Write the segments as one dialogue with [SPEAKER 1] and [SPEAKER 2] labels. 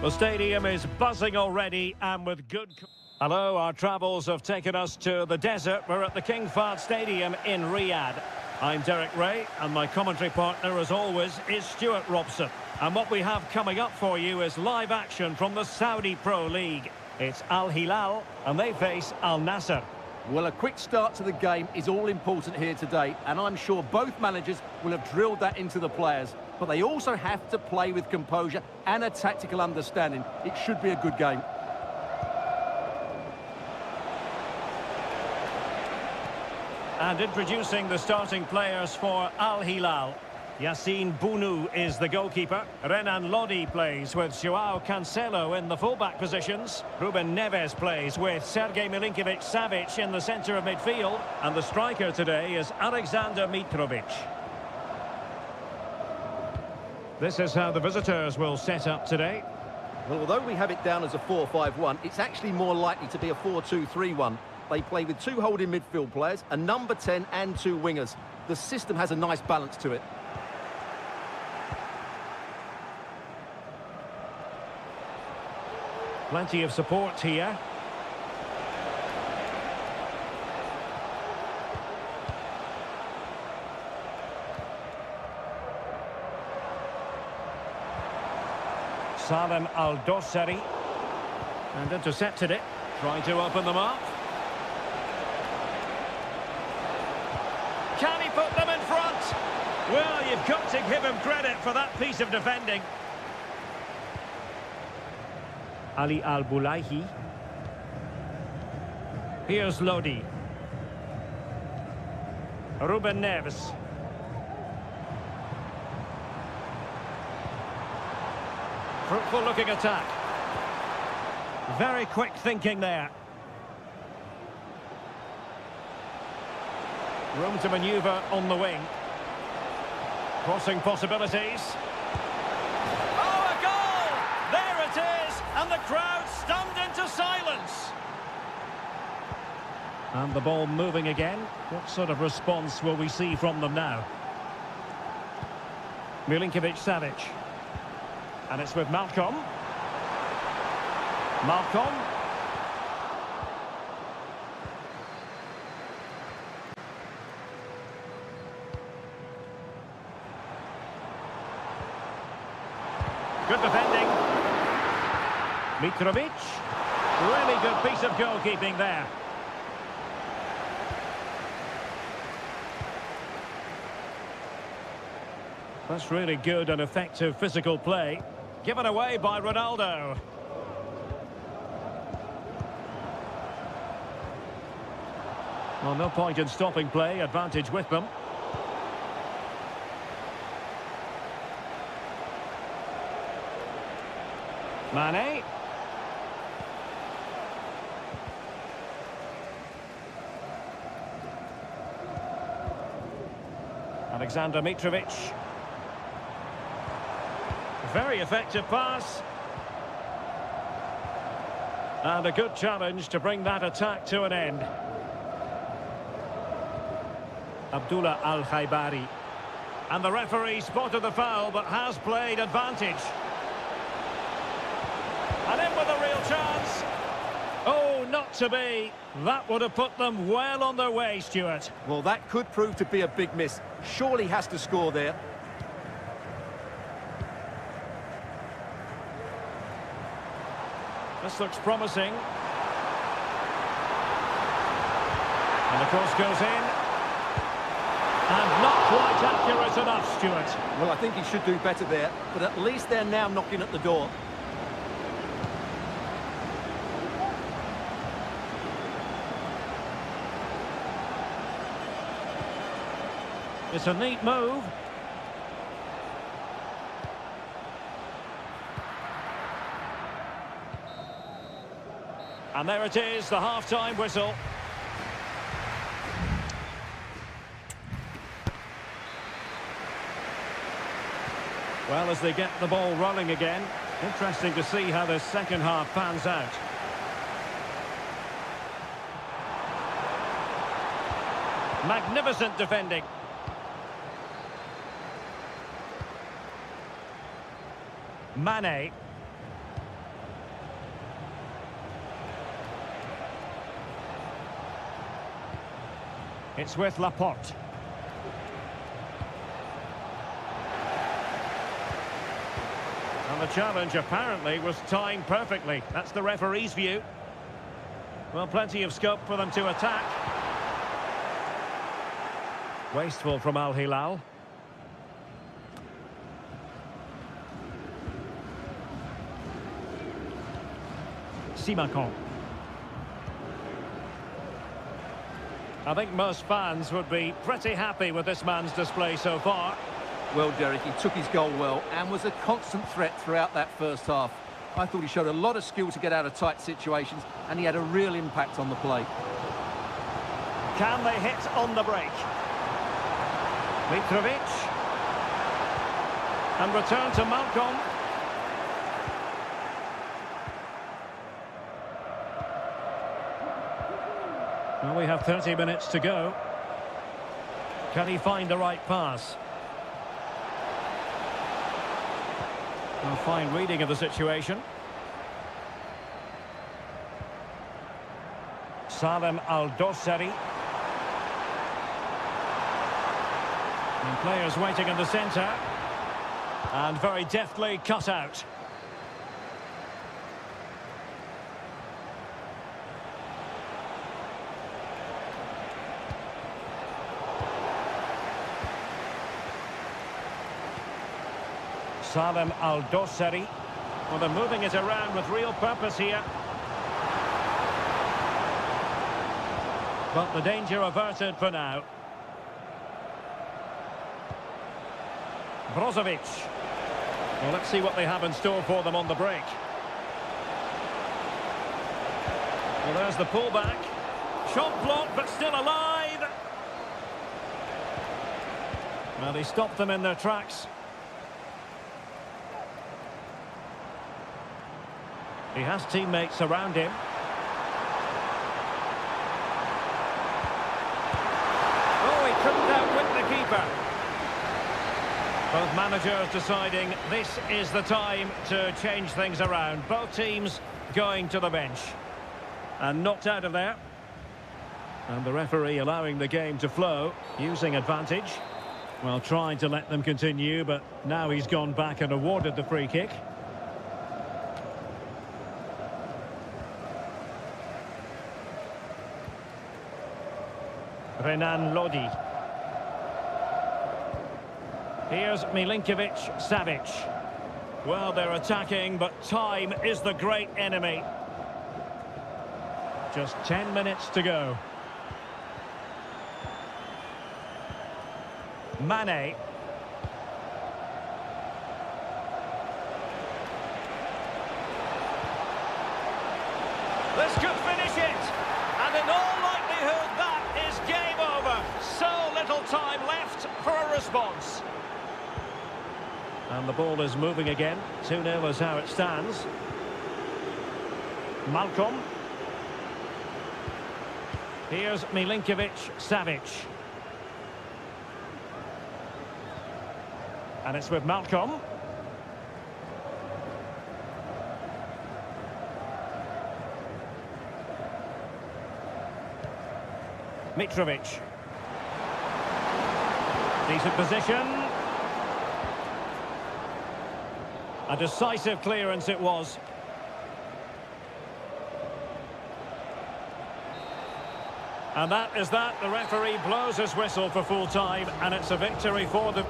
[SPEAKER 1] The stadium is buzzing already and with good... Hello, our travels have taken us to the desert. We're at the King Fahd Stadium in Riyadh. I'm Derek Ray, and my commentary partner, as always, is Stuart Robson. And what we have coming up for you is live action from the Saudi Pro League. It's Al Hilal, and they face Al Nassr.
[SPEAKER 2] Well, a quick start to the game is all important here today, and I'm sure both managers will have drilled that into the players. But they also have to play with composure and a tactical understanding. It should be a good game.
[SPEAKER 1] And introducing the starting players for Al Hilal. Yassine Bounou is the goalkeeper. Renan Lodi plays with Joao Cancelo in the fullback positions. Ruben Neves plays with Sergej Milinkovic-Savic in the centre of midfield. And the striker today is Alexander Mitrovic. This is how the visitors will set up today.
[SPEAKER 2] Well, although we have it down as a 4-5-1, it's actually more likely to be a 4-2-3-1. They play with two holding midfield players, a number 10 and two wingers. The system has a nice balance to it.
[SPEAKER 1] Plenty of support here. Salem Al-Dossari. And intercepted it. Trying to open them up. Can he put them in front? Well, you've got to give him credit for that piece of defending. Ali Al-Bulaihi. Here's Lodi. Ruben Neves. Fruitful looking attack. Very quick thinking there. Room to manoeuvre on the wing. Crossing possibilities. Oh, a goal! There it is! And the crowd stunned into silence. And the ball moving again. What sort of response will we see from them now? Milinkovic-Savic. And it's with Malcolm. Malcolm. Good defending. Mitrovic. Really good piece of goalkeeping there. That's really good and effective physical play. Given away by Ronaldo. Well, no point in stopping play. Advantage with them. Mane. Alexander Mitrovic. Very effective pass. And a good challenge to bring that attack to an end. Abdullah Al-Khaibari. And the referee spotted the foul but has played advantage. And in with a real chance. Oh, not to be. That would have put them well on their way, Stuart.
[SPEAKER 2] Well, that could prove to be a big miss. Surely has to score there.
[SPEAKER 1] This looks promising. And the cross goes in. And not quite accurate enough, Stuart.
[SPEAKER 2] Well, I think he should do better there, but at least they're now knocking at the door.
[SPEAKER 1] It's a neat move. And there it is, the half-time whistle. Well, as they get the ball rolling again, interesting to see how the second half pans out. Magnificent defending. Mane. It's with Laporte. And the challenge apparently was timed perfectly. That's the referee's view. Well, plenty of scope for them to attack. Wasteful from Al Hilal. Simakon. I think most fans would be pretty happy with this man's display so far.
[SPEAKER 2] Well, Derek, he took his goal well and was a constant threat throughout that first half. I thought he showed a lot of skill to get out of tight situations, and he had a real impact on the play.
[SPEAKER 1] Can they hit on the break? Mitrovic. And return to Malcolm. Well, we have 30 minutes to go. Can he find the right pass? A fine reading of the situation. Salem Al-Dossari. And players waiting in the centre. And very deftly cut out. Salem Al-Dossari. Well, they're moving it around with real purpose here. But the danger averted for now. Brozovic. Well, let's see what they have in store for them on the break. Well, there's the pullback. Shot blocked, but still alive. Well, he stopped them in their tracks. He has teammates around him. Oh, he couldn't outwit the keeper. Both managers deciding this is the time to change things around. Both teams going to the bench. And knocked out of there. And the referee allowing the game to flow, using advantage. Well, trying to let them continue, but now he's gone back and awarded the free kick. Renan Lodi. Here's Milinkovic-Savic. Well, they're attacking, but time is the great enemy. Just 10 minutes to go. Mane. This could finish it. And in all likelihood, that is game over. So little time left for a response. And the ball is moving again. 2-0 is how it stands. Malcolm. Here's Milinkovic-Savic. And it's with Malcolm. Mitrovic. Decent position. A decisive clearance it was. And that is that. The referee blows his whistle for full time, and it's a victory for the...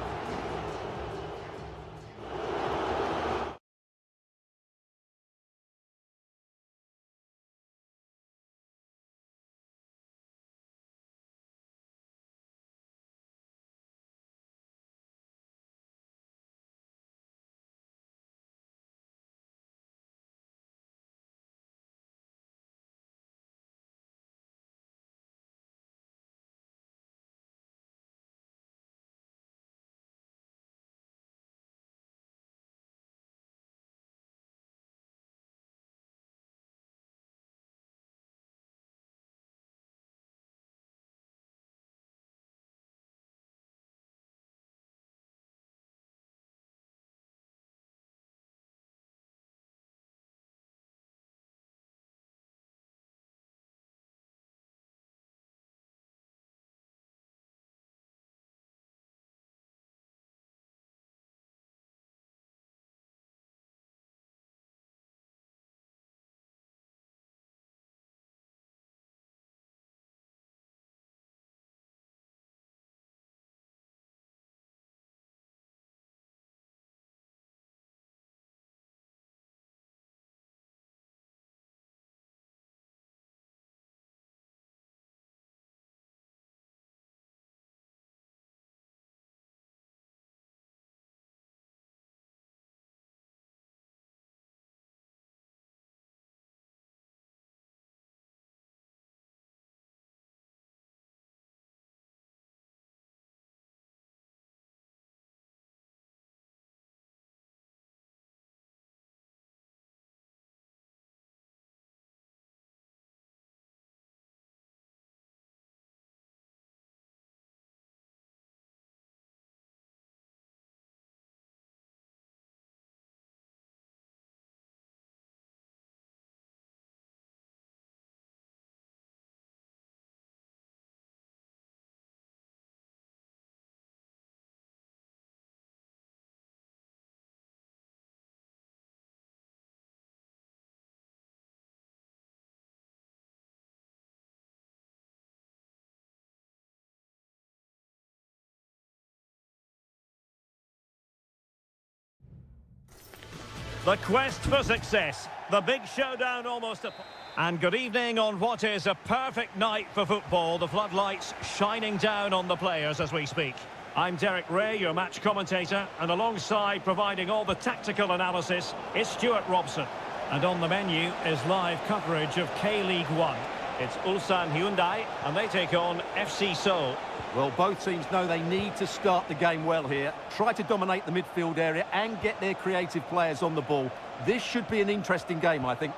[SPEAKER 1] The quest for success. The big showdown almost upon... And good evening on what is a perfect night for football. The floodlights shining down on the players as we speak. I'm Derek Ray, your match commentator, and alongside providing all the tactical analysis is Stuart Robson. And on the menu is live coverage of K-League 1. It's Ulsan Hyundai, and they take on FC Seoul.
[SPEAKER 2] Well, both teams know they need to start the game well here. Try to dominate the midfield area and get their creative players on the ball. This should be an interesting game, I think.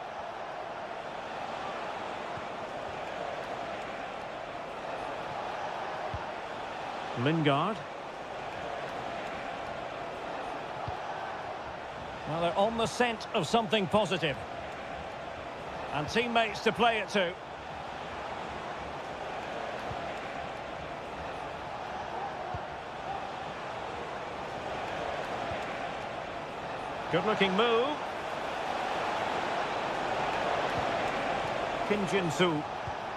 [SPEAKER 1] Lingard. Well, they're on the scent of something positive. And teammates to play it to. Good-looking move. Kim Jin-soo.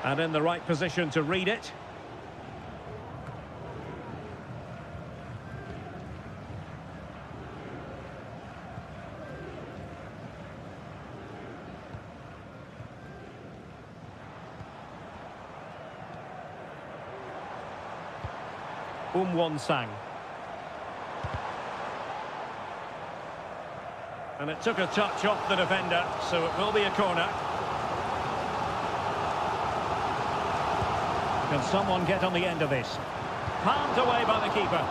[SPEAKER 1] And in the right position to read it. Won-sang. And it took a touch off the defender, so it will be a corner. Can someone get on the end of this? Palmed away by the keeper.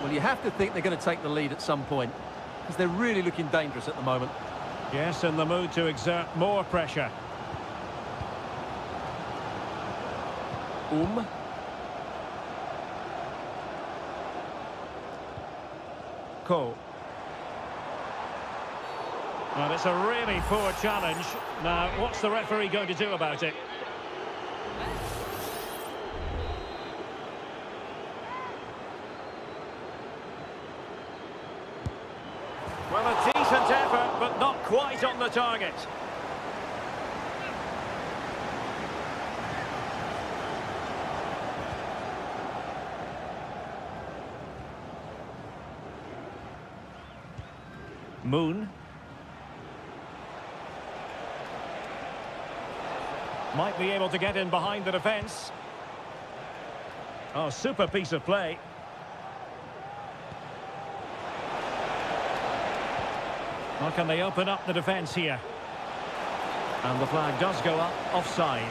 [SPEAKER 2] Well, you have to think they're going to take the lead at some point, because they're really looking dangerous at the moment.
[SPEAKER 1] Yes, in the mood to exert more pressure. Ko. Well, it's a really poor challenge. Now, what's the referee going to do about it? Well, a decent effort, but not quite on the target. Moon. Might be able to get in behind the defence. Oh, super piece of play. Well, can they open up the defence here? And the flag does go up, offside.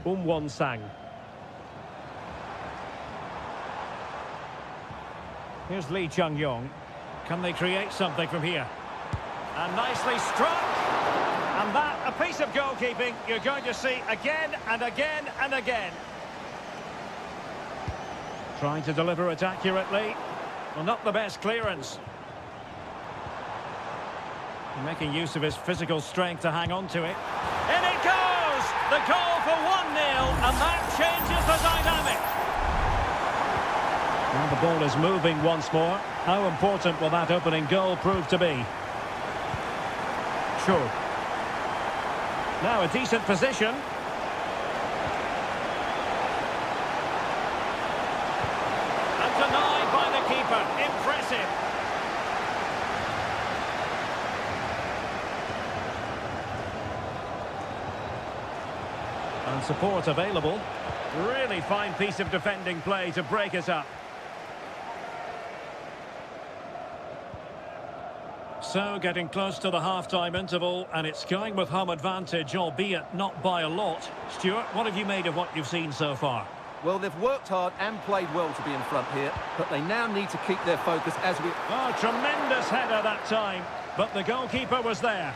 [SPEAKER 1] Won-sang. Here's Lee Chung-yong. Can they create something from here? And nicely struck. And that, a piece of goalkeeping you're going to see again and again and again. Trying to deliver it accurately. Well, not the best clearance. Making use of his physical strength to hang on to it. In it goes! The goal for 1-0, and that changes the dynamic. And the ball is moving once more. How important will that opening goal prove to be? Sure. Now a decent position. And denied by the keeper. Impressive. And support available. Really fine piece of defending play to break it up. So, getting close to the half-time interval, and it's going with home advantage, albeit not by a lot. Stuart, what have you made of what you've seen so far?
[SPEAKER 2] Well, they've worked hard and played well to be in front here, but they now need to keep their focus as we...
[SPEAKER 1] Oh, tremendous header that time, but the goalkeeper was there.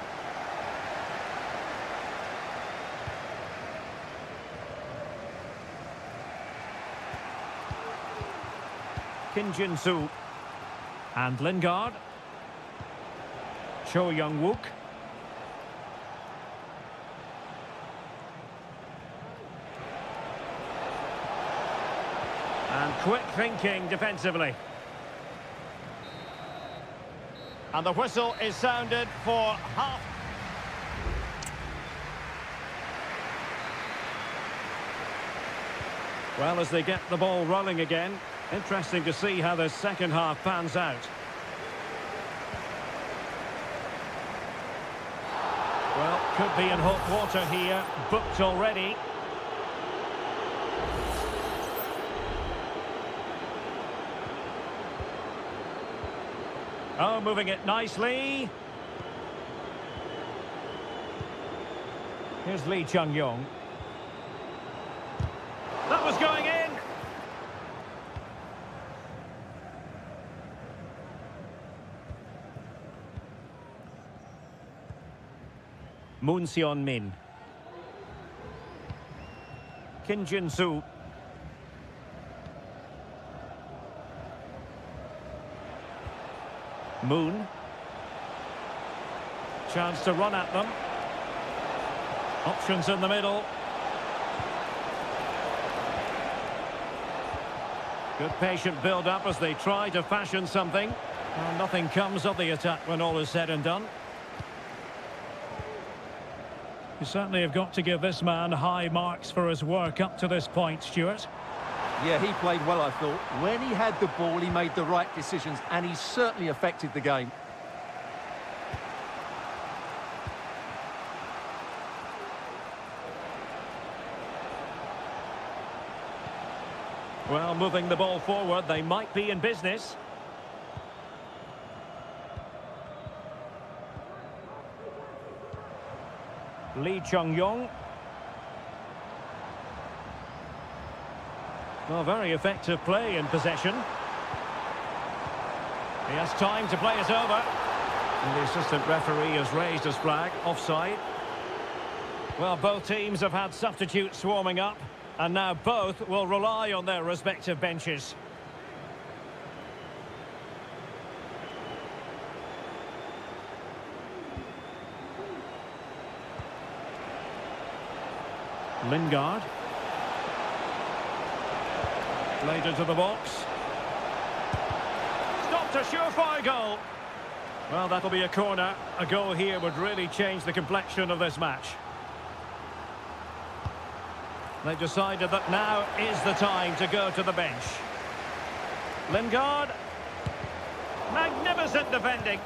[SPEAKER 1] Kim Jin-soo. And Lingard. Cho Young-wook. And quick thinking defensively. And the whistle is sounded for half. Well, as they get the ball rolling again, interesting to see how this second half pans out. Well, could be in hot water here, booked already. Oh, moving it nicely. Here's Lee Chung-yong. That was going in. Moon Seon-min. Kim Jin-soo. Moon. Chance to run at them. Options in the middle. Good patient build-up as they try to fashion something. Well, nothing comes of the attack when all is said and done. You certainly have got to give this man high marks for his work up to this point, Stuart.
[SPEAKER 2] Yeah, he played well, I thought. When he had the ball, he made the right decisions, and he certainly affected the game.
[SPEAKER 1] Well, moving the ball forward, they might be in business. Lee Chung-yong. Well, very effective play in possession. He has time to play it over. And the assistant referee has raised his flag, offside. Well, both teams have had substitutes warming up, and now both will rely on their respective benches. Lingard. Played into the box. Stopped a surefire goal. Well, that'll be a corner. A goal here would really change the complexion of this match. They've decided that now is the time to go to the bench. Lingard. Magnificent defending.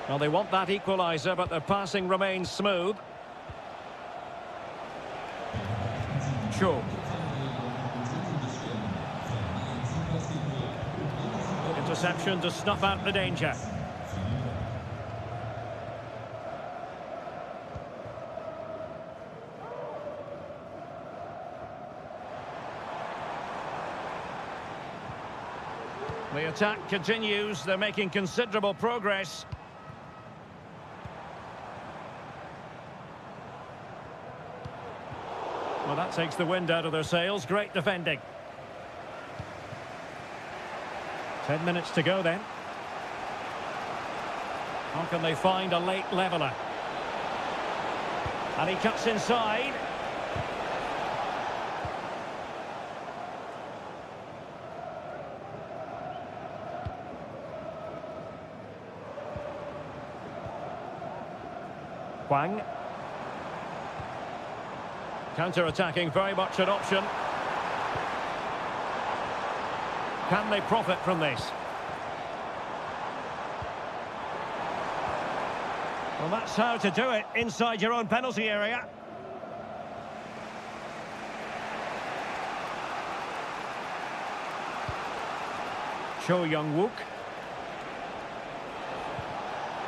[SPEAKER 1] Well, they want that equaliser, but their passing remains smooth. Cho. Interception to snuff out the danger. The attack continues. They're making considerable progress. Well, that takes the wind out of their sails. Great defending. 10 minutes to go then. How can they find a late leveller? And he cuts inside. Hwang. Counter-attacking, very much an option. Can they profit from this? Well, that's how to do it inside your own penalty area. Cho Young-wook.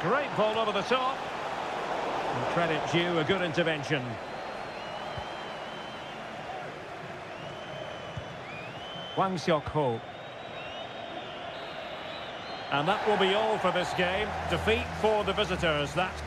[SPEAKER 1] Great ball over the top. And credit due, a good intervention. Hwang Seok-ho. And that will be all for this game. Defeat for the visitors. That's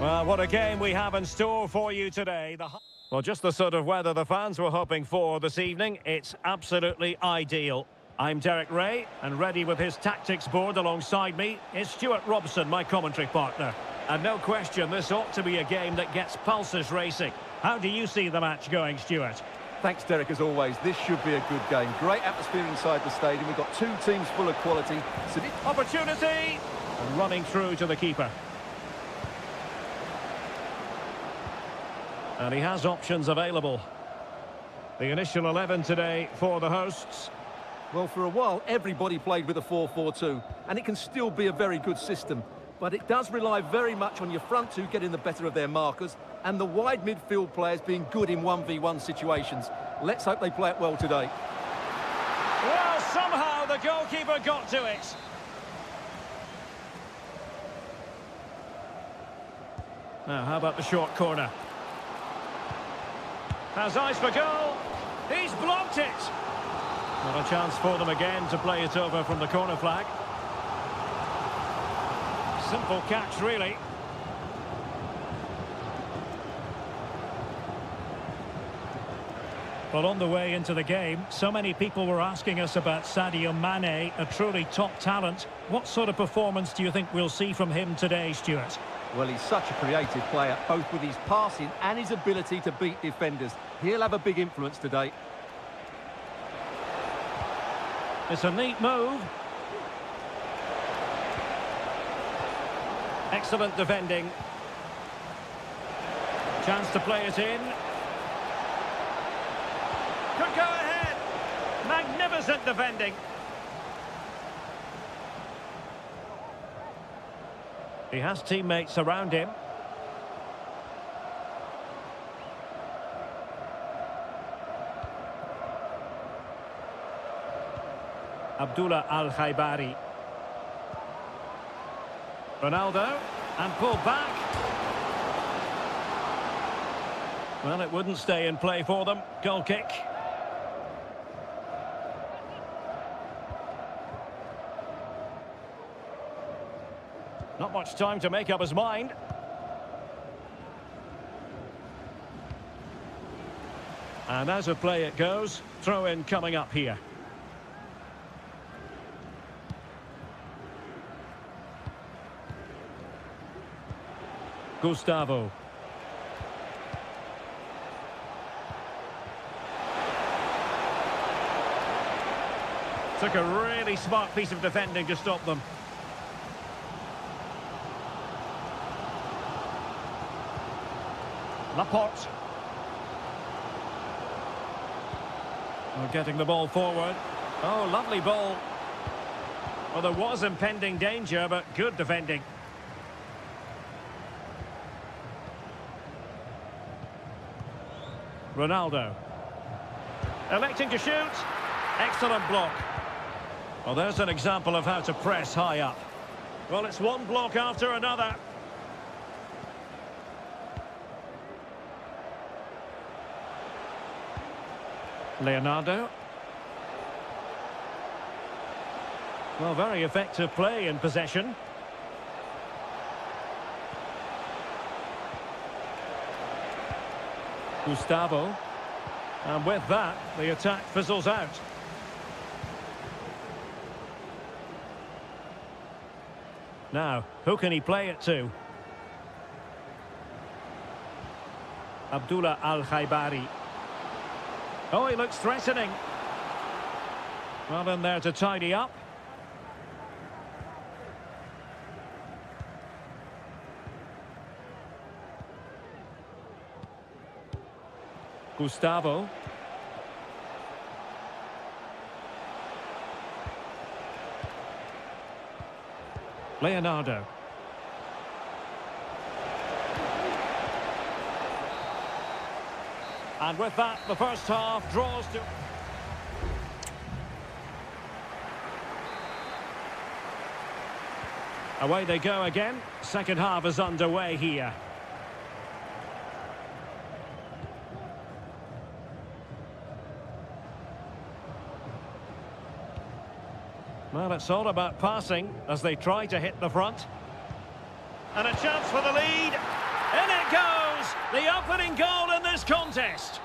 [SPEAKER 1] Well, what a game we have in store for you today. Well, just the sort of weather the fans were hoping for this evening. It's absolutely ideal. I'm Derek Ray, and ready with his tactics board alongside me is Stuart Robson, my commentary partner. And no question, this ought to be a game that gets pulses racing. How do you see the match going, Stuart?
[SPEAKER 2] Thanks, Derek, as always. This should be a good game. Great atmosphere inside the stadium. We've got two teams full of quality.
[SPEAKER 1] Opportunity! And running through to the keeper. And he has options available. The initial 11 today for the hosts.
[SPEAKER 2] Well, for a while, everybody played with a 4-4-2, and it can still be a very good system. But it does rely very much on your front two getting the better of their markers and the wide midfield players being good in 1v1 situations. Let's hope they play it well today.
[SPEAKER 1] Well, somehow the goalkeeper got to it. Now, how about the short corner? Has eyes for goal. He's blocked it. Not a chance for them again to play it over from the corner flag. Simple catch, really. Well, on the way into the game, so many people were asking us about Sadio Mane, a truly top talent. What sort of performance do you think we'll see from him today, Stuart?
[SPEAKER 2] Well, he's such a creative player, both with his passing and his ability to beat defenders. He'll have a big influence today.
[SPEAKER 1] It's a neat move. Excellent defending. Chance to play it in. Could go ahead. Magnificent defending. He has teammates around him. Abdullah Al-Khaibari. Ronaldo, and pulled back. Well, it wouldn't stay in play for them. Goal kick. Not much time to make up his mind. And as a play it goes, throw in coming up here. Gustavo. Took a really smart piece of defending to stop them. Laporte. Well, getting the ball forward. Oh, lovely ball. Well, there was impending danger, but good defending. Ronaldo. Electing to shoot. Excellent block. Well, there's an example of how to press high up. Well, it's one block after another. Leonardo. Well, very effective play in possession. Gustavo. And with that, the attack fizzles out. Now, who can he play it to? Abdullah Al-Khaibari. Oh, he looks threatening. Well, in there to tidy up. Gustavo. Leonardo. And with that, the first half draws to... Away they go again. Second half is underway here. Well, it's all about passing as they try to hit the front. And a chance for the lead. In it goes! The opening goal in this contest.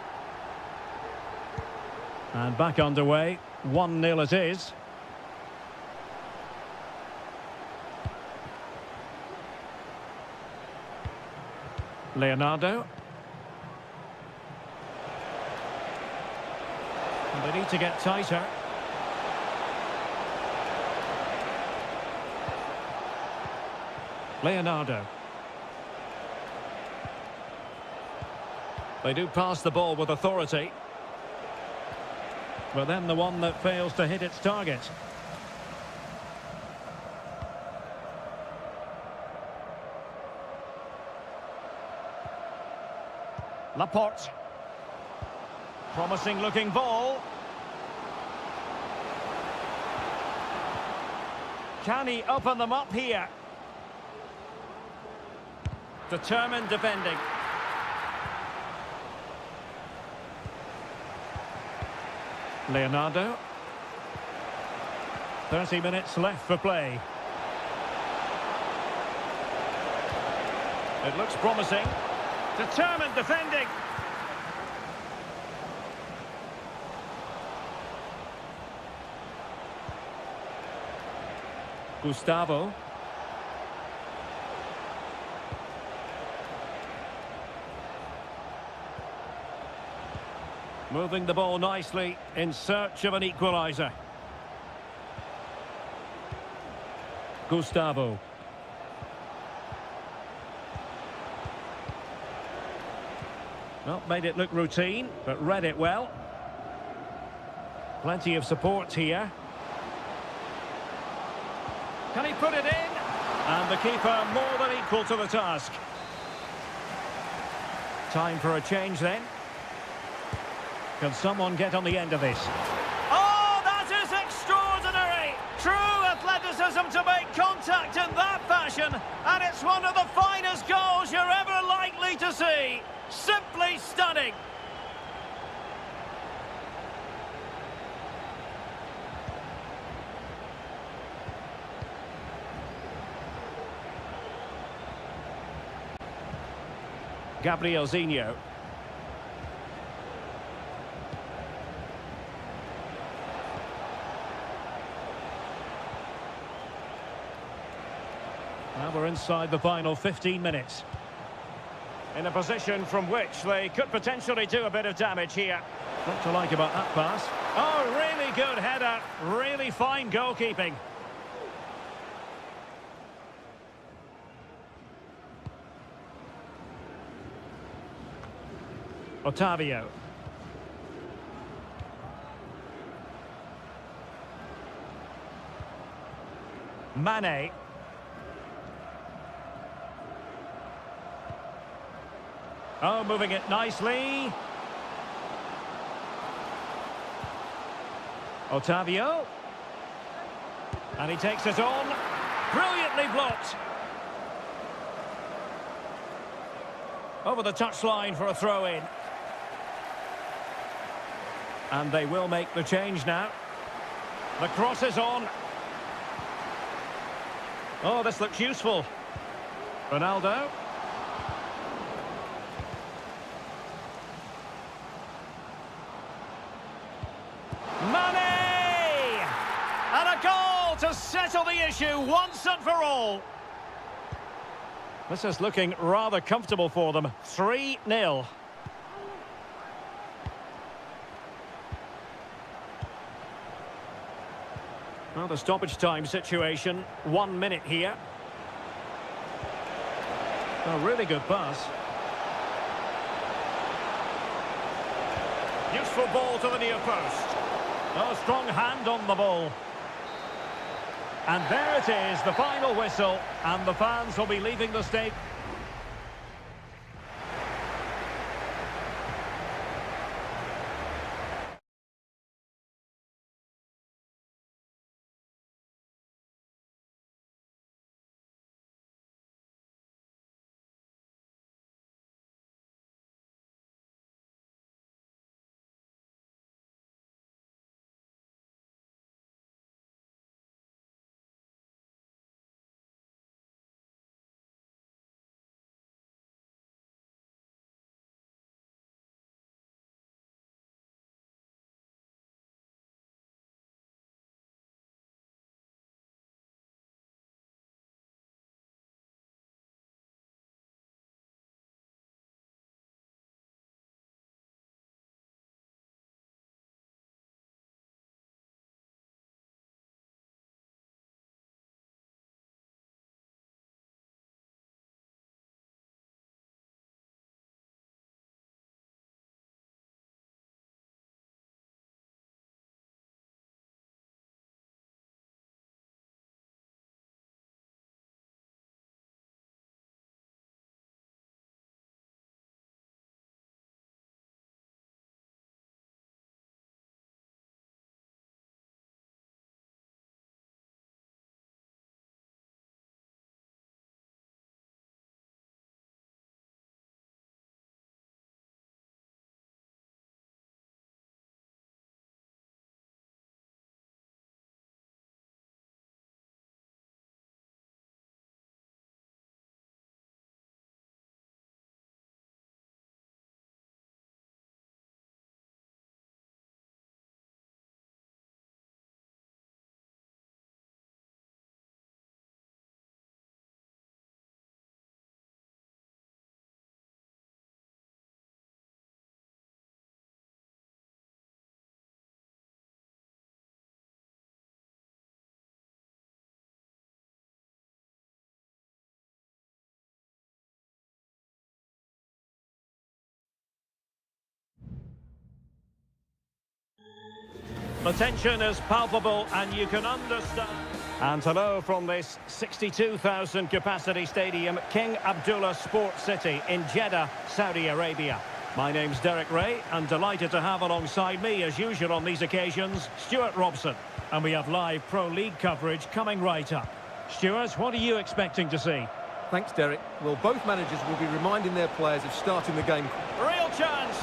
[SPEAKER 1] And back underway. 1-0 it is. Leonardo. And they need to get tighter. Leonardo. They do pass the ball with authority. But then the one that fails to hit its target. Laporte. Promising looking ball. Can he open them up here? Determined defending. Leonardo. 30 minutes left for play. It looks promising. Determined defending. Gustavo. Moving the ball nicely in search of an equaliser. Gustavo. Well, made it look routine, but read it well. Plenty of support here. Can he put it in? And the keeper more than equal to the task. Time for a change then. Can someone get on the end of this? Oh, that is extraordinary! True athleticism to make contact in that fashion, and it's one of the finest goals you're ever likely to see. Simply stunning. Gabrielzinho. Now we're inside the final 15 minutes. In a position from which they could potentially do a bit of damage here. What to like about that pass? Oh, really good header. Really fine goalkeeping. Otavio. Mane. Oh, moving it nicely. Otavio. And he takes it on. Brilliantly blocked. Over the touchline for a throw-in. And they will make the change now. The cross is on. Oh, this looks useful. Ronaldo. Mane! And a goal to settle the issue once and for all. This is looking rather comfortable for them. 3-0. Well, the stoppage time situation, 1 minute here. A really good pass. Useful ball to the near post. A strong hand on the ball. And there it is, the final whistle, and the fans will be leaving the stadium. The tension is palpable and you can understand. And hello from this 62,000 capacity stadium, King Abdullah Sports City in Jeddah, Saudi Arabia. My name's Derek Ray and delighted to have alongside me, as usual on these occasions, Stuart Robson. And we have live Pro League coverage coming right up. Stuart, what are you expecting to see?
[SPEAKER 2] Thanks, Derek. Well, both managers will be reminding their players of starting the game.
[SPEAKER 1] Real chance!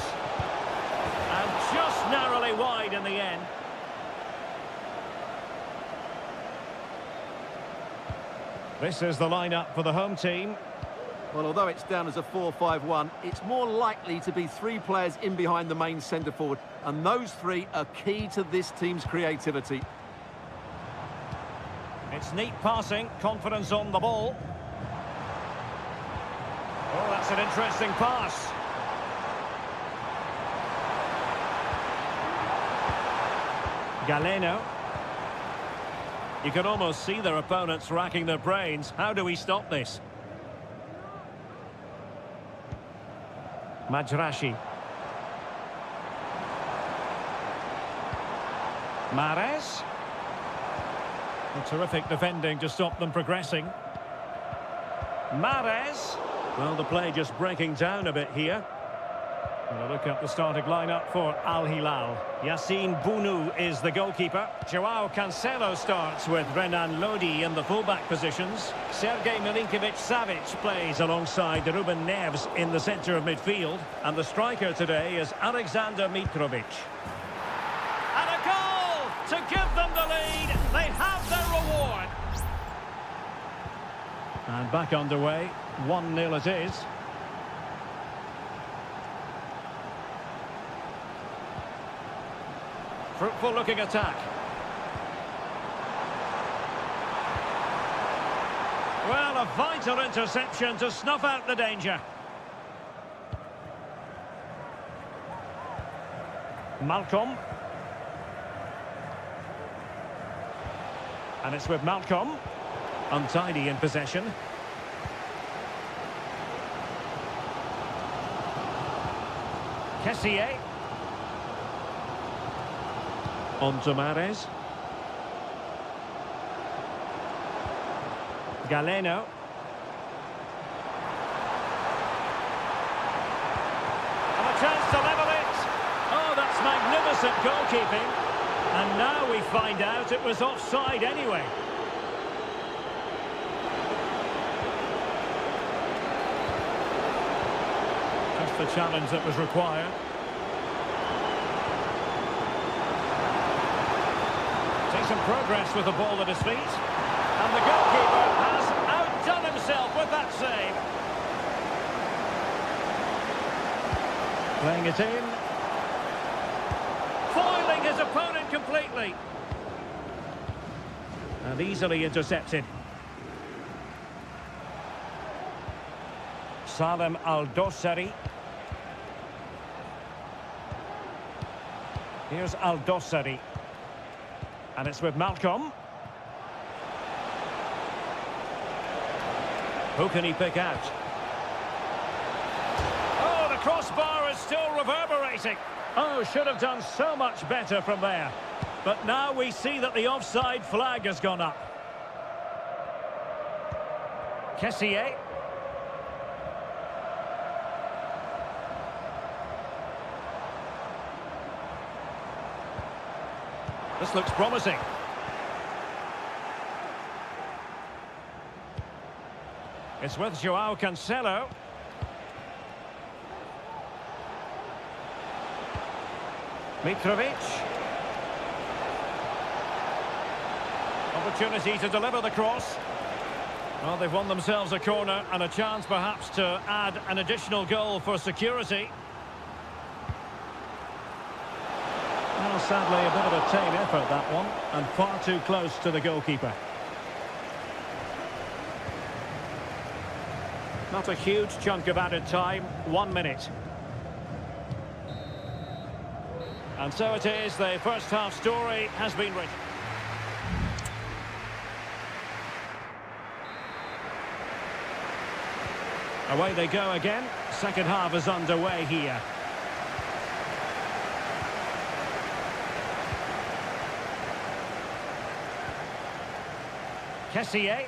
[SPEAKER 1] And just narrowly wide in the end. This is the lineup for the home team.
[SPEAKER 2] Well, although it's down as a 4-5-1, it's more likely to be three players in behind the main centre-forward, and those three are key to this team's creativity.
[SPEAKER 1] It's neat passing, confidence on the ball. Oh, that's an interesting pass. Galeno. You can almost see their opponents racking their brains. How do we stop this? Majrashi. Mahrez. Terrific defending to stop them progressing. Mahrez. Well, the play just breaking down a bit here. And a look at the starting lineup for Al Hilal. Yassine Bounou is the goalkeeper. Joao Cancelo starts with Renan Lodi in the fullback positions. Sergej Milinkovic-Savic plays alongside Ruben Neves in the centre of midfield. And the striker today is Alexander Mitrovic. And a goal to give them the lead. They have their reward. And back underway. 1-0 it is. Fruitful looking attack. Well, a vital interception to snuff out the danger. Malcolm. And it's with Malcolm. Untidy in possession. Kessié. On to Mahrez. Galeno. And a chance to level it. Oh, that's magnificent goalkeeping. And now we find out it was offside anyway. Just the challenge that was required. Some progress with the ball at his feet, and the goalkeeper has outdone himself with that save. Playing it in, foiling his opponent completely, and easily intercepted. Salem Al-Dossari. Here's Al-Dossari. And it's with Malcolm. Who can he pick out? Oh, the crossbar is still reverberating. Oh, should have done so much better from there. But now we see that the offside flag has gone up. Kessié. This looks promising. It's with Joao Cancelo. Mitrovic. Opportunity to deliver the cross. Well, they've won themselves a corner and a chance perhaps to add an additional goal for security. Well, sadly, a bit of a tame effort, that one, and far too close to the goalkeeper. Not a huge chunk of added time, 1 minute. And so it is, the first half story has been written. Away they go again, second half is underway here. Kessier.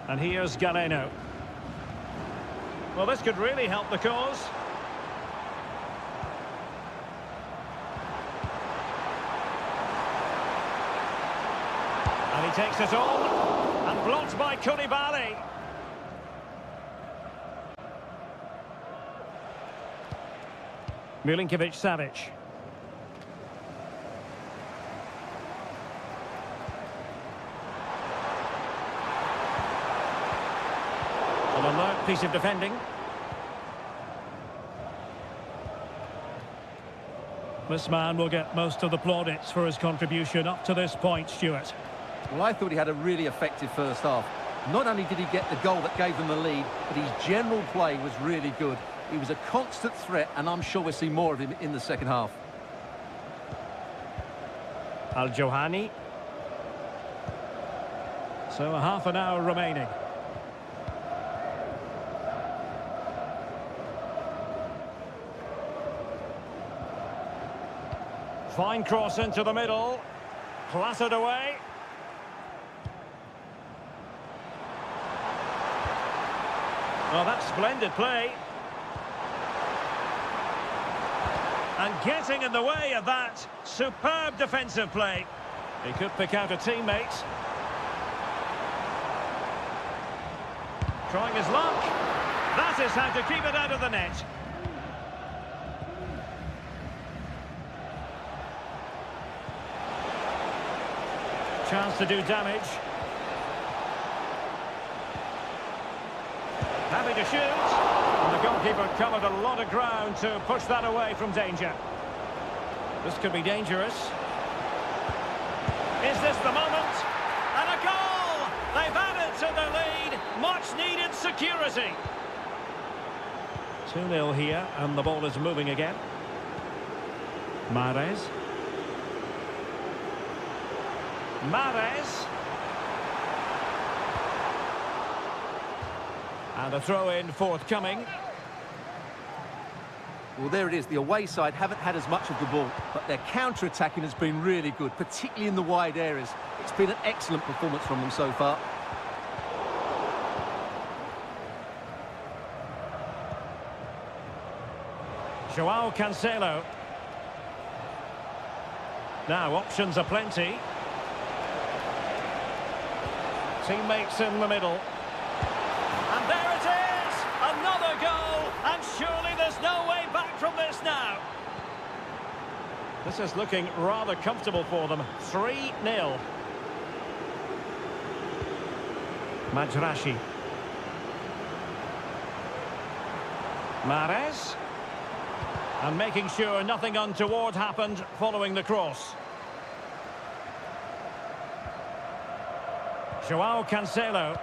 [SPEAKER 1] And here's Galeno. Well, this could really help the cause. And he takes it on. And blocked by Koulibaly. Milinkovic-Savic. An alert piece of defending. This man will get most of the plaudits for his contribution up to this point, Stuart.
[SPEAKER 2] Well, I thought he had a really effective first half. Not only did he get the goal that gave them the lead, but his general play was really good. He was a constant threat, and I'm sure we'll see more of him in the second half.
[SPEAKER 1] Al-Johani. So a half an hour remaining. Fine cross into the middle. Clattered away. Well, that's splendid play. And getting in the way of that, superb defensive play. He could pick out a teammate. Trying his luck. That is how to keep it out of the net. Chance to do damage. Happy to shoot. And the goalkeeper covered a lot of ground to push that away from danger. This could be dangerous. Is this the moment? And a goal! They've added to the lead. Much needed security. 2-0 here, and the ball is moving again. Mahrez. Mahrez. And a throw-in forthcoming.
[SPEAKER 2] Well, there it is. The away side haven't had as much of the ball, but their counter-attacking has been really good, particularly in the wide areas. It's been an excellent performance from them so far.
[SPEAKER 1] Joao Cancelo. Now, options are plenty. Teammates in the middle. And there it is! Another goal! And surely there's no way back from this now. This is looking rather comfortable for them. 3-0. Majrashi. Mahrez. And making sure nothing untoward happened following the cross. Joao Cancelo.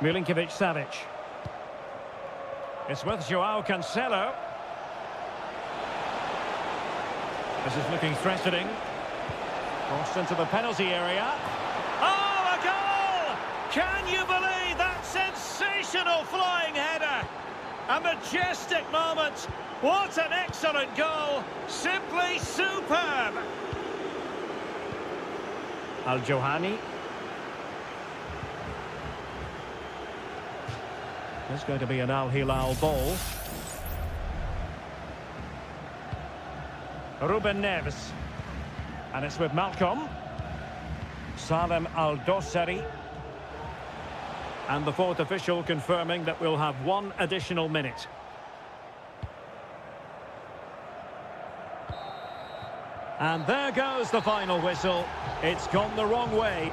[SPEAKER 1] Milinkovic-Savic. It's with Joao Cancelo. This is looking threatening. Crossed into the penalty area. Oh, a goal! Can you believe that sensational flying header? A majestic moment. What an excellent goal. Simply superb. Al-Johani. There's going to be an Al-Hilal ball. Ruben Neves. And it's with Malcolm. Salem Al-Dossari. And the fourth official confirming that we'll have one additional minute. And there goes the final whistle. It's gone the wrong way.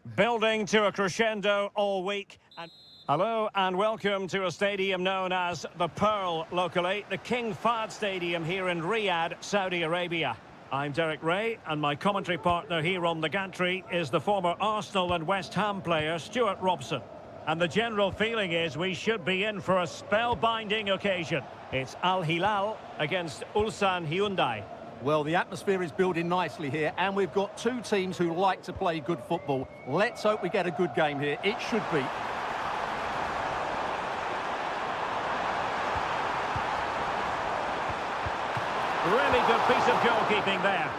[SPEAKER 1] Building to a crescendo all week. Hello and welcome to a stadium known as the Pearl locally, the King Fahd Stadium here in Riyadh, Saudi Arabia. I'm Derek Ray, and my commentary partner here on the gantry is the former Arsenal and West Ham player Stuart Robson. And the general feeling is we should be in for a spellbinding occasion. It's Al Hilal against Ulsan Hyundai.
[SPEAKER 2] Well, the atmosphere is building nicely here, and we've got two teams who like to play good football. Let's hope we get a good game here. It should be.
[SPEAKER 1] Really good piece of goalkeeping there.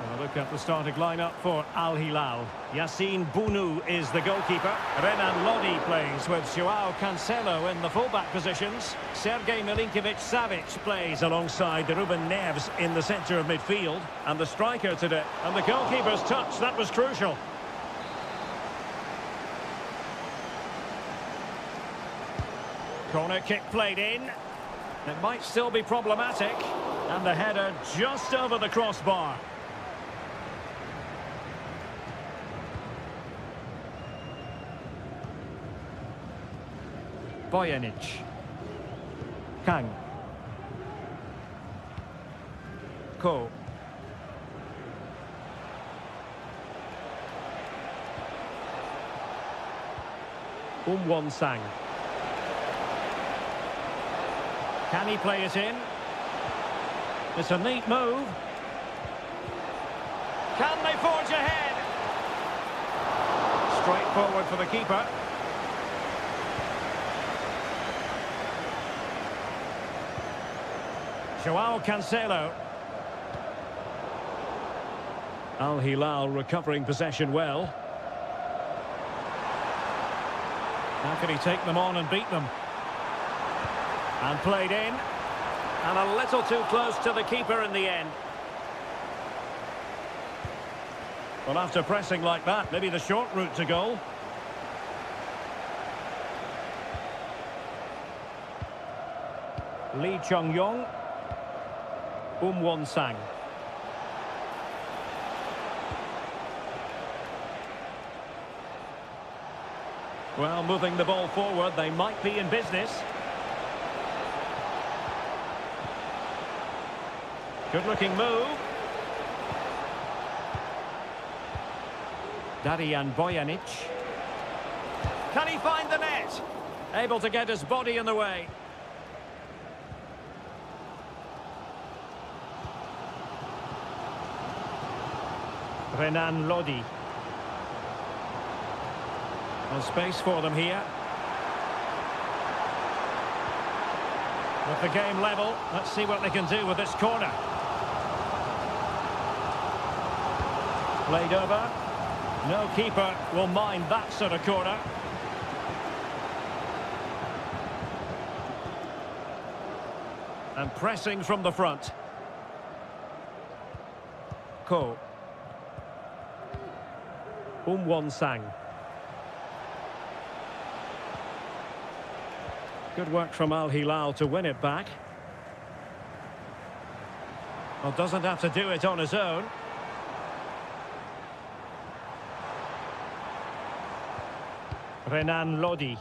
[SPEAKER 1] Well, look at the starting lineup for Al Hilal. Yassine Bounou is the goalkeeper. Renan Lodi plays with Joao Cancelo in the fullback positions. Sergej Milinkovic-Savic plays alongside Ruben Neves in the centre of midfield. And the striker today. And the goalkeeper's touch, that was crucial. Corner kick played in. It might still be problematic. And the header just over the crossbar. Bojanic. Kang. Ko. Won Sang. Can he play it in? It's a neat move. Can they forge ahead? Straight forward for the keeper. Joao Cancelo. Al Hilal recovering possession well. How can he take them on and beat them? And played in. And a little too close to the keeper in the end. Well, after pressing like that, maybe the short route to goal. Lee Chung-yong. Won Sang. Well, moving the ball forward, they might be in business. Good-looking move. Darijan Bojanic. Can he find the net? Able to get his body in the way. Renan Lodi. Well, space for them here. With the game level, let's see what they can do with this corner. Played over. No keeper will mind that sort of corner. And pressing from the front. Ko. Won Sang. Good work from Al Hilal to win it back. Well, doesn't have to do it on his own. Renan Lodi.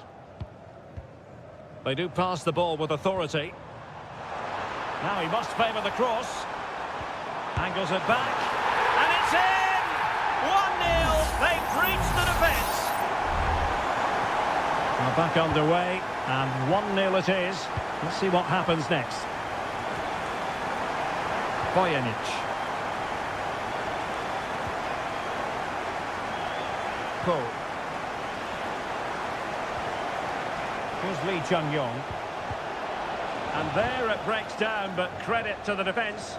[SPEAKER 1] They do pass the ball with authority. Now he must favour the cross. Angles it back. And it's in! 1-0. They've breached the defence. Well, back underway, and 1-0 it is. Let's see what happens next. Bojanic. Ko. Here's Lee Chung-yong. And there it breaks down, but credit to the defence.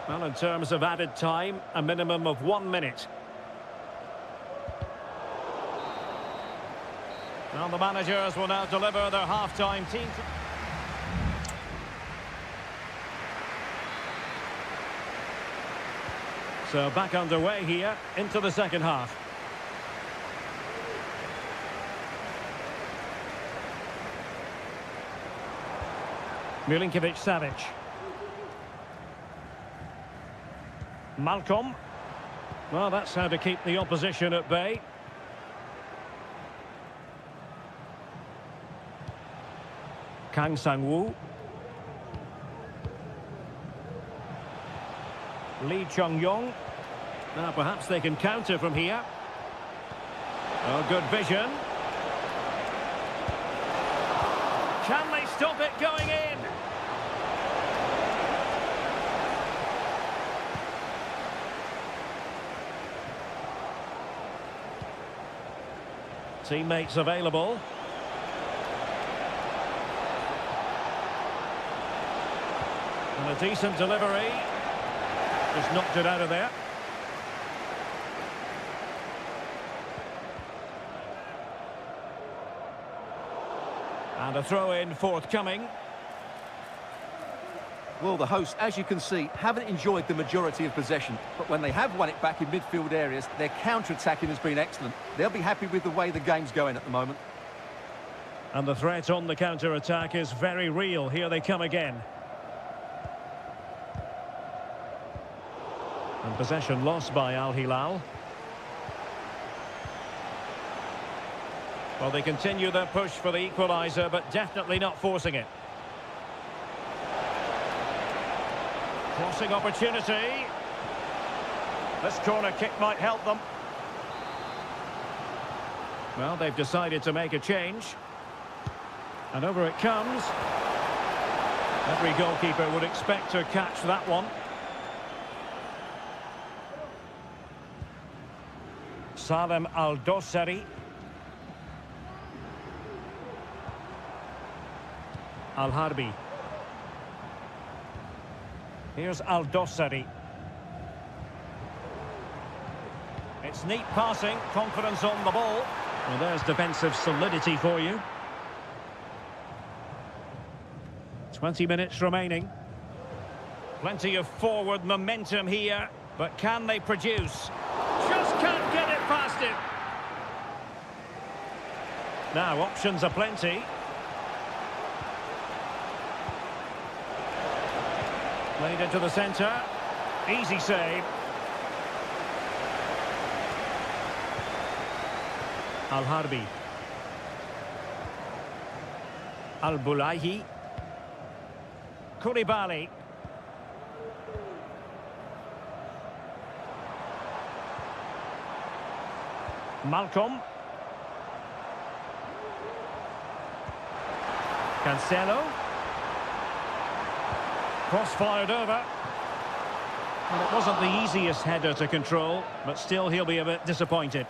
[SPEAKER 1] Well, in terms of added time, a minimum of 1 minute. Well, the managers will now deliver their half-time team. So back underway here into the second half. Milinkovic-Savic. Malcolm. Well, that's how to keep the opposition at bay. Kang Sang-woo. Lee Chung-yong. Now perhaps they can counter from here. Oh, good vision. Can they stop it going in? Teammates available. And a decent delivery. Just knocked it out of there. And a throw-in forthcoming.
[SPEAKER 2] Well, the hosts, as you can see, haven't enjoyed the majority of possession. But when they have won it back in midfield areas, their counter-attacking has been excellent. They'll be happy with the way the game's going at the moment.
[SPEAKER 1] And the threat on the counter-attack is very real. Here they come again. And possession lost by Al Hilal. Well, they continue their push for the equaliser, but definitely not forcing it. Crossing opportunity. This corner kick might help them. Well, they've decided to make a change. And over it comes. Every goalkeeper would expect to catch that one. Salem Al-Dossari. Al-Harbi. Here's Al-Dossari. It's neat passing, confidence on the ball. Well, there's defensive solidity for you. 20 minutes remaining. Plenty of forward momentum here, but can they produce? Just can't get it past him. Now, options are plenty. Played into the centre. Easy save. Al-Harbi. Al-Bulaihi. Koulibaly. Malcolm. Cancelo. Cross fired over. Well, it wasn't the easiest header to control, but still he'll be a bit disappointed.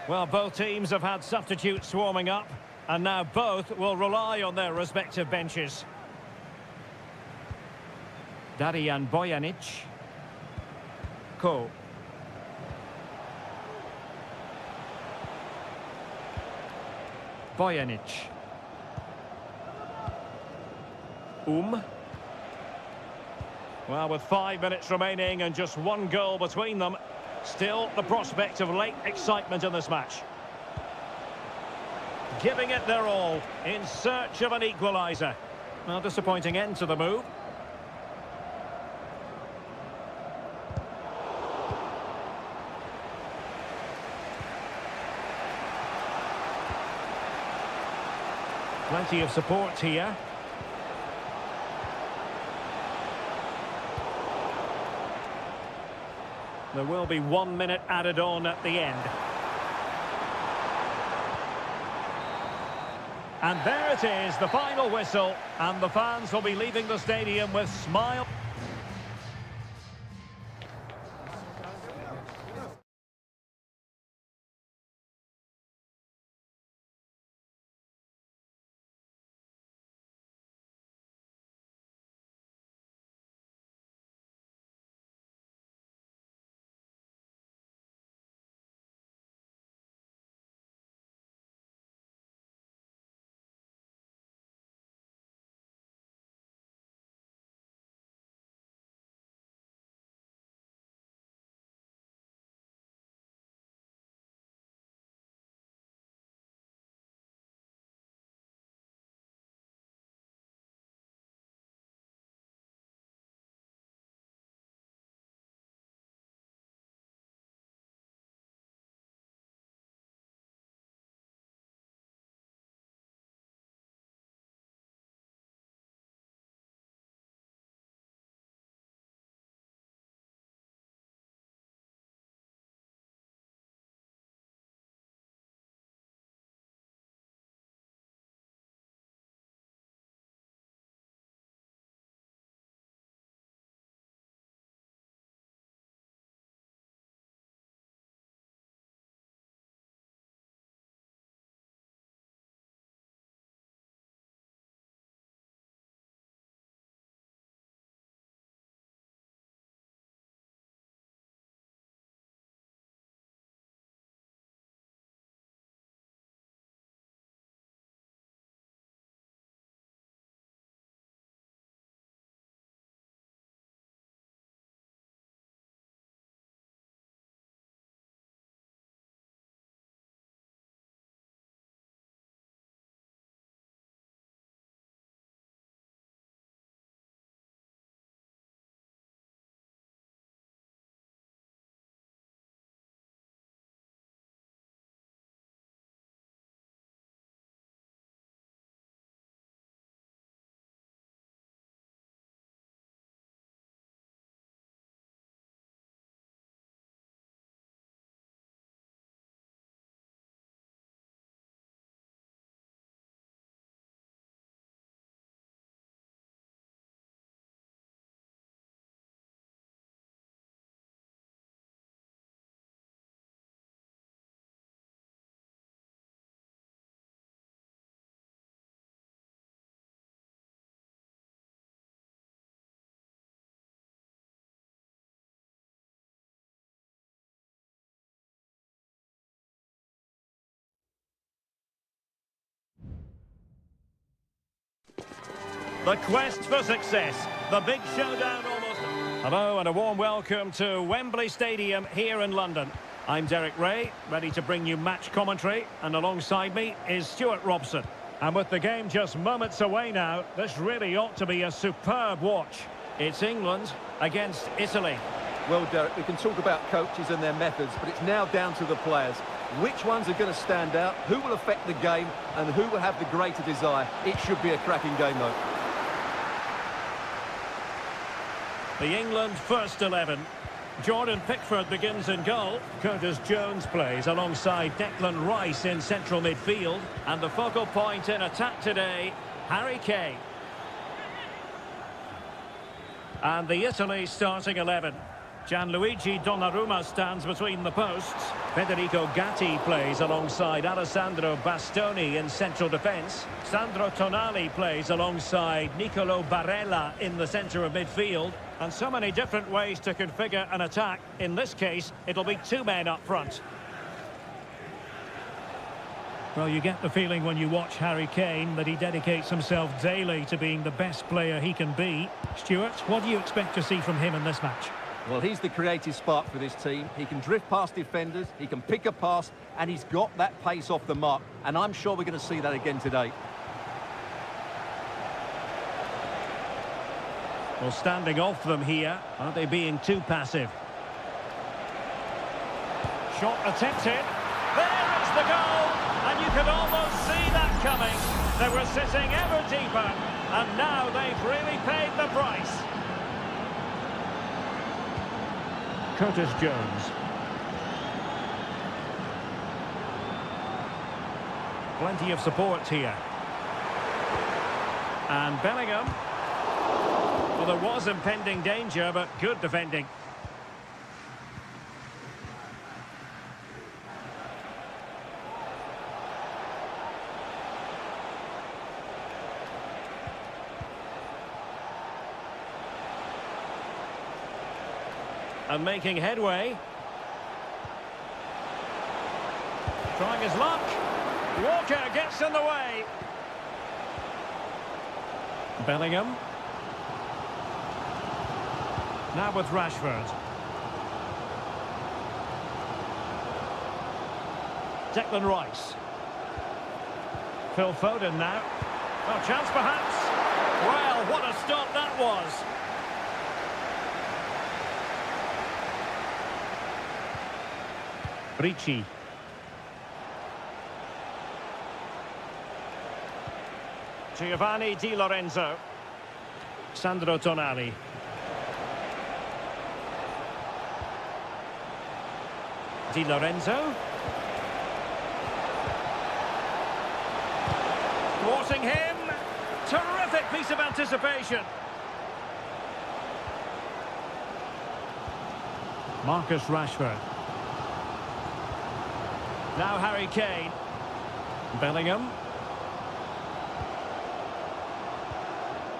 [SPEAKER 1] Well, both teams have had substitutes swarming up, and now both will rely on their respective benches. Darijan Bojanic. Ko. Bojanic. Well, with 5 minutes remaining and just one goal between them, still the prospect of late excitement in this match. Giving it their all in search of an equaliser. Well, disappointing end to the move. Plenty of support here. There will be 1 minute added on at the end. And there it is, the final whistle, and the fans will be leaving the stadium with smiles. The quest for success. The big showdown almost. Hello and a warm welcome to Wembley Stadium here in London. I'm Derek Ray, ready to bring you match commentary, and alongside me is Stuart Robson. And with the game just moments away now, this really ought to be a superb watch. It's England against Italy.
[SPEAKER 2] Well, Derek, we can talk about coaches and their methods, but it's now down to the players. Which ones are going to stand out, who will affect the game, and who will have the greater desire? It should be a cracking game, though.
[SPEAKER 1] The England first 11. Jordan Pickford begins in goal. Curtis Jones plays alongside Declan Rice in central midfield. And the focal point in attack today, Harry Kane. And the Italy starting 11. Gianluigi Donnarumma stands between the posts. Federico Gatti plays alongside Alessandro Bastoni in central defence. Sandro Tonali plays alongside Nicolo Barella in the centre of midfield. And so many different ways to configure an attack. In this case, it'll be two men up front. Well, you get the feeling when you watch Harry Kane that he dedicates himself daily to being the best player he can be. Stuart, what do you expect to see from him in this match?
[SPEAKER 2] Well, he's the creative spark for this team. He can drift past defenders, he can pick a pass, and he's got that pace off the mark. And I'm sure we're going to see that again today.
[SPEAKER 1] Well, standing off them here, aren't they being too passive? Shot attempted. There is the goal! And you could almost see that coming. They were sitting ever deeper, and now they've really paid the price. Curtis Jones. Plenty of support here. And Bellingham. Well, there was impending danger, but good defending. And making headway. Trying his luck. Walker gets in the way. Bellingham. Now with Rashford. Declan Rice. Phil Foden now. Oh, chance perhaps. Well, what a stop that was. Ricci. Giovanni Di Lorenzo. Sandro Tonali. Di Lorenzo. Thwarting him. Terrific piece of anticipation. Marcus Rashford. Now Harry Kane. Bellingham.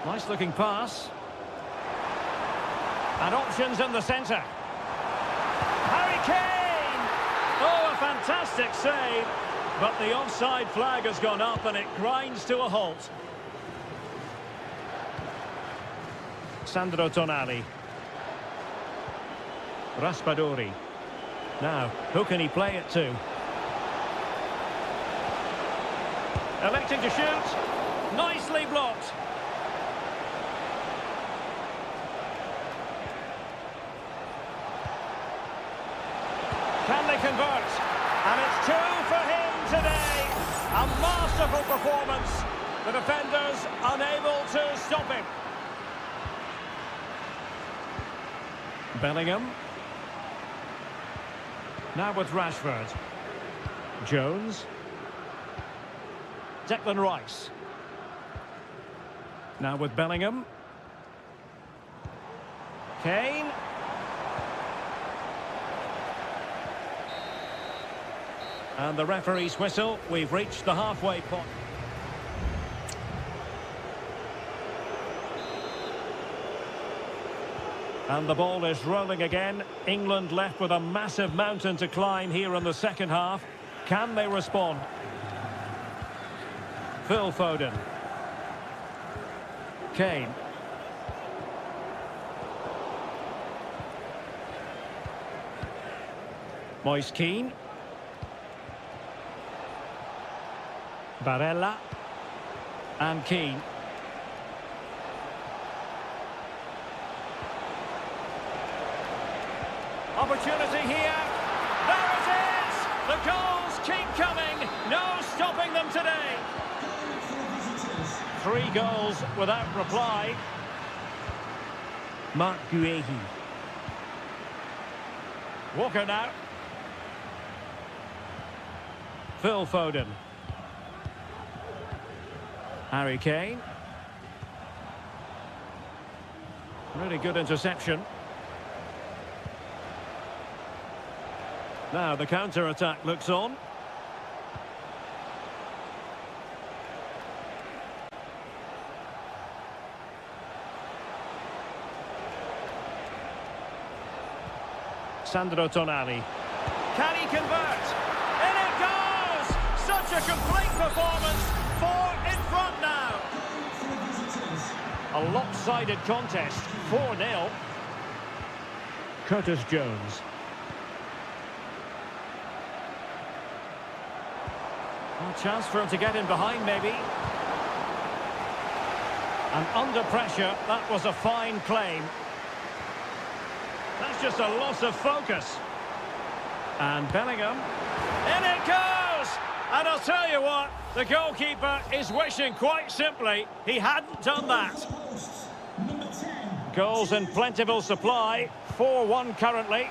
[SPEAKER 1] Nice looking pass. And options in the centre. Harry Kane! Oh, a fantastic save. But the offside flag has gone up and it grinds to a halt. Sandro Tonali. Raspadori. Now, who can he play it to? Electing to shoot. Nicely blocked. Can they convert? And it's two for him today. A masterful performance. The defenders unable to stop him. Bellingham. Now with Rashford. Jones. Declan Rice. Now with Bellingham. Kane. And the referee's whistle. We've reached the halfway point. And the ball is rolling again. England left with a massive mountain to climb here in the second half. Can they respond? Phil Foden. Kane. Moise Keane. Barella. And Keane. Opportunity here. There it is! The goals keep coming. No stopping them today. 3 goals without reply. Mark Guehi. Walker now. Phil Foden. Harry Kane. Really good interception. Now the counter-attack looks on. Sandro Tonali. Can he convert? In it goes! Such a complete performance. 4 in front now. A lopsided contest. 4-0. Curtis Jones. A chance for him to get in behind, maybe. And under pressure, that was a fine claim. That's just a loss of focus. And Bellingham. In it goes! And I'll tell you what, the goalkeeper is wishing quite simply he hadn't done that. Goals in plentiful supply. 4-1 currently.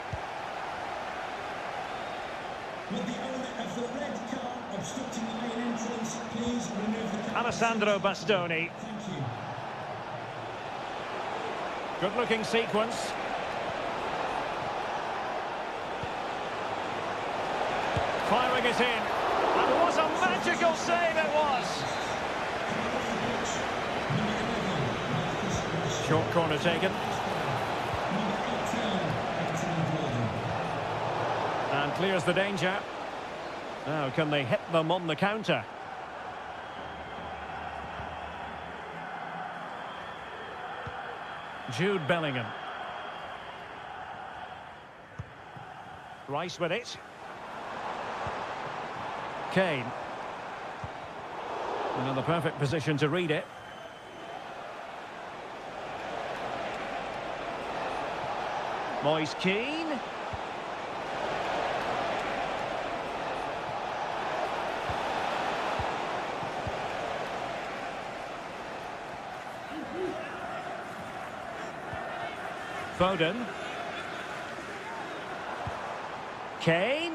[SPEAKER 1] Alessandro Bastoni. Good-looking sequence. Firing it in. And what a magical save it was! Short corner taken. And clears the danger. Now, can they hit them on the counter? Jude Bellingham. Rice with it. Kane. Another perfect position to read it. Moise Keane. Foden. Kane.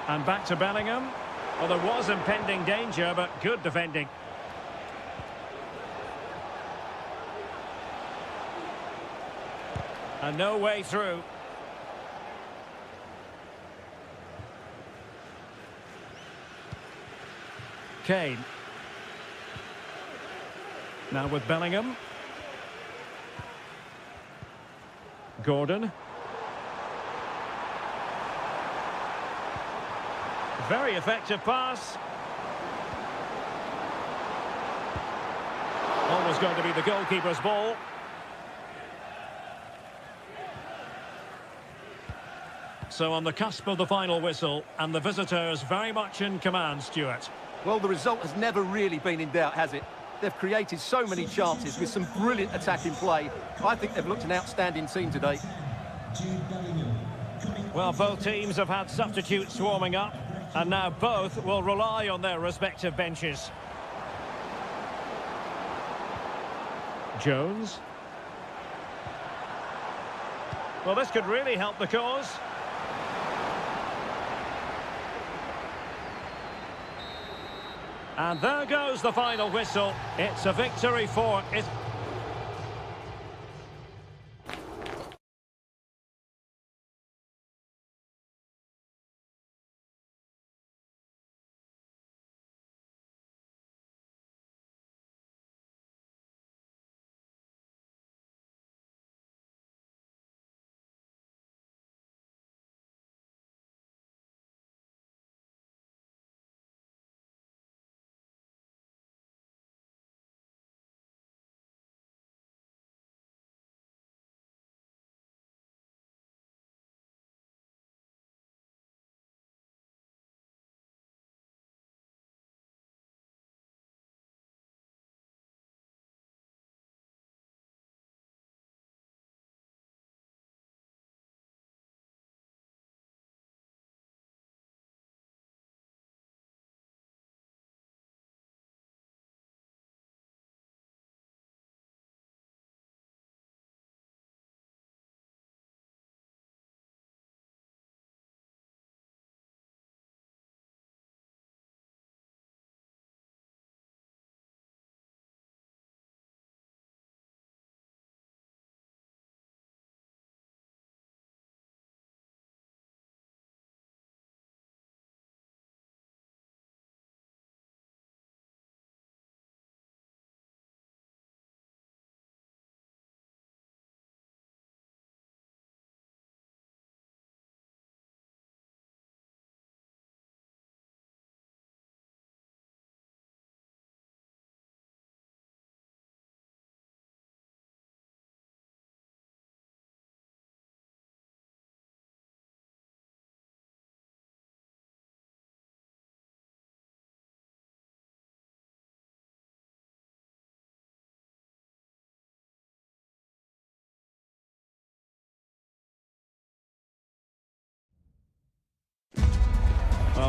[SPEAKER 1] And back to Bellingham. Well, there was impending danger, but good defending. And no way through. Kane. Now with Bellingham. Gordon. Very effective pass. Almost going to be the goalkeeper's ball. So on the cusp of the final whistle, and the visitors very much in command, Stuart.
[SPEAKER 2] Well, the result has never really been in doubt, has it? They've created so many chances with some brilliant attacking play. I think they've looked an outstanding team today.
[SPEAKER 1] Well, both teams have had substitutes warming up, and now both will rely on their respective benches. Jones. Well, this could really help the cause. And there goes the final whistle. It's a victory for it.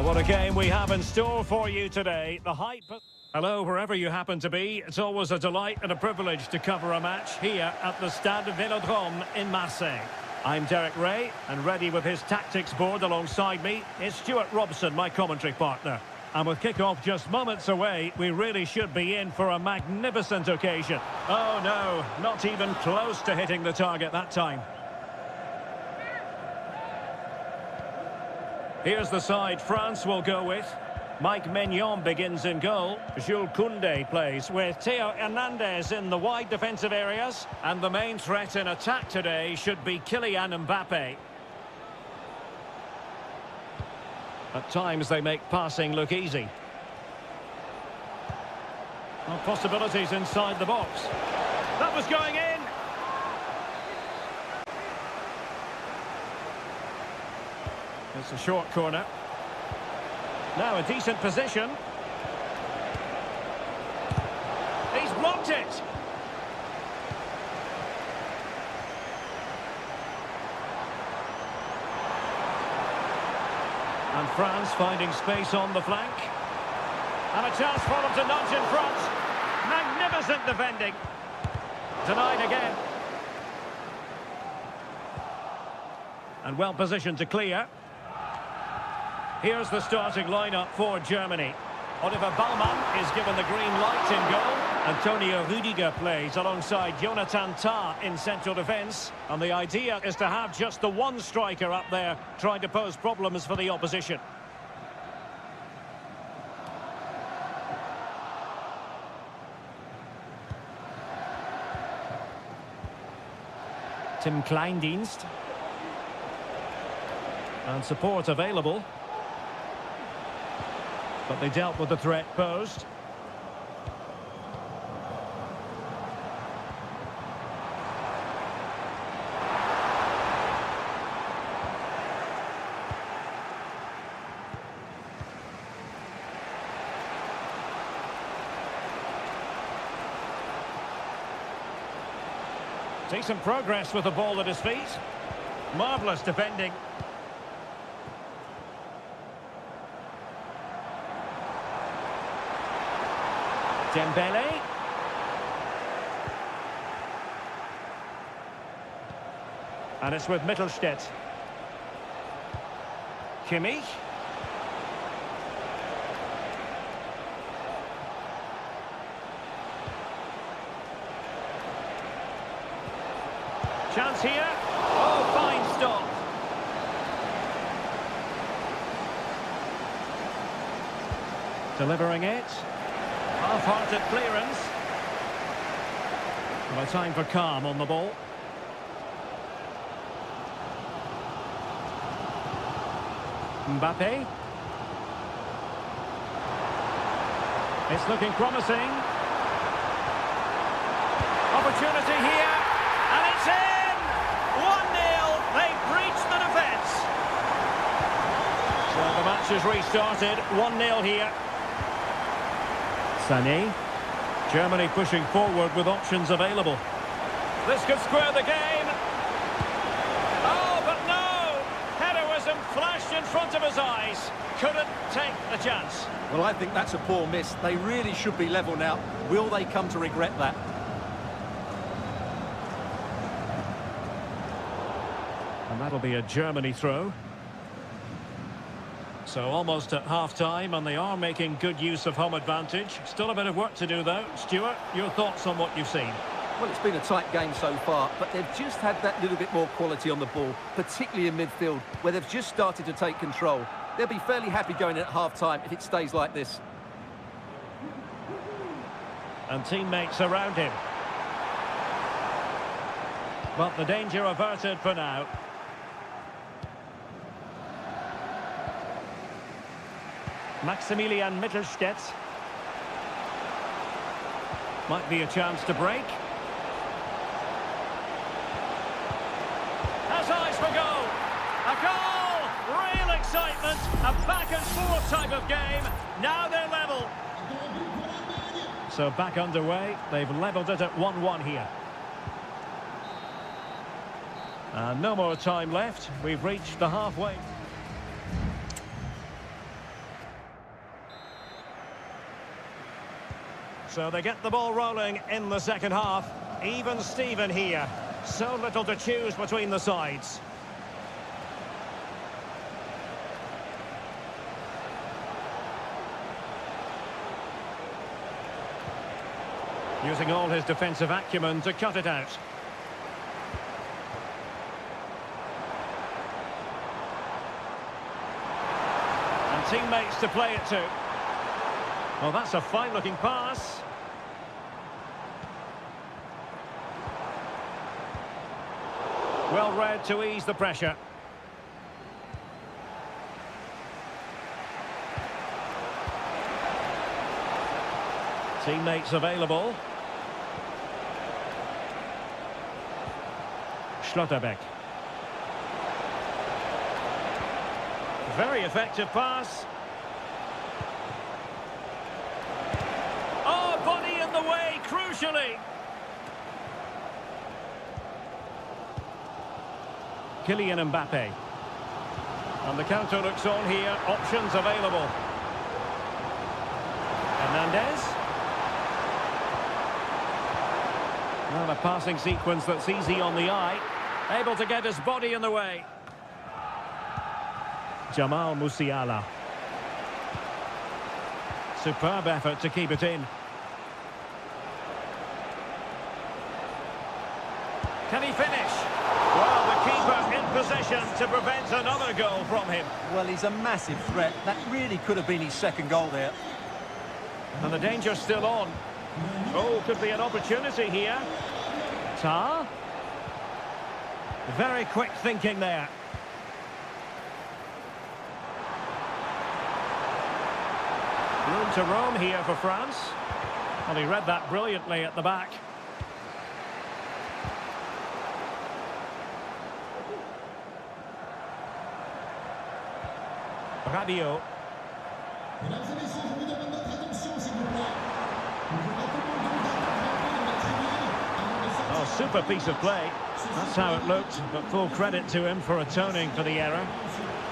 [SPEAKER 1] Well, what a game we have in store for you today. The hype... Hello, wherever you happen to be. It's always a delight and a privilege to cover a match here at the Stade Vélodrome in Marseille. I'm Derek Ray, and ready with his tactics board alongside me is Stuart Robson, my commentary partner. And with kick-off just moments away, we really should be in for a magnificent occasion. Oh no, not even close to hitting the target that time. Here's the side France will go with. Mike Maignan begins in goal. Jules Koundé plays with Theo Hernandez in the wide defensive areas. And the main threat in attack today should be Kylian Mbappe. At times they make passing look easy. Well, possibilities inside the box. That was going in. It's a short corner. Now a decent position. He's blocked it. And France finding space on the flank. And a chance for them to nudge in front. Magnificent defending. Denied again. And well positioned to clear. Here's the starting lineup for Germany. Oliver Baumann is given the green light in goal. Antonio Rüdiger plays alongside Jonathan Tah in central defence. And the idea is to have just the one striker up there trying to pose problems for the opposition. Tim Kleindienst. And support available. But they dealt with the threat posed. Decent progress with the ball at his feet. Marvellous defending. Dembele. And it's with Mittelstädt. Kimmich. Chance here. Oh, fine stop. Delivering it. Half-hearted clearance. Well, time for calm on the ball. Mbappe. It's looking promising. Opportunity here. And it's in! 1-0. They've breached the defence. So the match has restarted. 1-0 here. Sané. Germany pushing forward with options available. This could square the game. Oh, but no! Heroism flashed in front of his eyes. Couldn't take the chance.
[SPEAKER 2] Well, I think that's a poor miss. They really should be level now. Will they come to regret that?
[SPEAKER 1] And that'll be a Germany throw. So almost at half-time, and they are making good use of home advantage. Still a bit of work to do, though. Stuart, your thoughts on what you've seen?
[SPEAKER 2] Well, it's been a tight game so far, but they've just had that little bit more quality on the ball, particularly in midfield, where they've just started to take control. They'll be fairly happy going in at half-time if it stays like this.
[SPEAKER 1] And teammates around him. But the danger averted for now. Maximilian Mittelstädt. Might be a chance to break. Has eyes for goal. A goal! Real excitement. A back-and-forth type of game. Now they're level. So back underway. They've levelled it at 1-1 here. And no more time left. We've reached the halfway. So they get the ball rolling in the second half. Even Steven here. So little to choose between the sides. Using all his defensive acumen to cut it out. And teammates to play it to. Well, that's a fine-looking pass. Well read to ease the pressure. Teammates available. Schlotterbeck. Very effective pass. Oh, body in the way, crucially. Kylian Mbappe. And the counter looks on here. Options available. Hernandez. Well, a passing sequence that's easy on the eye. Able to get his body in the way. Jamal Musiala. Superb effort to keep it in. Can he finish? Well, the keeper in possession to prevent another goal from him.
[SPEAKER 2] Well, he's a massive threat. That really could have been his second goal there.
[SPEAKER 1] And the danger's still on. Oh, could be an opportunity here. Tar. Very quick thinking there. Room to roam here for France. Well, he read that brilliantly at the back. Rabiot. Oh, super piece of play. That's how it looked, but full credit to him for atoning for the error.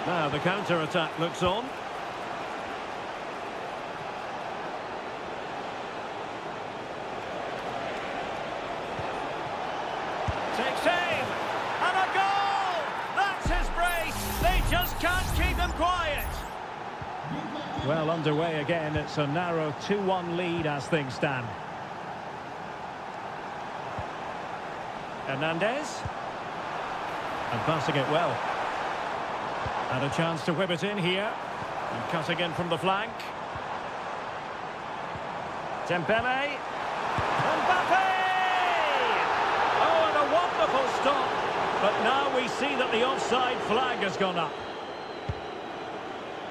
[SPEAKER 1] Now the counter-attack looks on. Takes aim, and a goal! That's his brace! They just can't keep him quiet! Well, underway again. It's a narrow 2-1 lead as things stand. Hernandez. And passing it well. And a chance to whip it in here. And cutting in from the flank. Dembele. Mbappe! Oh, and a wonderful stop. But now we see that the offside flag has gone up.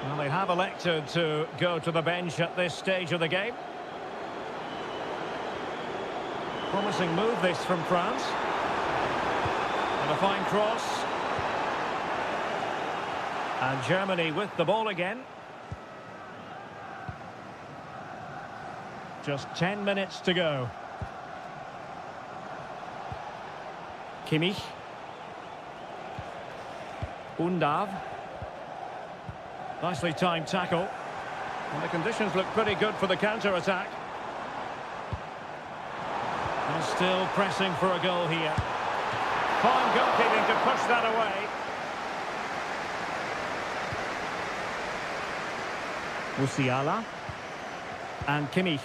[SPEAKER 1] Well, they have elected to go to the bench at this stage of the game. Promising move this from France. And a fine cross. And Germany with the ball again. Just 10 minutes to go. Kimmich. Undav. Nicely timed tackle. And the conditions look pretty good for the counter-attack. And still pressing for a goal here. Fine goalkeeping to push that away. Musiala. And Kimmich.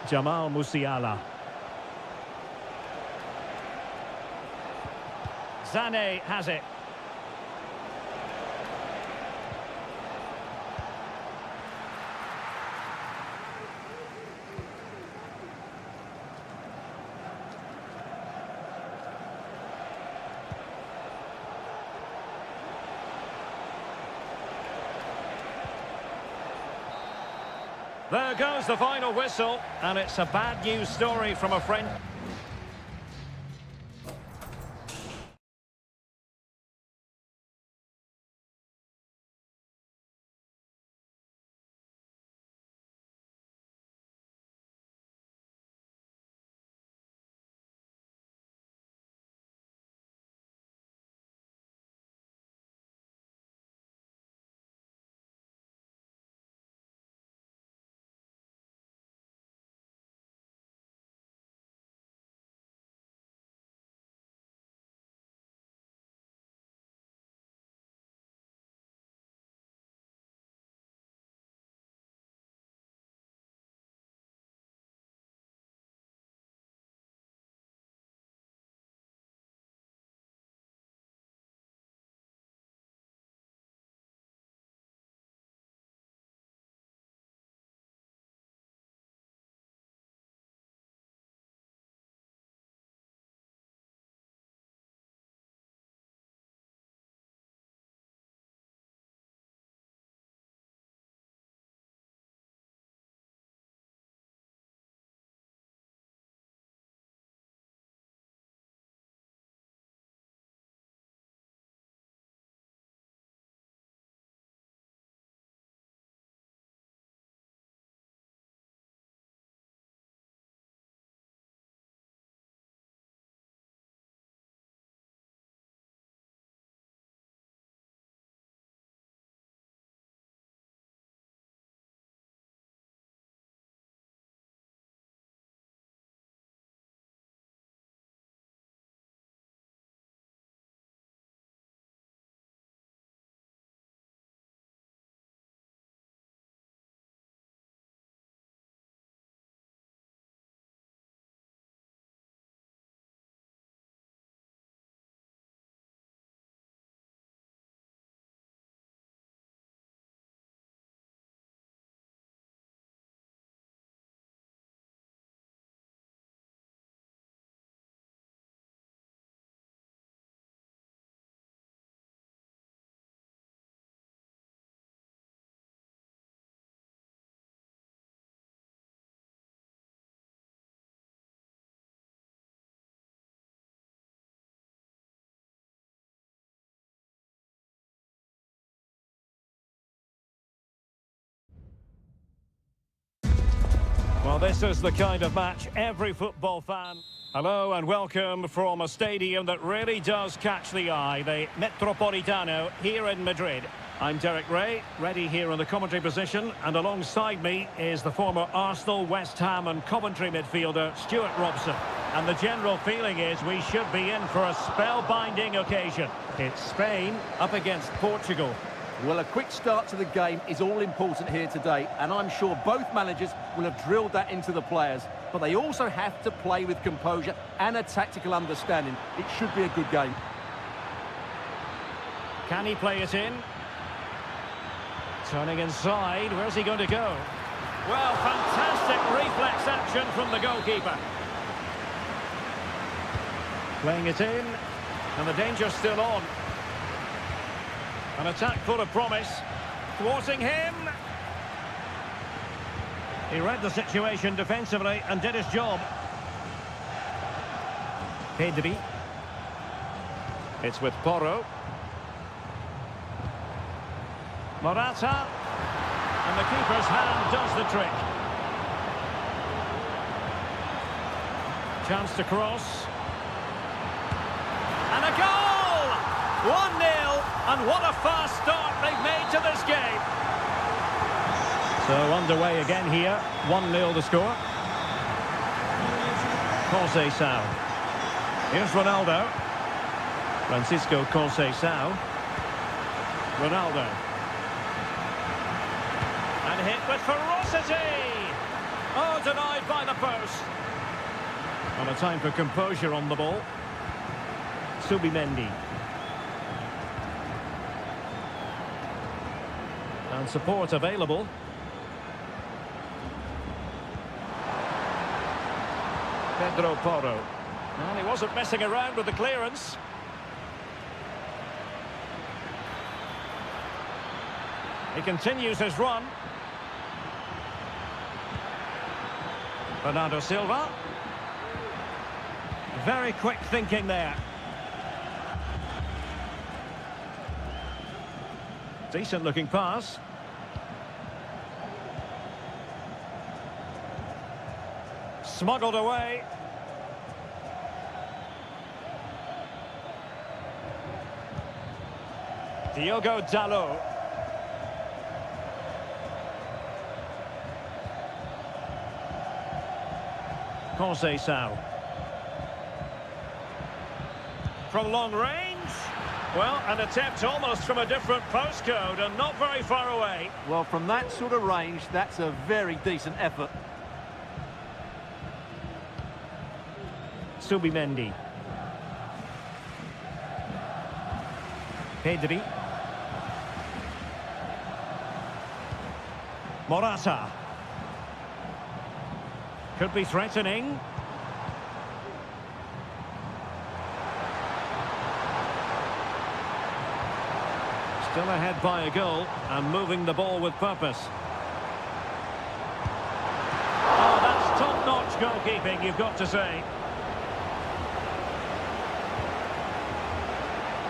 [SPEAKER 1] Jamal Musiala. Sané has it. There goes the final whistle, and it's a bad news story from a friend. Well, this is the kind of match every football fan... Hello and welcome from a stadium that really does catch the eye, the Metropolitano here in Madrid. I'm Derek Ray, ready here in the commentary position, and alongside me is the former Arsenal, West Ham and Coventry midfielder Stuart Robson. And the general feeling is we should be in for a spellbinding occasion. It's Spain up against Portugal.
[SPEAKER 2] Well, a quick start to the game is all important here today, and I'm sure both managers will have drilled that into the players. But they also have to play with composure and a tactical understanding. It should be a good game.
[SPEAKER 1] Can he play it in? Turning inside, where's he going to go? Well, fantastic reflex action from the goalkeeper. Playing it in, and the danger's still on. An attack full of promise. Thwarting him. He read the situation defensively and did his job. Pedri. It's with Porro. Morata. And the keeper's hand does the trick. Chance to cross. And a goal! 1-0, and what a fast start they've made to this game. So underway again here, 1-0 the score. Conceição. Here's Ronaldo. Francisco Conceição. Ronaldo. And hit with ferocity. Oh, denied by the post. And a time for composure on the ball. Subimendi. And support available. Pedro Porro. And he wasn't messing around with the clearance. He continues his run. Bernardo Silva. Very quick thinking there. Decent looking pass. Smuggled away. Diogo Dalot. Conceição. From long range. Well, an attempt almost from a different postcode and not very far away.
[SPEAKER 2] Well, from that sort of range, that's a very decent effort.
[SPEAKER 1] Subimendi. Pedri. Morata. Could be threatening. Still ahead by a goal and moving the ball with purpose. Oh, that's top-notch goalkeeping, you've got to say.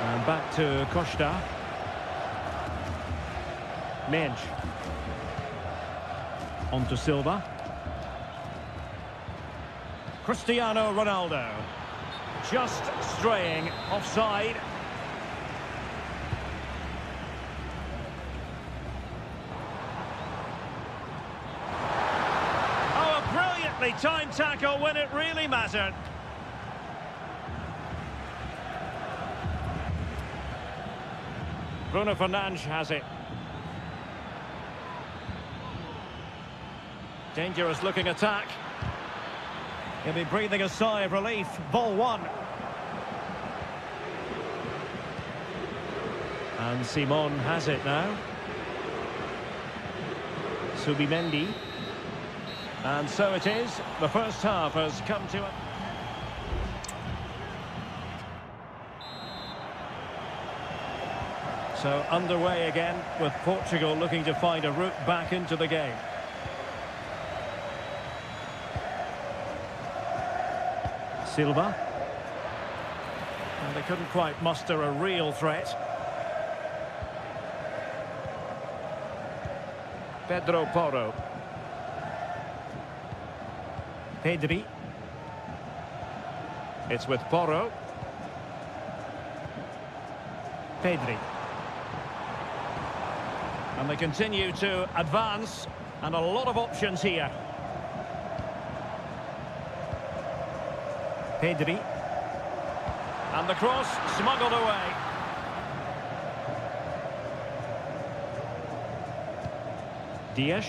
[SPEAKER 1] And back to Costa. Mensch. On to Silva. Cristiano Ronaldo. Just straying offside. Oh, a brilliantly timed tackle when it really mattered. Bruno Fernandes has it. Dangerous looking attack. He'll be breathing a sigh of relief. Ball one. And Simon has it now. Subimendi. And so it is. The first half has come to an... So underway again with Portugal looking to find a route back into the game. Silva. And they couldn't quite muster a real threat. Pedro Porro. Pedri. It's with Porro. Pedri. And they continue to advance, and a lot of options here. Pedri. And the cross smuggled away. Dias.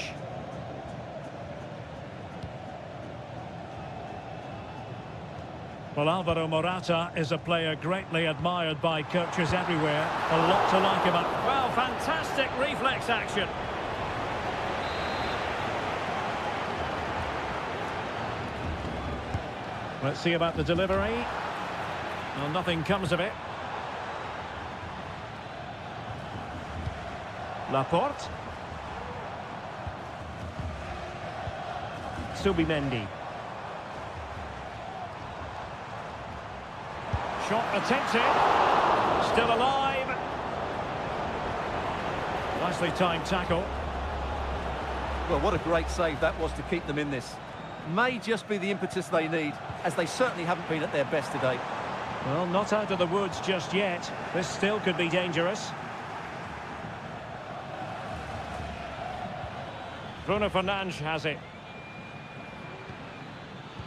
[SPEAKER 1] Well, Alvaro Morata is a player greatly admired by coaches everywhere. A lot to like about. Well, fantastic reflex action. Let's see about the delivery. Well, nothing comes of it. Laporte. Subimendi. Shot attempted. Still alive. Nicely timed tackle.
[SPEAKER 2] Well, what a great save that was to keep them in this. May just be the impetus they need, as they certainly haven't been at their best today.
[SPEAKER 1] Well, not out of the woods just yet. This still could be dangerous. Bruno Fernandes has it.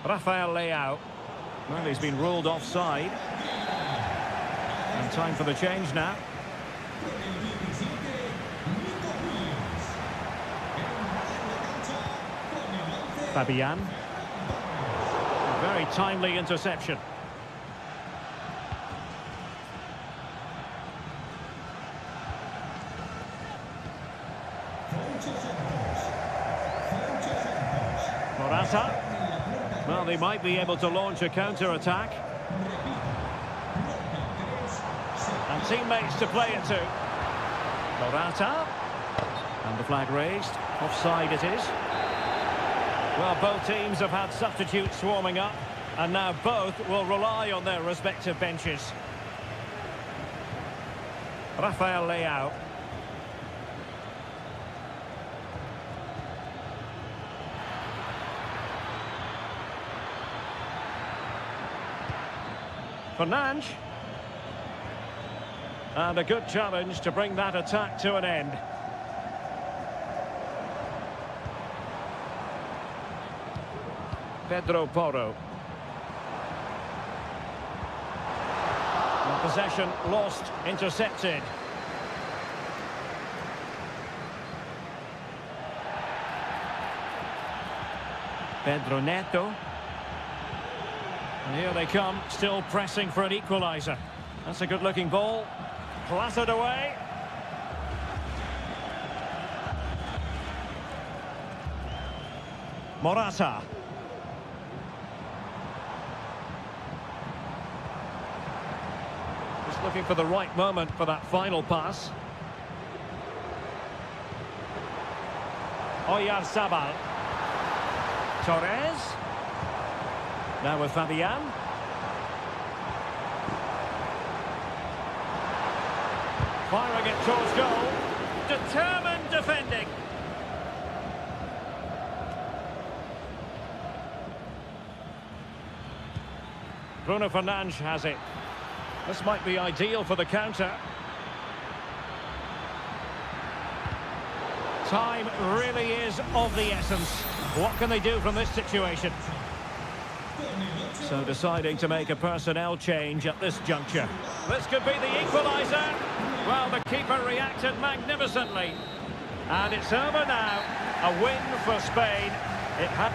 [SPEAKER 1] Rafael Leao. Well, he's been ruled offside. And time for the change now. Fabian. A very timely interception. Morata. Well, they might be able to launch a counter-attack. And teammates to play it to. Morata. And the flag raised. Offside it is. Well, both teams have had substitutes swarming up, and now both will rely on their respective benches. Rafael Leao. Fernandes. And a good challenge to bring that attack to an end. Pedro Porro. And possession lost, intercepted. Pedro Neto. And here they come, still pressing for an equaliser. That's a good-looking ball. Clattered away. Morata. Just looking for the right moment for that final pass. Oyarzabal. Torres. Now with Fabian. Firing it towards goal. Determined defending. Bruno Fernandes has it. This might be ideal for the counter. Time really is of the essence. What can they do from this situation? So deciding to make a personnel change at this juncture. This could be the equaliser. Well, the keeper reacted magnificently. And it's over now. A win for Spain. It had...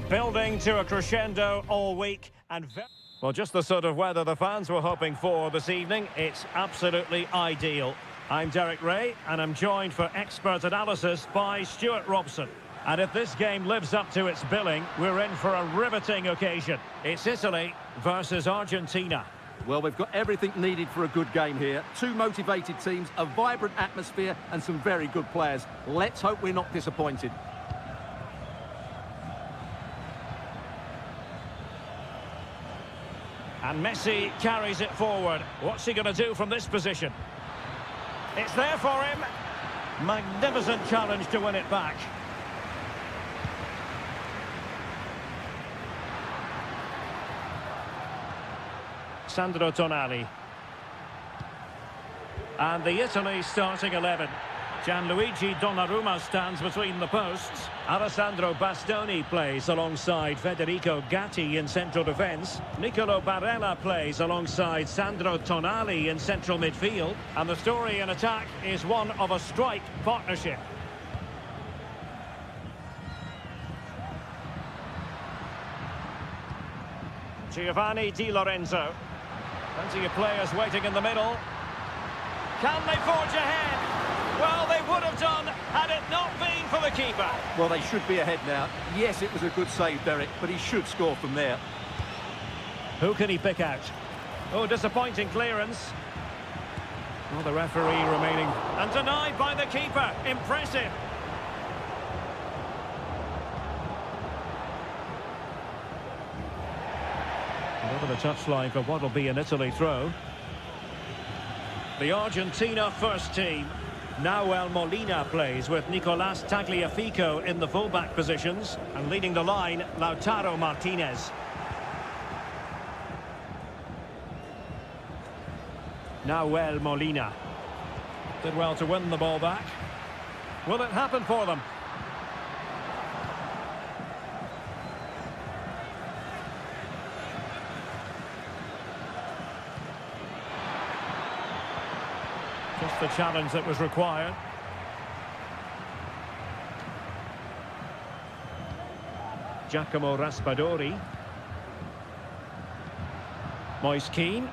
[SPEAKER 1] Building to a crescendo all week and well, just the sort of weather the fans were hoping for this evening. It's absolutely ideal. I'm Derek Ray, and I'm joined for expert analysis by Stuart Robson. And if this game lives up to its billing, we're in for a riveting occasion. It's Italy versus Argentina.
[SPEAKER 2] Well, we've got everything needed for a good game here. Two motivated teams, a vibrant atmosphere, and some very good players. Let's hope we're not disappointed.
[SPEAKER 1] And Messi carries it forward. What's he going to do from this position? It's there for him. Magnificent challenge to win it back. Sandro Tonali. And the Italy starting 11. Gianluigi Donnarumma stands between the posts. Alessandro Bastoni plays alongside Federico Gatti in central defence. Nicolo Barella plays alongside Sandro Tonali in central midfield. And the story in attack is one of a strike partnership. Giovanni Di Lorenzo. Plenty of players waiting in the middle. Can they forge ahead? Well, they would have done had it not been for the keeper.
[SPEAKER 2] Well, they should be ahead now. Yes, it was a good save, Derek, but he should score from there.
[SPEAKER 1] Who can he pick out? Oh, disappointing clearance. Oh, the referee remaining. And denied by the keeper. Impressive. Over the touchline for what will be an Italy throw. The Argentina first team. Nahuel Molina plays with Nicolás Tagliafico in the fullback positions, and leading the line, Lautaro Martinez. Nahuel Molina. Did well to win the ball back. Will it happen for them? Just the challenge that was required. Giacomo Raspadori. Moise Kean.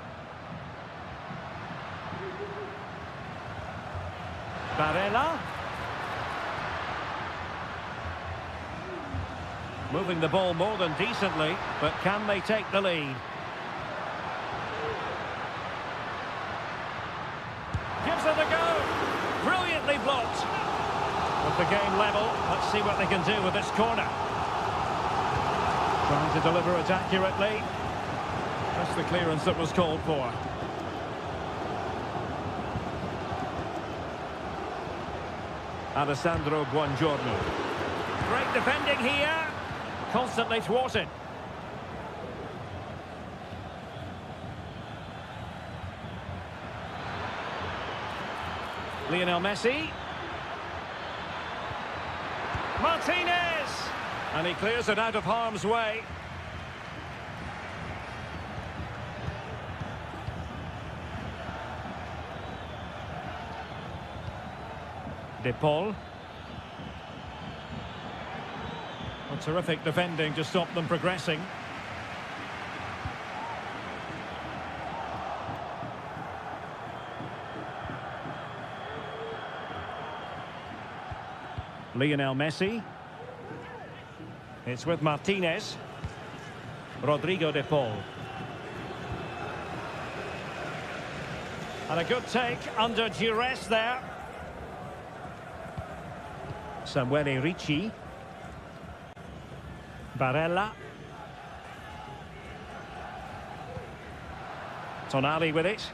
[SPEAKER 1] Barella. Moving the ball more than decently, but can they take the lead? Gives it a go. Brilliantly blocked. With the game level, let's see what they can do with this corner. Trying to deliver it accurately. That's the clearance that was called for. Alessandro Buongiorno. Great defending here. Constantly thwarted. Lionel Messi. Martinez! And he clears it out of harm's way. De Paul. A terrific defending to stop them progressing. Lionel Messi. It's with Martinez. Rodrigo De Paul. And a good take under duress there. Samuele Ricci. Barella. Tonali with it.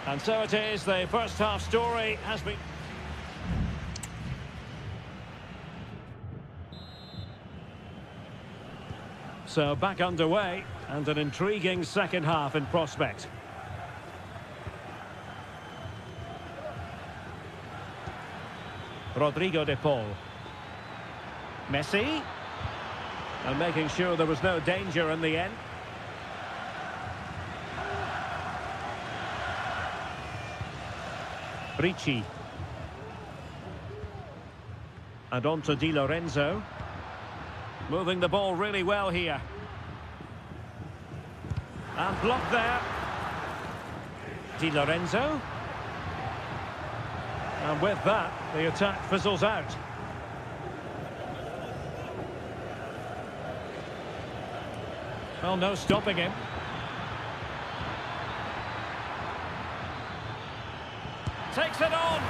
[SPEAKER 1] And so it is, the first half story has been... So back underway, and an intriguing second half in prospect. Rodrigo De Paul. Messi. And making sure there was no danger in the end. Ricci. And on to Di Lorenzo. Moving the ball really well here. And blocked there. Di Lorenzo. And with that, the attack fizzles out. Well, no stopping him. Takes it on.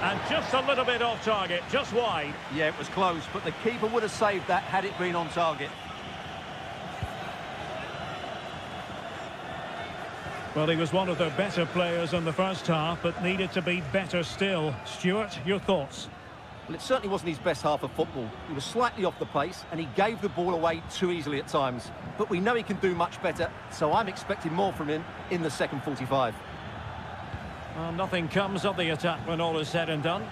[SPEAKER 1] And just a little bit off target, just wide.
[SPEAKER 2] Yeah, it was close, but the keeper would have saved that had it been on target.
[SPEAKER 1] Well, he was one of the better players in the first half, but needed to be better still. Stuart, your thoughts?
[SPEAKER 2] Well, it certainly wasn't his best half of football. He was slightly off the pace, and he gave the ball away too easily at times. But we know he can do much better, so I'm expecting more from him in the second 45.
[SPEAKER 1] Well, nothing comes of the attack when all is said and done.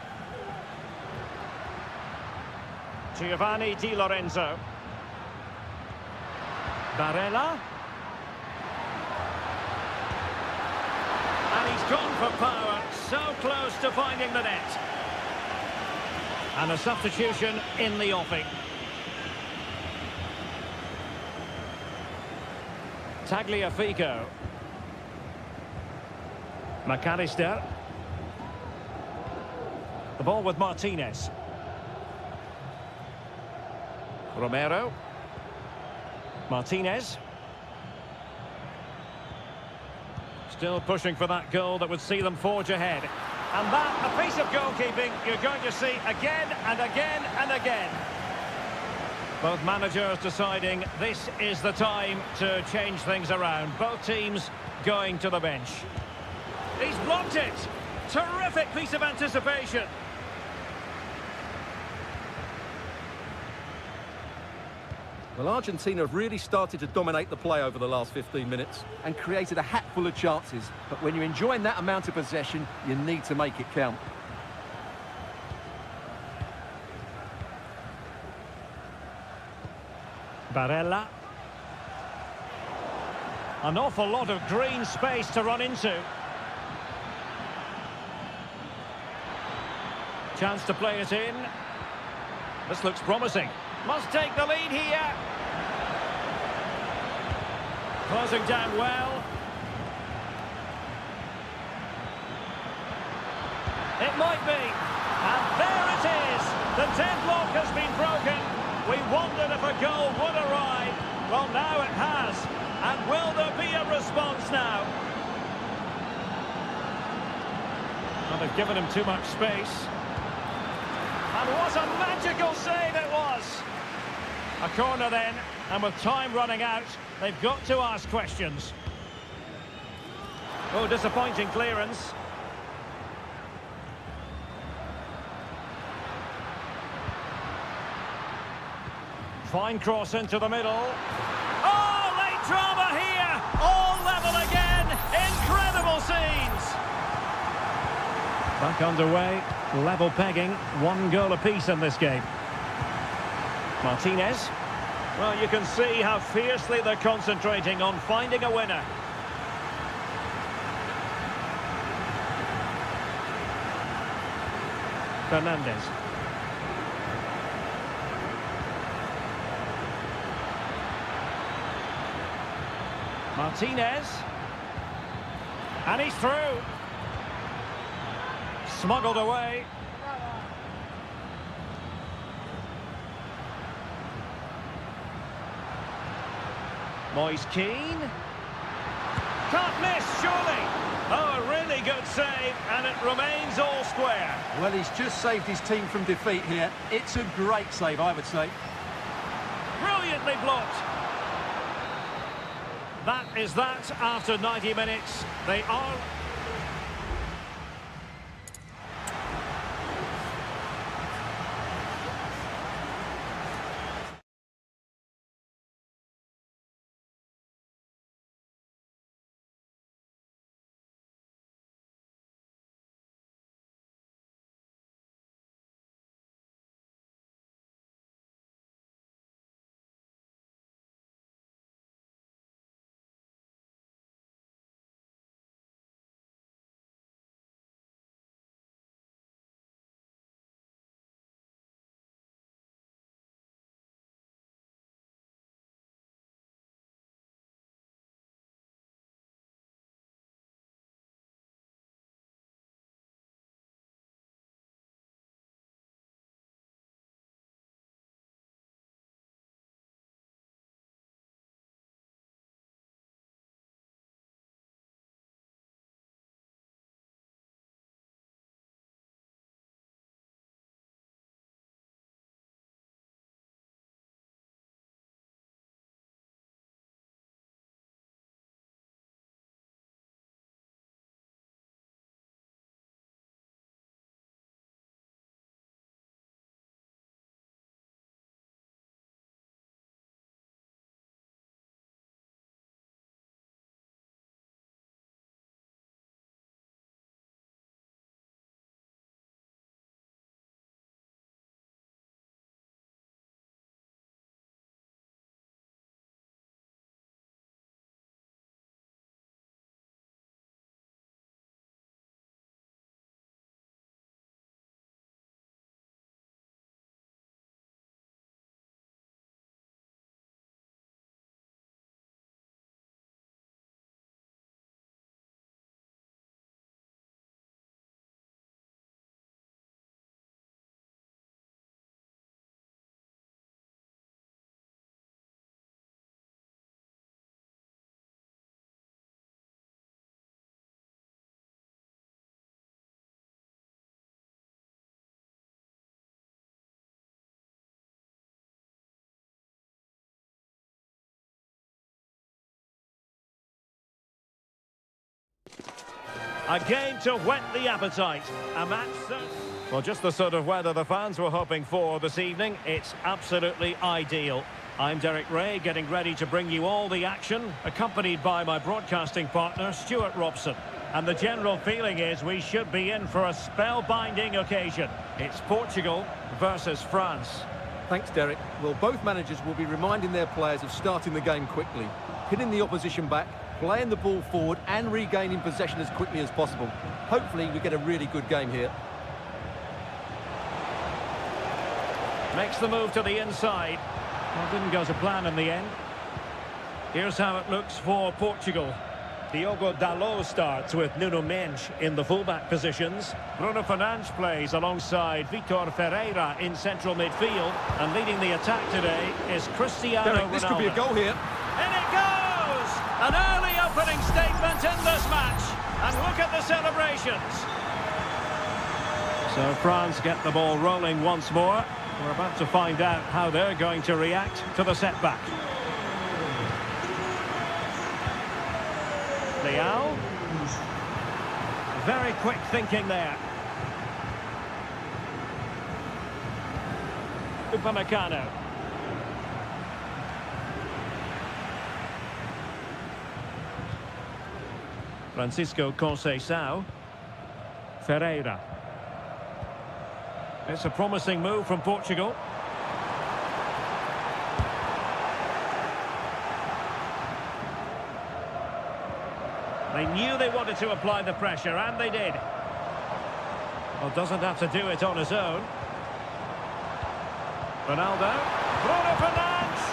[SPEAKER 1] Giovanni Di Lorenzo. Barella. And he's gone for power, so close to finding the net. And a substitution in the offing. Tagliafico. McAllister. The ball with Martinez. Romero. Martinez. Still pushing for that goal that would see them forge ahead. And that, a piece of goalkeeping you're going to see again and again and again. Both managers deciding this is the time to change things around. Both teams going to the bench. He's blocked it. Terrific piece of anticipation.
[SPEAKER 2] Well, Argentina have really started to dominate the play over the last 15 minutes and created a hatful of chances. But when you're enjoying that amount of possession, you need to make it count.
[SPEAKER 1] Barella. An awful lot of green space to run into. Chance to play it in. This looks promising. Must take the lead here. Closing down well. It might be. And there it is. The deadlock has been broken. We wondered if a goal would arrive. Well, now it has. And will there be a response now? Well, they've given him too much space. And what a magical save it was! A corner then, and with time running out, they've got to ask questions. Oh, disappointing clearance. Fine cross into the middle. Oh, late drama here! All level again! Incredible scenes! Back underway, level pegging, 1 goal apiece in this game. Martinez. Well, you can see how fiercely they're concentrating on finding a winner. Fernandez. Martinez. And he's through. Smuggled away. Moise Keane. Can't miss, surely. Oh, a really good save, and it remains all square.
[SPEAKER 2] Well, he's just saved his team from defeat here. It's a great save, I would say.
[SPEAKER 1] Brilliantly blocked. That is that after 90 minutes. They are A game to whet the appetite. A match that... Well, just the sort of weather the fans were hoping for this evening. It's absolutely ideal. I'm Derek Ray, getting ready to bring you all the action, accompanied by my broadcasting partner, Stuart Robson. And the general feeling is we should be in for a spellbinding occasion. It's Portugal versus France.
[SPEAKER 2] Thanks, Derek. Well, both managers will be reminding their players of starting the game quickly, pinning the opposition back, playing the ball forward and regaining possession as quickly as possible. Hopefully we get a really good game here.
[SPEAKER 1] Makes the move to the inside. Well, didn't go to plan in the end. Here's how it looks for Portugal. Diogo Dalot starts with Nuno Mendes in the fullback positions. Bruno Fernandes plays alongside Vitor Ferreira in central midfield. And leading the attack today is Cristiano
[SPEAKER 2] Derek,
[SPEAKER 1] Ronaldo.
[SPEAKER 2] this could be a goal here.
[SPEAKER 1] And it goes! An early opening statement in this match. And look at the celebrations. So France get the ball rolling once more. We're about to find out how they're going to react to the setback. Leao. Very quick thinking there. Upamecano. Francisco Conceição. Ferreira. It's a promising move from Portugal. They knew they wanted to apply the pressure, and they did. Well, doesn't have to do it on his own. Ronaldo. Bruno Fernandes.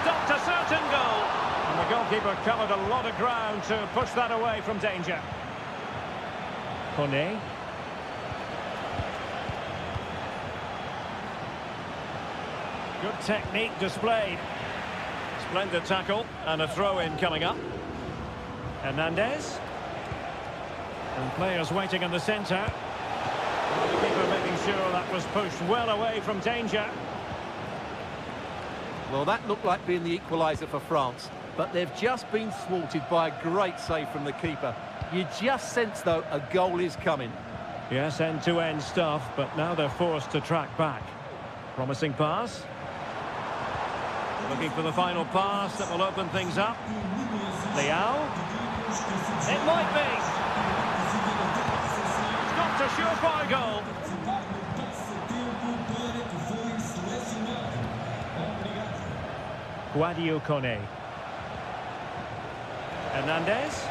[SPEAKER 1] Stopped a certain goal. And the goalkeeper covered a lot of ground to push that away from danger. Kone. Good technique displayed. Splendid tackle and a throw-in coming up. Hernandez. And players waiting in the centre. The keeper making sure that was pushed well away from danger.
[SPEAKER 2] Well, that looked like being the equaliser for France, but they've just been thwarted by a great save from the keeper. You just sense, though, a goal is coming.
[SPEAKER 1] Yes, end-to-end stuff, but now they're forced to track back. Promising pass. Looking for the final pass that will open things up. Leao. It might be. It's got a surefire goal. Guadio Kone. Hernandez.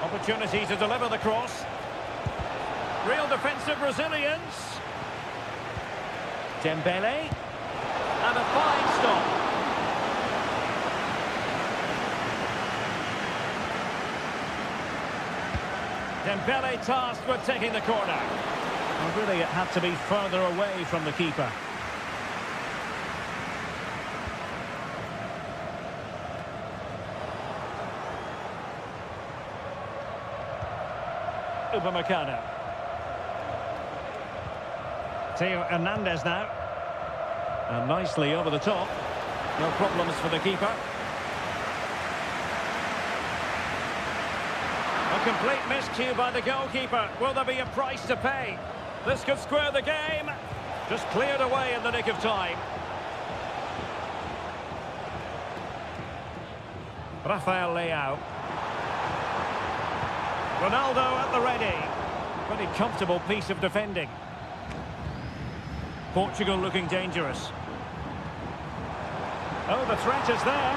[SPEAKER 1] Opportunity to deliver the cross. Real defensive resilience. Dembele. And a fine stop. Dembele tasked with taking the corner. Well, really, it had to be further away from the keeper. Upamecano. Theo Hernandez now. And nicely over the top. No problems for the keeper. A complete miscue by the goalkeeper. Will there be a price to pay? This could square the game. Just cleared away in the nick of time. Rafael Leao. Ronaldo at the ready. Pretty comfortable piece of defending. Portugal looking dangerous. Oh, the threat is there.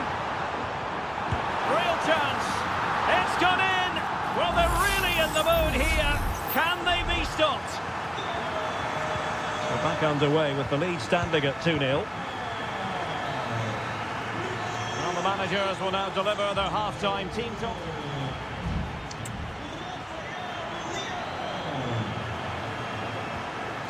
[SPEAKER 1] Real chance. It's gone in. Well, they're really in the mood here. Can they be stopped? So back underway with the lead standing at 2-0. Well, the managers will now deliver their half-time team talk.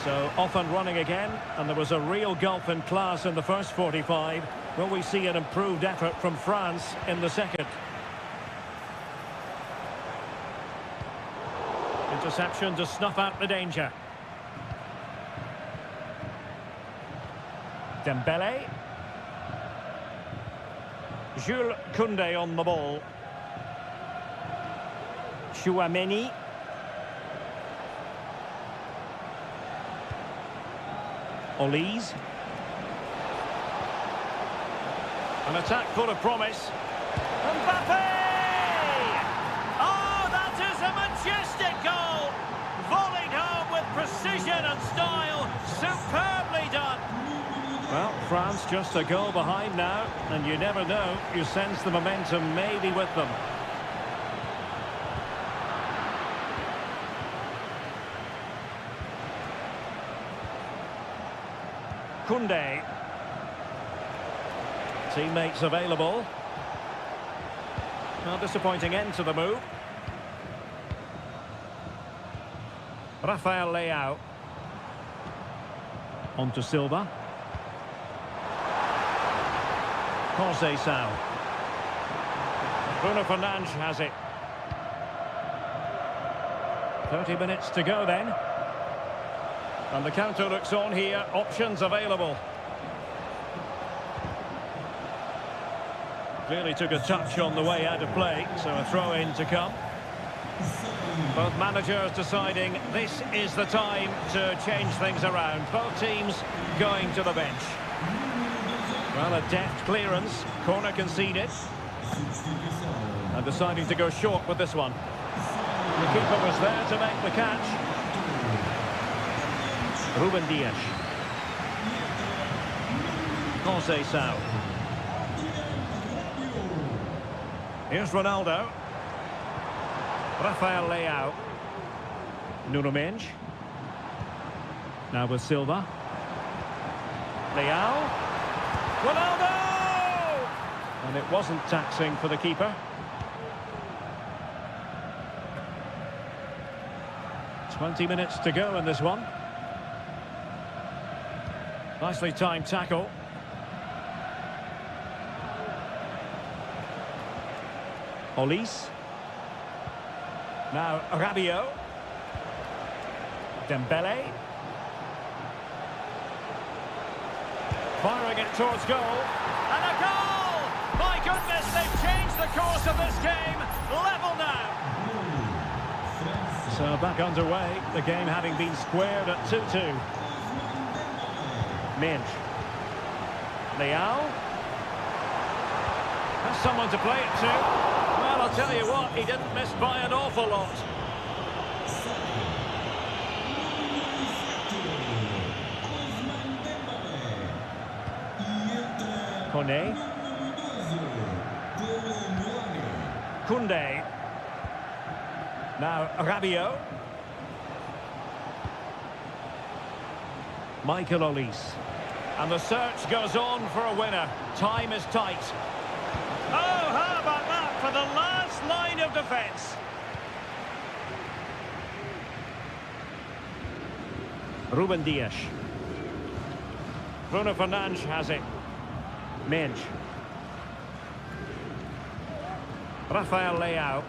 [SPEAKER 1] So off and running again, and there was a real gulf in class in the first 45. Will we see an improved effort from France in the second? Interception to snuff out the danger. Dembele. Jules Koundé on the ball. Chouameni. Olise. An attack full of promise. Mbappe! Oh, that is a majestic goal! Volleyed home with precision and style. Superbly done. Well, France just a goal behind now, and you never know. You sense the momentum may be with them. Koundé. Teammates available. Well, disappointing end to the move. Rafael Leao. On to Silva. Conceição. Bruno Fernandes has it. 30 minutes to go then. And the counter looks on here. Options available. Clearly took a touch on the way out of play, so a throw-in to come. Both managers deciding this is the time to change things around. Both teams going to the bench. Well, a deft clearance. Corner conceded. And deciding to go short with this one. The keeper was there to make the catch. Ruben Dias. Conceição. Here's Ronaldo. Rafael Leao. Nuno Mendes. Now with Silva. Leao. Ronaldo! And it wasn't taxing for the keeper. 20 minutes to go in this one. Nicely timed tackle. Olise. Now Rabiot. Dembele. Firing it towards goal. And a goal! My goodness, they've changed the course of this game. Level now. So back underway, the game having been squared at 2-2. Mendes. Leao. Has someone to play it to. Well, I'll tell you what, he didn't miss by an awful lot. Koné. Koundé. Now Rabiot. Michael Olise. And the search goes on for a winner. Time is tight. Oh, how about that for the last line of defence? Ruben Dias. Bruno Fernandes has it. Mendes. Rafael Leao.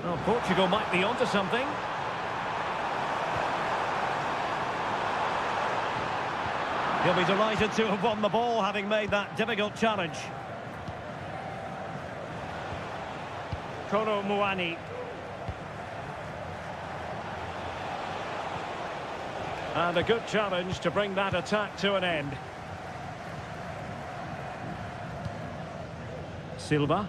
[SPEAKER 1] Well, Portugal might be onto something. He'll be delighted to have won the ball, having made that difficult challenge. Kolo Muani. And a good challenge to bring that attack to an end. Silva.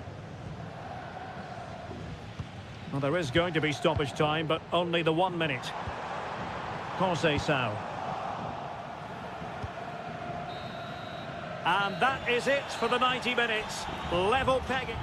[SPEAKER 1] Well, there is going to be stoppage time, but only the 1 minute. Conceição. And that is it for the 90 minutes. Level pegging.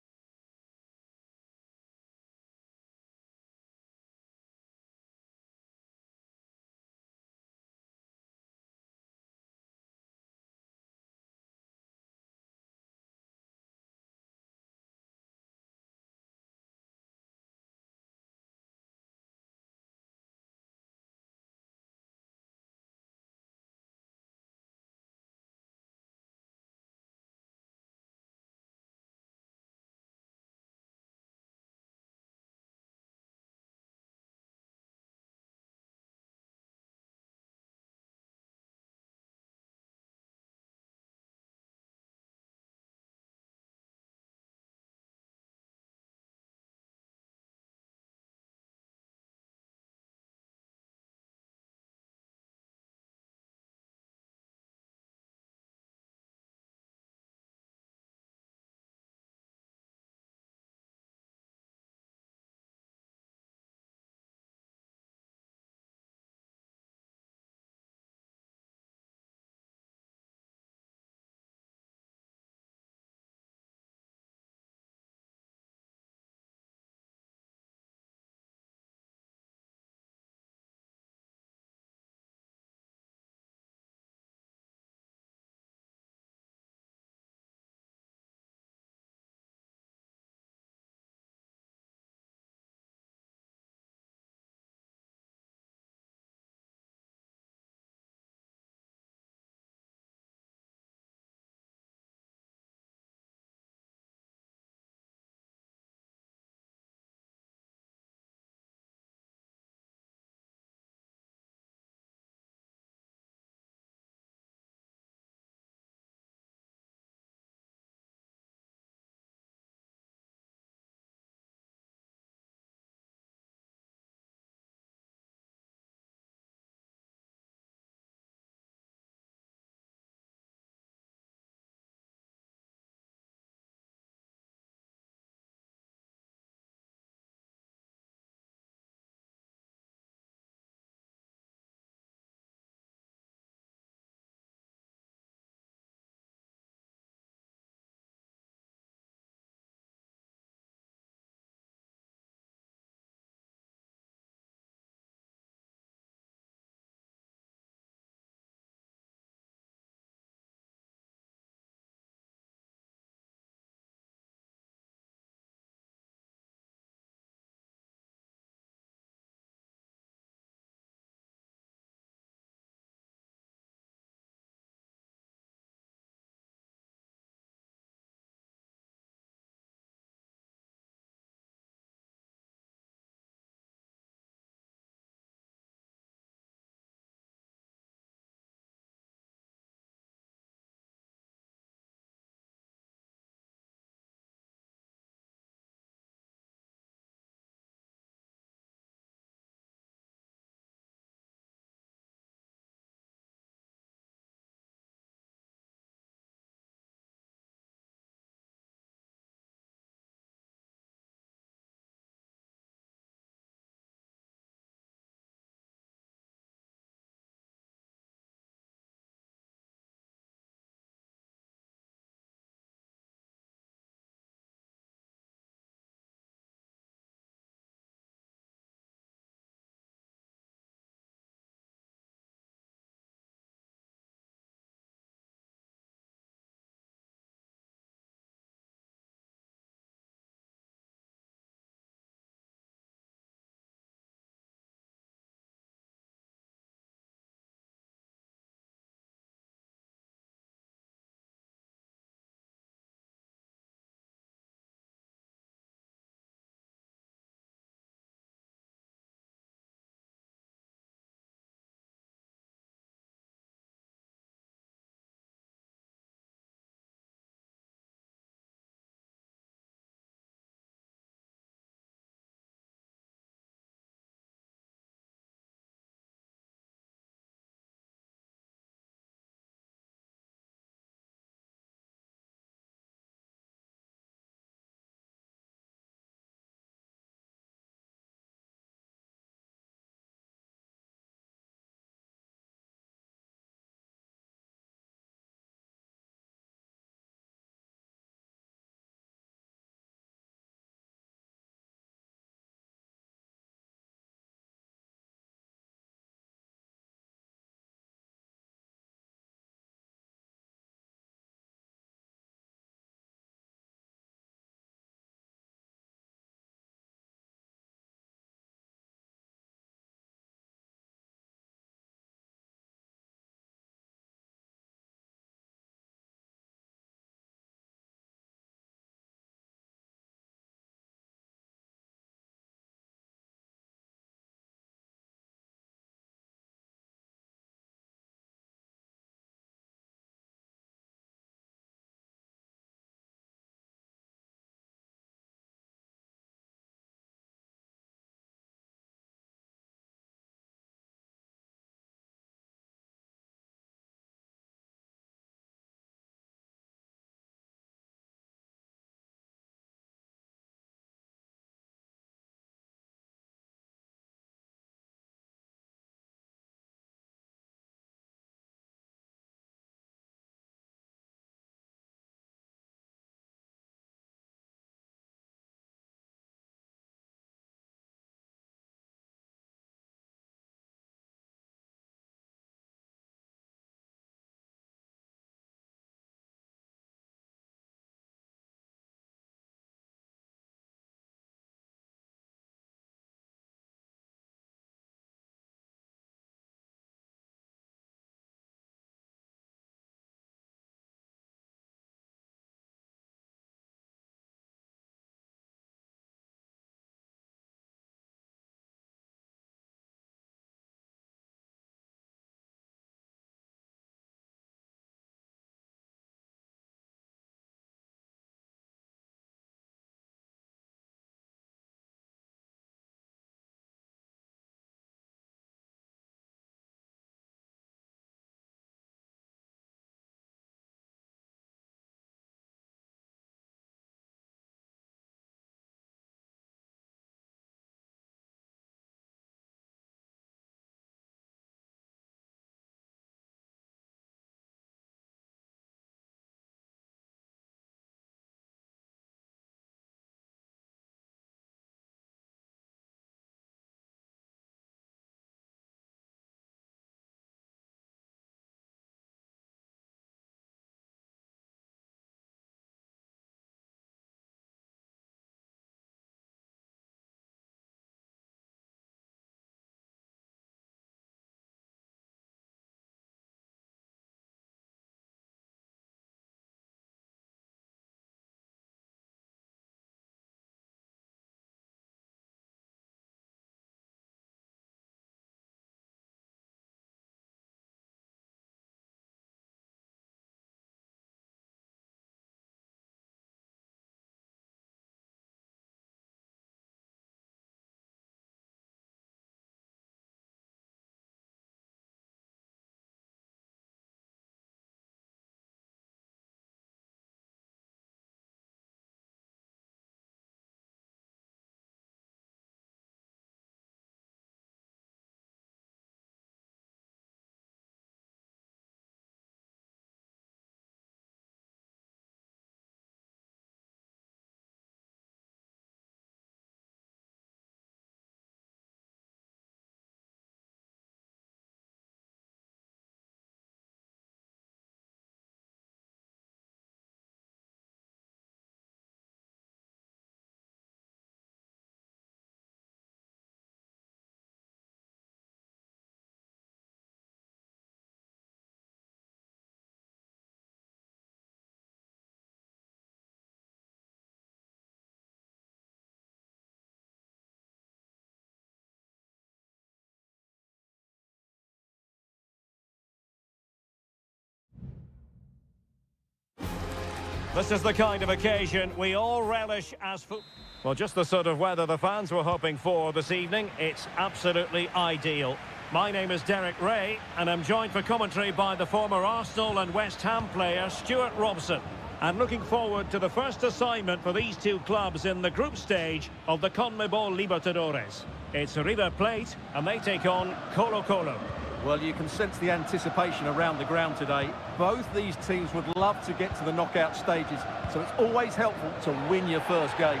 [SPEAKER 1] This is the kind of occasion we all relish as football. Well, just the sort of weather the fans were hoping for this evening. It's absolutely ideal. My name is Derek Ray, and I'm joined for commentary by the former Arsenal and West Ham player Stuart Robson. And looking forward to the first assignment for these two clubs in the group stage of the CONMEBOL Libertadores. It's River Plate, and they take on Colo-Colo.
[SPEAKER 2] Well, you can sense the anticipation around the ground today. Both these teams would love to get to the knockout stages, so it's always helpful to win your first game.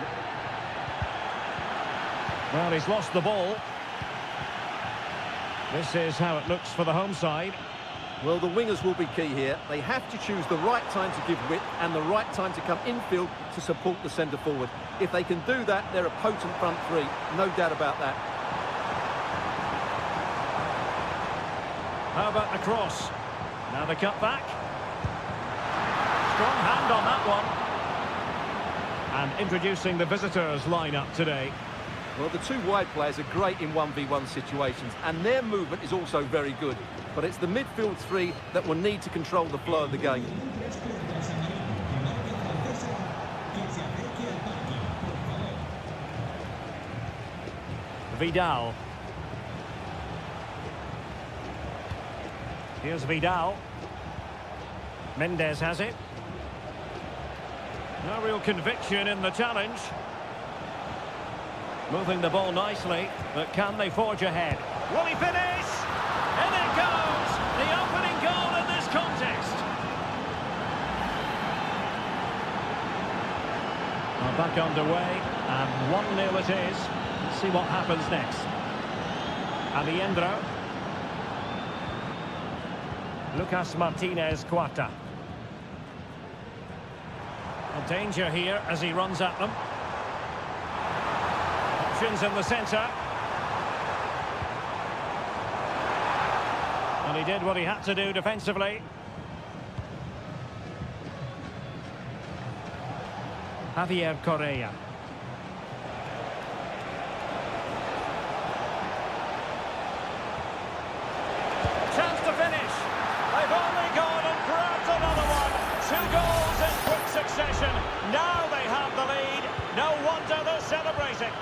[SPEAKER 1] Well, he's lost the ball. This is how it looks for the home side.
[SPEAKER 2] Well, the wingers will be key here. They have to choose the right time to give width and the right time to come infield to support the centre forward. If they can do that, they're a potent front three. No doubt about that.
[SPEAKER 1] How about the cross? Now the cut back. Strong hand on that one. And introducing the visitors lineup today.
[SPEAKER 2] Well, the two wide players are great in 1v1 situations, and their movement is also very good. But it's the midfield three that will need to control the flow of the game.
[SPEAKER 1] Vidal. Here's Vidal. Mendes has it. No real conviction in the challenge. Moving the ball nicely, but can they forge ahead? Will he finish? In it goes! The opening goal in this contest. Well, back underway, and 1-0 it is. Let's see what happens next. Aliendro. Lucas Martinez Cuarta. A danger here as he runs at them. Options in the centre. And he did what he had to do defensively. Javier Correa. Chance to finish. They've only gone and grabbed another one. 2 goals in quick succession. Now they have the lead. No wonder they're celebrating.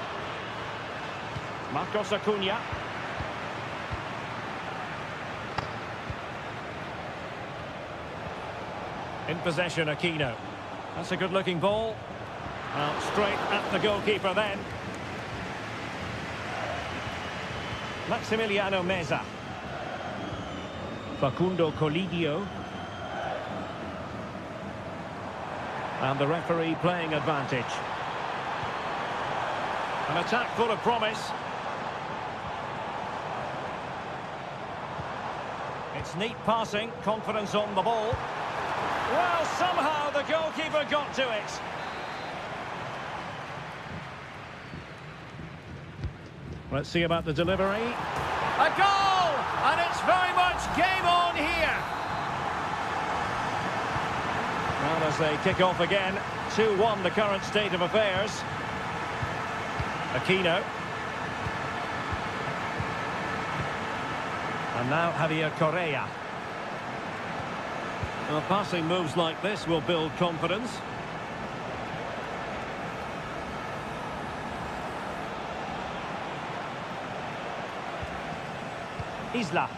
[SPEAKER 1] Marcos Acuna. In possession, Aquino. That's a good-looking ball. Well, straight at the goalkeeper then. Maximiliano Meza. Facundo Colidio. And the referee playing advantage. An attack full of promise. It's neat passing, confidence on the ball. Well, somehow the goalkeeper got to it. Let's see about the delivery. A goal! And it's very much game on here. Well, as they kick off again, 2-1 the current state of affairs. Aquino. And now Javier Correa. Well, passing moves like this will build confidence. Isla.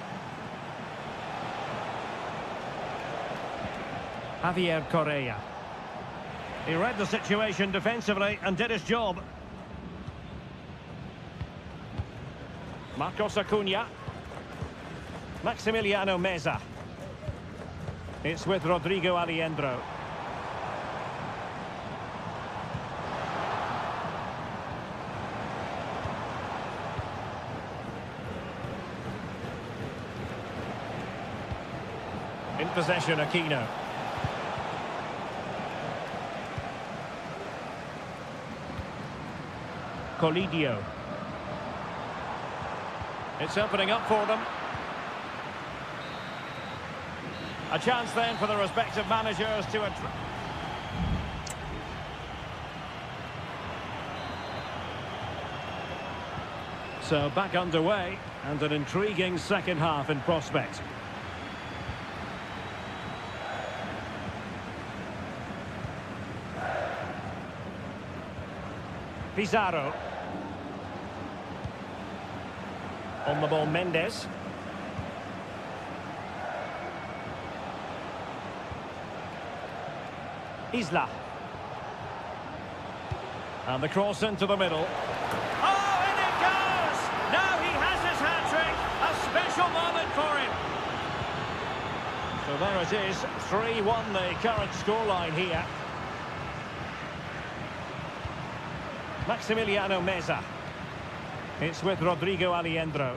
[SPEAKER 1] Javier Correa. He read the situation defensively and did his job. Marcos Acuna. Maximiliano Meza. It's with Rodrigo Aliendro. In possession, Aquino. Colidio. It's opening up for them. A chance then for the respective managers to... So back underway, and an intriguing second half in prospect. Pizarro. On the ball, Mendes. Isla. And the cross into the middle. Oh, in it goes! Now he has his hat-trick. A special moment for him. So there it is, 3-1 the current scoreline here. Maximiliano Meza. It's with Rodrigo Aliendro.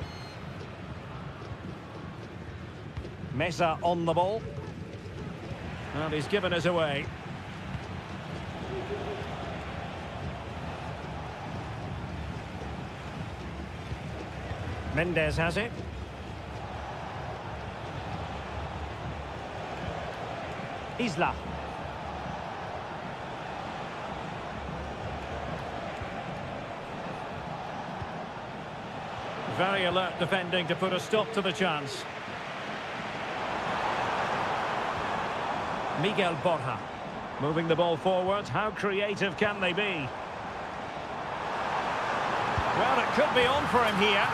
[SPEAKER 1] Meza on the ball. And he's given us away. Mendes has it. Isla. Very alert defending to put a stop to the chance. Miguel Borja. Moving the ball forward. How creative can they be? Well, it could be on for him here.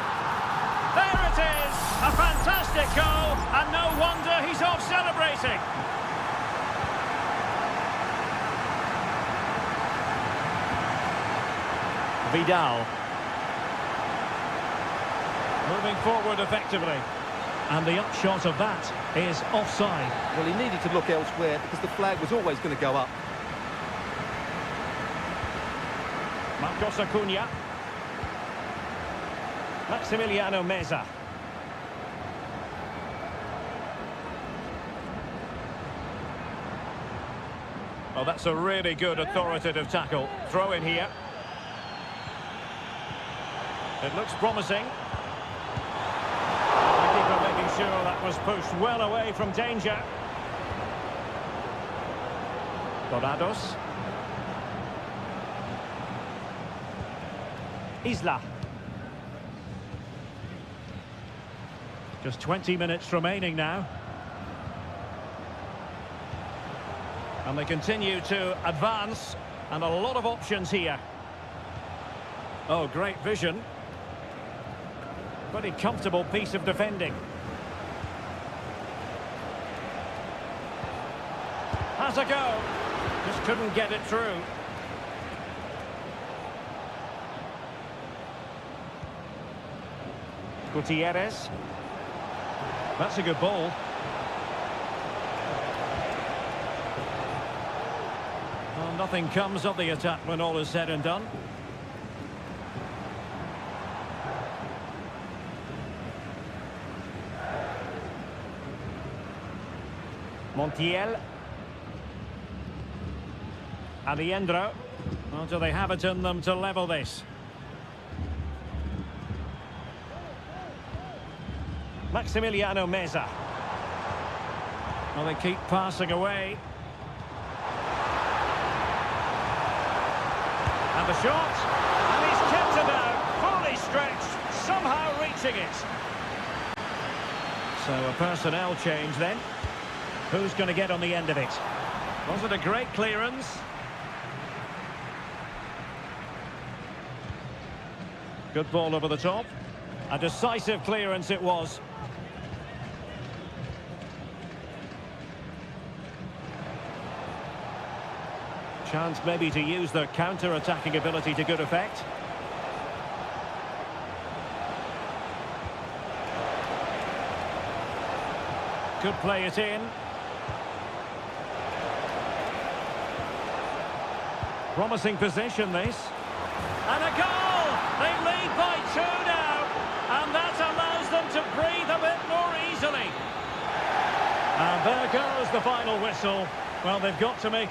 [SPEAKER 1] There it is! A fantastic goal, and no wonder he's off celebrating. Vidal. Moving forward effectively. And the upshot of that is offside.
[SPEAKER 2] Well, he needed to look elsewhere because the flag was always going to go up.
[SPEAKER 1] Marcos Acuna. Maximiliano Meza. Oh, that's a really good authoritative tackle. Throw in here. It looks promising. The keeper making sure that was pushed well away from danger. Dorados. Isla. Just 20 minutes remaining now. And they continue to advance, and a lot of options here. Oh, great vision. Pretty comfortable piece of defending. Has a go. Just couldn't get it through. Gutierrez. That's a good ball. Well, nothing comes of the attack when all is said and done. Montiel. Aliendro. Well, do they have it in them to level this? Maximiliano Meza. Well, they keep passing away. And the shot. And he's kept it out. Fully stretched. Somehow reaching it. So a personnel change then. Who's going to get on the end of it? Was it a great clearance? Good ball over the top. A decisive clearance it was. Chance maybe to use their counter-attacking ability to good effect. Could play it in. Promising position, this. And a goal! They lead by 2 now. And that allows them to breathe a bit more easily. And there goes the final whistle. Well, they've got to make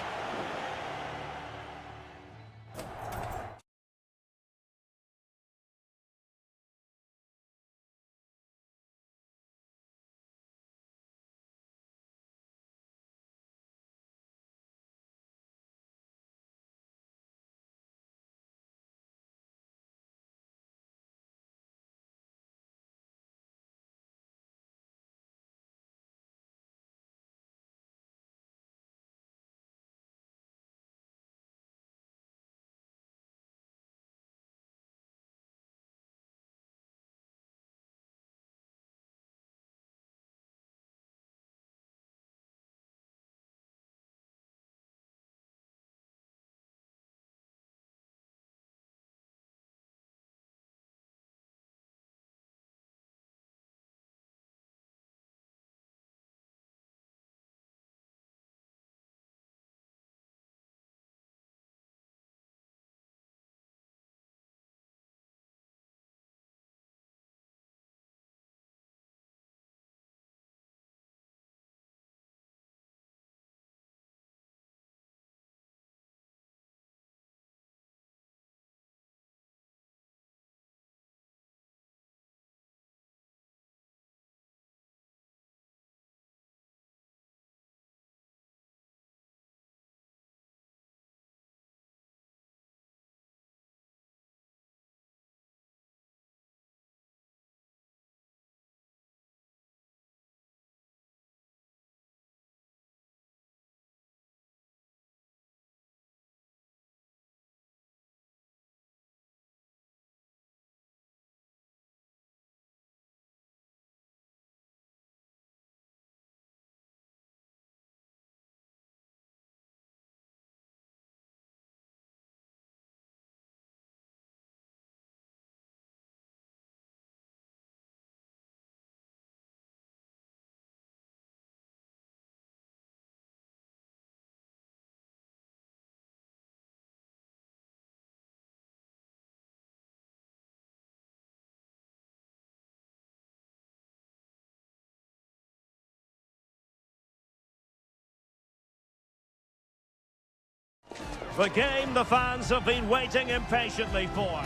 [SPEAKER 1] The game the fans have been waiting impatiently for.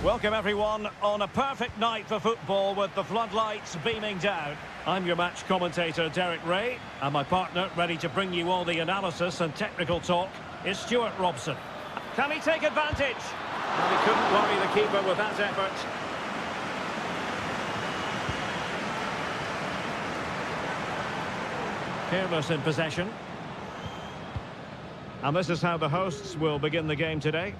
[SPEAKER 1] Welcome everyone on a perfect night for football with the floodlights beaming down. I'm your match commentator Derek Ray, and my partner ready to bring you all the analysis and technical talk is Stuart Robson. Can he take advantage? Well, he couldn't worry the keeper with that effort. Careless in possession. And this is how the hosts will begin the game today.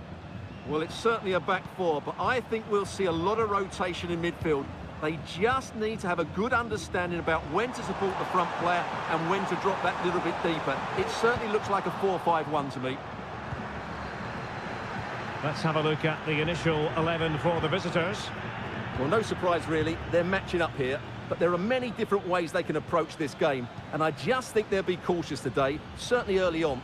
[SPEAKER 2] Well, it's certainly a back four, but I think we'll see a lot of rotation in midfield. They just need to have a good understanding about when to support the front player and when to drop that little bit deeper. It certainly looks like a 4-5-1 to me.
[SPEAKER 1] Let's have a look at the initial 11 for the visitors.
[SPEAKER 2] Well, no surprise really, they're matching up here, but there are many different ways they can approach this game, and I just think they'll be cautious today, certainly early on.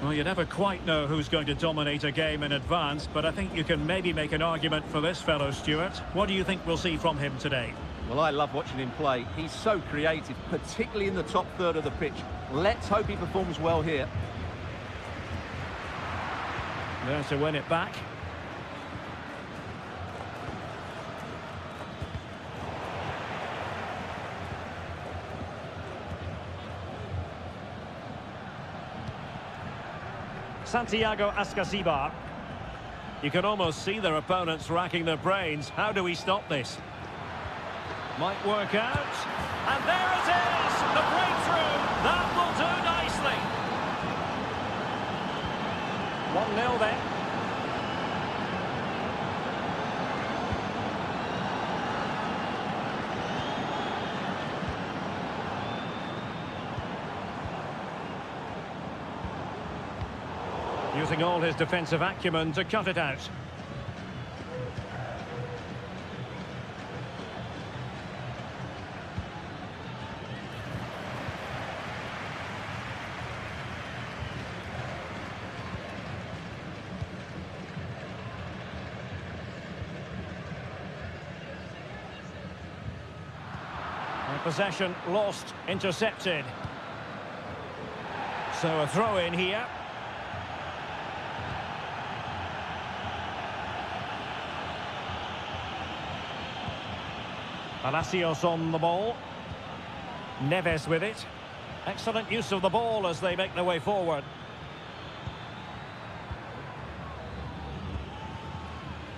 [SPEAKER 1] Well, you never quite know who's going to dominate a game in advance, but I think you can maybe make an argument for this fellow, Stuart. What do you think we'll see from him today?
[SPEAKER 2] Well, I love watching him play. He's so creative, particularly in the top third of the pitch. Let's hope he performs well here.
[SPEAKER 1] There to win it back. Santiago Ascasibar. You can almost see their opponents racking their brains. How do we stop this? Might work out. And there it is! The breakthrough! That will do nicely. 1-0 then. Using all his defensive acumen to cut it out. And possession lost, intercepted. So a throw in here. Palacios on the ball. Neves with it. Excellent use of the ball as they make their way forward.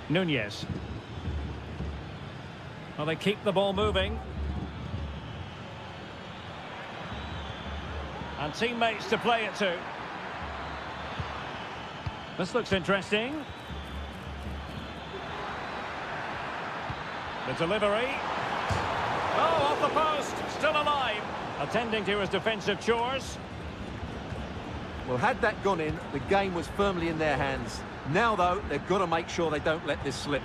[SPEAKER 1] Nunez. Well, they keep the ball moving. And teammates to play it to. This looks interesting. The delivery. Oh, off the post, still alive. Attending to his defensive chores.
[SPEAKER 2] Well, had that gone in, the game was firmly in their hands. Now, though, they've got to make sure they don't let this slip.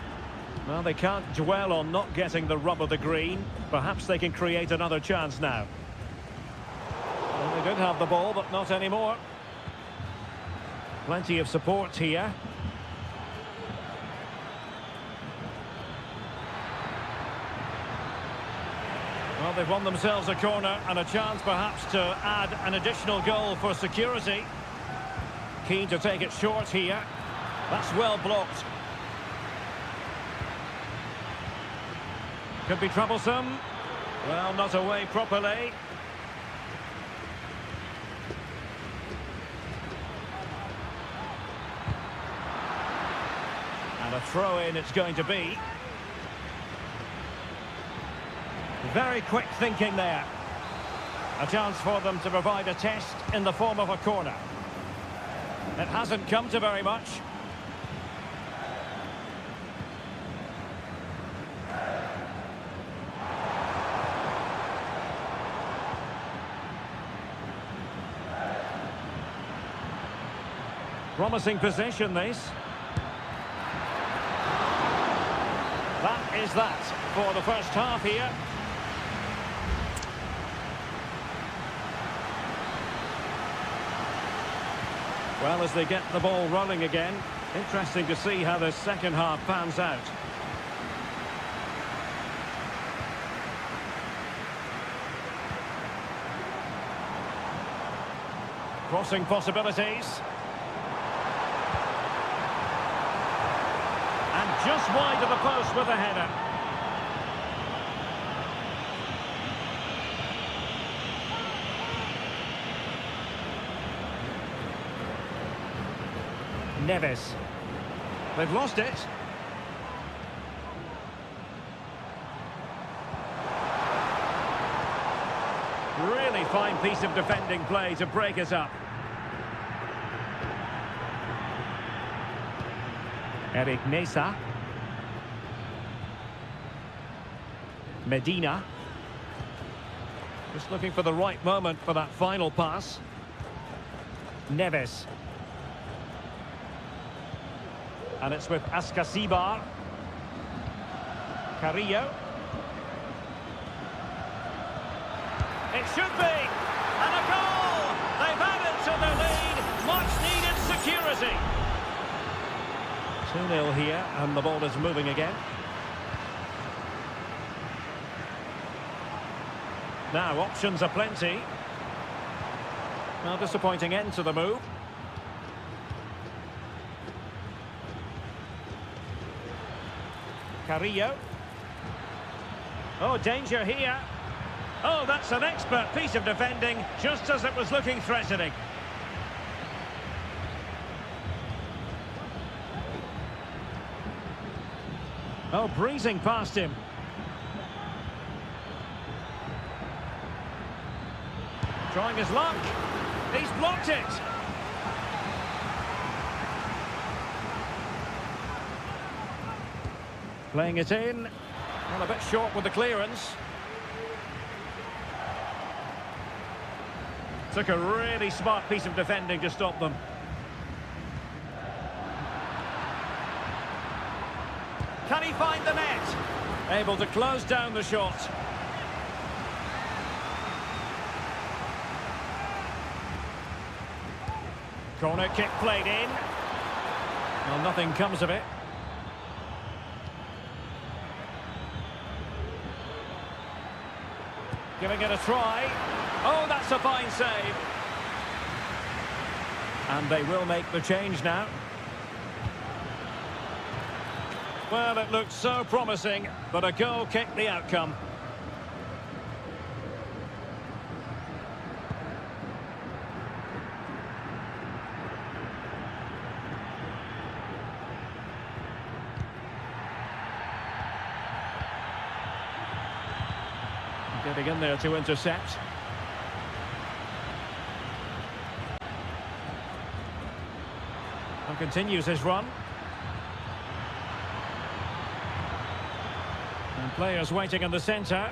[SPEAKER 1] Well, they can't dwell on not getting the rub of the green. Perhaps they can create another chance now. Well, they did have the ball, but not anymore. Plenty of support here. Well, they've won themselves a corner and a chance perhaps to add an additional goal for security. Keen to take it short here. That's well blocked. Could be troublesome. Well, not away properly. And a throw-in it's going to be. Very quick thinking there. A chance for them to provide a test in the form of a corner. It hasn't come to very much. Promising possession, this. That is that for the first half here. Well, as they get the ball rolling again, interesting to see how the second half pans out. Crossing possibilities. And just wide of the post with a header. Neves. They've lost it. Really fine piece of defending play to break us up. Eric Mesa. Medina. Just looking for the right moment for that final pass. Neves. And it's with Ascasibar. Carrillo. It should be. And a goal! They've added to their lead. Much needed security. 2-0 here, and the ball is moving again. Now, options are plenty. Well, disappointing end to the move. Carrillo. Oh, danger here. Oh, that's an expert piece of defending, just as it was looking threatening. Oh, breezing past him. Trying his luck. He's blocked it. Playing it in. Well, a bit short with the clearance. Took a really smart piece of defending to stop them. Can he find the net? Able to close down the shot. Corner kick played in. Well, nothing comes of it. Giving it a try. Oh, that's a fine save. And they will make the change now. Well, it looked so promising, but a goal kicked the outcome. Getting in there to intercept. And continues his run. And players waiting in the centre.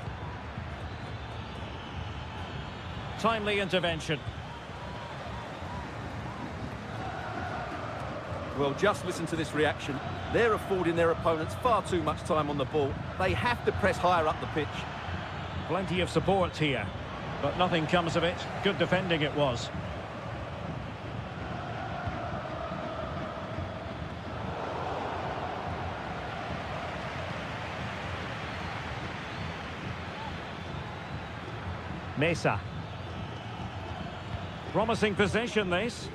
[SPEAKER 1] Timely intervention.
[SPEAKER 2] Well, just listen to this reaction. They're affording their opponents far too much time on the ball. They have to press higher up the pitch.
[SPEAKER 1] Plenty of support here, but nothing comes of it. Good defending it was. Mesa. Promising possession, this.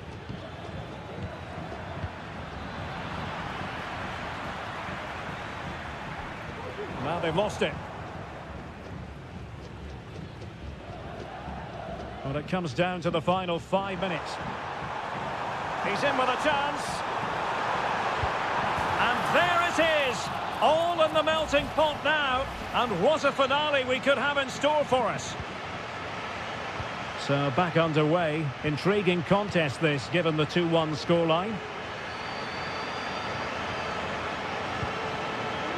[SPEAKER 1] Now they've lost it. Well, it comes down to the final 5 minutes. He's in with a chance. And there it is. All in the melting pot now. And what a finale we could have in store for us. So back underway. Intriguing contest this, given the 2-1 scoreline.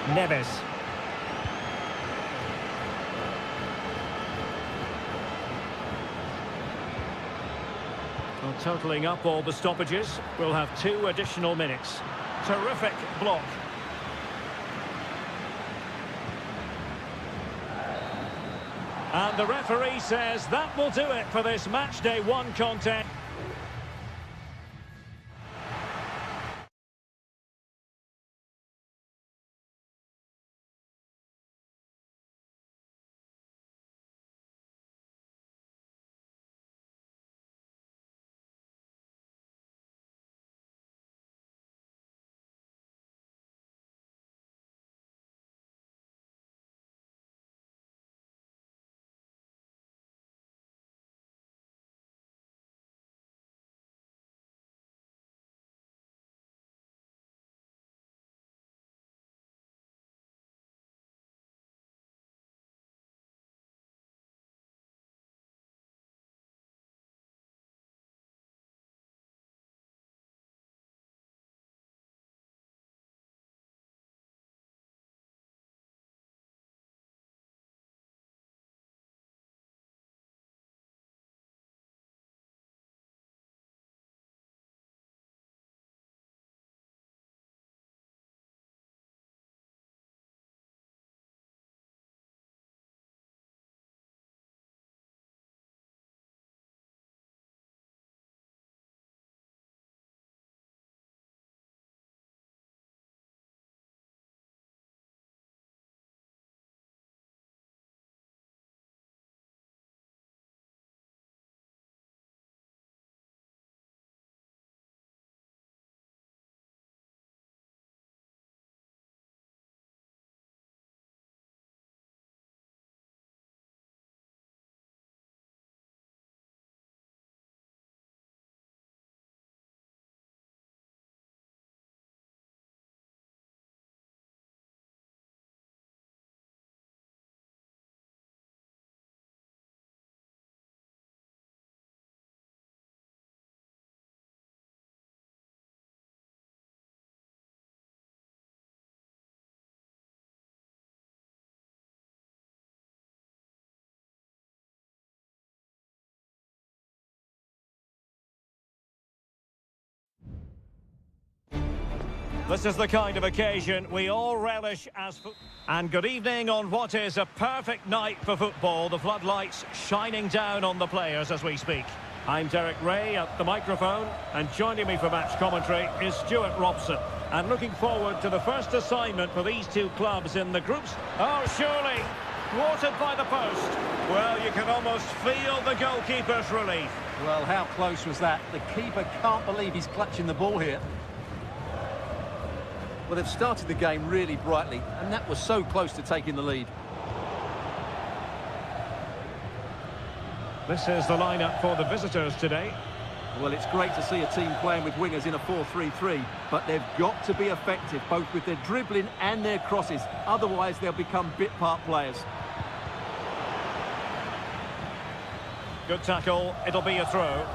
[SPEAKER 1] Neves. Well, totalling up all the stoppages, we'll have 2 additional minutes. Terrific block. And the referee says that will do it for this match day 1 contest. This is the kind of occasion we all relish as and good evening on what is a perfect night for football. The floodlights shining down on the players as we speak. I'm Derek Ray at the microphone, and joining me for match commentary is Stuart Robson. And looking forward to the first assignment for these two clubs in the groups. Oh, surely, thwarted by the post. Well, you can almost feel the goalkeeper's relief.
[SPEAKER 2] Well, how close was that? The keeper can't believe he's clutching the ball here. Well, they've started the game really brightly, and that was so close to taking the lead.
[SPEAKER 1] This is the lineup for the visitors today.
[SPEAKER 2] Well, it's great to see a team playing with wingers in a 4-3-3, but they've got to be effective, both with their dribbling and their crosses. Otherwise, they'll become bit-part players.
[SPEAKER 1] Good tackle. It'll be a throw.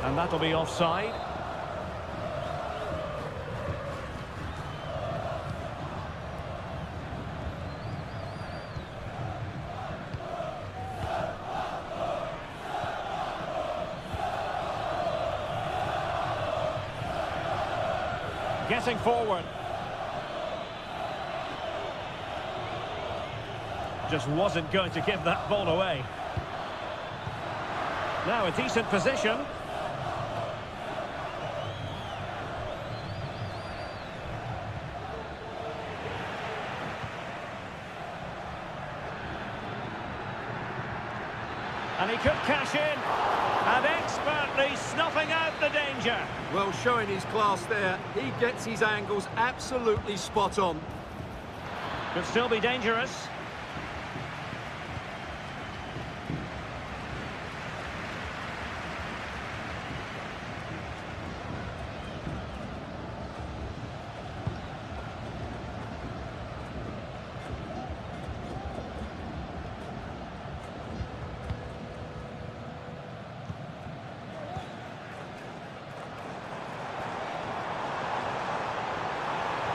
[SPEAKER 1] And that'll be offside. Getting forward. Just wasn't going to give that ball away. Now a decent position. And he could cash in, and expertly snuffing out the danger.
[SPEAKER 2] Well, showing his class there, he gets his angles absolutely spot on.
[SPEAKER 1] Could still be dangerous.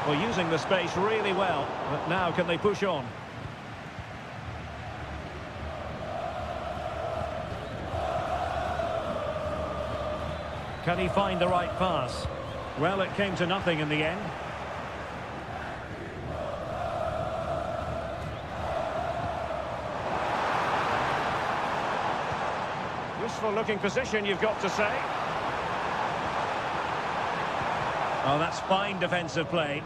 [SPEAKER 1] Well, using the space really well, but now can they push on? Can he find the right pass? Well, it came to nothing in the end. Useful looking position, you've got to say. Oh, that's fine defensive play.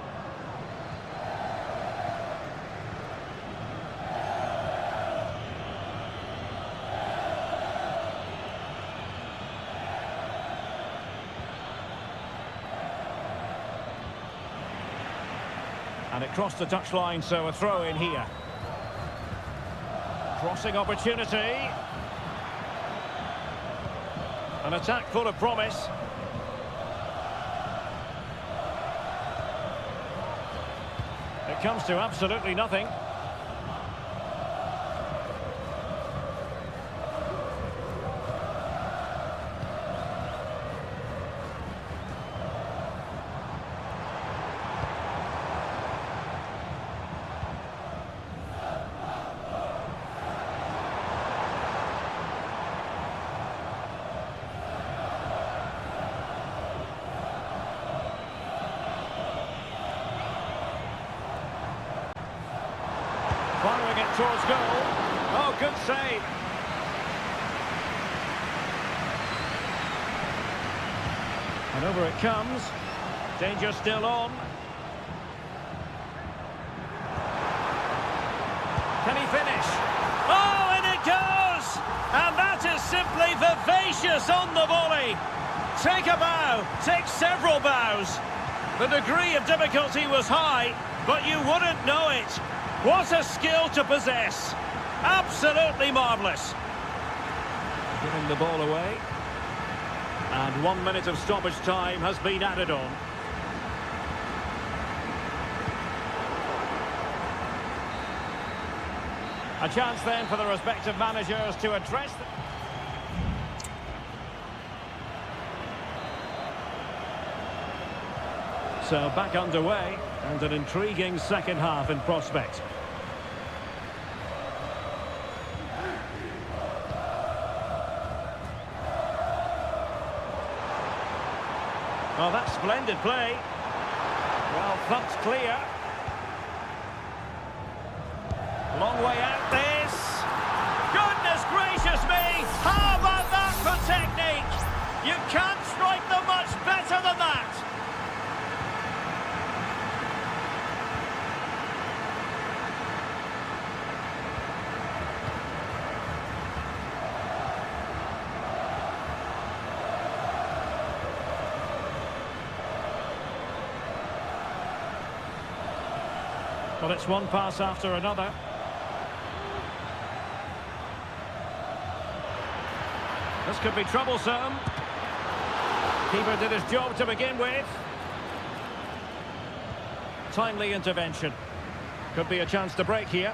[SPEAKER 1] And it crossed the touchline, so a throw in here. Crossing opportunity. An attack full of promise. It comes to absolutely nothing. Firing it towards goal. Oh, good save. And over it comes. Danger still on. Can he finish? Oh, and it goes! And that is simply vivacious on the volley. Take a bow, take several bows. The degree of difficulty was high, but you wouldn't know it. What a skill to possess. Absolutely marvellous. Giving the ball away. And 1 minute of stoppage time has been added on. A chance then for the respective managers to address the... So back underway, and an intriguing second half in prospect. Oh, that's splendid play. Well, thumped clear. Long way out this. Goodness gracious me! How about that for technique? You can't strike them much better than that. Well, it's one pass after another. This could be troublesome. Keeper did his job to begin with. Timely intervention. Could be a chance to break here.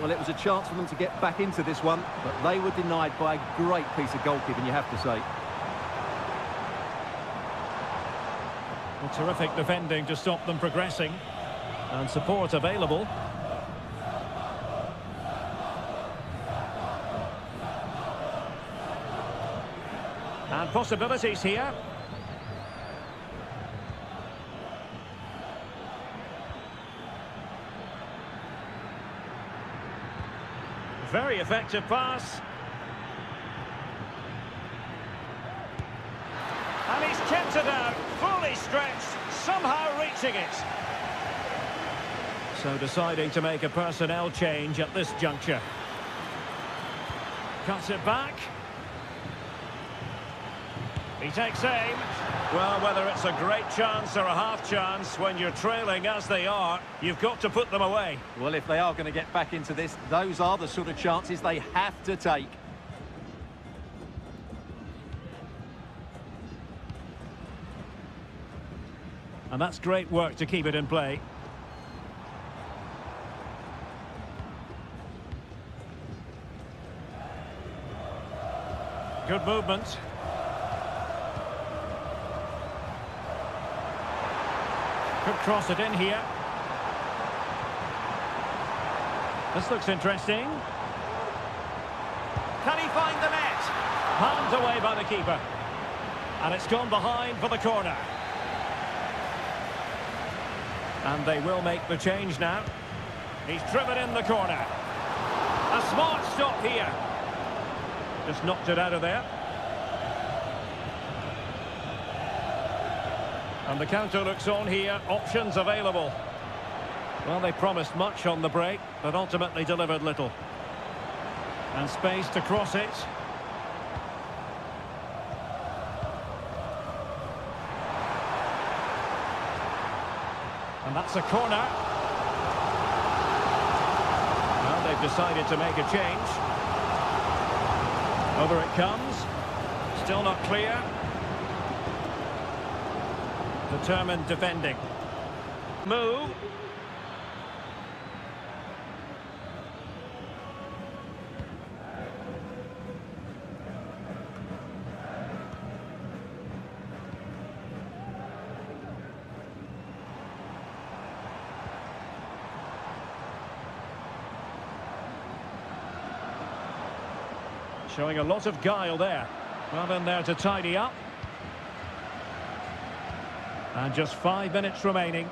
[SPEAKER 2] Well, it was a chance for them to get back into this one, but they were denied by a great piece of goalkeeping, you have to say.
[SPEAKER 1] Well, terrific defending to stop them progressing. And support available. And possibilities here. Very effective pass. And he's kept it out, fully stretched, somehow reaching it. So deciding to make a personnel change at this juncture. Cuts it back. He takes aim. Well, whether it's a great chance or a half chance, when you're trailing as they are, you've got to put them away.
[SPEAKER 2] Well, if they are going to get back into this, those are the sort of chances they have to take.
[SPEAKER 1] And that's great work to keep it in play. Good movement. Could cross it in here. This looks interesting. Can he find the net? Palmed away by the keeper. And it's gone behind for the corner. And they will make the change now. He's driven in the corner. A smart stop here. Just knocked it out of there. And the counter looks on here. Options available. Well, they promised much on the break, but ultimately delivered little. And space to cross it. And that's a corner. Well, they've decided to make a change. Over it comes. Still not clear. Determined defending. Move. Showing a lot of guile there. Well, in there to tidy up. And just 5 minutes remaining.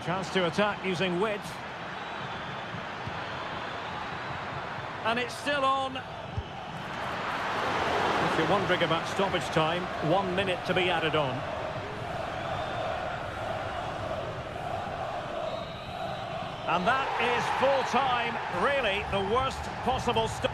[SPEAKER 1] Chance to attack using width. And it's still on. If you're wondering about stoppage time, 1 minute to be added on. And that is full time, really the worst possible stop.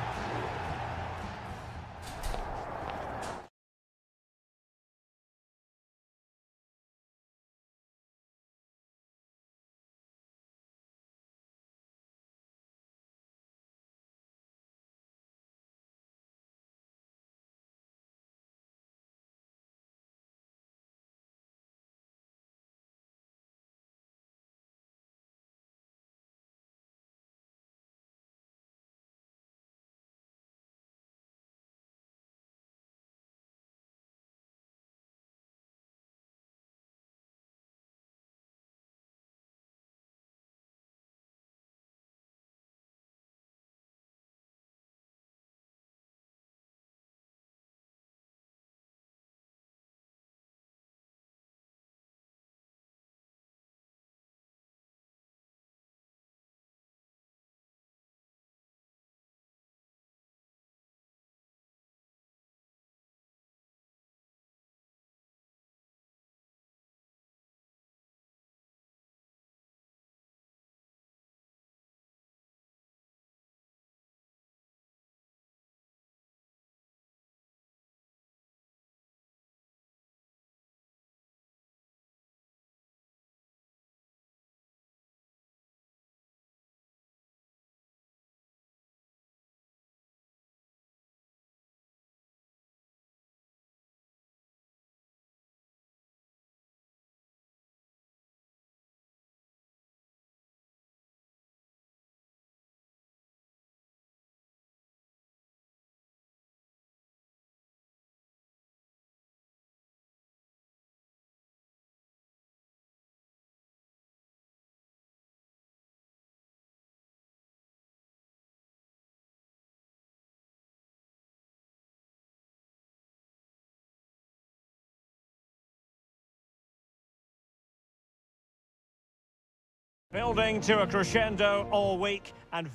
[SPEAKER 1] Building to a crescendo all week and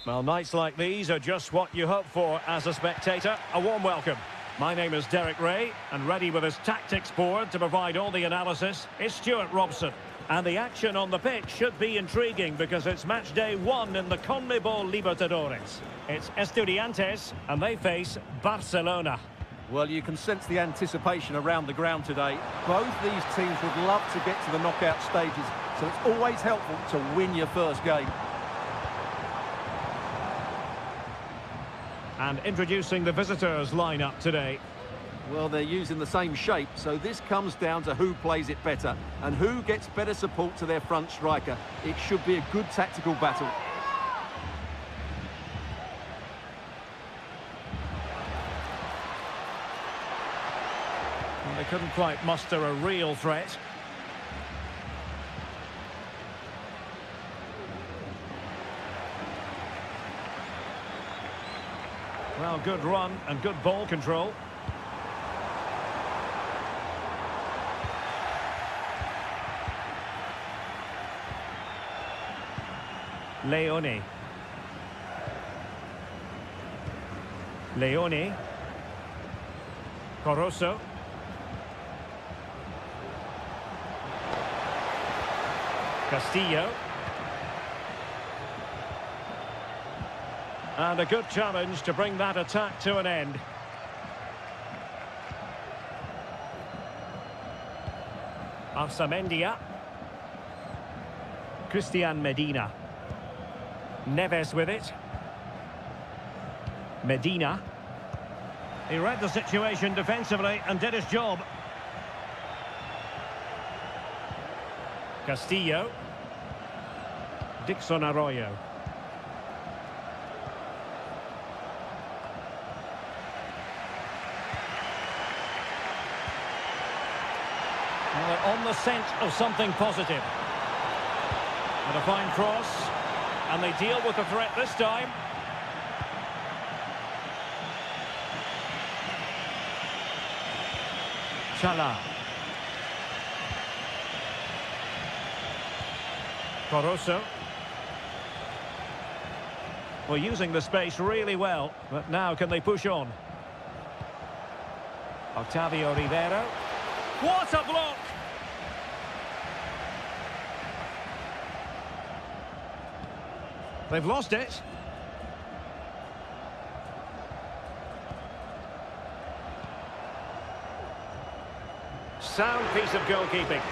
[SPEAKER 1] well, nights like these are just what you hope for as a spectator. A warm welcome. My name is Derek Ray, and ready with his tactics board to provide all the analysis is Stuart Robson. And the action on the pitch should be intriguing because it's match day 1 in the CONMEBOL Libertadores. It's Estudiantes, and they face Barcelona.
[SPEAKER 2] Well, you can sense the anticipation around the ground today. Both these teams would love to get to the knockout stages, so it's always helpful to win your first game.
[SPEAKER 1] And introducing the visitors lineup today.
[SPEAKER 2] Well, they're using the same shape, so this comes down to who plays it better and who gets better support to their front striker. It should be a good tactical battle.
[SPEAKER 1] They couldn't quite muster a real threat. Well, good run and good ball control. Leone. Coroso. Castillo. And a good challenge to bring that attack to an end. Arsamendia. Christian Medina. Neves with it. Medina. He read the situation defensively and did his job. Castillo. Dixon Arroyo. Well, they're on the scent of something positive. And a fine cross. And they deal with the threat this time. Chala. Coroso. Well, using the space really well, but now can they push on? Octavio Rivero. What a block! They've lost it. Sound piece of goalkeeping.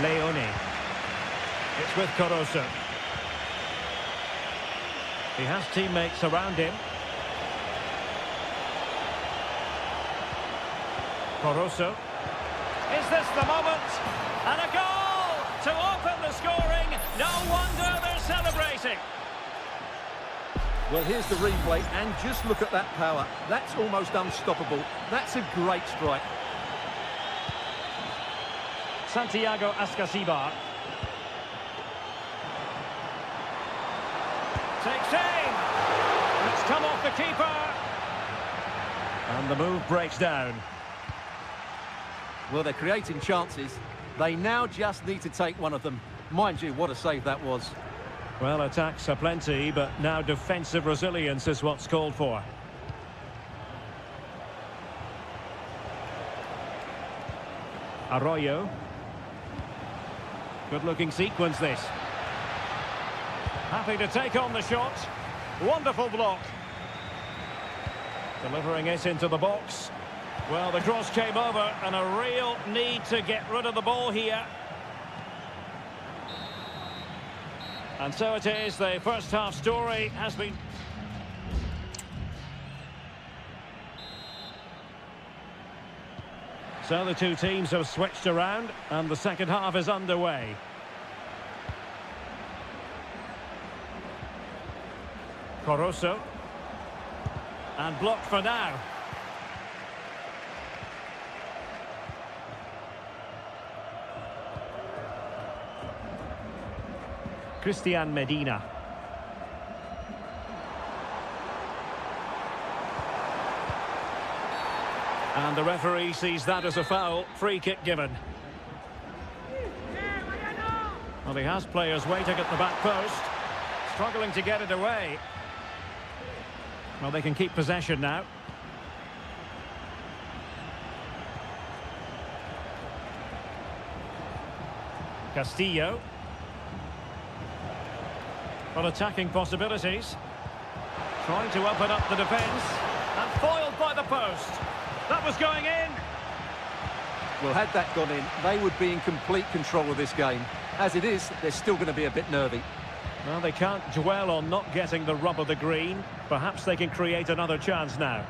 [SPEAKER 1] Leone. It's with Coroso. He has teammates around him. Coroso. Is this the moment? And a goal to open the scoring. No wonder they're celebrating.
[SPEAKER 2] Well, here's the replay, and just look at that power. That's almost unstoppable. That's a great strike.
[SPEAKER 1] Santiago Ascasibar. Takes aim. And it's come off the keeper. And the move breaks down.
[SPEAKER 2] Well, they're creating chances. They now just need to take one of them. Mind you, what a save that was.
[SPEAKER 1] Well, attacks are plenty, but now defensive resilience is what's called for. Arroyo. Good-looking sequence, this. Happy to take on the shot. Wonderful block. Delivering it into the box. Well, the cross came over, and a real need to get rid of the ball here. And so it is, the first half story has been... So the two teams have switched around, and the second half is underway. Coroso. And blocked for now. Christian Medina. And the referee sees that as a foul. Free kick given. Well, he has players waiting at the back post. Struggling to get it away. Well, they can keep possession now. Castillo. Well, attacking possibilities. Trying to open up the defence. And foiled by the post. That was going in.
[SPEAKER 2] Well, had that gone in, they would be in complete control of this game. As it is, they're still going to be a bit nervy.
[SPEAKER 1] Well, they can't dwell on not getting the rub of the green. Perhaps they can create another chance now.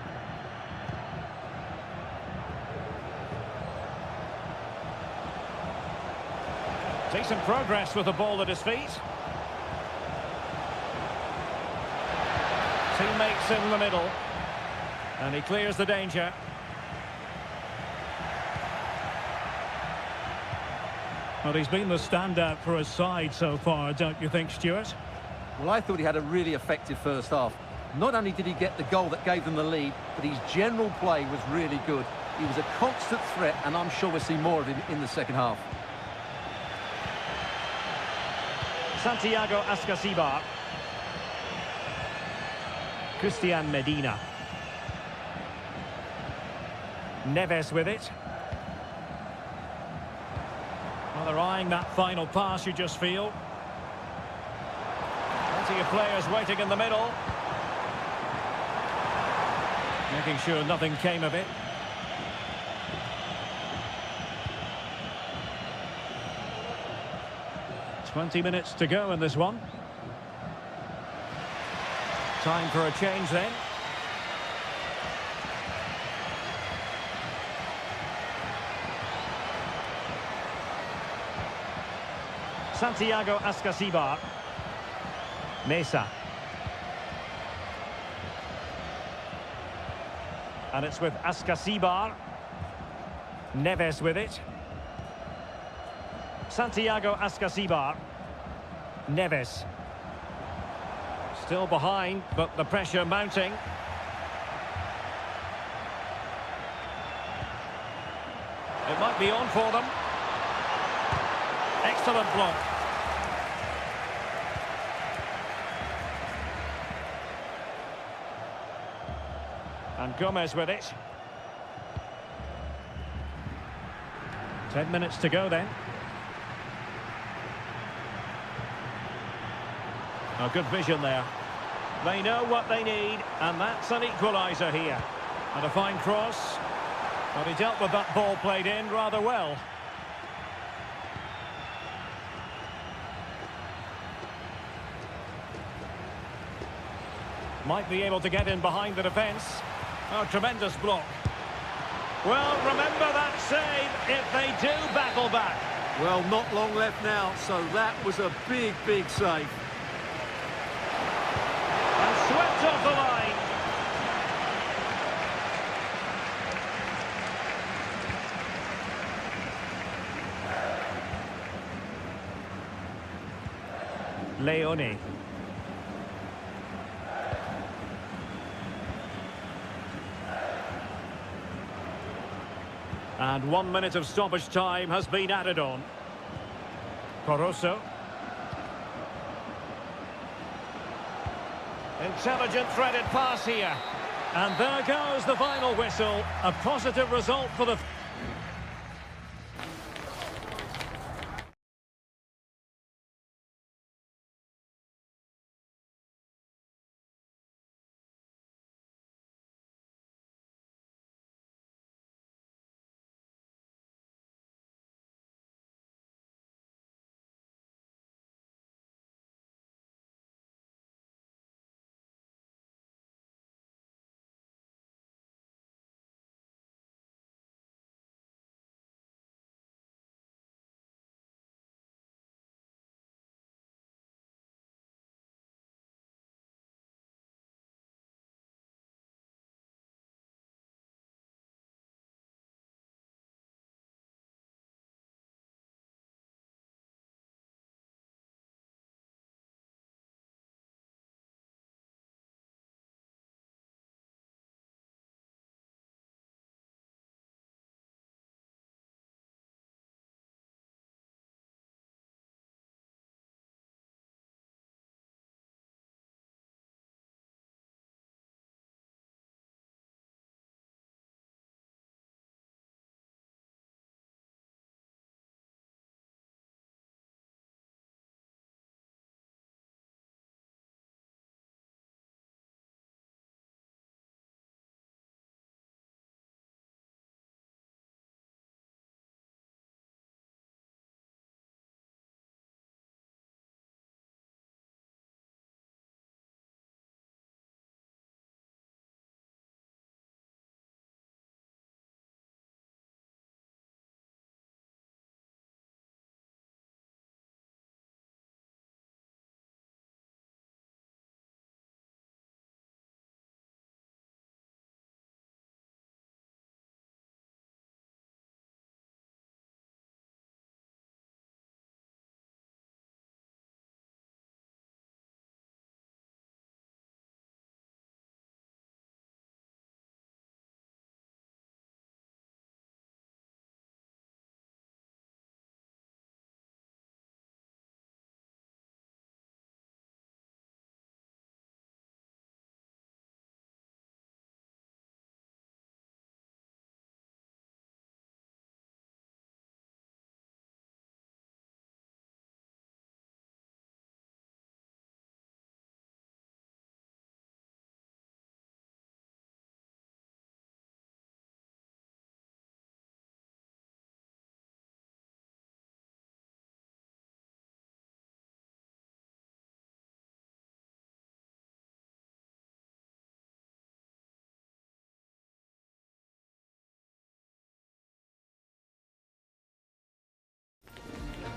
[SPEAKER 1] Decent progress with the ball at his feet. Teammates in the middle. And he clears the danger. Well, he's been the standout for his side so far, don't you think, Stuart?
[SPEAKER 2] Well, I thought he had a really effective first half. Not only did he get the goal that gave them the lead, but his general play was really good. He was a constant threat, and I'm sure we'll see more of him in the second half.
[SPEAKER 1] Santiago Ascasibar. Christian Medina. Neves with it. Well, they're eyeing that final pass, you just feel. Plenty of players waiting in the middle. Making sure nothing came of it. "20 minutes to go in this one. Time for a change then. Santiago Ascasibar. Mesa. And it's with Ascasibar. Neves with it. Santiago Ascasibar. Neves. Still behind, but the pressure mounting. It might be on for them. Excellent block. And Gomez with it. 10 minutes to go then. A good vision there. They know what they need, and that's an equaliser here. And a fine cross. But he dealt with that ball played in rather well. Might be able to get in behind the defence. Oh, tremendous block. Well, remember that save if they do battle back.
[SPEAKER 2] Well, not long left now, so that was a big, big save.
[SPEAKER 1] And swept off the line. Leone. And 1 minute of stoppage time has been added on. Corosso. Intelligent threaded pass here. And there goes the final whistle. A positive result for the...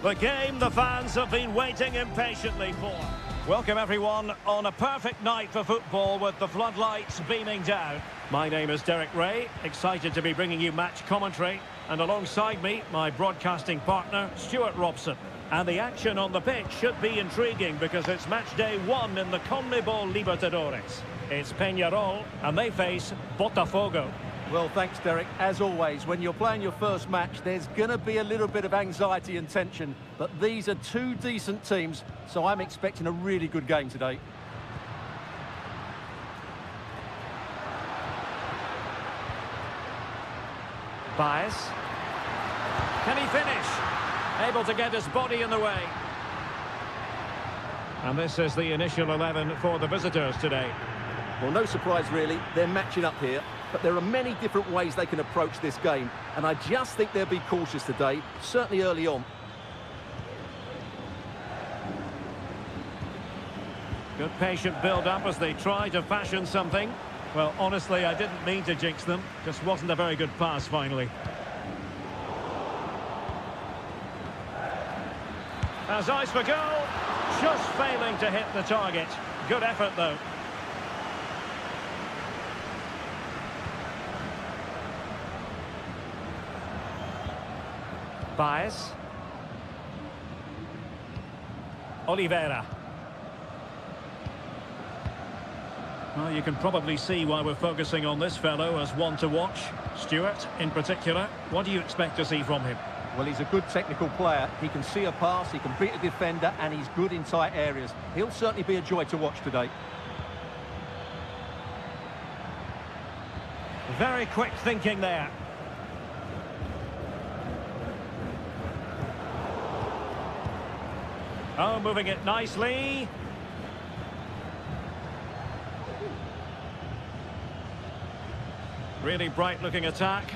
[SPEAKER 1] The game the fans have been waiting impatiently for. Welcome everyone on a perfect night for football with the floodlights beaming down. My name is Derek Ray, excited to be bringing you match commentary. And alongside me, my broadcasting partner, Stuart Robson. And the action on the pitch should be intriguing because it's match day 1 in the CONMEBOL Libertadores. It's Peñarol and they face Botafogo.
[SPEAKER 2] Well, thanks, Derek. As always, when you're playing your first match, there's going to be a little bit of anxiety and tension. But these are two decent teams, so I'm expecting a really good game today.
[SPEAKER 1] Baez. Can he finish? Able to get his body in the way. And this is the initial 11 for the visitors today.
[SPEAKER 2] Well, no surprise, really. They're matching up here. But there are many different ways they can approach this game. And I just think they'll be cautious today, certainly early on.
[SPEAKER 1] Good patient build-up as they try to fashion something. Well, honestly, I didn't mean to jinx them. Just wasn't a very good pass, finally. Has eyes for goal. Just failing to hit the target. Good effort, though. Baez. Oliveira. Well, you can probably see why we're focusing on this fellow as one to watch. Stuart, in particular, what do you expect to see from him?
[SPEAKER 2] Well, he's a good technical player. He can see a pass, he can beat a defender, and he's good in tight areas. He'll certainly be a joy to watch today.
[SPEAKER 1] Very quick thinking there. Oh, moving it nicely. Really bright-looking attack.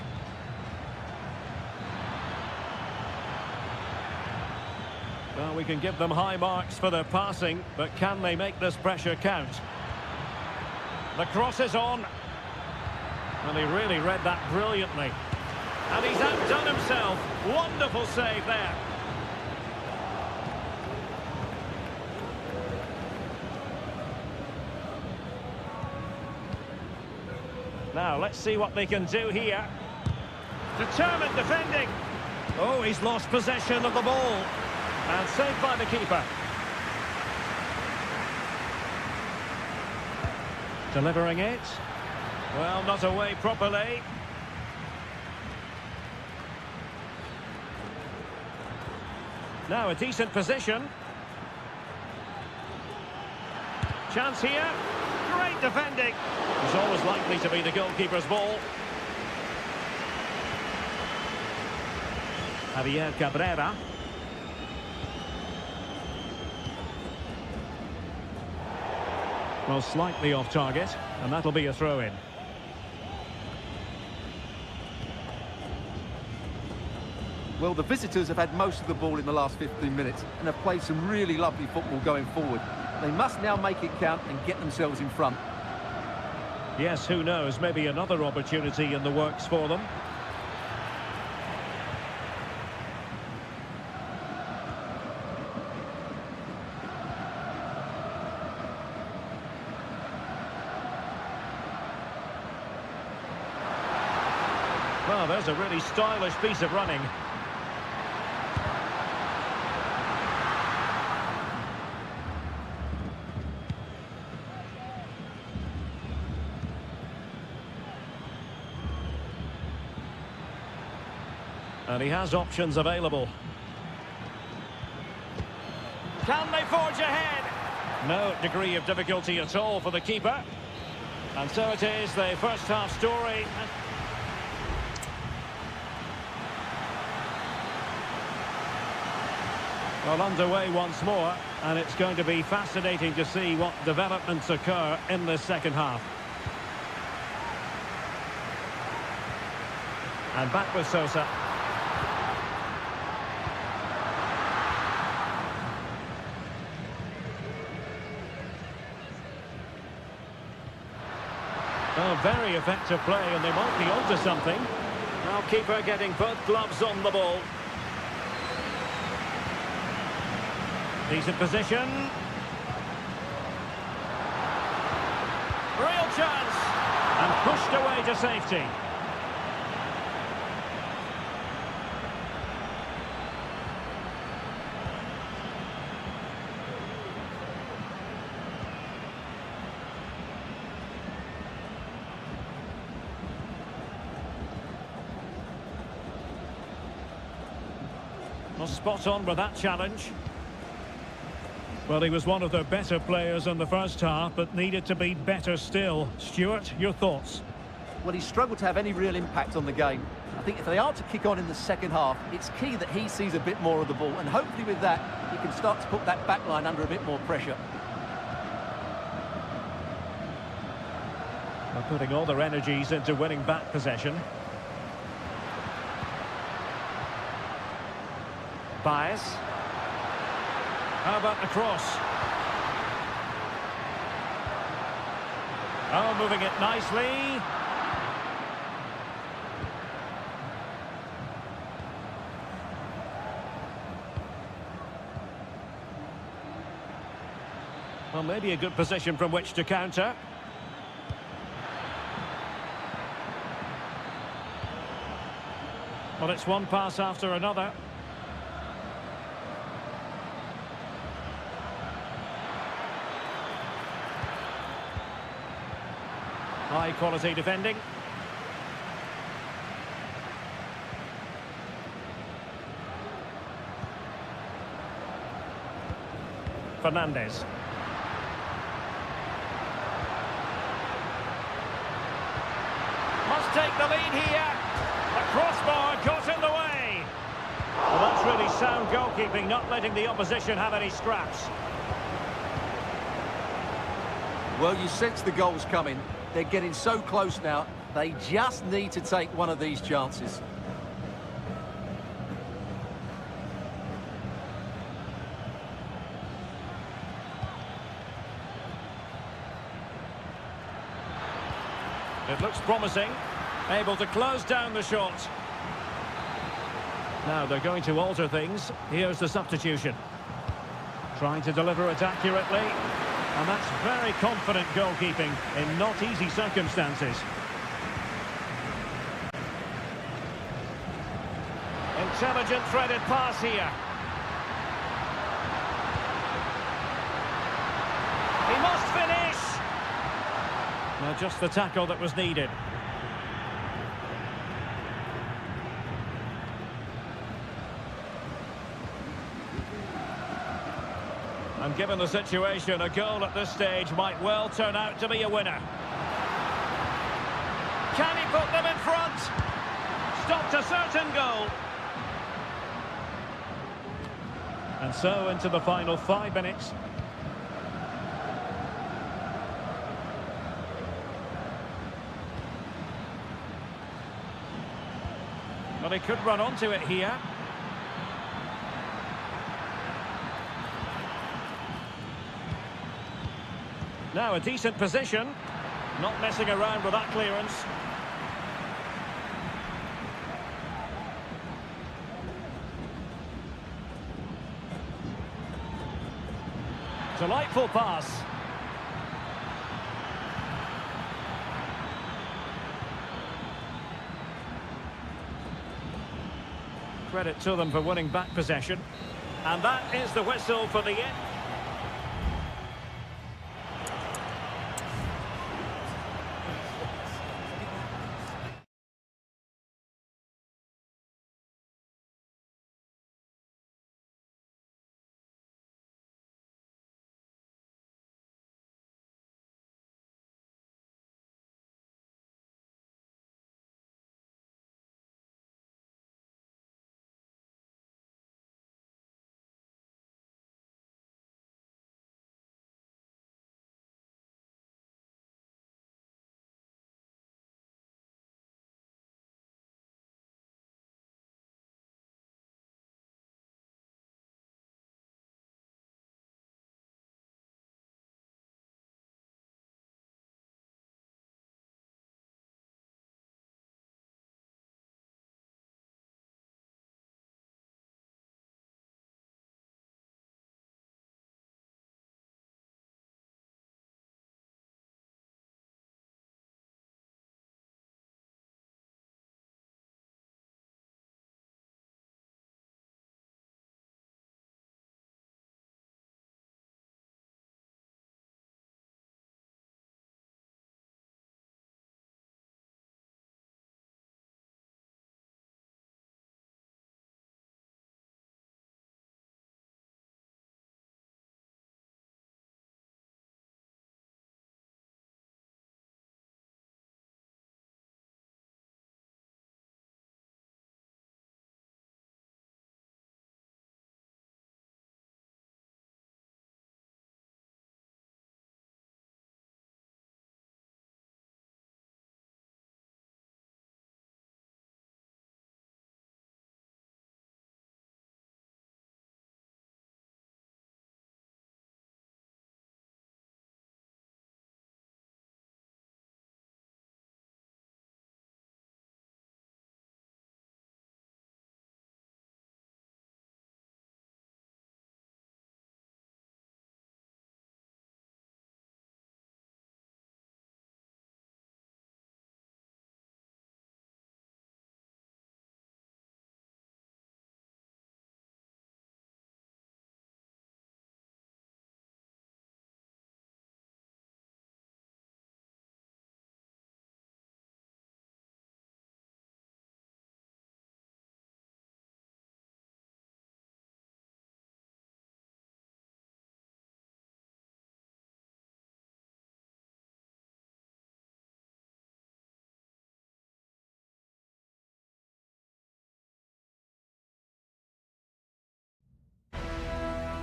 [SPEAKER 1] Well, we can give them high marks for their passing, but can they make this pressure count? The cross is on. And he really read that brilliantly. And he's outdone himself. Wonderful save there. Now, let's see what they can do here. Determined defending. Oh, he's lost possession of the ball. And saved by the keeper. Delivering it. Well, not away properly. Now a decent position. Chance here. Great defending. It's always likely to be the goalkeeper's ball. Javier Cabrera. Well, slightly off target, and that'll be a throw-in.
[SPEAKER 2] Well, the visitors have had most of the ball in the last 15 minutes and have played some really lovely football going forward. They must now make it count and get themselves in front.
[SPEAKER 1] Yes, who knows, maybe another opportunity in the works for them. Well, there's a really stylish piece of running. And he has options available. Can they forge ahead? No degree of difficulty at all for the keeper. And so it is, the first half story. Well, underway once more, and it's going to be fascinating to see what developments occur in this second half. And back with Sosa. Oh, very effective play, and they might be onto something. Now keeper getting both gloves on the ball. Decent position. Real chance. And pushed away to safety. Well, spot on with that challenge. Well, he was one of the better players in the first half, but needed to be better still. Stuart, your thoughts?
[SPEAKER 2] Well, he struggled to have any real impact on the game. I think if they are to kick on in the second half, it's key that he sees a bit more of the ball, and hopefully with that, he can start to put that back line under a bit more pressure.
[SPEAKER 1] They're putting all their energies into winning back possession. Baez. How about the cross? Oh, moving it nicely. Well, maybe a good position from which to counter. Well, it's one pass after another. High quality defending. Fernandez. Must take the lead here. The crossbar got in the way. Well, that's really sound goalkeeping, not letting the opposition have any scraps.
[SPEAKER 2] Well, you sense the goals coming. They're getting so close now, they just need to take one of these chances.
[SPEAKER 1] It looks promising, able to close down the shot. Now they're going to alter things. Here's the substitution. Trying to deliver it accurately. And that's very confident goalkeeping in not easy circumstances. Intelligent threaded pass here. He must finish! Now just the tackle that was needed. And given the situation, a goal at this stage might well turn out to be a winner. Can he put them in front? Stopped a certain goal. And so into the final 5 minutes. But he could run onto it here. Now a decent position, not messing around with that clearance. Delightful pass. Credit to them for winning back possession. And that is the whistle for the end.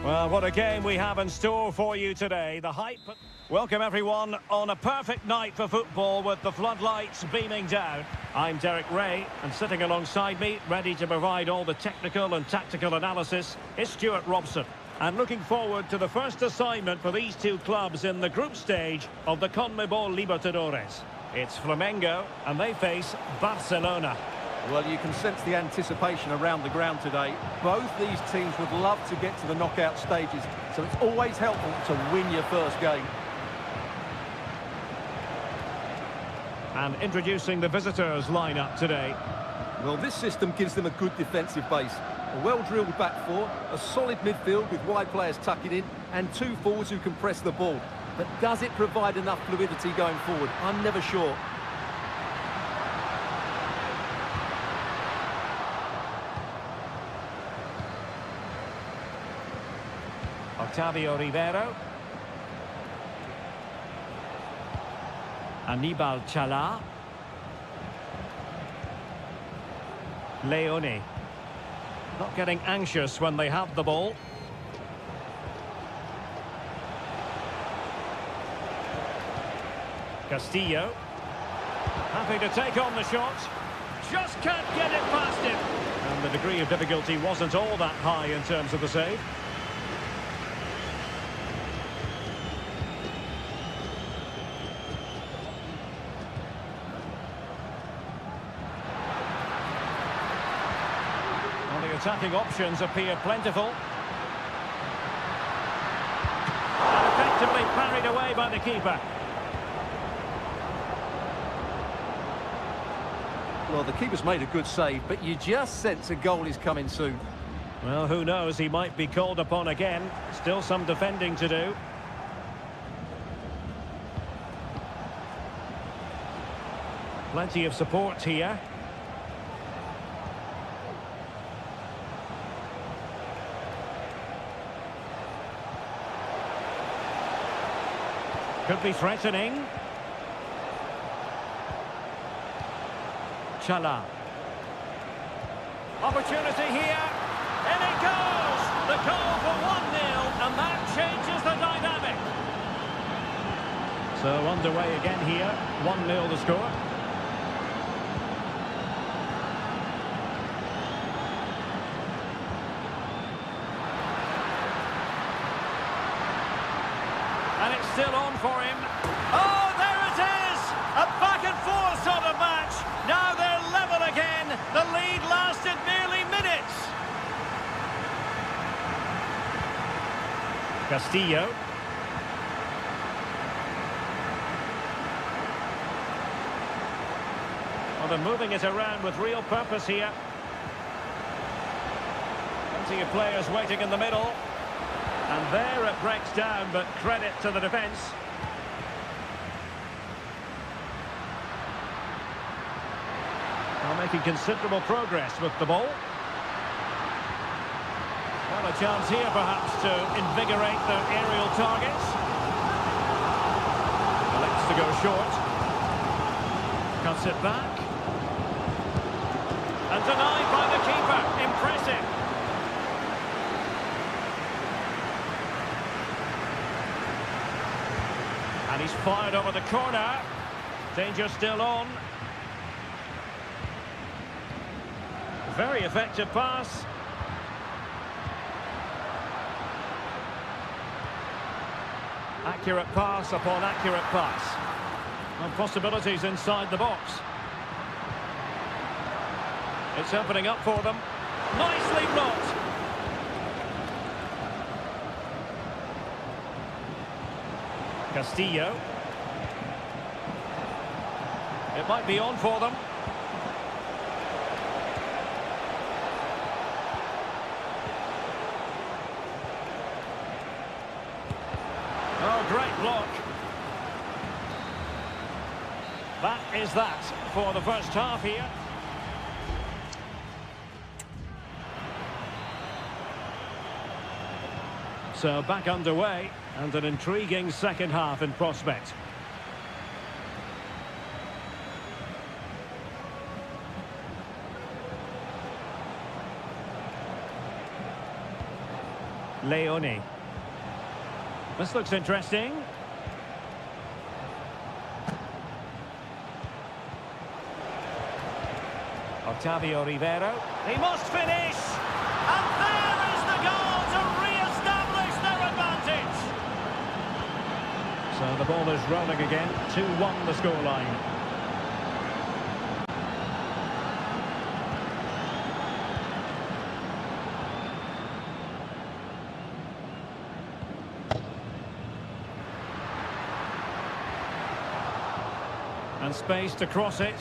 [SPEAKER 1] Well, what a game we have in store for you today. The hype. Welcome, everyone, on a perfect night for football with the floodlights beaming down. I'm Derek Ray, and sitting alongside me, ready to provide all the technical and tactical analysis, is Stuart Robson. And looking forward to the first assignment for these two clubs in the group stage of the CONMEBOL Libertadores. It's Flamengo, and they face Barcelona.
[SPEAKER 2] Well, you can sense the anticipation around the ground today. Both these teams would love to get to the knockout stages, so it's always helpful to win your first game.
[SPEAKER 1] And introducing the visitors' lineup today.
[SPEAKER 2] Well, this system gives them a good defensive base. A well-drilled back four, a solid midfield with wide players tucking in, and two forwards who can press the ball. But does it provide enough fluidity going forward? I'm never sure.
[SPEAKER 1] Octavio Rivero. Aníbal Chala. Leone. Not getting anxious when they have the ball. Castillo. Happy to take on the shot. Just can't get it past him. And the degree of difficulty wasn't all that high in terms of the save. Attacking options appear plentiful. And effectively parried away by the keeper.
[SPEAKER 2] Well, the keeper's made a good save, but you just sense a goal is coming soon.
[SPEAKER 1] Well, who knows? He might be called upon again. Still some defending to do. Plenty of support here. Could be threatening. Chala. Opportunity here. In it goes! The goal for 1-0, and that changes the dynamic. So underway again here. 1-0 the score. And it's still on for him. Oh, there it is! A back-and-forth sort of match. Now they're level again. The lead lasted nearly minutes. Castillo. Well, they're moving it around with real purpose here. Plenty of players waiting in the middle. And there it breaks down, but credit to the defence. Well, making considerable progress with the ball. Well, a chance here perhaps to invigorate their aerial targets. Elects to go short. Cuts it back. And denied by the keeper. Impressive. And he's fired over the corner. Danger still on. Very effective pass. Accurate pass upon accurate pass. And possibilities inside the box. It's opening up for them. Nicely blocked. Castillo. It might be on for them. Oh, great block. That is that for the first half here. So back underway, and an intriguing second half in prospect. Leone. This looks interesting. Octavio Rivero. He must finish! And there is the goal to re-establish their advantage! So the ball is rolling again. 2-1 the scoreline. And space to cross it.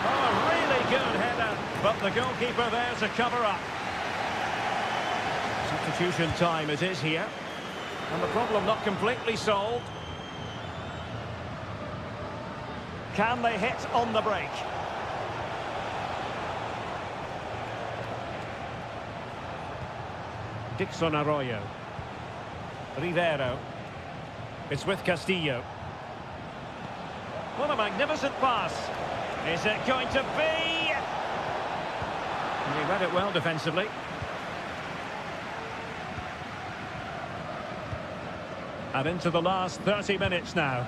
[SPEAKER 1] Oh, really good header, but the goalkeeper there to cover up. Substitution time it is here. And the problem not completely solved. Can they hit on the break? Dixon Arroyo. Rivero. It's with Castillo. What a magnificent pass. Is it going to be? He read it well defensively. And into the last 30 minutes now.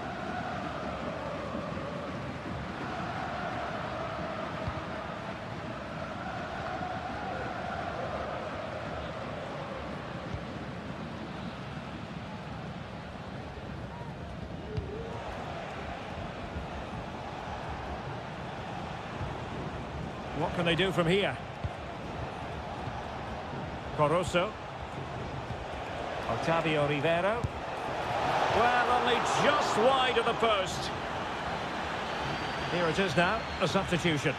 [SPEAKER 1] What can they do from here? Coroso. Octavio Rivero. Well, only just wide of the post. Here it is now, a substitution.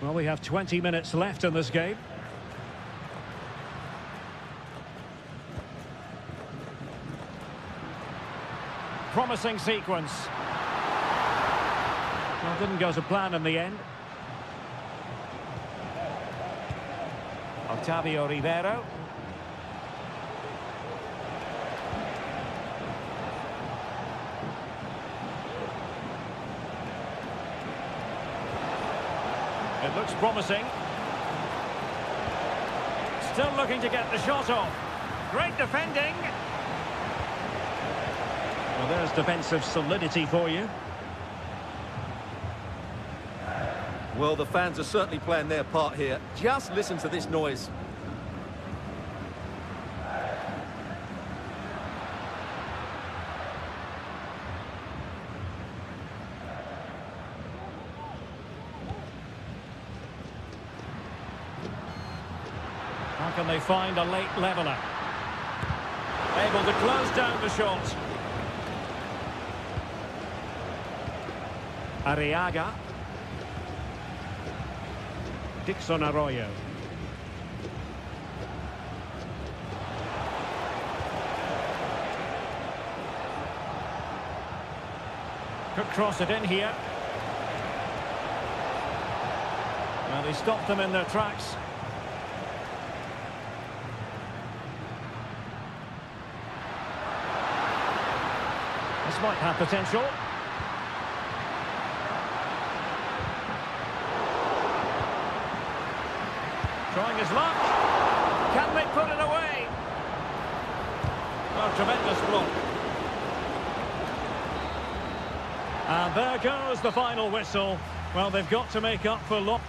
[SPEAKER 1] Well, we have 20 minutes left in this game. Promising sequence. Well, didn't go to plan in the end. Octavio Rivero. It looks promising. Still looking to get the shot off. Great defending. Well, there's defensive solidity for you.
[SPEAKER 2] Well, the fans are certainly playing their part here. Just listen to this noise.
[SPEAKER 1] How can they find a late leveller? Able to close down the shot. Arriaga. Dixon Arroyo. Could cross it in here. Well, they stopped them in their tracks. This might have potential. Trying his luck. Can they put it away? Oh, tremendous block. And there goes the final whistle. Well, they've got to make up for loss.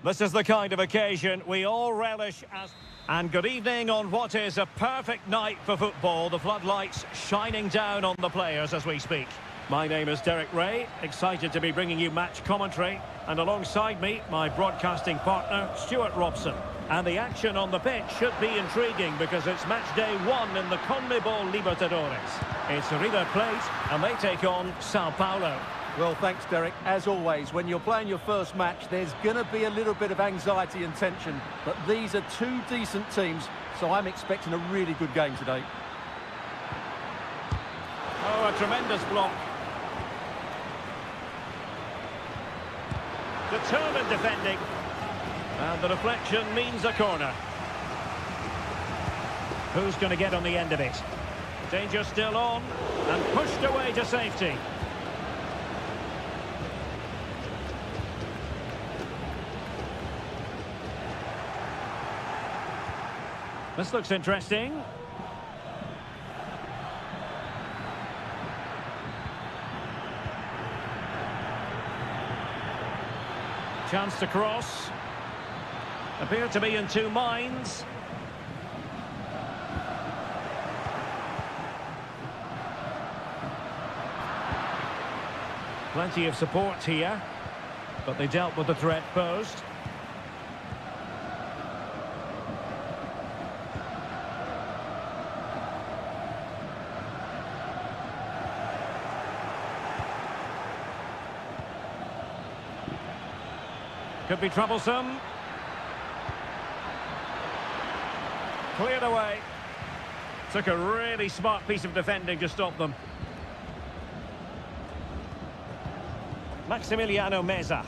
[SPEAKER 1] This is the kind of occasion we all relish as... And good evening on what is a perfect night for football. The floodlights shining down on the players as we speak. My name is Derek Ray, excited to be bringing you match commentary. And alongside me, my broadcasting partner, Stuart Robson. And the action on the pitch should be intriguing because it's match day 1 in the CONMEBOL Libertadores. It's River Plate and they take on Sao Paulo.
[SPEAKER 2] Well, thanks, Derek. As always, when you're playing your first match, there's going to be a little bit of anxiety and tension. But these are two decent teams, so I'm expecting a really good game today.
[SPEAKER 1] Oh, a tremendous block. Determined defending. And the deflection means a corner. Who's going to get on the end of it? Danger still on, and pushed away to safety. This looks interesting. Chance to cross. Appear to be in two minds. Plenty of support here, but they dealt with the threat posed. Could be troublesome. Cleared away. Took a really smart piece of defending to stop them. Maximiliano Meza.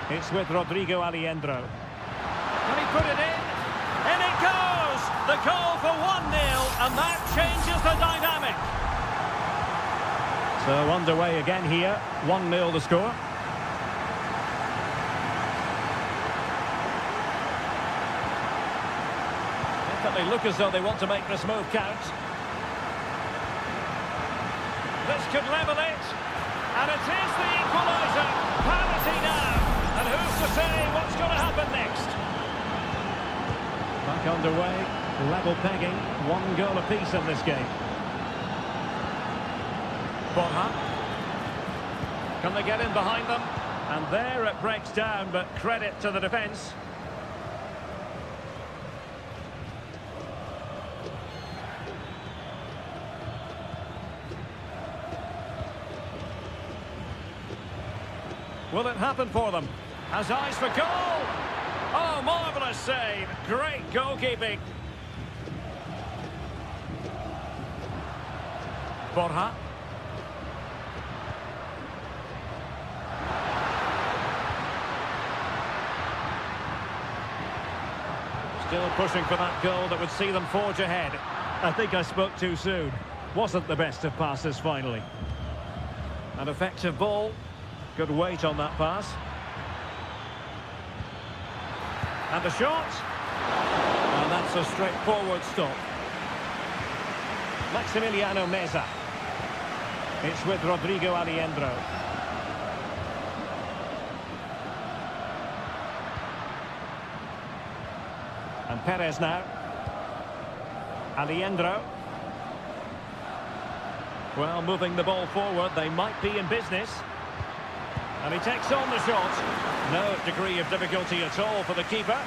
[SPEAKER 1] It's with Rodrigo Alejandro. Can he put it in? In it goes! The goal for 1-0, and that changes the dynamic. So underway again here. 1-0 the score. They look as though they want to make this move count. This could level it, and it is the equaliser. Parity now, and who's to say what's going to happen next? Back underway, level pegging, 1 goal apiece in this game. Borja. Can they get in behind them? And there it breaks down, but credit to the defence. Will it happen for them? Has eyes for goal! Oh, marvellous save! Great goalkeeping! Borja. Still pushing for that goal that would see them forge ahead. I think I spoke too soon. Wasn't the best of passes finally. An effective ball. Good weight on that pass. And the shot. And that's a straightforward stop. Maximiliano Meza. It's with Rodrigo Alejandro. And Perez now. Alejandro. Well, moving the ball forward, they might be in business. And he takes on the shot. No degree of difficulty at all for the keeper.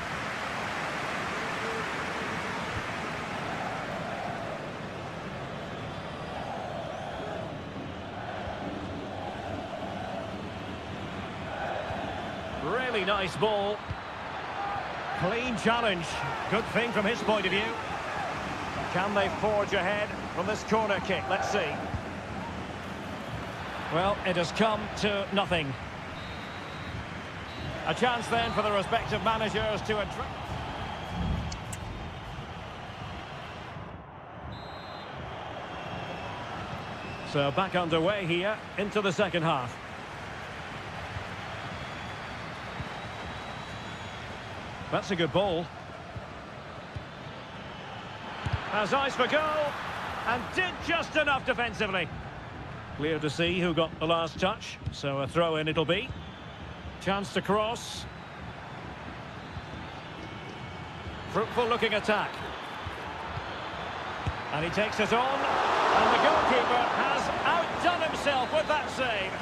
[SPEAKER 1] Really nice ball. Clean challenge. Good thing from his point of view. Can they forge ahead from this corner kick? Let's see. Well, it has come to nothing. A chance then for the respective managers to address. So back underway here into the second half. That's a good ball. Has eyes for goal and did just enough defensively. Clear to see who got the last touch, so a throw-in it'll be. Chance to cross. Fruitful looking attack. And he takes it on. And the goalkeeper has outdone himself with that save.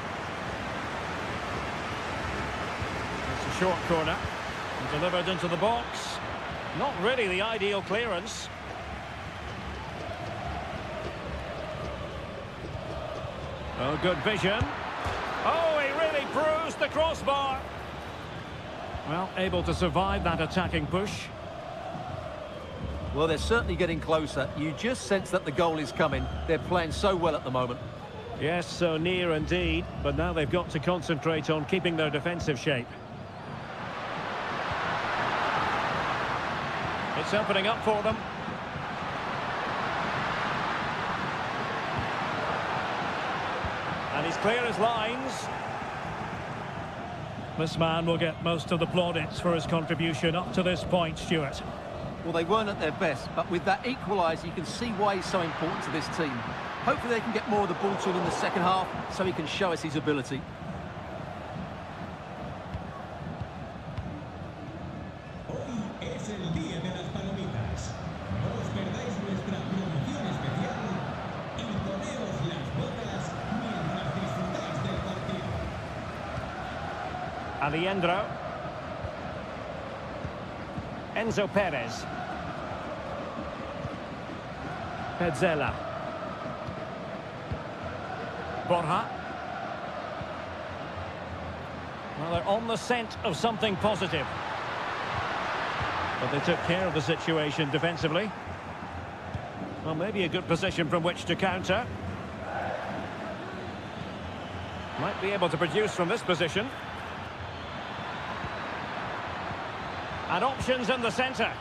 [SPEAKER 1] It's a short corner. And delivered into the box. Not really the ideal clearance. Oh, good vision. Oh, he really bruised the crossbar. Well, able to survive that attacking push.
[SPEAKER 2] Well, they're certainly getting closer. You just sense that the goal is coming. They're playing so well at the moment.
[SPEAKER 1] Yes, so near indeed. But now they've got to concentrate on keeping their defensive shape. It's opening up for them. And he's clear as lines. This man will get most of the plaudits for his contribution up to this point, Stuart.
[SPEAKER 2] Well, they weren't at their best, but with that equaliser, you can see why he's so important to this team. Hopefully they can get more of the ball to him in the second half so he can show us his ability.
[SPEAKER 1] Aliendro. Enzo Perez. Pezzella. Borja. Well, they're on the scent of something positive. But they took care of the situation defensively. Well, maybe a good position from which to counter. Might be able to produce from this position. And options in the centre.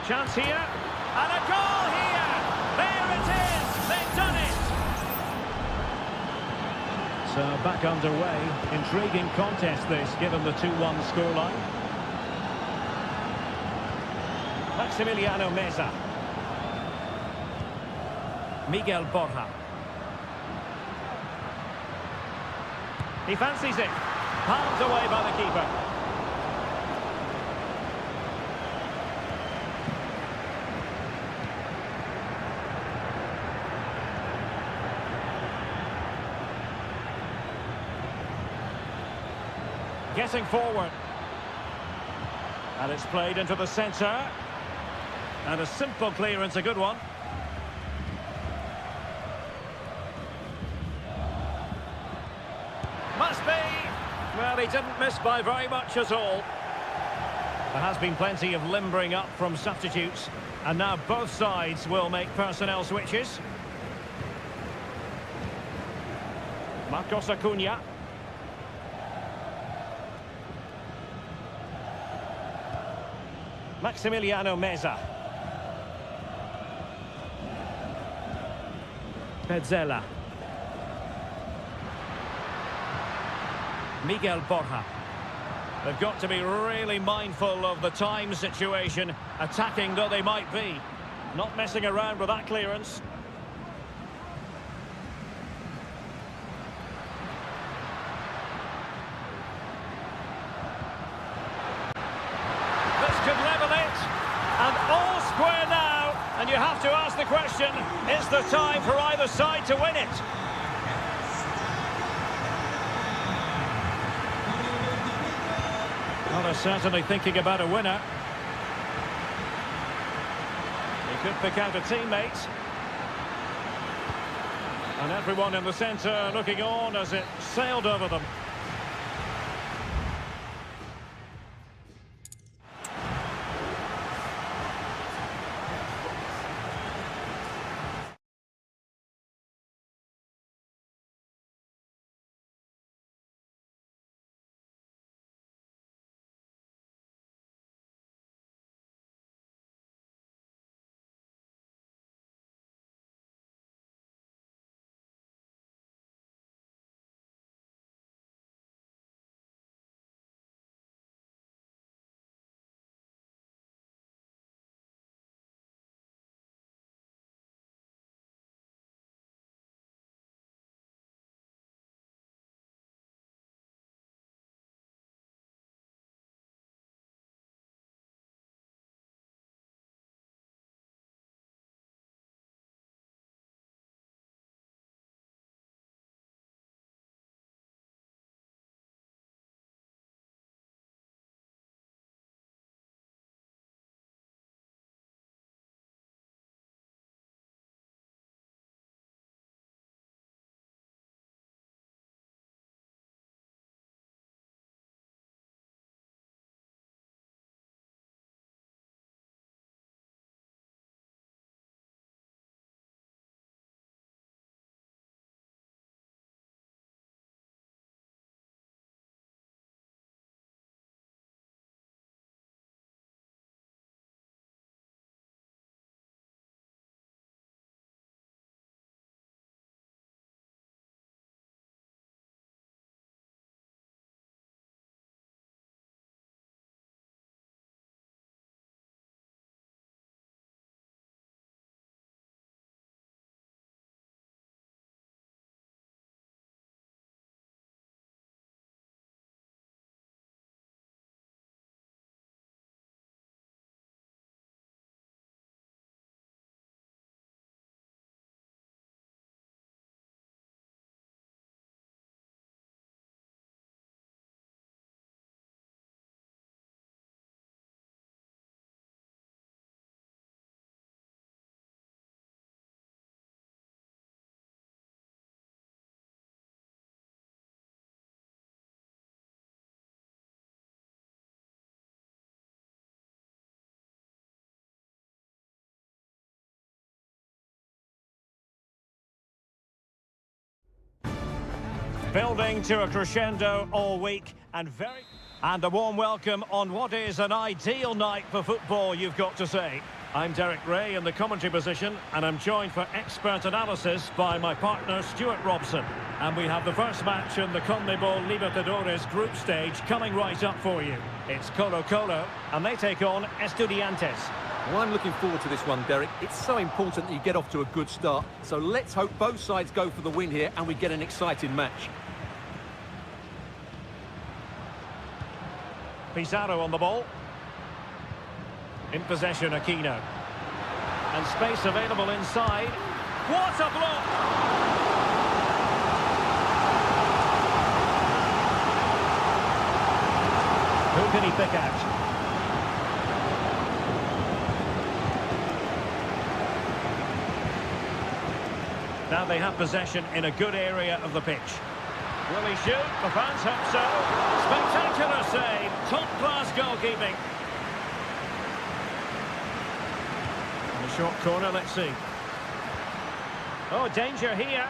[SPEAKER 1] Chance here. And a goal here! There it is! They've done it! So back underway. Intriguing contest this, given the 2-1 scoreline. Maximiliano Meza. Miguel Borja. He fancies it. Palmed away by the keeper. Getting forward. And it's played into the centre. And a simple clearance, a good one. Must be. Well, he didn't miss by very much at all. There has been plenty of limbering up from substitutes. And now both sides will make personnel switches. Marcos Acuna. Maximiliano Meza. Pezzella. Miguel Borja. They've got to be really mindful of the time situation, attacking though they might be. Not messing around with that clearance. Could level it, and all square now, and you have to ask the question, is there time for either side to win it? Well, they're certainly thinking about a winner. He could pick out a teammate. And everyone in the centre looking on as it sailed over them. Building to a crescendo all week and a warm welcome on what is an ideal night for football, you've got to say. I'm Derek Ray in the commentary position, and I'm joined for expert analysis by my partner Stuart Robson. And we have the first match in the CONMEBOL Libertadores group stage coming right up for you. It's Colo-Colo, and they take on Estudiantes.
[SPEAKER 2] Well, I'm looking forward to this one, Derek. It's so important that you get off to a good start. So let's hope both sides go for the win here and we get an exciting match.
[SPEAKER 1] Pizarro on the ball. In possession, Aquino. And space available inside. What a block! Who can he pick out? Now they have possession in a good area of the pitch. Will he shoot? The fans hope so. Spectacular save. Top-class goalkeeping. In the short corner, let's see. Oh, danger here.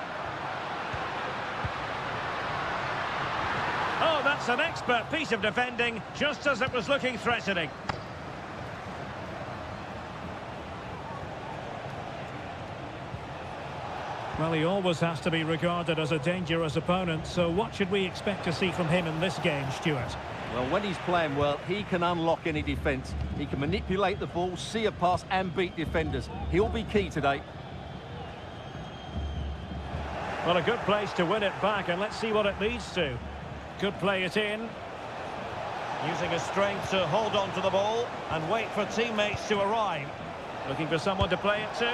[SPEAKER 1] Oh, that's an expert piece of defending, just as it was looking threatening. Well, he always has to be regarded as a dangerous opponent, so what should we expect to see from him in this game, Stuart?
[SPEAKER 2] Well, when he's playing well, he can unlock any defence. He can manipulate the ball, see a pass and beat defenders. He'll be key today.
[SPEAKER 1] Well, a good place to win it back, and let's see what it leads to. Could play it in. Using his strength to hold on to the ball and wait for teammates to arrive. Looking for someone to play it to.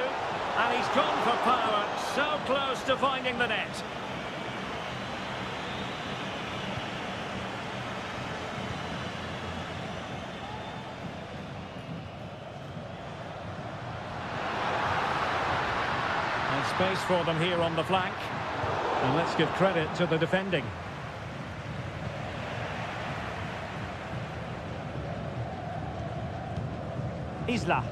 [SPEAKER 1] And he's gone for power, so close to finding the net. And space for them here on the flank. And let's give credit to the defending. Isla.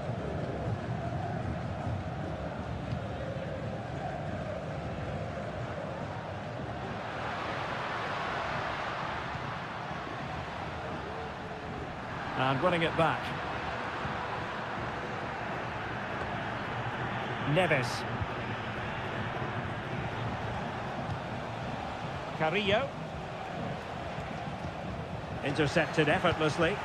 [SPEAKER 1] And winning it back. Neves. Carrillo. Intercepted effortlessly.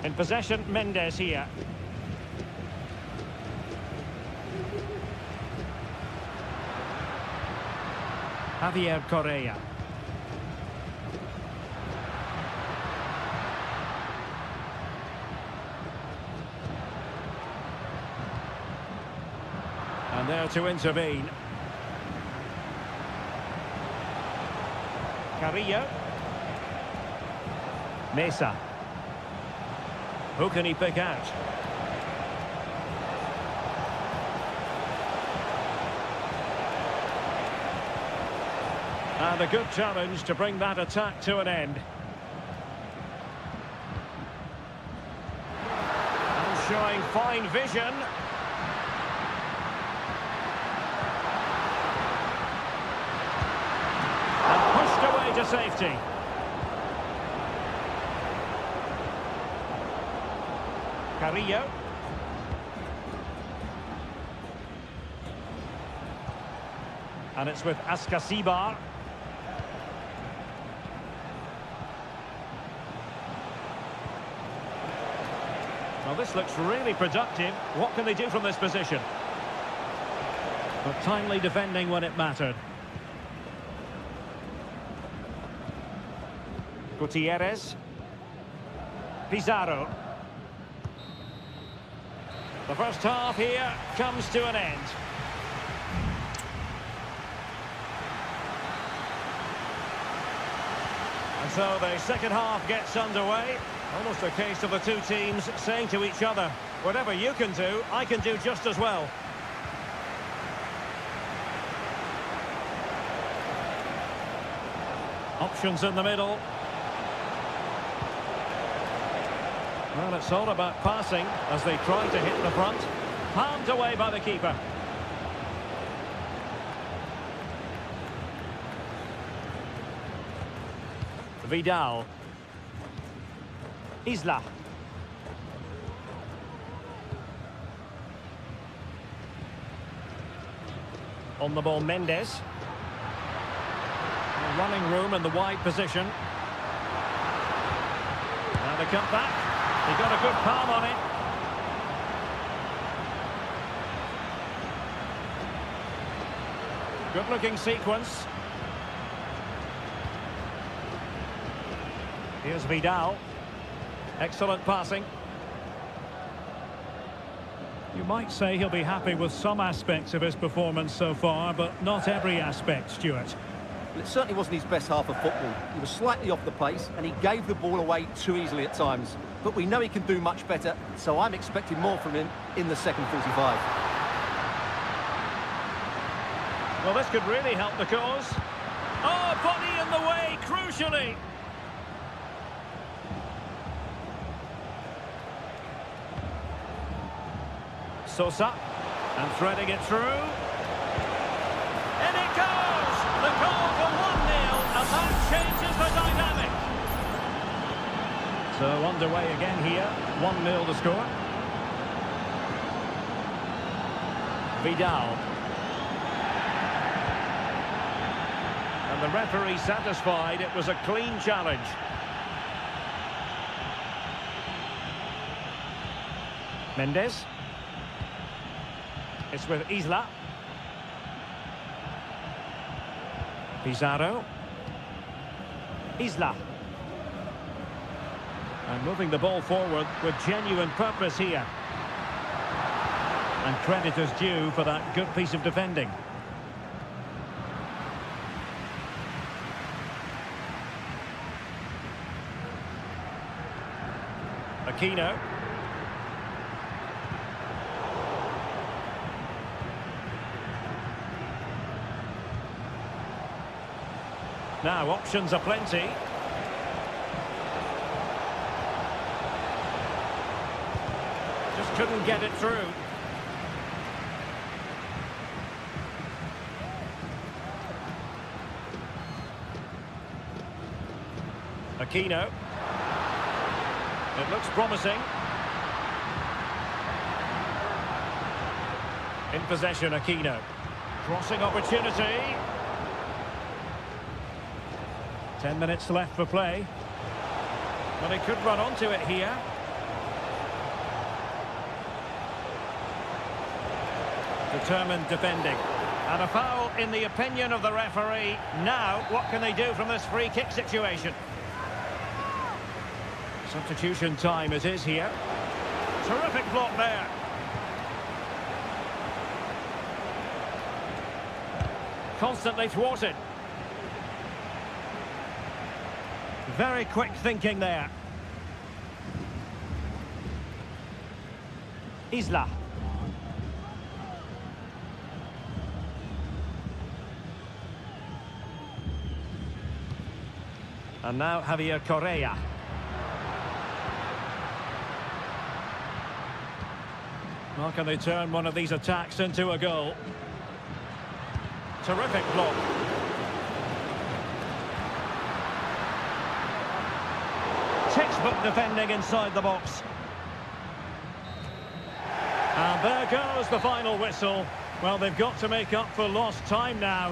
[SPEAKER 1] In possession, Mendes here. Javier Correa. And there to intervene. Carrillo. Mesa. Who can he pick out? And a good challenge to bring that attack to an end. And showing fine vision. To safety. Carrillo. And it's with Ascasibar. Well, this looks really productive. What can they do from this position? But timely defending when it mattered. Gutierrez. Pizarro. The first half here comes to an end. And so the second half gets underway. Almost a case of the two teams saying to each other, whatever you can do, I can do just as well. Options in the middle. Well, it's all about passing as they try to hit the front. Palmed away by the keeper. Vidal. Isla. On the ball, Mendes. Running room in the wide position. And a cut back. He got a good palm on it. Good looking sequence. Here's Vidal. Excellent passing. You might say he'll be happy with some aspects of his performance so far, but not every aspect, Stuart.
[SPEAKER 2] Well, it certainly wasn't his best half of football. He was slightly off the pace and he gave the ball away too easily at times. But we know he can do much better, so I'm expecting more from him in the second 45.
[SPEAKER 1] Well, this could really help the cause. Oh, body in the way, crucially. Sosa, and threading it through. And it goes! The goal for 1-0, and that changes the dynamic. So underway again here, 1-0 to score. Vidal. And the referee satisfied it was a clean challenge. Mendes. It's with Isla. Pizarro. Isla. And moving the ball forward with genuine purpose here. And credit is due for that good piece of defending. Aquino. Now, options are plenty. Just couldn't get it through. Aquino. It looks promising. In possession, Aquino. Crossing opportunity. 10 minutes left for play. Well, he could run onto it here. Determined defending. And a foul in the opinion of the referee. Now, what can they do from this free kick situation? Substitution time it is here. Terrific block there. Constantly thwarted. Very quick thinking there. Isla. And now Javier Correa. Well, can they turn one of these attacks into a goal? Terrific block. Textbook defending inside the box. And there goes the final whistle. Well, they've got to make up for lost time now.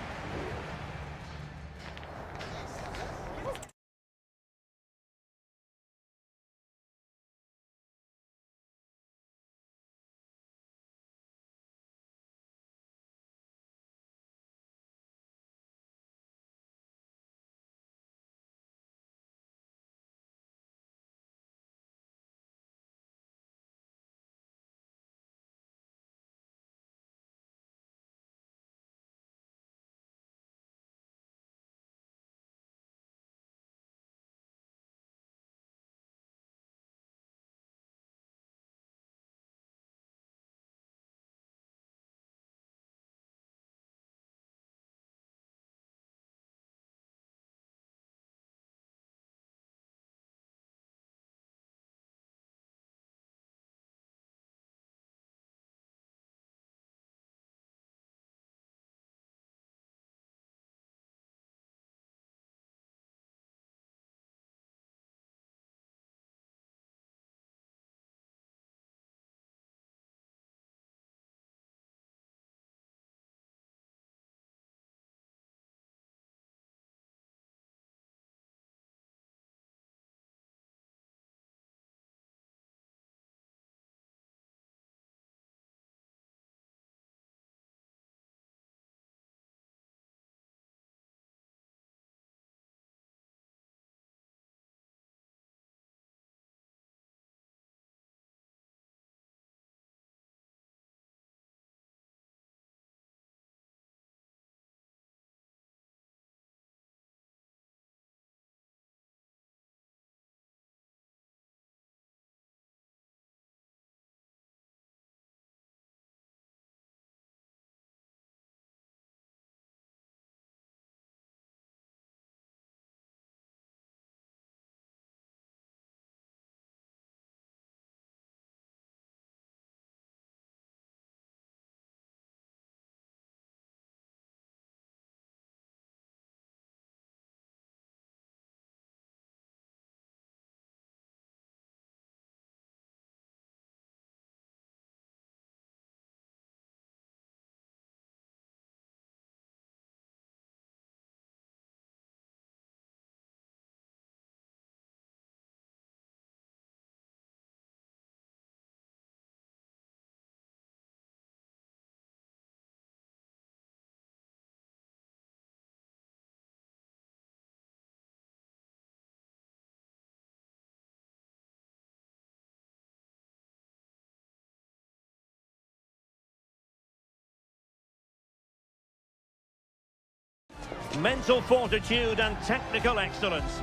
[SPEAKER 1] mental fortitude and technical excellence.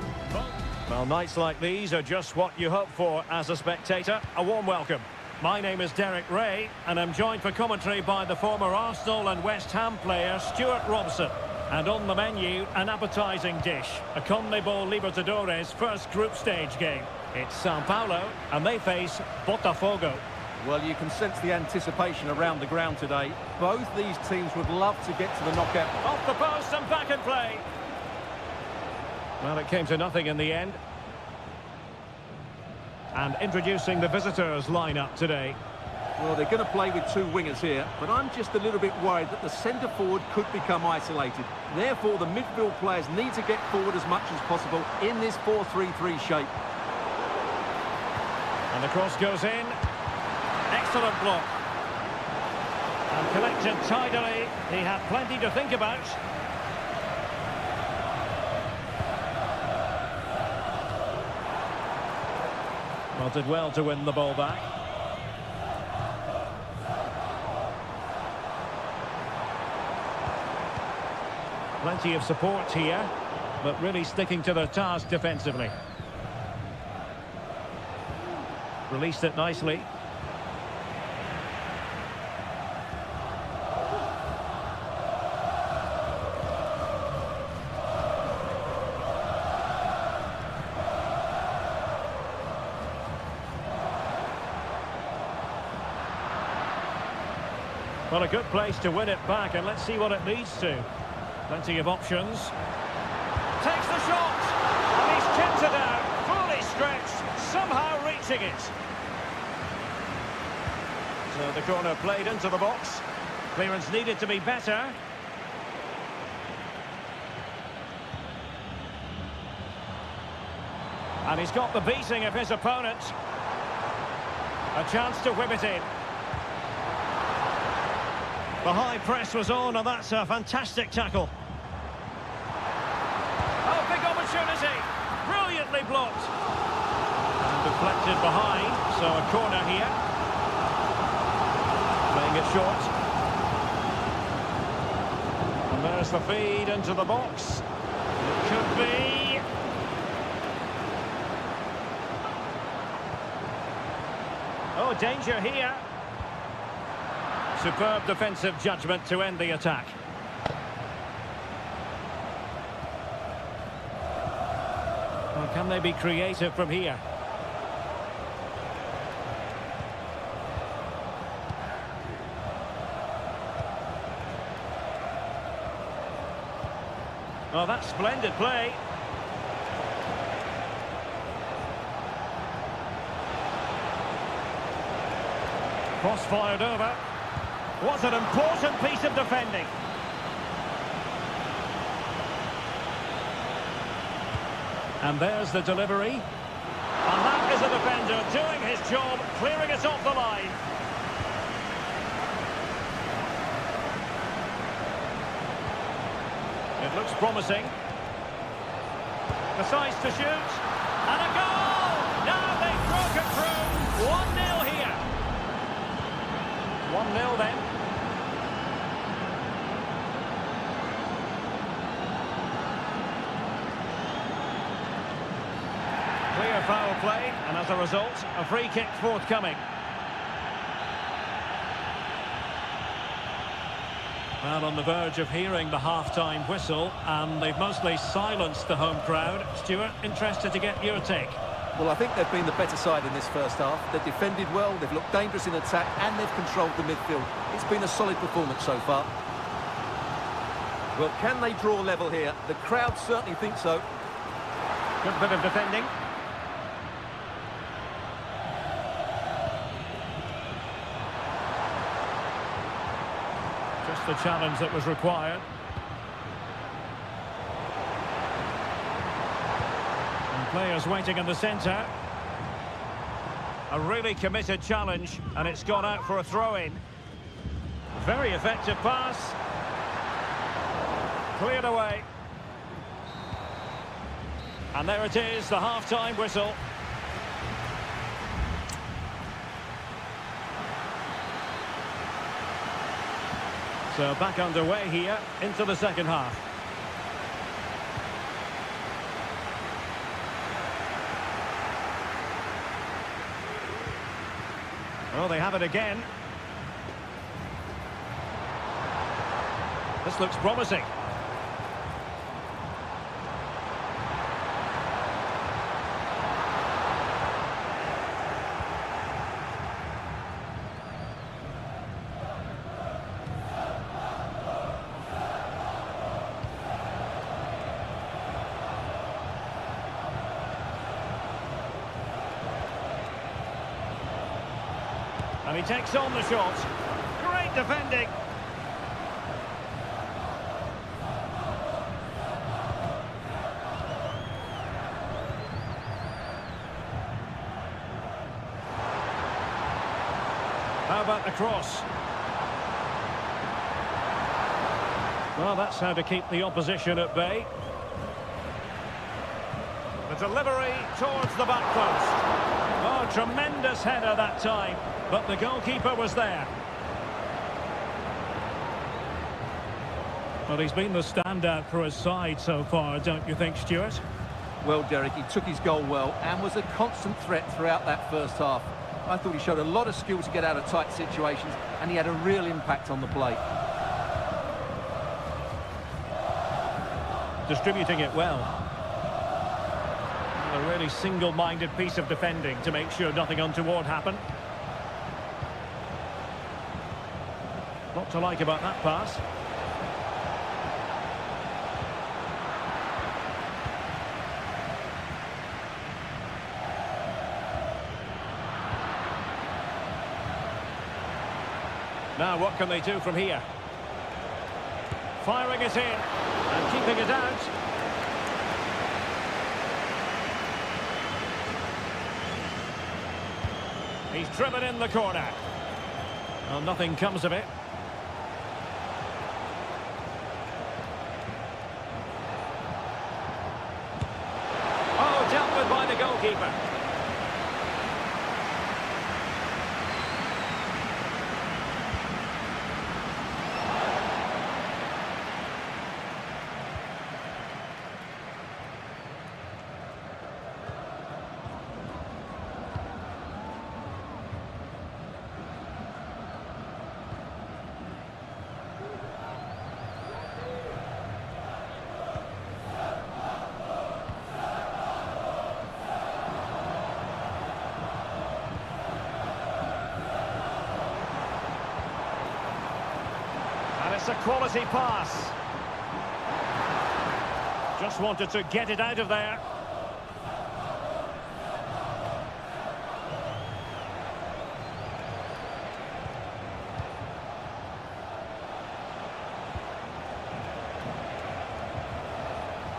[SPEAKER 1] Well, nights like these are just what you hope for as a spectator. A warm welcome. My name is Derek Ray, and I'm joined for commentary by the former Arsenal and West Ham player Stuart Robson. And on the menu, an appetising dish, a CONMEBOL Libertadores first group stage game. It's Sao Paulo, and they face Botafogo.
[SPEAKER 2] Well, you can sense the anticipation around the ground today. Both these teams would love to get to the knockout.
[SPEAKER 1] Off the post and back in play. Well, it came to nothing in the end. And introducing the visitors' lineup today.
[SPEAKER 2] Well, they're going to play with two wingers here, but I'm just a little bit worried that the centre-forward could become isolated. Therefore, the midfield players need to get forward as much as possible in this 4-3-3 shape.
[SPEAKER 1] And the cross goes in. Excellent block. And collected tidily. He had plenty to think about. Well, did well to win the ball back. Plenty of support here, but really sticking to their task defensively. Released it nicely. Well, a good place to win it back, and let's see what it leads to. Plenty of options. Takes the shot, and he's kept it out, fully stretched, somehow reaching it. So the corner played into the box. Clearance needed to be better. And he's got the beating of his opponent. A chance to whip it in. The high press was on, and that's a fantastic tackle. Oh, big opportunity. Brilliantly blocked. And deflected behind, so a corner here. Playing it short. And there's the feed into the box. It could be. Oh, danger here. Superb defensive judgment to end the attack. Well, can they be creative from here? Oh, that's splendid play. Cross fired over. What an important piece of defending. And there's the delivery. And that is a defender doing his job, clearing it off the line. It looks promising. Decides to shoot. And a goal! Now they've broken through. 1-0 here. 1-0 then. Clear foul play, and as a result, a free kick forthcoming. Well, on the verge of hearing the half-time whistle, and they've mostly silenced the home crowd. Stuart, interested to get your take.
[SPEAKER 2] Well, I think they've been the better side in this first half. They've defended well, they've looked dangerous in attack, and they've controlled the midfield. It's been a solid performance so far. Well, can they draw level here? The crowd certainly think so.
[SPEAKER 1] Good bit of defending. Just the challenge that was required. And players waiting in the centre. A really committed challenge, and it's gone out for a throw-in. Very effective pass. Cleared away. And there it is, the half-time whistle. So back underway here into the second half. Oh, they have it again. This looks promising. And he takes on the shot. Great defending. How about the cross? Well, that's how to keep the opposition at bay. The delivery towards the back post. Oh, tremendous header that time, but the goalkeeper was there. Well, he's been the standout for his side so far, don't you think, Stuart?
[SPEAKER 2] Well, Derek, he took his goal well and was a constant threat throughout that first half. I thought he showed a lot of skill to get out of tight situations, and he had a real impact on the play.
[SPEAKER 1] Distributing it well. A really single-minded piece of defending to make sure nothing untoward happened. Lot to like about that pass. Now what can they do from here? Firing it in and keeping it out. He's driven in the corner. Well, nothing comes of it. Oh, dealt with by the goalkeeper. It's a quality pass. Just wanted to get it out of there.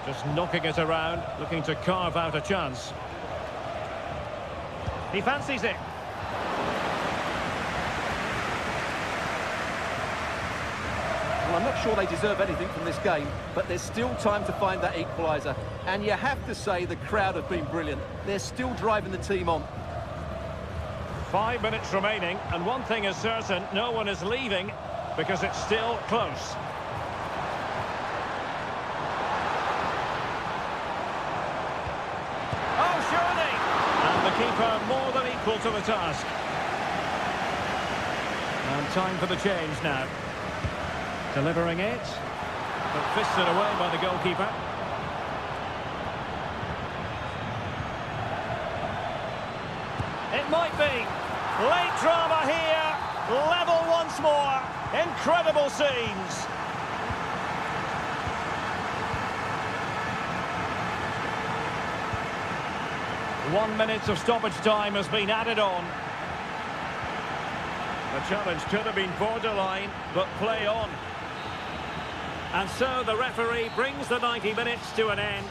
[SPEAKER 1] Just knocking it around, looking to carve out a chance. He fancies it.
[SPEAKER 2] Well, I'm not sure they deserve anything from this game, but there's still time to find that equaliser. And you have to say the crowd have been brilliant. They're still driving the team on.
[SPEAKER 1] 5 minutes remaining, and one thing is certain, no one is leaving because it's still close. Oh, surely! And the keeper more than equal to the task. And time for the change now. Delivering it, but fisted away by the goalkeeper. It might be. Late drama here. Level once more. Incredible scenes. One minute of stoppage time has been added on. The challenge could have been borderline, but play on. And so the referee brings the 90 minutes to an end.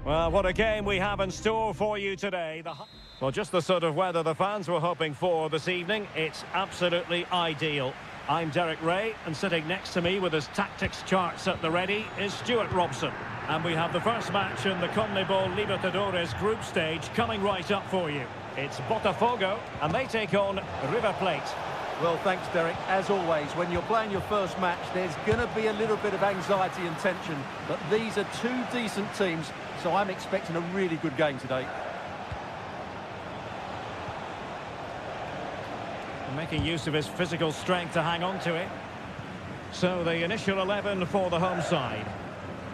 [SPEAKER 1] Well, what a game we have in store for you today. Well, just the sort of weather the fans were hoping for this evening. It's absolutely ideal. I'm Derek Ray, and sitting next to me with his tactics charts at the ready is Stuart Robson. And we have the first match in the CONMEBOL Libertadores group stage coming right up for you. It's Botafogo, and they take on River Plate.
[SPEAKER 2] Well, thanks, Derek. As always, when you're playing your first match, there's going to be a little bit of anxiety and tension. But these are two decent teams, so I'm expecting a really good game today.
[SPEAKER 1] Making use of his physical strength to hang on to it. So the initial 11 for the home side.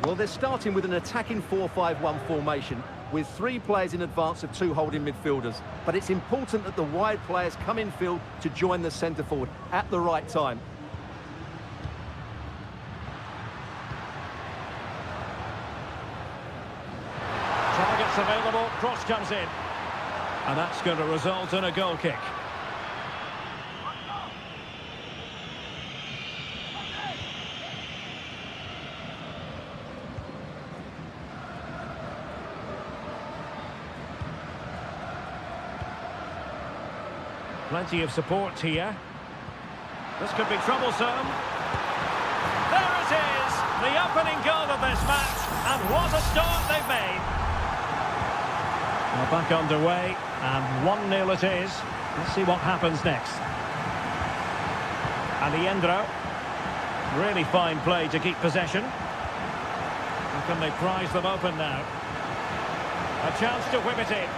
[SPEAKER 2] Well, they're starting with an attacking 4-5-1 formation with 3 players in advance of 2 holding midfielders. But it's important that the wide players come in field to join the centre forward at the right time.
[SPEAKER 1] Targets available, cross comes in. And that's going to result in a goal kick. Plenty of support here. This could be troublesome. There it is! The opening goal of this match. And what a start they've made. Well, back underway. And 1-0 it is. Let's see what happens next. Aliendro. Really fine play to keep possession. How can they prize them open now? A chance to whip it in.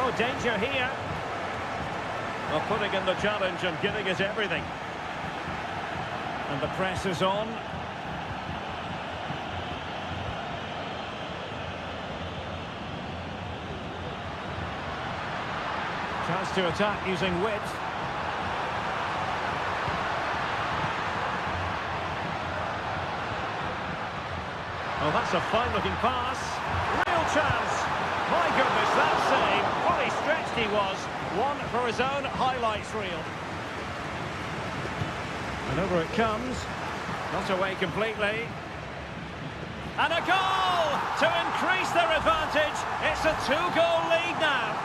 [SPEAKER 1] Oh, danger here. Well, putting in the challenge and giving it everything. And the press is on. Chance to attack using width. Oh, that's a fine-looking pass. Real chance. My goodness, that save. Fully stretched he was. One for his own highlights reel. And over it comes. Not away completely. And a goal to increase their advantage. It's a 2-goal lead now.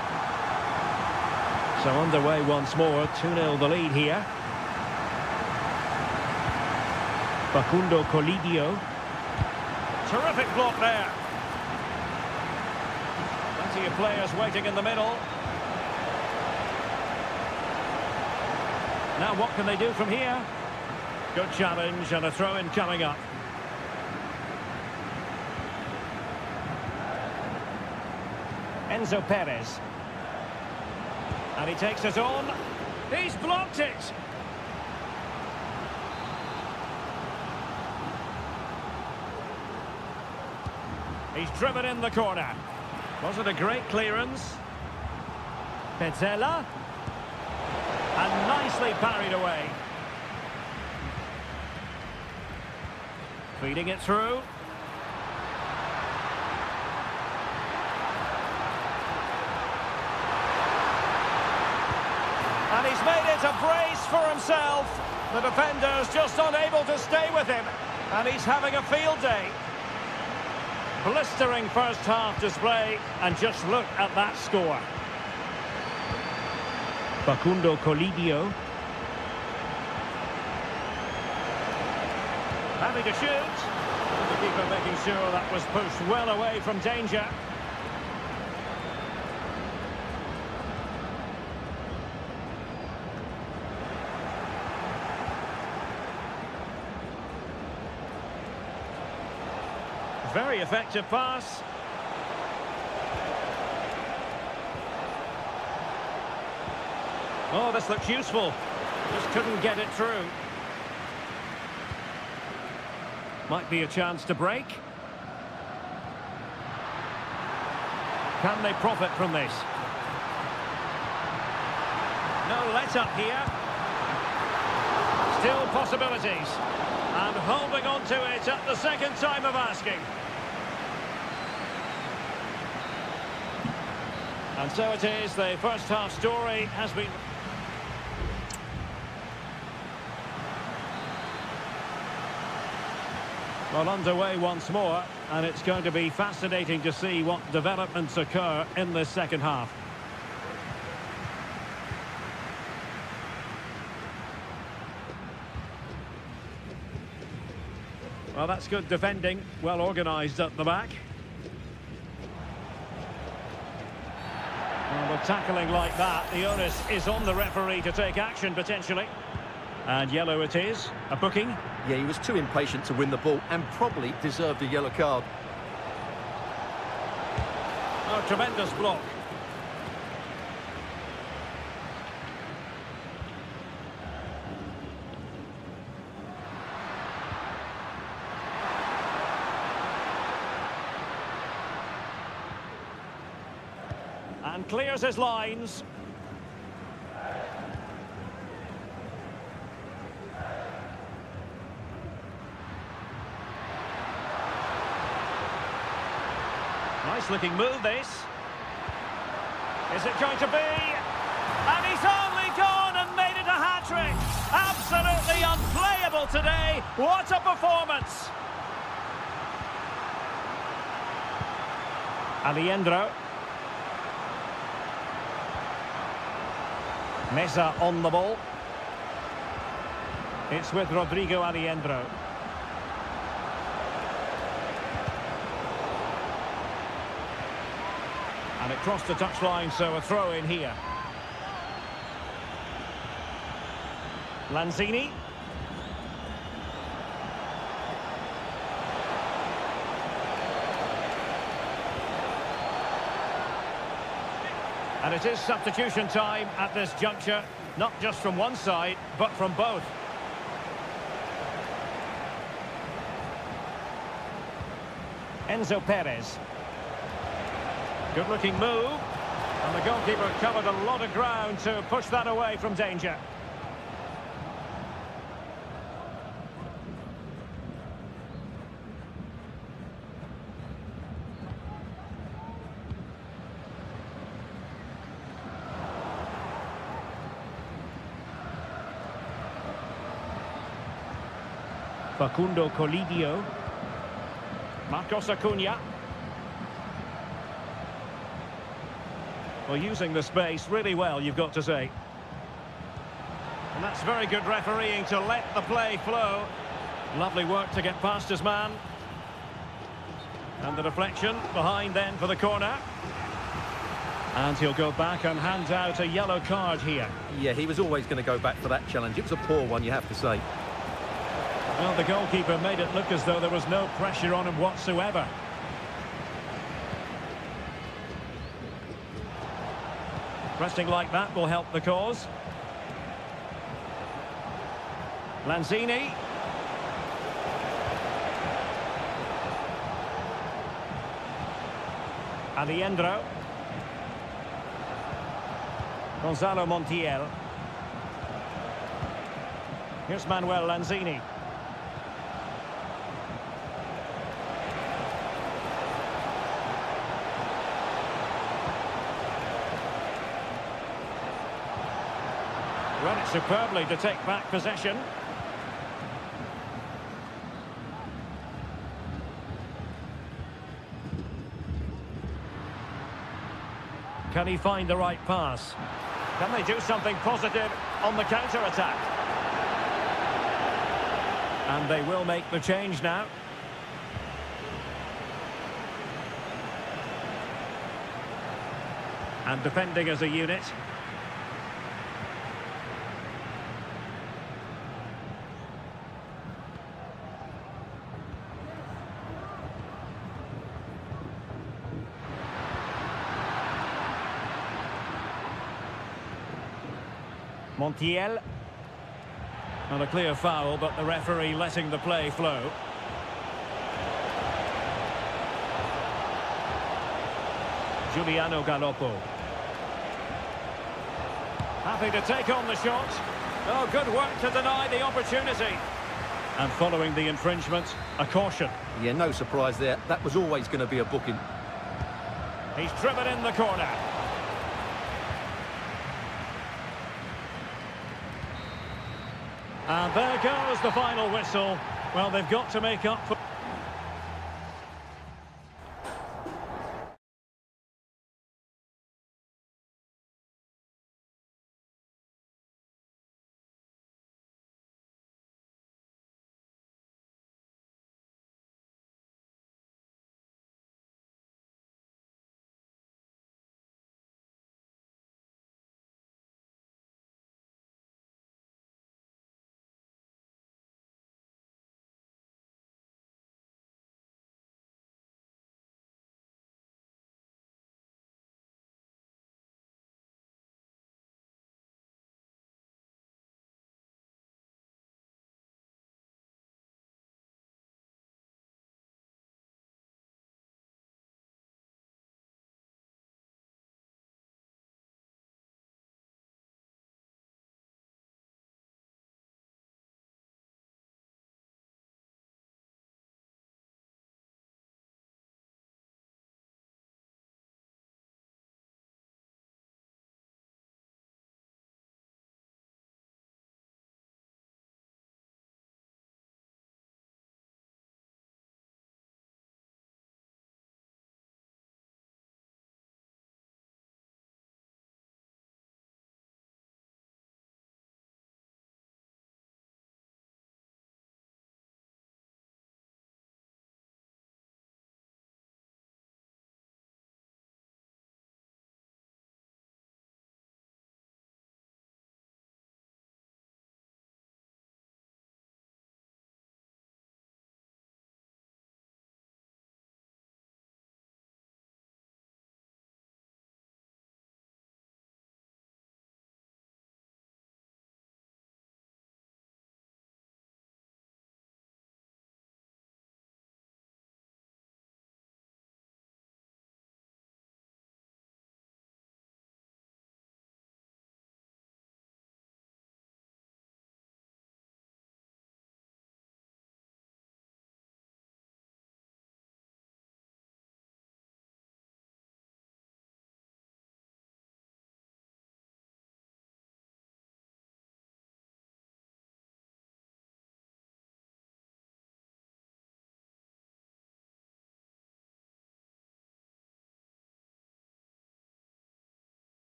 [SPEAKER 1] So underway once more. 2-0 the lead here. Facundo Colidio. Terrific block there. Plenty of players waiting in the middle. Now what can they do from here? Good challenge and a throw-in coming up. Enzo Perez. And he takes it on. He's blocked it. He's driven in the corner. Was it a great clearance? Petzela. And nicely parried away. Feeding it through. And he's made it a brace for himself. The defender's just unable to stay with him. And he's having a field day. Blistering first half display, and just look at that score. Facundo Colidio. Having to shoot. The keeper making sure that was pushed well away from danger. Very effective pass. Oh, this looks useful. Just couldn't get it through. Might be a chance to break. Can they profit from this? No let-up here. Still possibilities. And holding on to it at the second time of asking. And so it is, the first half story has been... Well, underway once more, and it's going to be fascinating to see what developments occur in this second half. Well, that's good defending, well organised at the back. Well, with tackling like that, the onus is on the referee to take action, potentially. And yellow it is, a booking.
[SPEAKER 2] Yeah, he was too impatient to win the ball and probably deserved a yellow card.
[SPEAKER 1] Oh, tremendous block. And clears his lines. Nice looking move, this. Is it going to be? And he's only gone and made it a hat-trick. Absolutely unplayable today. What a performance. Alejandro. Mesa on the ball. It's with Rodrigo Alejandro. And it crossed the touchline, so a throw in here. Lanzini. And it is substitution time at this juncture, not just from one side, but from both. Enzo Perez. Good-looking move. And the goalkeeper covered a lot of ground to push that away from danger. Facundo Colidio. Marcos Acuna. Well, using the space really well, you've got to say. And that's very good refereeing to let the play flow. Lovely work to get past his man. And the deflection behind then for the corner. And he'll go back and hand out a yellow card here.
[SPEAKER 2] Yeah, he was always going to go back for that challenge. It was a poor one, you have to say.
[SPEAKER 1] Well, the goalkeeper made it look as though there was no pressure on him whatsoever. Pressing like that will help the cause. Lanzini. Alejandro. Gonzalo Montiel. Here's Manuel Lanzini. Run it superbly to take back possession. Can he find the right pass? Can they do something positive on the counter-attack? And they will make the change now. And defending as a unit. Montiel. Not a clear foul, but the referee letting the play flow. Giuliano Galoppo. Happy to take on the shot. Oh, good work to deny the opportunity. And following the infringement, a caution.
[SPEAKER 2] Yeah, no surprise there. That was always going to be a booking.
[SPEAKER 1] He's driven in the corner. And there goes the final whistle. Well, they've got to make up for...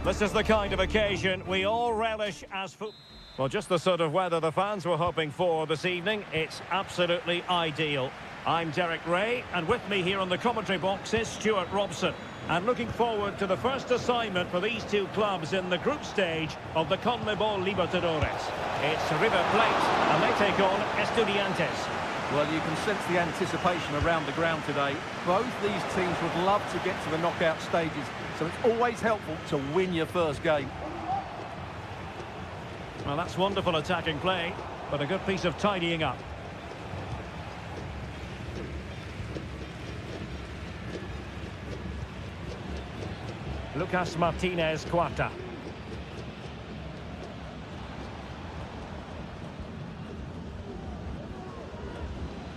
[SPEAKER 1] This is the kind of occasion we all relish as football. Well, just the sort of weather the fans were hoping for this evening. It's absolutely ideal. I'm Derek Ray, and with me here on the commentary box is Stuart Robson. And looking forward to the first assignment for these two clubs in the group stage of the CONMEBOL Libertadores. It's River Plate, and they take on Estudiantes.
[SPEAKER 2] Well, you can sense the anticipation around the ground today. Both these teams would love to get to the knockout stages, so it's always helpful to win your first game.
[SPEAKER 1] Well, that's wonderful attacking play, but a good piece of tidying up. Lucas Martinez Cuarta.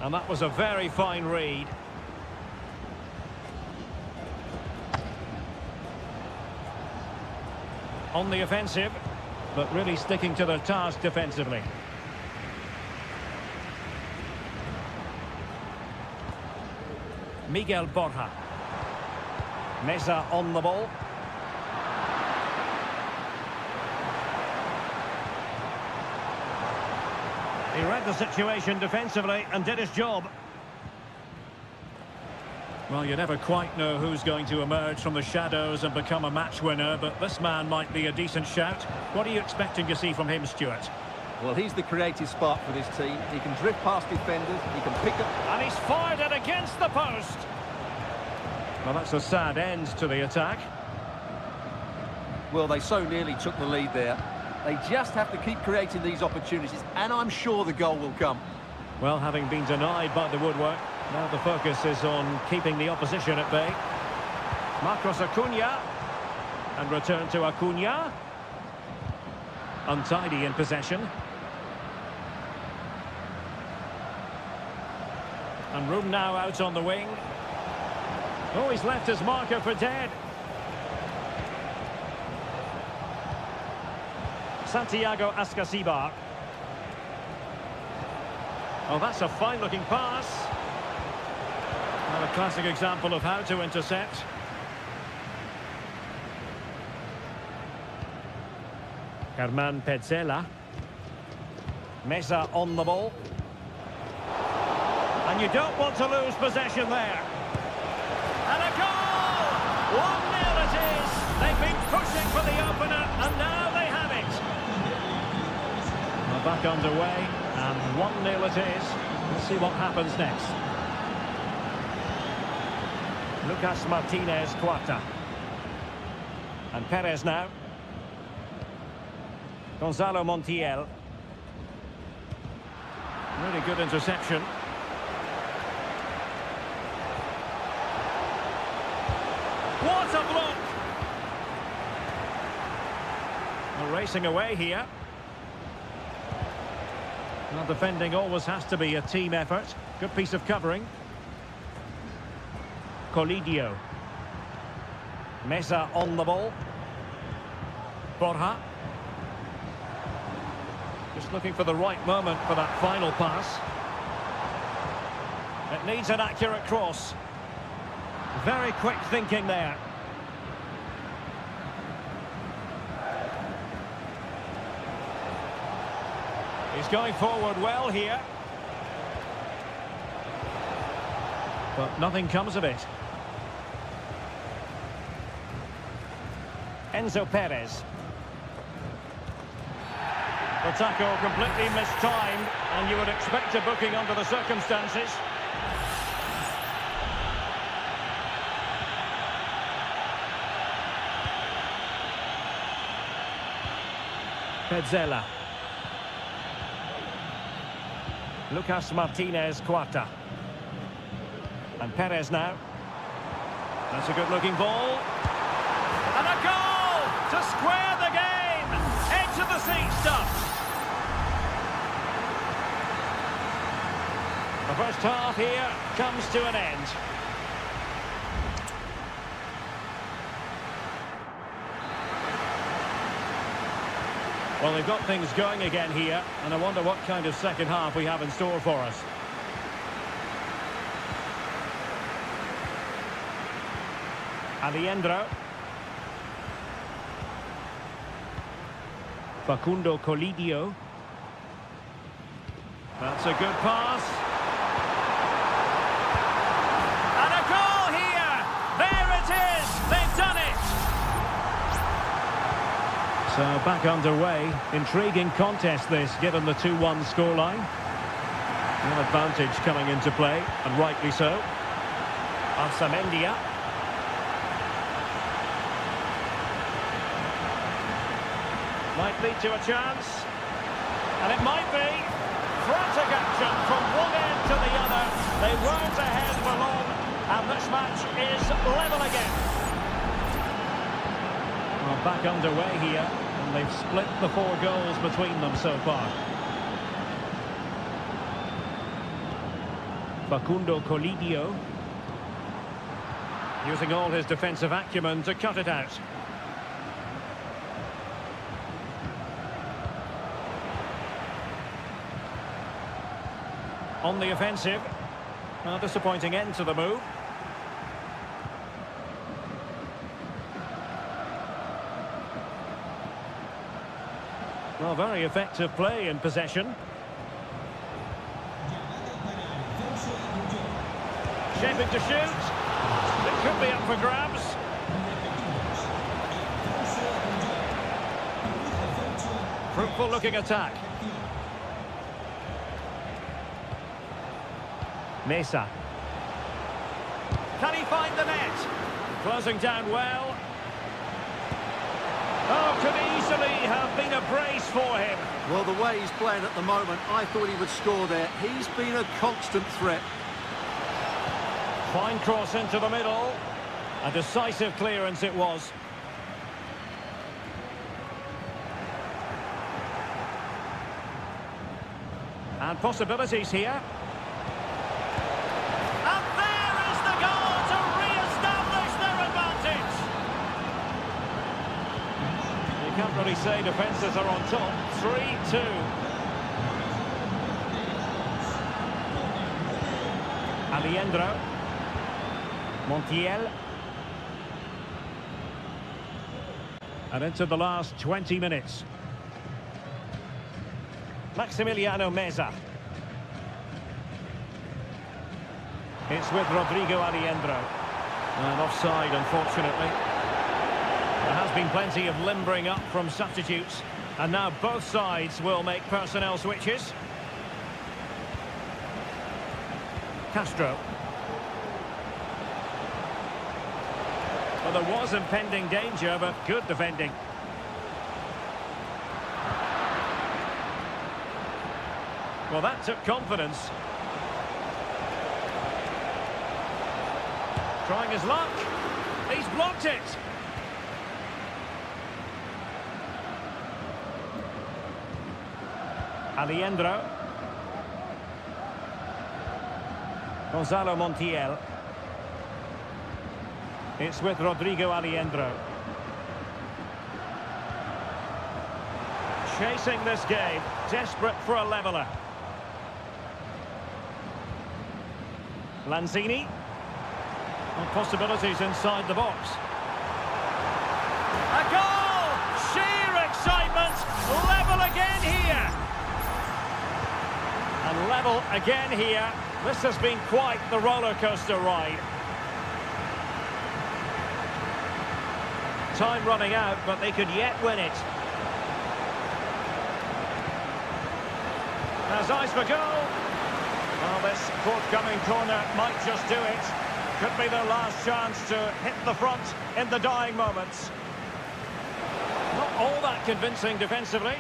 [SPEAKER 1] And that was a very fine read. On the offensive, but really sticking to their task defensively. Miguel Borja. Meza on the ball. He read the situation defensively and did his job. Well, you never quite know who's going to emerge from the shadows and become a match winner, but this man might be a decent shout. What are you expecting to see from him, Stuart?
[SPEAKER 2] Well, he's the creative spark for this team. He can drift past defenders, he can pick up...
[SPEAKER 1] And he's fired it against the post. Well, that's a sad end to the attack.
[SPEAKER 2] Well, they so nearly took the lead there. They just have to keep creating these opportunities, and I'm sure the goal will come.
[SPEAKER 1] Well, having been denied by the woodwork, now the focus is on keeping the opposition at bay. Marcos Acuna. And return to Acuna. Untidy in possession. And room now out on the wing. Oh, he's left his marker for dead. Santiago Ascasibar. Oh, that's a fine-looking pass. And a classic example of how to intercept. Germán Petzela. Meza on the ball. And you don't want to lose possession there. And a goal! 1-0 it is. They've been pushing for the opener, and now they have it. Well, back underway, and 1-0 it is. Let's see what happens next. Lucas Martinez Cuarta. And Perez now. Gonzalo Montiel. Really good interception. What a block! Well, racing away here. Well, defending always has to be a team effort. Good piece of covering. Colidio. Meza on the ball. Borja. Just looking for the right moment for that final pass. It needs an accurate cross. Very quick thinking there. He's going forward well here. But nothing comes of it. Enzo Perez. The tackle completely mistimed, and you would expect a booking under the circumstances. Petzela. Lucas Martinez Cuarta. And Perez now. That's a good-looking ball. And a goal to square the game. Edge of the seat stuff. The first half here comes to an end. Well, they've got things going again here, and I wonder what kind of second half we have in store for us. Aliendro. Facundo Colidio. That's a good pass. And a goal here! There it is! They've done it! So back underway. Intriguing contest this, given the 2-1 scoreline. An advantage coming into play, and rightly so. Arsamendia. Might lead to a chance. And it might be. Frantic action from one end to the other. They weren't ahead for long, and this match is level again. Well, back underway here, and they've split the 4 goals between them so far. Facundo Colidio. Using all his defensive acumen to cut it out. On the offensive. A disappointing end to the move. Well, very effective play in possession. Shaping to shoot. It could be up for grabs. Fruitful looking attack. Mesa. Can he find the net? Closing down well. Oh, could easily have been a brace for him.
[SPEAKER 2] Well, the way he's playing at the moment, I thought he would score there. He's been a constant threat.
[SPEAKER 1] Fine cross into the middle. A decisive clearance it was. And possibilities here. And there is the goal to re-establish their advantage. You can't really say defences are on top. 3-2. Alejandro. Montiel. And into the last 20 minutes. Maximiliano Meza. It's with Rodrigo Alejandro. And offside, unfortunately. There has been plenty of limbering up from substitutes. And now both sides will make personnel switches. Castro. Well, there was impending danger, but good defending. Well, that took confidence. Trying his luck. He's blocked it. Alejandro. Gonzalo Montiel. It's with Rodrigo Alejandro. Chasing this game, desperate for a leveller. Lanzini. And possibilities inside the box. A goal! Sheer excitement! Level again here! And level again here. This has been quite the roller coaster ride. Time running out, but they could yet win it. Has eyes for goal. Well, this forthcoming corner might just do it. Could be their last chance to hit the front in the dying moments. Not all that convincing defensively.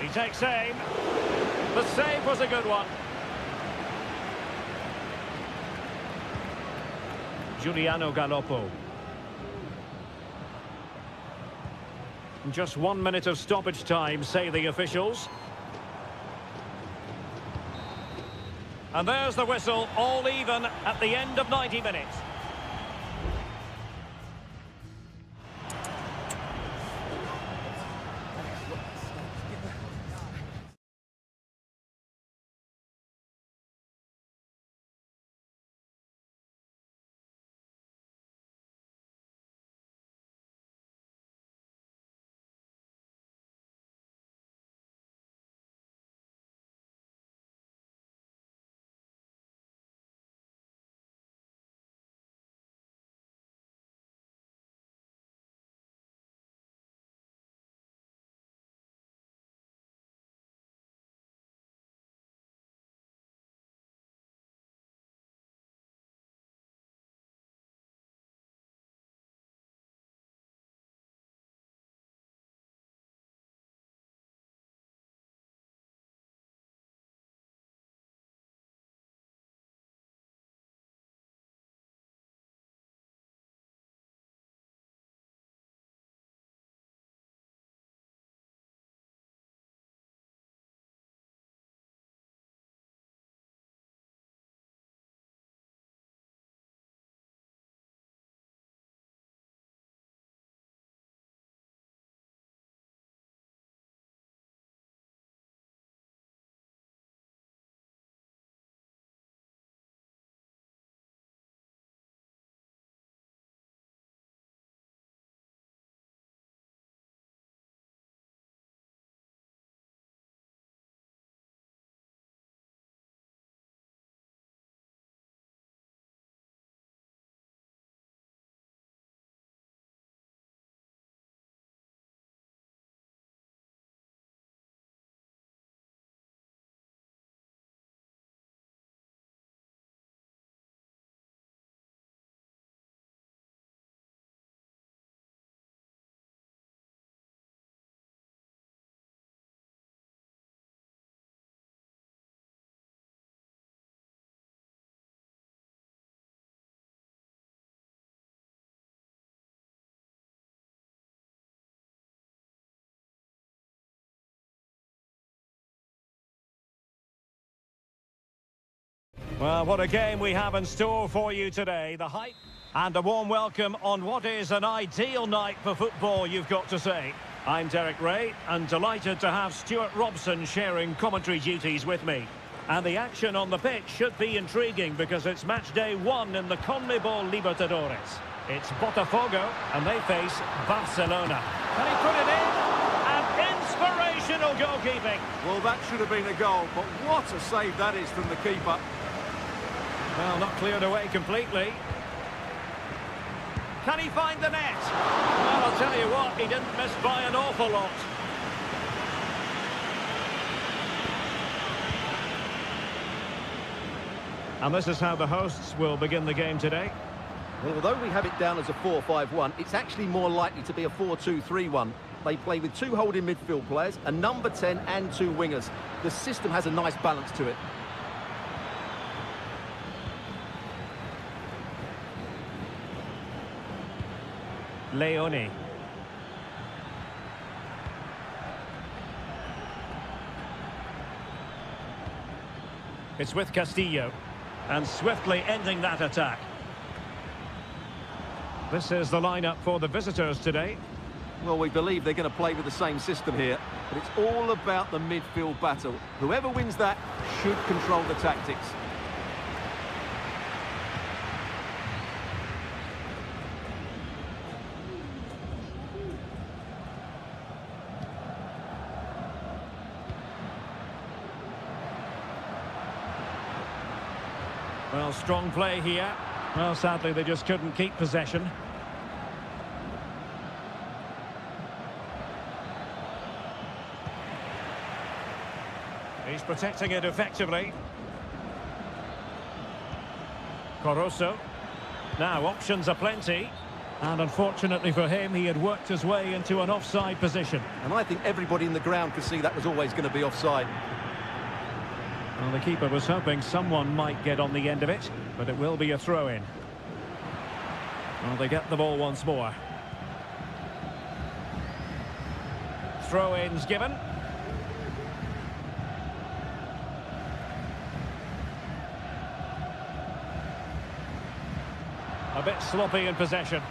[SPEAKER 1] He takes aim. The save was a good one. Giuliano Galoppo. Just 1 minute of stoppage time, say the officials. And there's the whistle, all even at the end of 90 minutes. Well, what a game we have in store for you today. The hype and a warm welcome on what is an ideal night for football, you've got to say. I'm Derek Ray, and delighted to have Stuart Robson sharing commentary duties with me. And the action on the pitch should be intriguing because it's match day 1 in the CONMEBOL Libertadores. It's Botafogo, and they face Barcelona. Can he put it in? And inspirational goalkeeping.
[SPEAKER 2] Well, that should have been a goal, but what a save that is from the keeper.
[SPEAKER 1] Well, not cleared away completely. Can he find the net? Well, I'll tell you what, he didn't miss by an awful lot. And this is how the hosts will begin the game today.
[SPEAKER 2] Well, although we have it down as a 4-5-1, it's actually more likely to be a 4-2-3-1. They play with 2 holding midfield players, a number 10 and 2 wingers. The system has a nice balance to it.
[SPEAKER 1] Leone. It's with Castillo. And swiftly ending that attack. This is the lineup for the visitors today.
[SPEAKER 2] Well, we believe they're going to play with the same system here, but it's all about the midfield battle. Whoever wins that should control the tactics.
[SPEAKER 1] Well, strong play here. Well, sadly, they just couldn't keep possession. He's protecting it effectively. Coroso. Now, options are plenty. And unfortunately for him, he had worked his way into an offside position.
[SPEAKER 2] And I think everybody in the ground could see that was always going to be offside.
[SPEAKER 1] Well, the keeper was hoping someone might get on the end of it, but it will be a throw-in. Well, they get the ball once more. Throw-ins given. A bit sloppy in possession.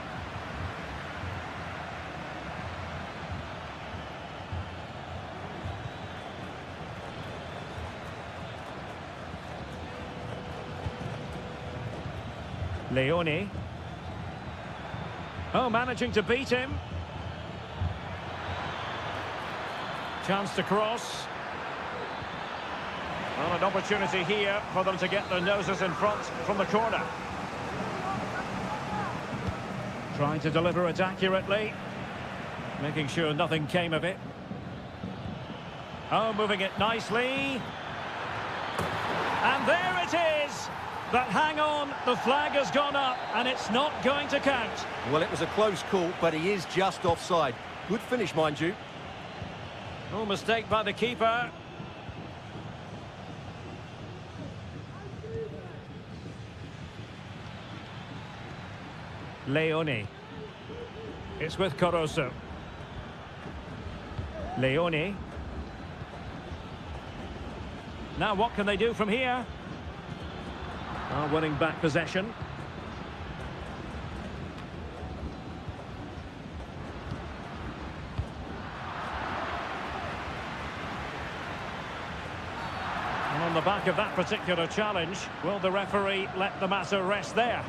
[SPEAKER 1] Leone. Oh, managing to beat him. Chance to cross. Well, an opportunity here for them to get their noses in front from the corner. Trying to deliver it accurately. Making sure nothing came of it. Oh, moving it nicely. And there it is! But hang on, the flag has gone up and it's not going to count.
[SPEAKER 2] Well, it was a close call, but he is just offside. Good finish, mind you.
[SPEAKER 1] Oh, mistake by the keeper. Leone. It's with Coroso. Leone. Now what can they do from here? Winning back possession. And on the back of that particular challenge, will the referee let the matter rest there?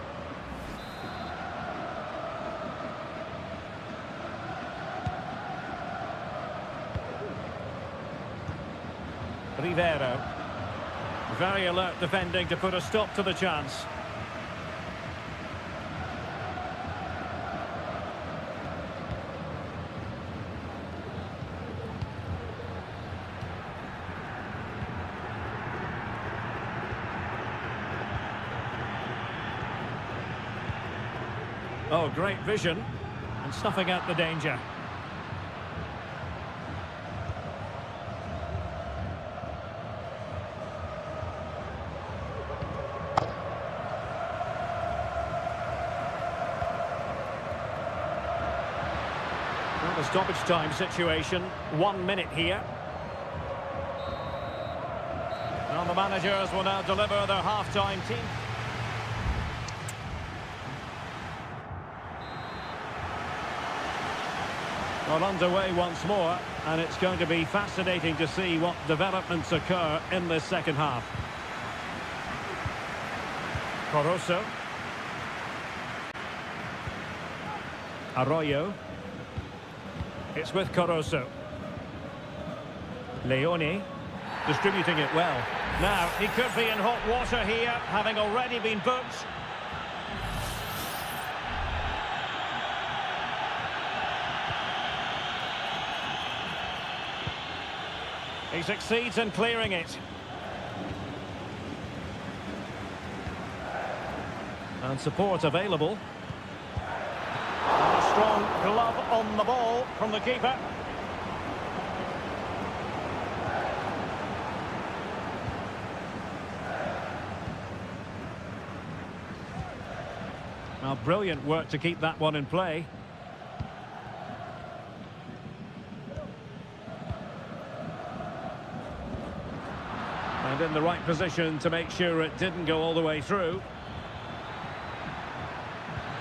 [SPEAKER 1] Rivero. Very alert defending to put a stop to the chance. Oh, great vision and snuffing out the danger. Well, the stoppage time situation, 1 minute here. Well, the managers will now deliver their half-time team. Well, underway once more, and it's going to be fascinating to see what developments occur in this second half. Coroso. Arroyo. It's with Coroso. Leone. Distributing it well. Now, he could be in hot water here, having already been booked. He succeeds in clearing it. And support available. And a strong glove on the ball from the keeper. Well, brilliant work to keep that one in play. And in the right position to make sure it didn't go all the way through.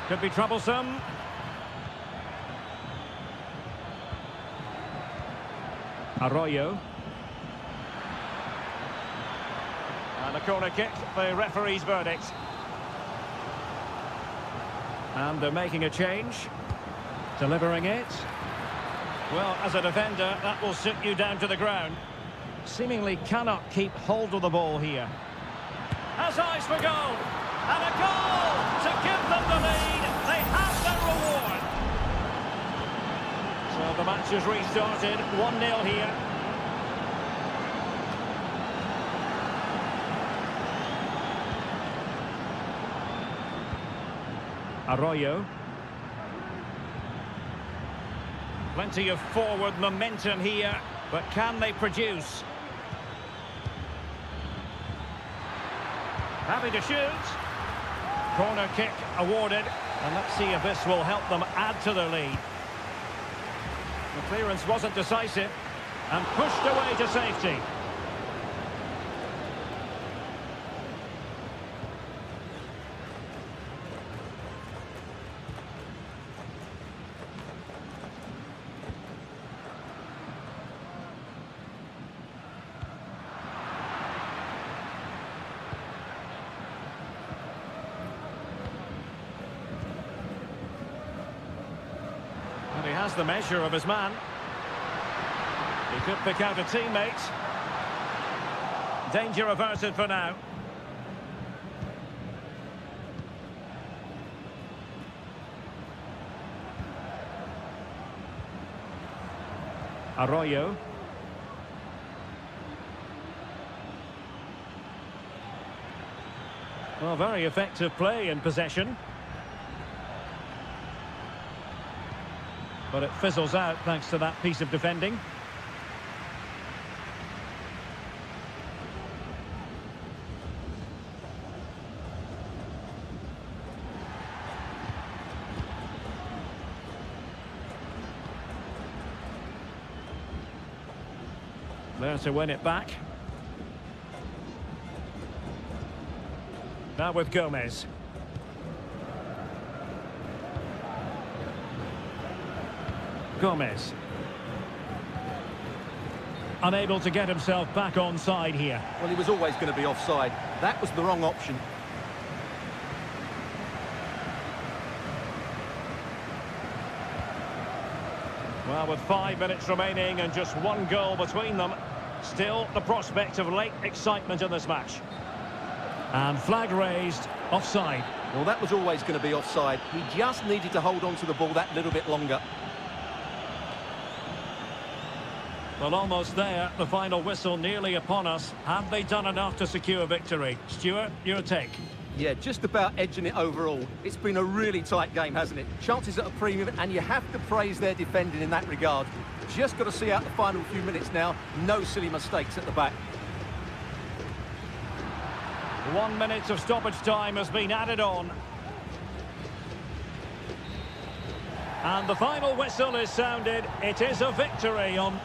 [SPEAKER 1] Could be troublesome. Arroyo. And a corner kick, the referee's verdict. And they're making a change. Delivering it. Well, as a defender, that will sit you down to the ground. Seemingly cannot keep hold of the ball here. Has eyes for goal. And a goal to give them the lead. They have their reward. So the match has restarted. 1-0 here. Arroyo. Plenty of forward momentum here, but can they produce? Happy to shoot. Corner kick awarded, and let's see if this will help them add to their lead. The clearance wasn't decisive, and pushed away to safety. And he has the measure of his man. He could pick out a teammate. Danger averted for now. Arroyo. Well, very effective play in possession. But it fizzles out thanks to that piece of defending. There to win it back. Now with Gomez. Gomez. Unable to get himself back onside here.
[SPEAKER 2] Well, he was always going to be offside. That was the wrong option.
[SPEAKER 1] Well, with 5 minutes remaining and just one goal between them, still the prospect of late excitement in this match. And flag raised, offside.
[SPEAKER 2] Well, that was always going to be offside. He just needed to hold on to the ball that little bit longer.
[SPEAKER 1] Well, almost there, the final whistle nearly upon us. Have they done enough to secure victory? Stuart, your take?
[SPEAKER 2] Yeah, just about edging it overall. It's been a really tight game, hasn't it? Chances at a premium, and you have to praise their defending in that regard. Just got to see out the final few minutes now. No silly mistakes at the back.
[SPEAKER 1] 1 minute of stoppage time has been added on. And the final whistle is sounded. It is a victory on...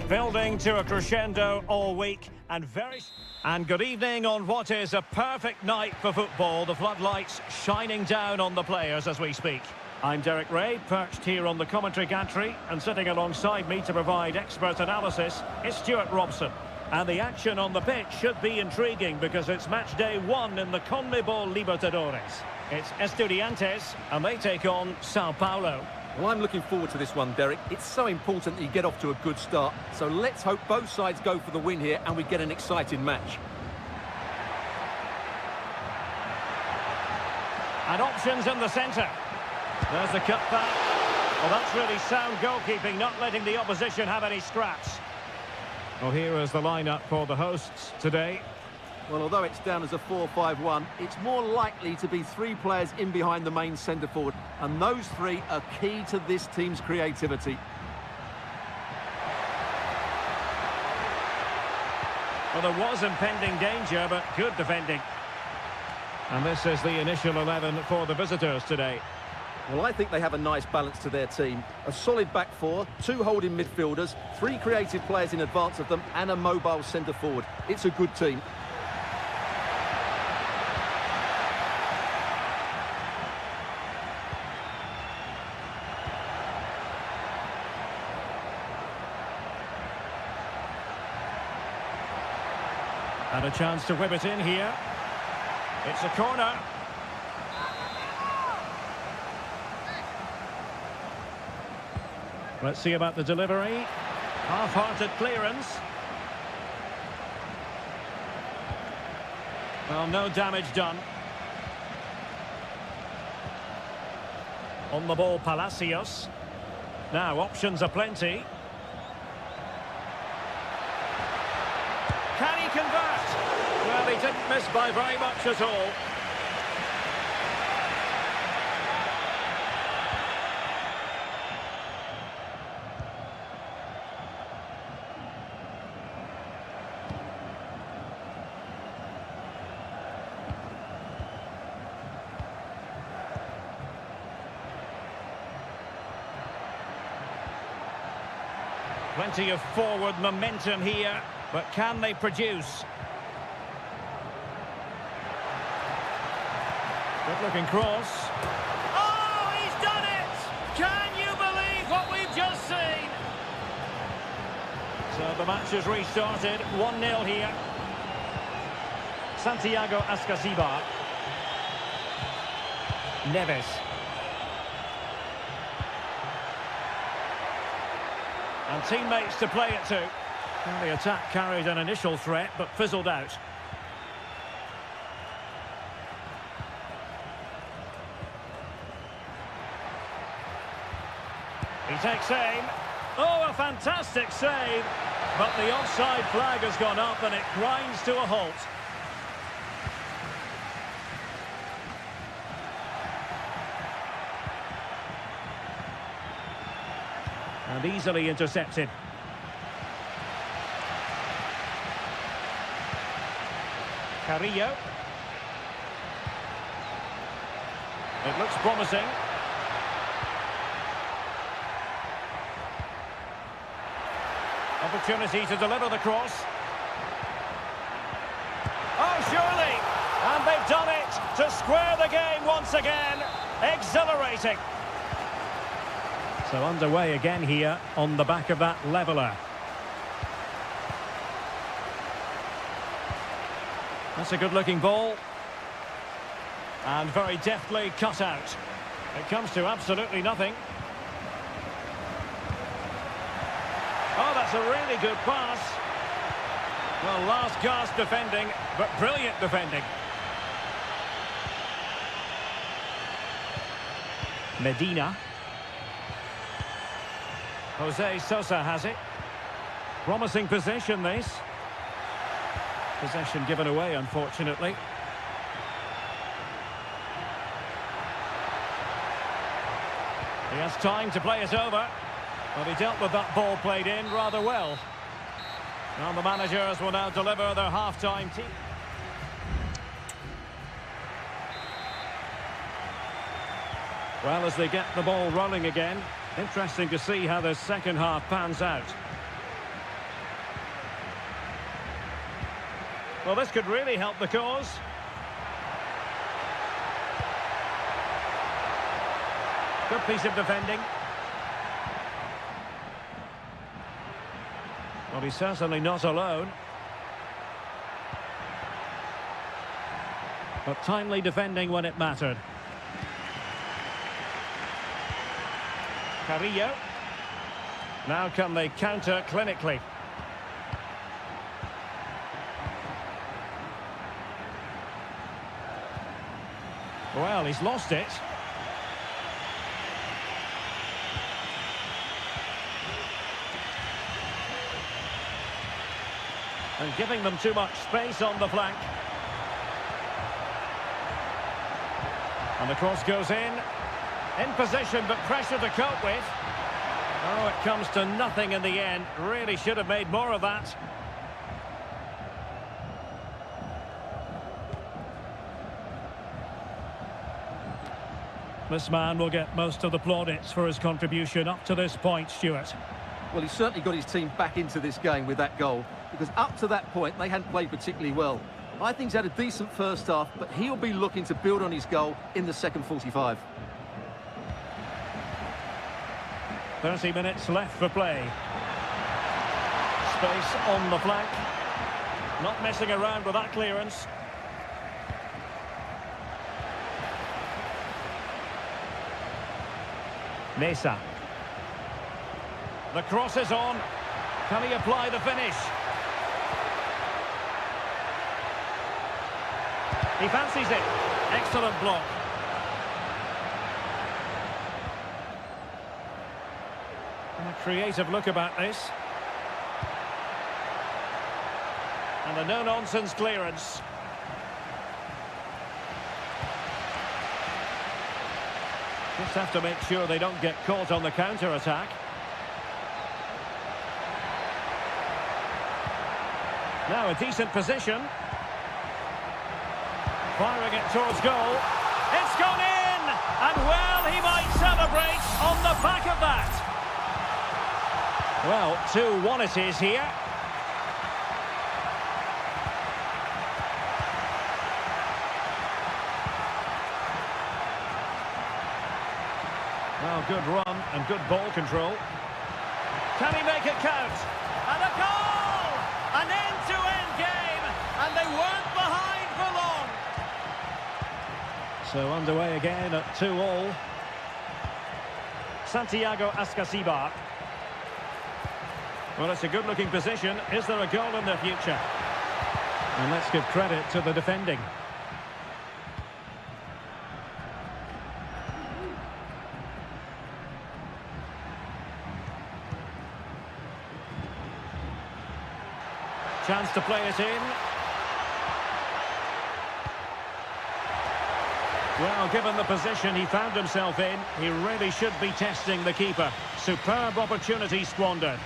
[SPEAKER 1] Building to a crescendo all week and good evening on what is a perfect night for football. The floodlights shining down on the players as we speak. I'm Derek Ray, perched here on the commentary gantry, and sitting alongside me to provide expert analysis is Stuart Robson. And the action on the pitch should be intriguing because it's match day 1 in the CONMEBOL Libertadores. It's Estudiantes and they take on Sao Paulo.
[SPEAKER 2] Well, I'm looking forward to this one, Derek. It's so important that you get off to a good start. So let's hope both sides go for the win here and we get an exciting match.
[SPEAKER 1] And options in the centre. There's the cutback. Well, that's really sound goalkeeping, not letting the opposition have any scraps. Well, here is the lineup for the hosts today.
[SPEAKER 2] Well, although it's down as a 4-5-1, it's more likely to be 3 players in behind the main centre-forward, and those 3 are key to this team's creativity.
[SPEAKER 1] Well, there was impending danger, but good defending. And this is the initial 11 for the visitors today.
[SPEAKER 2] Well, I think they have a nice balance to their team. A solid back 4, 2 holding midfielders, 3 creative players in advance of them, and a mobile centre-forward. It's a good team.
[SPEAKER 1] And a chance to whip it in here. It's a corner. Let's see about the delivery. Half-hearted clearance. Well, no damage done. On the ball, Palacios. Now, options are plenty. Can he convert? Well, he didn't miss by very much at all. Plenty of forward momentum here, but can they produce? Good-looking cross. Oh, he's done it! Can you believe what we've just seen? So the match has restarted, 1-0 here. Santiago Ascasibar. Neves. And teammates to play it to. Well, the attack carried an initial threat, but fizzled out. He takes aim. Oh, a fantastic save. But the offside flag has gone up and it grinds to a halt. And easily intercepted. Carrillo. It looks promising. Opportunity to deliver the cross. Oh, surely! And they've done it to square the game once again. Exhilarating. So underway again here on the back of that leveller. That's a good-looking ball. And very deftly cut out. It comes to absolutely nothing. Oh, that's a really good pass. Well, last gasp defending, but brilliant defending. Medina. Jose Sosa has it. Promising possession, this. Possession given away, unfortunately. He has time to play it over. But he dealt with that ball played in rather well. And the managers will now deliver their half-time tea. Well, as they get the ball rolling again, interesting to see how the second half pans out. Well, this could really help the cause. Good piece of defending. Well, he's certainly not alone. But timely defending when it mattered. Carrillo. Now can they counter clinically? Well, he's lost it. And giving them too much space on the flank. And the cross goes in position, but pressure to cope with. Oh, it comes to nothing in the end. Really should have made more of that. This man will get most of the plaudits for his contribution up to this point, Stuart.
[SPEAKER 2] Well, he's certainly got his team back into this game with that goal, because up to that point, they hadn't played particularly well. I think he's had a decent first half, but he'll be looking to build on his goal in the second 45.
[SPEAKER 1] 30 minutes left for play. Space on the flank. Not messing around with that clearance. Mesa. The cross is on. Can he apply the finish? He fancies it. Excellent block. And a creative look about this. And a no-nonsense clearance. Just have to make sure they don't get caught on the counter-attack. Now a decent position. Firing it towards goal. It's gone in! And well, he might celebrate on the back of that. Well, 2-1 it is here. Well, good run and good ball control. Can he make it count? And a goal! An end-to-end game, and they weren't behind for long. So underway again at 2-2. Santiago Ascasibar. Well, it's a good-looking position. Is there a goal in the future? And let's give credit to the defending. Chance to play it in. Well, given the position he found himself in, he really should be testing the keeper. Superb opportunity squandered.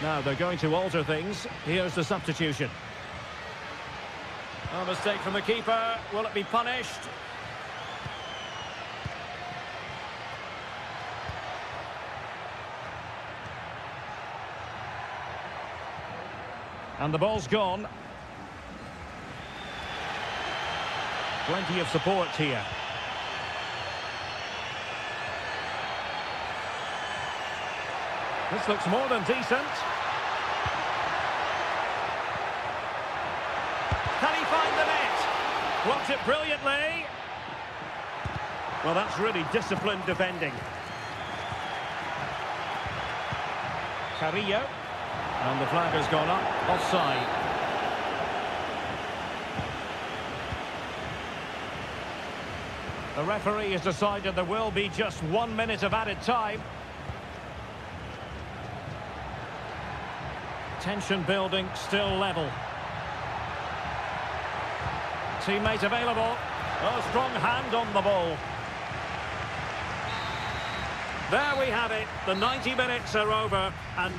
[SPEAKER 1] Now they're going to alter things. Here's the substitution. A mistake from the keeper. Will it be punished? And the ball's gone. Plenty of support here. This looks more than decent. Can he find the net? Blocks it brilliantly. Well, that's really disciplined defending. Carrillo. And the flag has gone up. Offside. The referee has decided there will be just 1 minute of added time. Tension building, still level. Teammate available. Oh, strong hand on the ball. There we have it. The 90 minutes are over and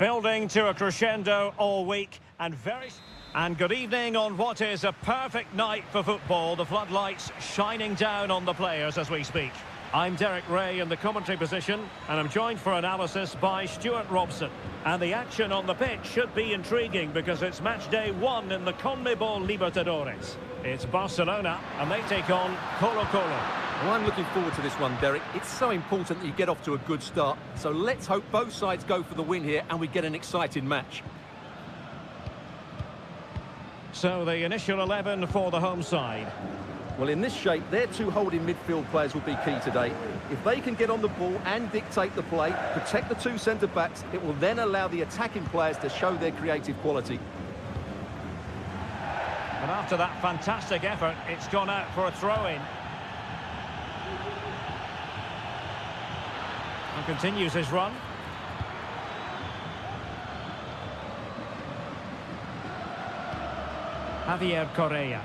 [SPEAKER 1] Building to a crescendo all week and good evening on what is a perfect night for football. The floodlights shining down on the players as we speak. I'm Derek Ray in the commentary position, and I'm joined for analysis by Stuart Robson. And the action on the pitch should be intriguing because it's match day 1 in the CONMEBOL Libertadores. It's Barcelona, and they take on Colo-Colo.
[SPEAKER 2] Well, I'm looking forward to this one, Derek. It's so important that you get off to a good start. So let's hope both sides go for the win here and we get an exciting match.
[SPEAKER 1] So the initial 11 for the home side.
[SPEAKER 2] Well, in this shape, their two holding midfield players will be key today. If they can get on the ball and dictate the play, protect the two centre-backs, it will then allow the attacking players to show their creative quality.
[SPEAKER 1] And after that fantastic effort, it's gone out for a throw-in. And continues his run. Javier Correa.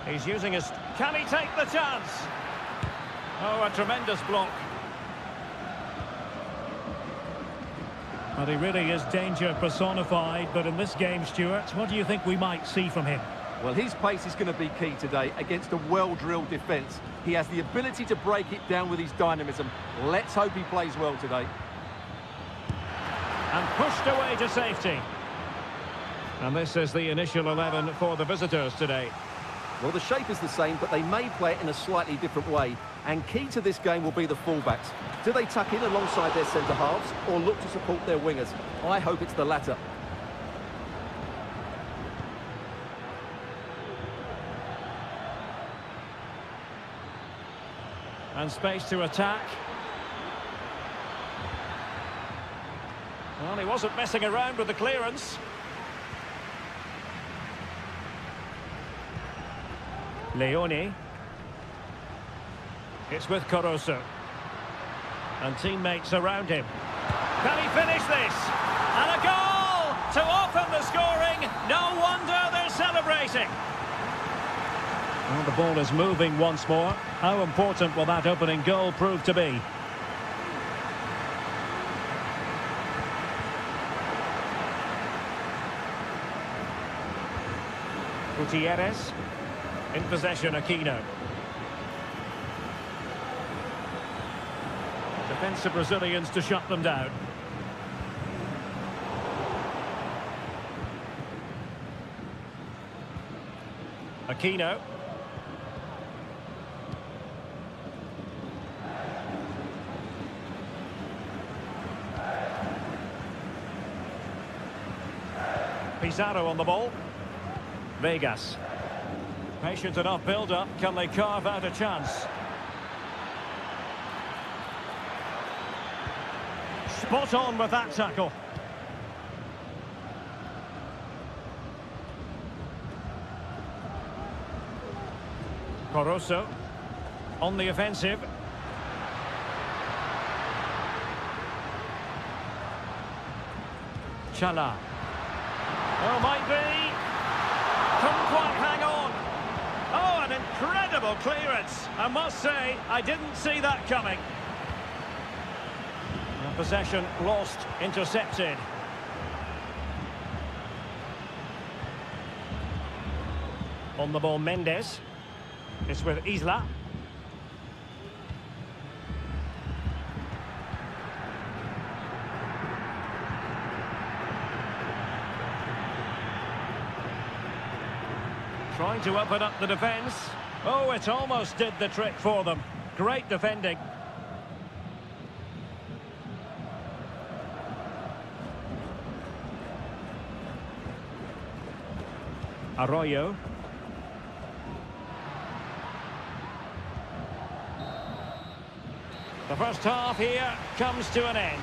[SPEAKER 1] He's using his... Can he take the chance? Oh, a tremendous block. But he really is danger personified. But in this game, Stuart, what do you think we might see from him?
[SPEAKER 2] Well, his pace is going to be key today against a well-drilled defence. He has the ability to break it down with his dynamism. Let's hope he plays well today.
[SPEAKER 1] And pushed away to safety. And this is the initial 11 for the visitors today.
[SPEAKER 2] Well, the shape is the same, but they may play it in a slightly different way. And key to this game will be the fullbacks. Do they tuck in alongside their centre-halves or look to support their wingers? I hope it's the latter.
[SPEAKER 1] And space to attack. Well, he wasn't messing around with the clearance. Leone. It's with Caruso. And teammates around him. Can he finish this? And a goal to open the scoring. No wonder they're celebrating. Well, the ball is moving once more. How important will that opening goal prove to be? Gutierrez. In possession, Aquino. Defensive Brazilians to shut them down. Aquino. Pizarro on the ball. Vegas. Patient enough build-up. Can they carve out a chance? Spot on with that tackle. Caruso on the offensive. Chala. Oh, might be. Couldn't quite hang on. Oh, an incredible clearance. I must say, I didn't see that coming. And possession lost, intercepted. On the ball, Mendes. It's with Isla. Trying to open up the defence. Oh, it almost did the trick for them. Great defending. Arroyo. The first half here comes to an end.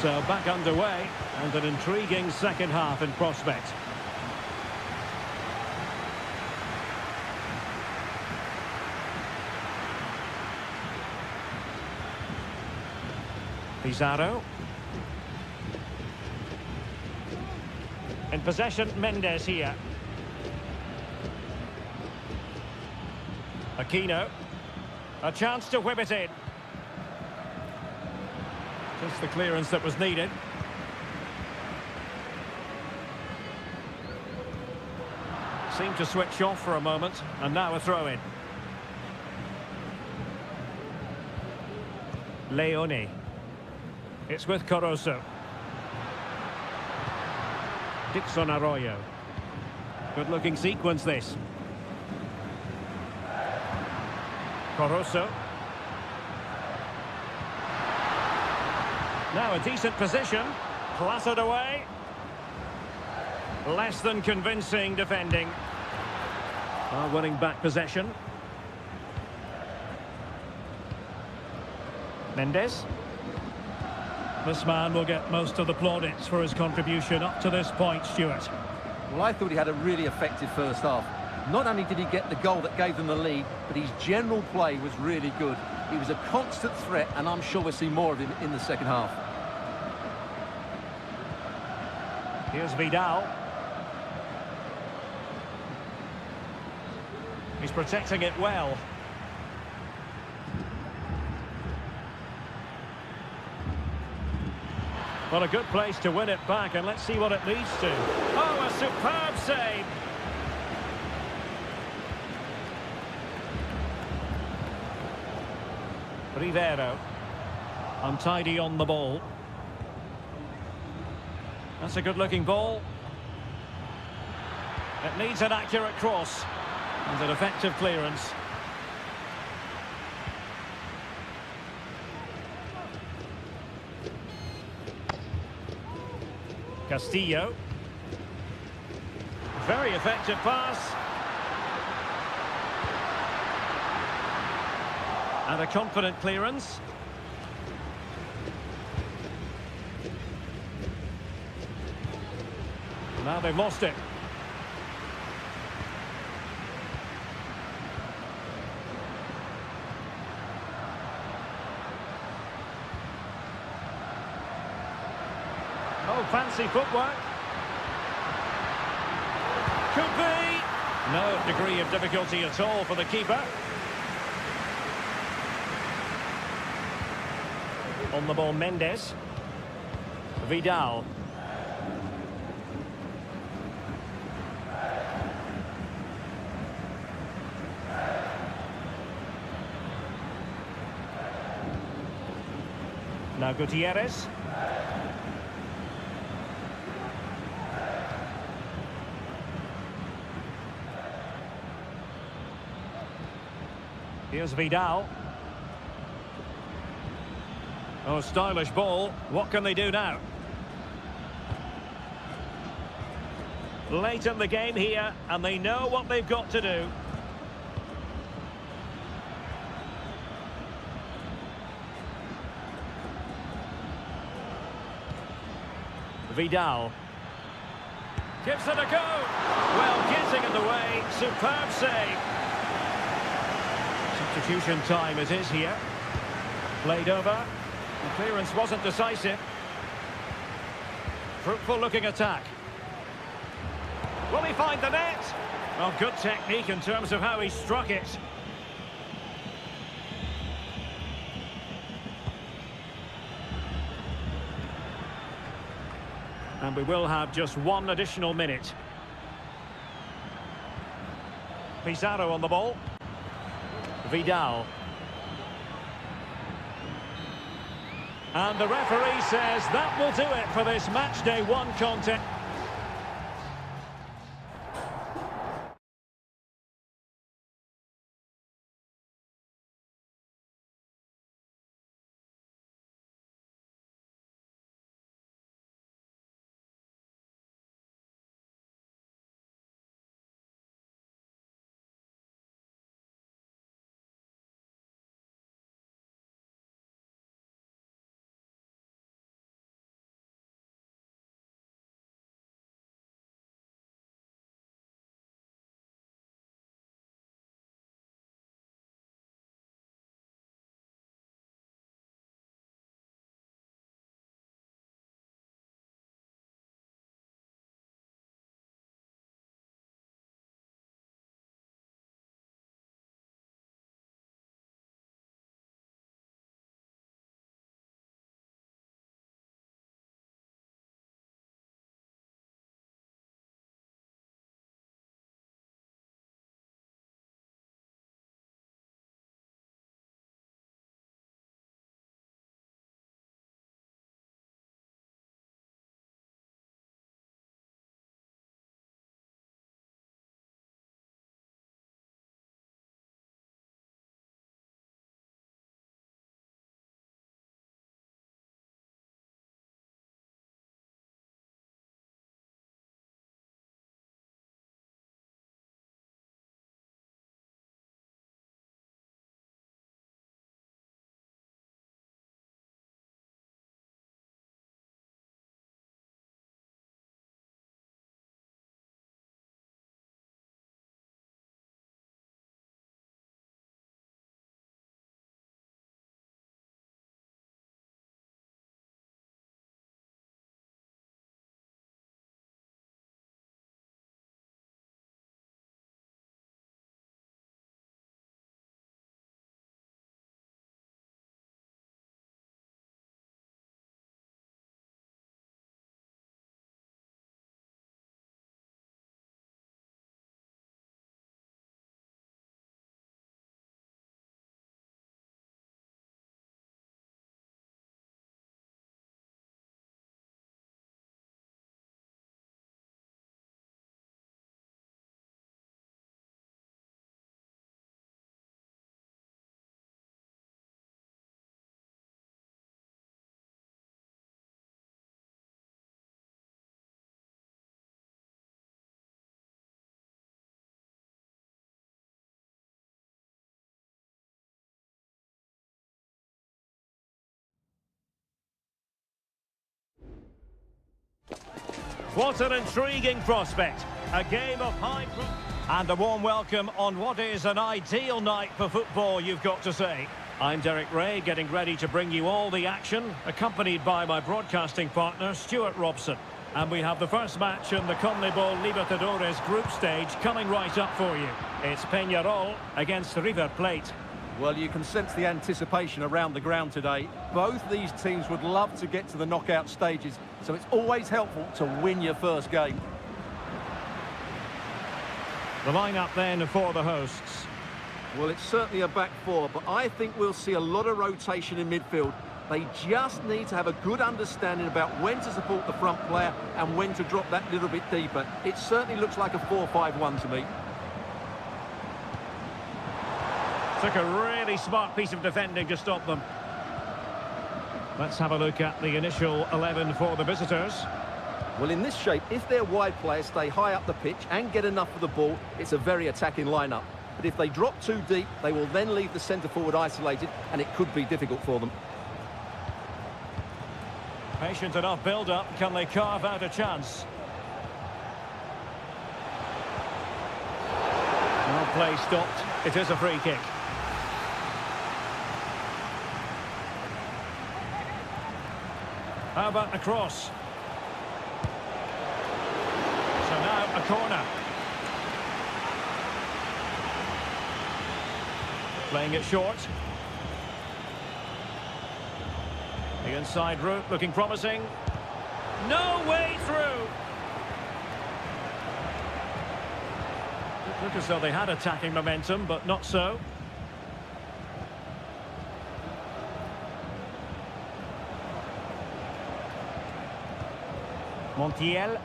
[SPEAKER 1] So back underway, and an intriguing second half in prospect. Pizarro. In possession, Mendes here. A chance to whip it in. Just the clearance that was needed. Seemed to switch off for a moment, and now a throw-in. Leone. It's with Caruso. Dixon Arroyo. Good-looking sequence, this. Caruso. Now a decent position. Clattered away. Less than convincing defending. Winning back possession. Mendes. This man will get most of the plaudits for his contribution up to this point, Stuart.
[SPEAKER 2] Well, I thought he had a really effective first half. Not only did he get the goal that gave them the lead, but his general play was really good. He was a constant threat, and I'm sure we'll see more of him in the second half.
[SPEAKER 1] Here's Vidal. He's protecting it well. Well, a good place to win it back, and let's see what it leads to. Oh, a superb save! Rivero. Untidy on the ball. That's a good-looking ball. It needs an accurate cross. And an effective clearance. Castillo. Very effective pass. And a confident clearance. Now they've lost it. Oh, fancy footwork. Could be. No degree of difficulty at all for the keeper. On the ball, Mendes. Vidal. Now Gutierrez. Here's Vidal. Oh, stylish ball. What can they do now? Late in the game here, and they know what they've got to do. Vidal. Gives it a go. Well, getting in the way. Superb save. Substitution time it is here. Played over. The clearance wasn't decisive. Fruitful looking attack. Will he find the net? Well, good technique in terms of how he struck it. And we will have just one additional minute. Pizarro on the ball. Vidal. And the referee says that will do it for this match day one contest. What an intriguing prospect. A game of high... And a warm welcome on what is an ideal night for football, you've got to say. I'm Derek Ray, getting ready to bring you all the action, accompanied by my broadcasting partner, Stuart Robson. And we have the first match in the CONMEBOL Libertadores group stage coming right up for you. It's Peñarol against River Plate.
[SPEAKER 2] Well, you can sense the anticipation around the ground today. Both these teams would love to get to the knockout stages, so it's always helpful to win your first game.
[SPEAKER 1] The lineup then for the hosts.
[SPEAKER 2] Well, it's certainly a back four, but I think we'll see a lot of rotation in midfield. They just need to have a good understanding about when to support the front player and when to drop that little bit deeper. It certainly looks like a 4-5-1 to me.
[SPEAKER 1] Took a really smart piece of defending to stop them. Let's have a look at the initial 11 for the visitors.
[SPEAKER 2] Well, in this shape, if their wide players stay high up the pitch and get enough of the ball, it's a very attacking lineup. But if they drop too deep, they will then leave the centre-forward isolated, and it could be difficult for them.
[SPEAKER 1] Patient enough build-up. Can they carve out a chance? Well, play stopped. It is a free kick. How about a cross? So now a corner. Playing it short. The inside route looking promising. No way through. It looked as though they had attacking momentum, but not so. Montiel.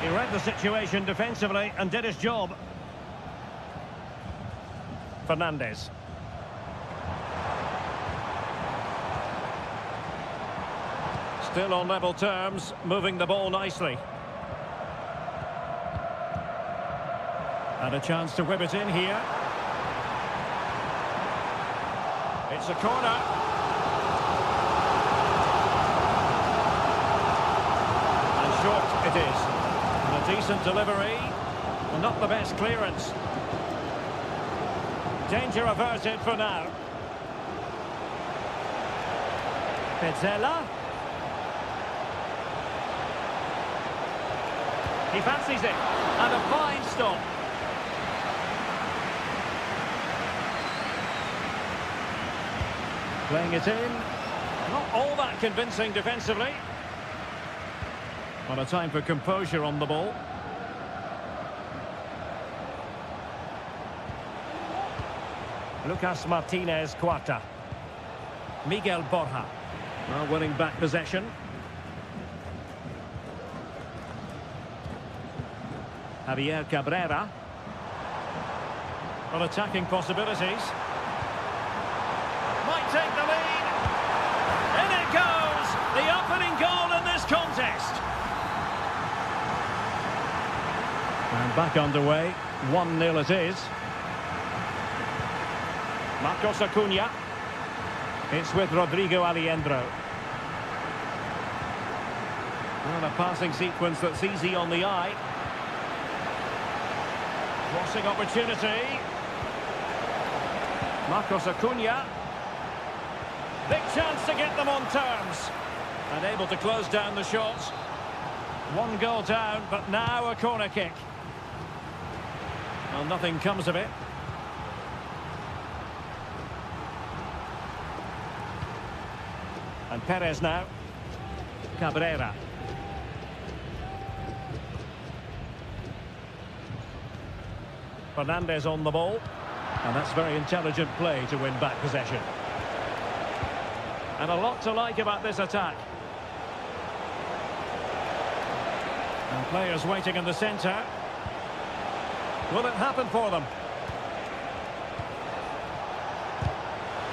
[SPEAKER 1] He read the situation defensively and did his job. Fernandez. Still on level terms, moving the ball nicely. And a chance to whip it in here. It's a corner. And short it is. And a decent delivery. Well, not the best clearance. Danger averted for now. Petzela. He fancies it. And a fine stop. Playing it in. Not all that convincing defensively. But a time for composure on the ball. Lucas Martinez Cuarta. Miguel Borja. Well, winning back possession. Javier Cabrera. Well, attacking possibilities. Might take the lead. In it goes! The opening goal in this contest. And back underway. 1-0 it is. Marcos Acuna. It's with Rodrigo Aliendro. Well, a passing sequence that's easy on the eye. Crossing opportunity. Marcos Acuna. Big chance to get them on terms. And able to close down the shots. 1 goal down, but now a corner kick. Well, nothing comes of it. And Perez now. Cabrera. Fernandez on the ball. And that's very intelligent play to win back possession. And a lot to like about this attack. And players waiting in the centre. Will it happen for them?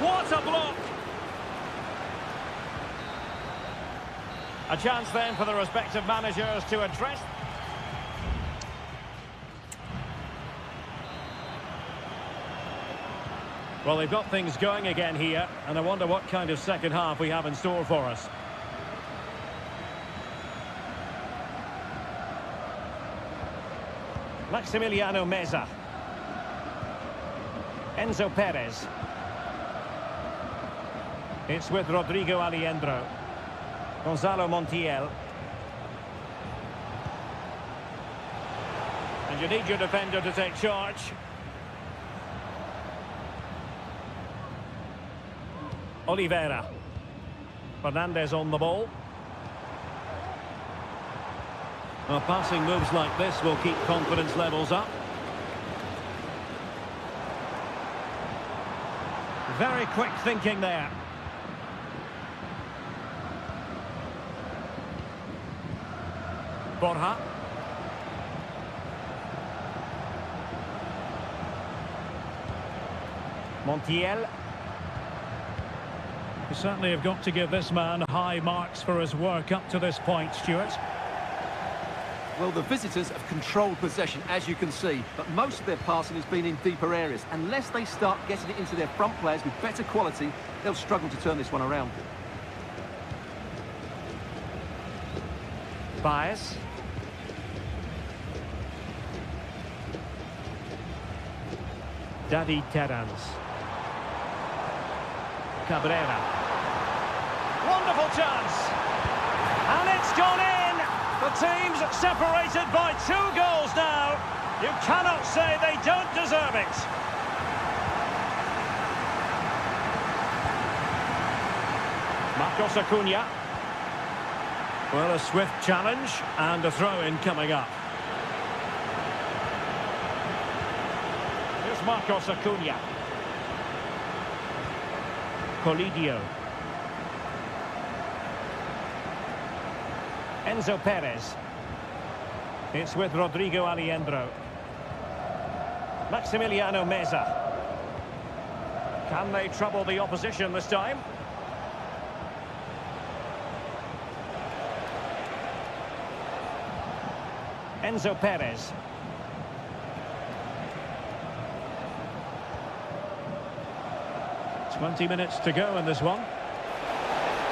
[SPEAKER 1] What a block! A chance then for the respective managers to address. Well, they've got things going again here, and I wonder what kind of second half we have in store for us. Maximiliano Meza. Enzo Perez. It's with Rodrigo Aliendro. Gonzalo Montiel. And you need your defender to take charge. Oliveira. Fernandez on the ball. Well, passing moves like this will keep confidence levels up. Very quick thinking there. Borja. Montiel. You certainly have got to give this man high marks for his work up to this point, Stuart.
[SPEAKER 2] Well, the visitors have controlled possession, as you can see, but most of their passing has been in deeper areas. Unless they start getting it into their front players with better quality, they'll struggle to turn this one around.
[SPEAKER 1] Baez. David Terrans. Cabrera. Wonderful chance. And it's gone in. The team's separated by 2 goals now. You cannot say they don't deserve it. Marcos Acuna. Well, a swift challenge and a throw-in coming up. Here's Marcos Acuna. Colidio. Enzo Perez. It's with Rodrigo Aliendro. Maximiliano Meza. Can they trouble the opposition this time? Enzo Perez. "20 minutes to go in this one.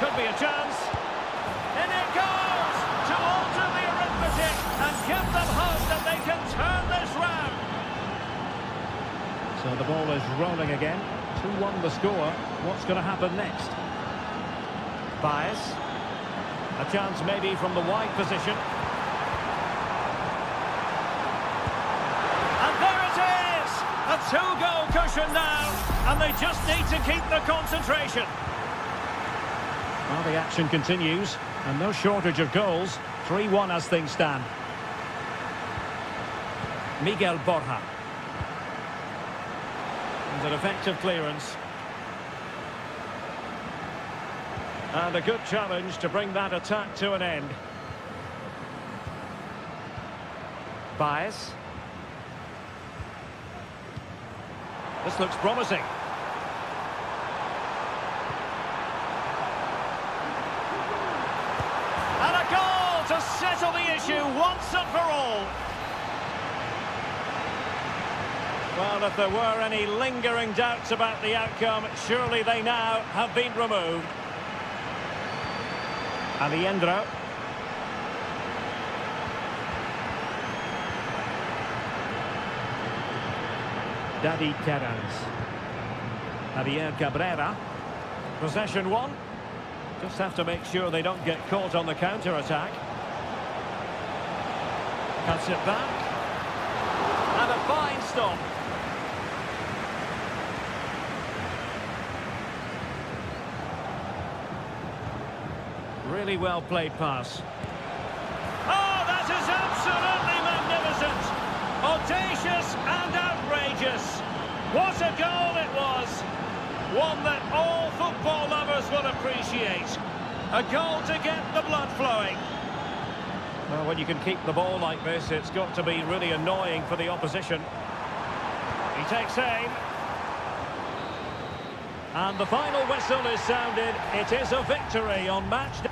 [SPEAKER 1] Could be a chance. In it goes to alter the arithmetic and give them hope that they can turn this round. So the ball is rolling again. 2-1 the score. What's going to happen next? Baez. A chance maybe from the wide position. And there it is! A 2-goal cushion now, and they just need to keep the concentration. Well, the action continues, and no shortage of goals. 3-1 as things stand. Miguel Borja. And an effective clearance. And a good challenge to bring that attack to an end. Baez. This looks promising. And a goal to settle the issue once and for all. Well, if there were any lingering doubts about the outcome, surely they now have been removed. Aliendro. David Terrans. Javier Cabrera. Possession won. Just have to make sure they don't get caught on the counter-attack. Cuts it back. And a fine stop. Really well played pass. Oh, that is absolutely magnificent. Audacious and outrageous. What a goal it was. One that all football lovers will appreciate. A goal to get the blood flowing. Well, when you can keep the ball like this, it's got to be really annoying for the opposition. He takes aim. And the final whistle is sounded. It is a victory on match day.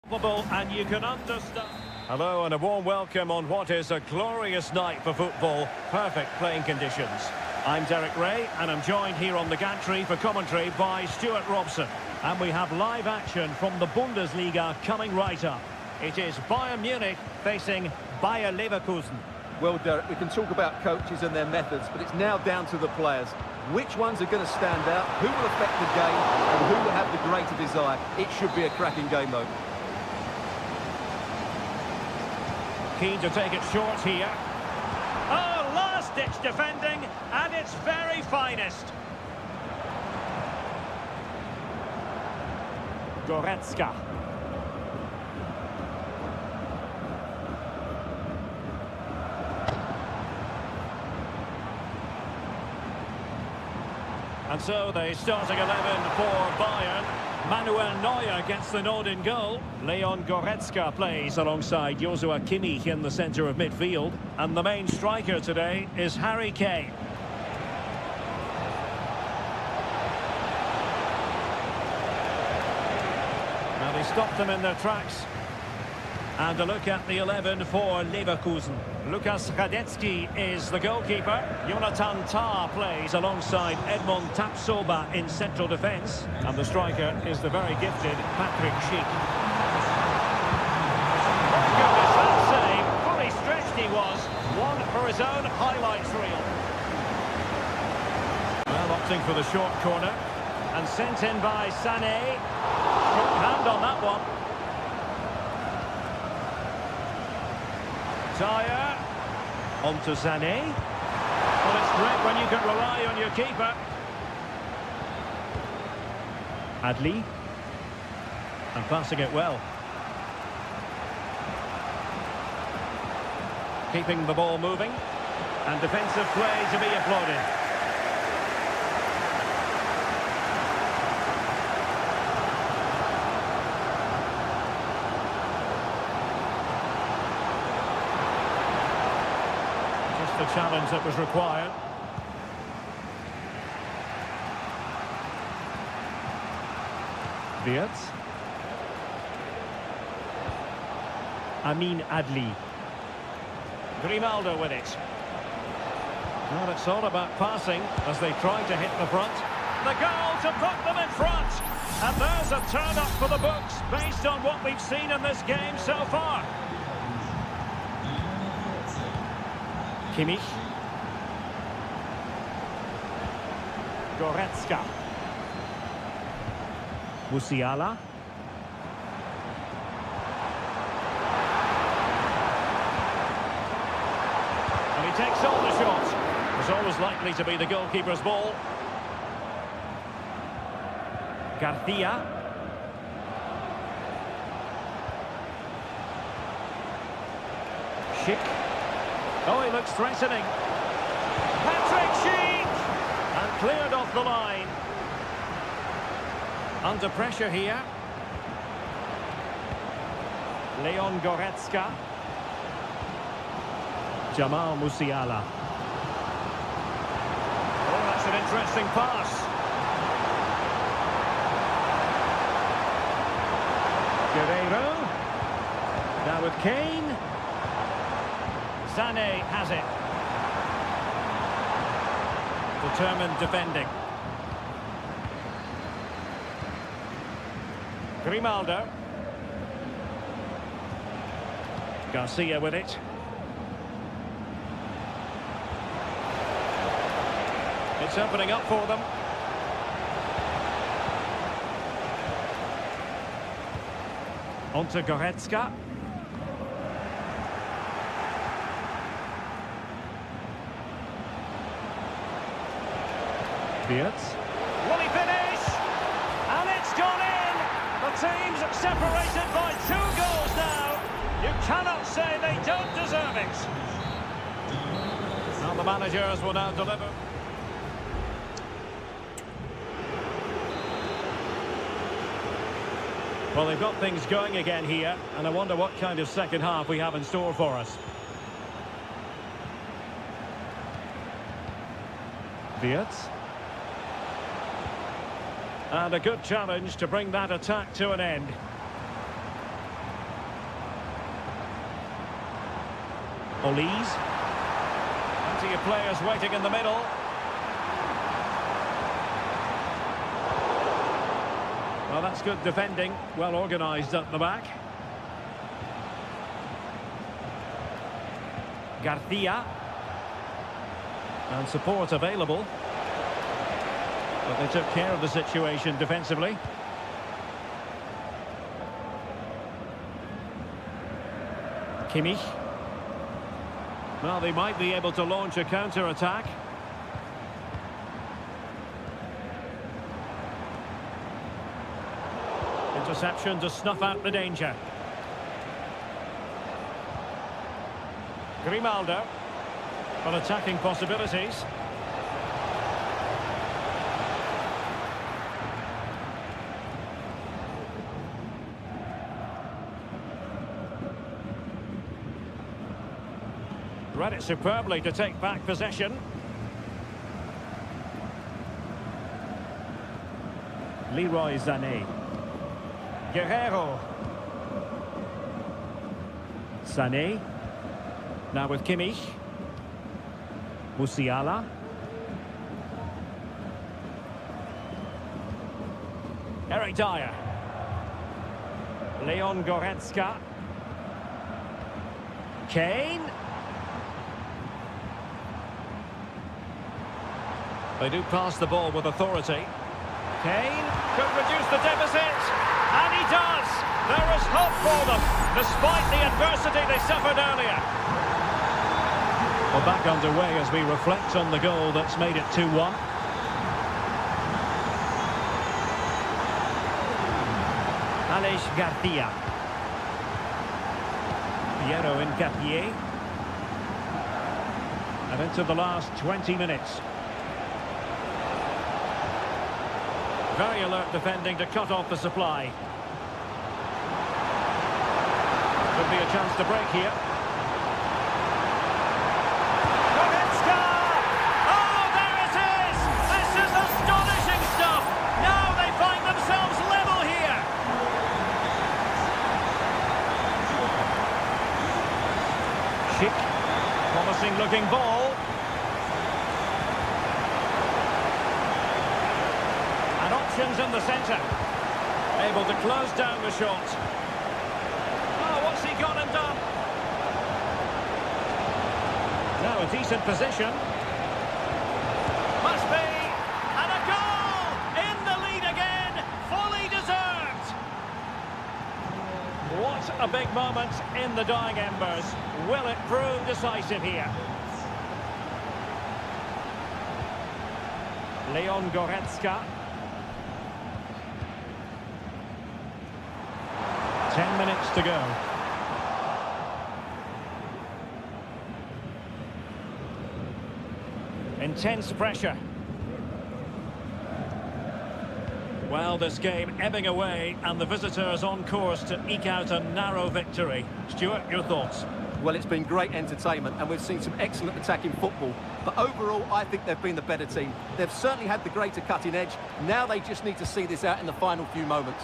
[SPEAKER 1] And you can understand. Hello and a warm welcome on what is a glorious night for football. Perfect playing conditions. I'm Derek Ray and I'm joined here on the gantry for commentary by Stuart Robson. And we have live action from the Bundesliga coming right up. It is Bayern Munich facing Bayer Leverkusen.
[SPEAKER 2] Well, Derek, we can talk about coaches and their methods, but it's now down to the players. Which ones are going to stand out, who will affect the game, and who will have the greater desire? It should be a cracking game, though.
[SPEAKER 1] Keen to take it short here. Oh, last-ditch defending at its very finest. Goretzka. And so the starting 11 for Bayern. Manuel Neuer gets the nod in goal. Leon Goretzka plays alongside Joshua Kimmich in the centre of midfield. And the main striker today is Harry Kane. Now they stopped them in their tracks. And a look at the 11 for Leverkusen. Lukas Radetzky is the goalkeeper. Jonathan Tah plays alongside Edmond Tapsoba in central defence. And the striker is the very gifted Patrick Schick. Oh goodness, that save. Fully stretched he was. One for his own highlights reel. Well, opting for the short corner. And sent in by Sané. Short hand on that one. Dyer, on to Sané. Well, it's great when you can rely on your keeper. Adli. And passing it well. Keeping the ball moving. And defensive play to be applauded. The challenge that was required. Wirtz. Amin Adli. Grimaldo with it. Well, it's all about passing as they try to hit the front. The goal to put them in front. And there's a turn-up for the books based on what we've seen in this game so far. Kimmich. Goretzka. Musiala. And he takes on the shot. It's always likely to be the goalkeeper's ball. Garcia. Schick. Oh, he looks threatening. Patrick Schick! And cleared off the line. Under pressure here. Leon Goretzka. Jamal Musiala. Oh, that's an interesting pass. Guerreiro. Now with Kane. Sané has it. Determined defending. Grimaldo. Garcia with it. It's opening up for them. On to Goretzka. Wirtz. Will he finish? And it's gone in! The team's separated by 2 goals now. You cannot say they don't deserve it. Now the managers will now deliver. Well, they've got things going again here, and I wonder what kind of second half we have in store for us. Wirtz. And a good challenge to bring that attack to an end. Olise. Plenty of players waiting in the middle. Well, that's good defending. Well organised at the back. Garcia. And support available. But they took care of the situation defensively. Kimmich. Well, they might be able to launch a counter-attack. Interception to snuff out the danger. Grimaldo. For attacking possibilities. Read it superbly to take back possession. Leroy Sané. Guerrero. Sané. Now with Kimmich. Musiala. Eric Dyer. Leon Goretzka. Kane. They do pass the ball with authority. Kane could reduce the deficit, and he does. There is hope for them, despite the adversity they suffered earlier. We're back underway as we reflect on the goal that's made it 2-1. Aleix Garcia. Piero Hincapié. And into the last 20 minutes. Very alert defending to cut off the supply. Could be a chance to break here. Goretzka! Oh, there it is! This is astonishing stuff! Now they find themselves level here! Schick. Promising looking ball. Options in the centre. Able to close down the shot. Oh, what's he gone and done? Now a decent position. Must be. And a goal! In the lead again. Fully deserved. What a big moment in the dying embers. Will it prove decisive here? Leon Goretzka. 10 minutes to go. Intense pressure. Well, this game ebbing away and the visitors on course to eke out a narrow victory. Stuart, your thoughts?
[SPEAKER 2] Well, it's been great entertainment and we've seen some excellent attacking football. But overall, I think they've been the better team. They've certainly had the greater cutting edge. Now they just need to see this out in the final few moments.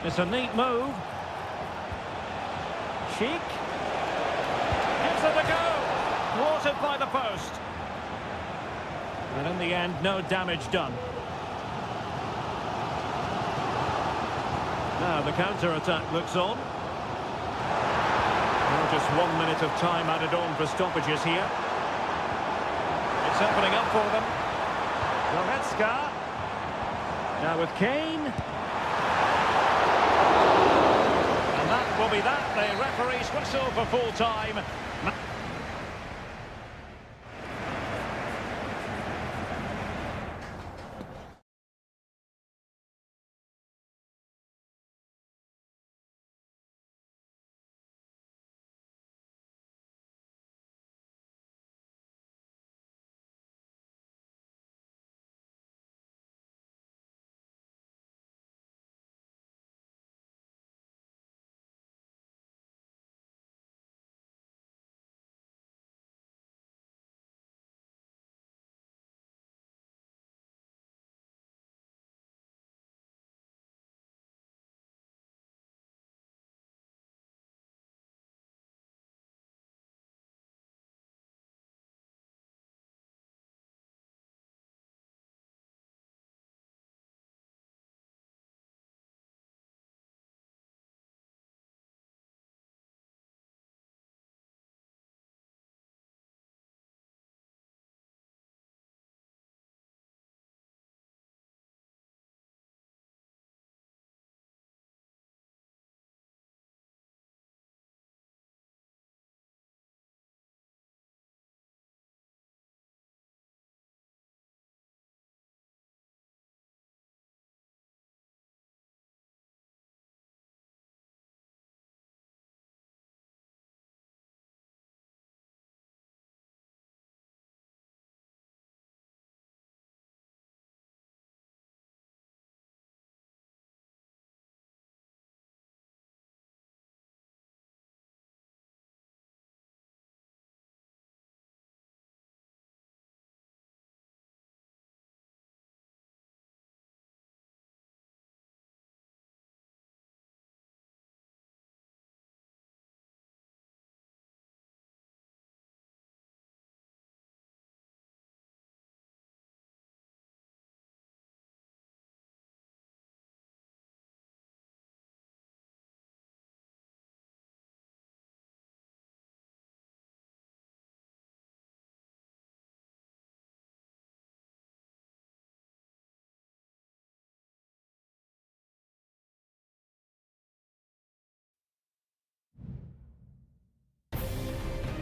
[SPEAKER 1] It's a neat move. Schick. Gives it a go. Thwarted by the post. And in the end, no damage done. Now the counter-attack looks on. Well, just 1 minute of time added on for stoppages here. It's opening up for them. Goretzka. Now with Kane. Will be that. The referee's whistle for full time.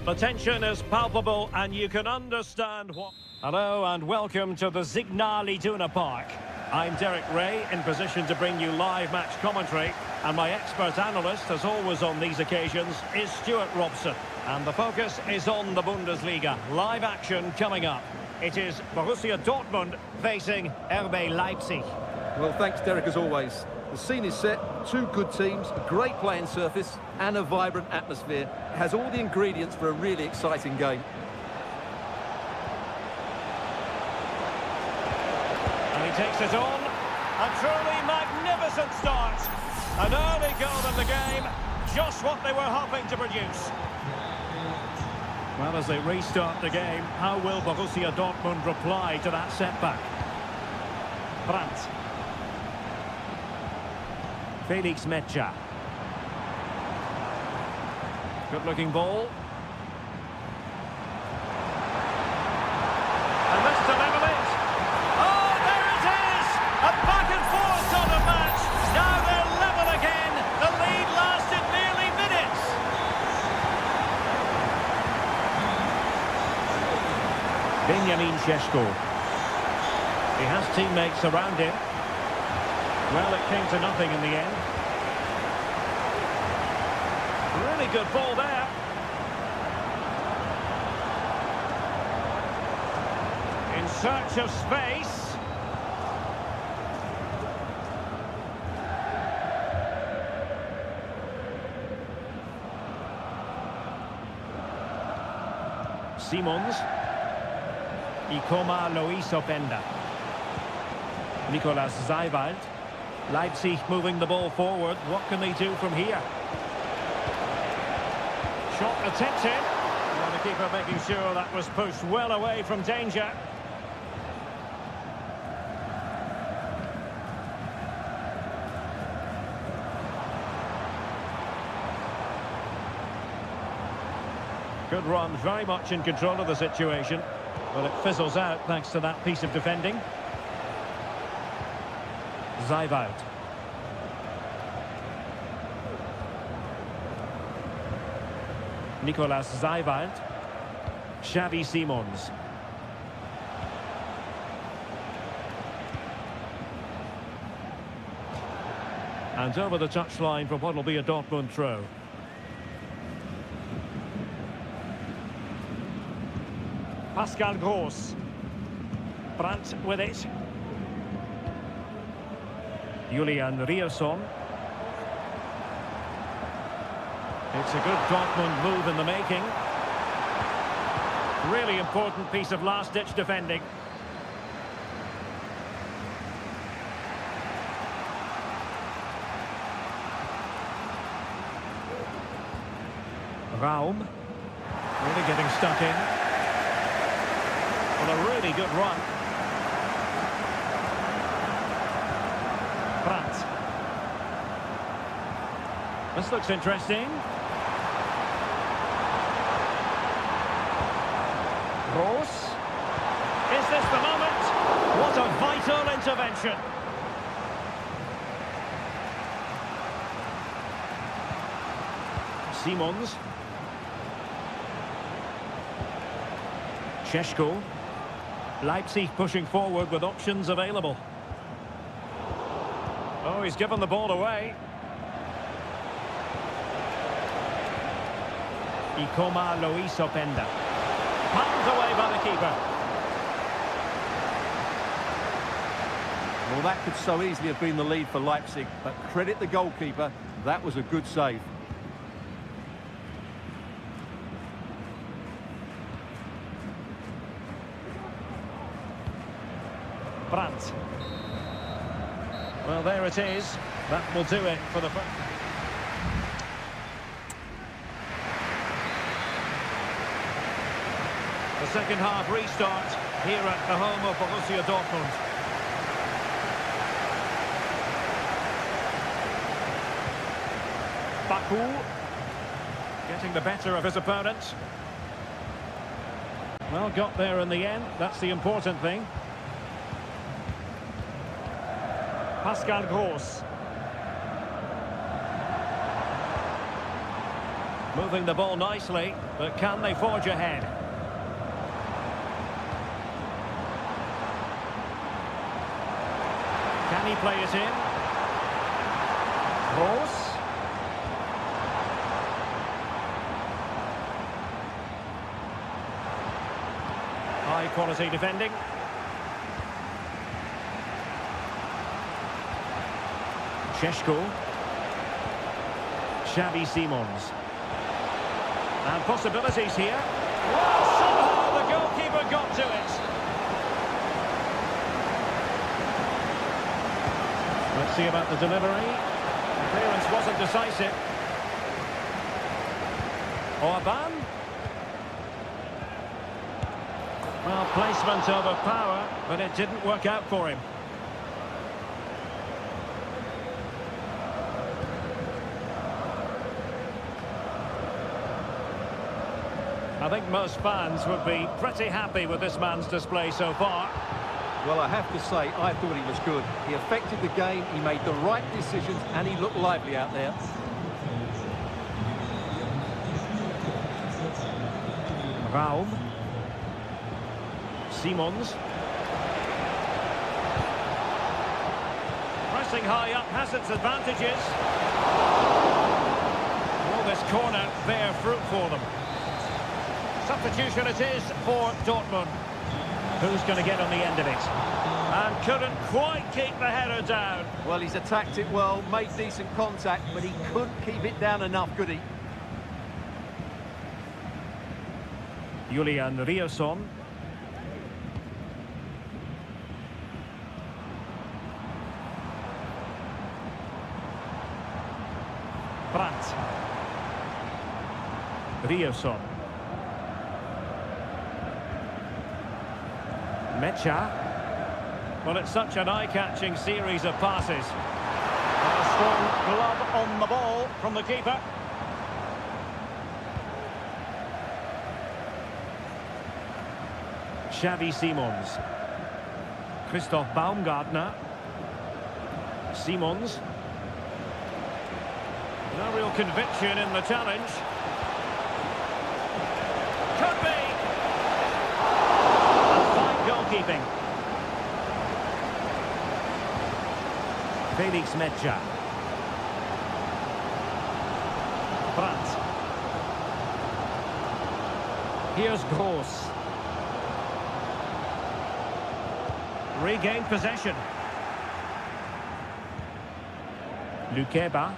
[SPEAKER 1] The tension is palpable and you can understand what... Hello and welcome to the Signal Iduna Park. I'm Derek Ray, in position to bring you live match commentary, and my expert analyst, as always on these occasions, is Stuart Robson. And the focus is on the Bundesliga. Live action coming up. It is Borussia Dortmund facing RB Leipzig.
[SPEAKER 2] Well, thanks, Derek, as always. The scene is set, two good teams, a great playing surface, and a vibrant atmosphere. It has all the ingredients for a really exciting game.
[SPEAKER 1] And he takes it on. A truly magnificent start. An early goal in the game, just what they were hoping to produce. Well, as they restart the game, how will Borussia Dortmund reply to that setback? Brandt. Felix Metscher. Good-looking ball. And this to level it. Oh, there it is! A back-and-forth sort of match. Now they're level again. The lead lasted nearly minutes. Benjamin Šeško. He has teammates around him. Well, it came to nothing in the end. Really good ball there. In search of space. Simons. Ikoma Lois Openda. Nicolas Seiwald. Leipzig moving the ball forward. What can they do from here? Shot attempted. Well, the keeper making sure that was pushed well away from danger. Good run, very much in control of the situation. But it fizzles out thanks to that piece of defending. Seiwald. Nicolas Seiwald. Xavi Simons. And over the touchline for what will be a Dortmund throw. Pascal Gross. Brandt with it. Julian Rierson. It's a good Dortmund move in the making. Really important piece of last-ditch defending. Raum. Really getting stuck in. On a really good run. Brandt. This looks interesting. Gross. Is this the moment? What a vital intervention. Simons. Šeško. Leipzig pushing forward with options available. Oh, he's given the ball away. Ikoma Lois Openda. Palmed away by the keeper.
[SPEAKER 2] Well, that could so easily have been the lead for Leipzig, but credit the goalkeeper, that was a good save.
[SPEAKER 1] Brandt. Well, there it is. That will do it for the... The second half restart here at the home of Borussia Dortmund. Baku getting the better of his opponent. Well, got there in the end. That's the important thing. Pascal Gross. Moving the ball nicely, but can they forge ahead? Can he play it in? Gross. High quality defending. Sheshko. Xavi Simons. And possibilities here. Well, somehow the goalkeeper got to it. Let's see about the delivery. The clearance wasn't decisive. Orban. Well, placement over power, but it didn't work out for him. I think most fans would be pretty happy with this man's display so far.
[SPEAKER 2] Well, I have to say, I thought he was good. He affected the game, he made the right decisions, and he looked lively out there.
[SPEAKER 1] Raum. Simons. Pressing high up has its advantages. Will this corner bear fruit for them? Substitution it is for Dortmund. Who's going to get on the end of it? And couldn't quite keep the header down.
[SPEAKER 2] Well, he's attacked it well, made decent contact, but he couldn't keep it down enough, could he?
[SPEAKER 1] Julian Riosson. Brandt. Riosson. Mecha. Well, it's such an eye-catching series of passes. And a strong glove on the ball from the keeper. Xavi Simons. Christoph Baumgartner. Simons. No real conviction in the challenge. Could be. And fine goalkeeping. Felix Mecha. Brandt. Here's Gross. Regained possession. Lukeba.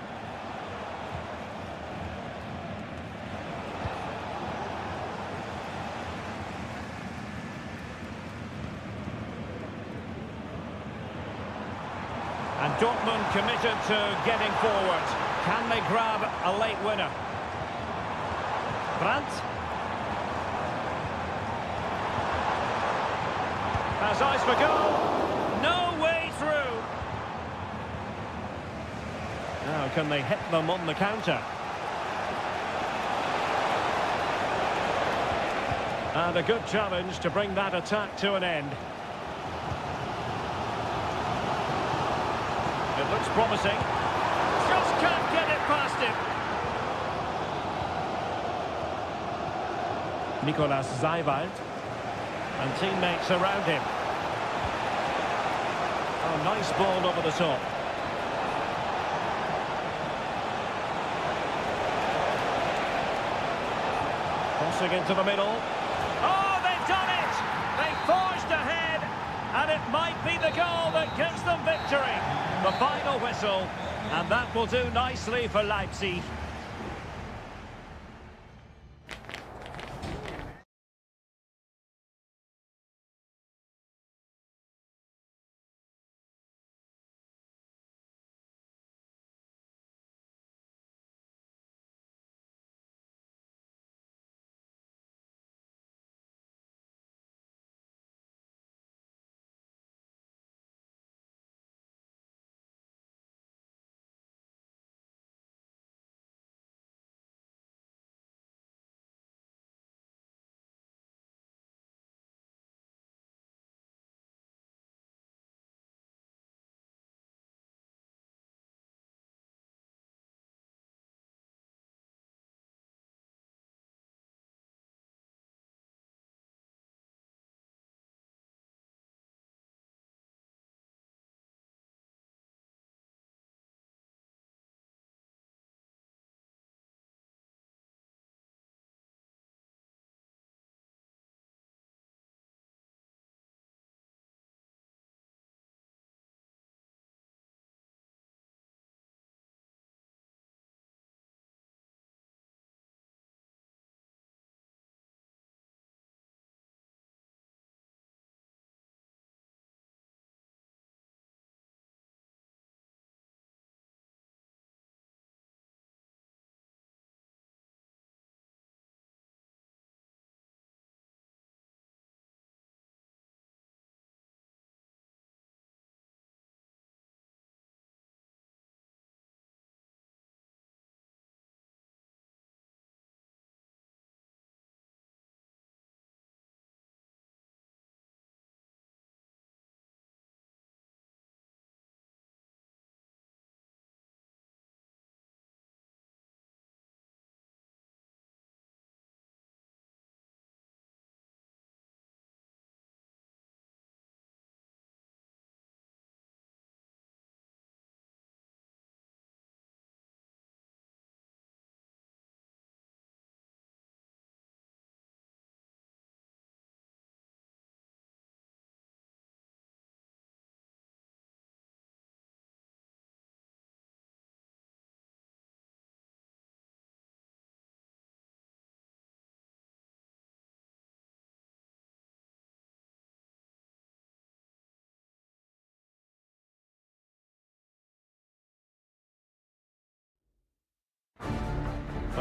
[SPEAKER 1] And Dortmund committed to getting forward. Can they grab a late winner? Brandt. Has eyes for goal. No way through. Now can they hit them on the counter? And a good challenge to bring that attack to an end. It looks promising. Just can't get it past him. Nicolas Zeiwald. And teammates around him. Oh, nice ball over the top. Crossing into the middle. Oh, they've done it! They forged ahead, and it might be the goal that gives them victory. The final whistle, and that will do nicely for Leipzig.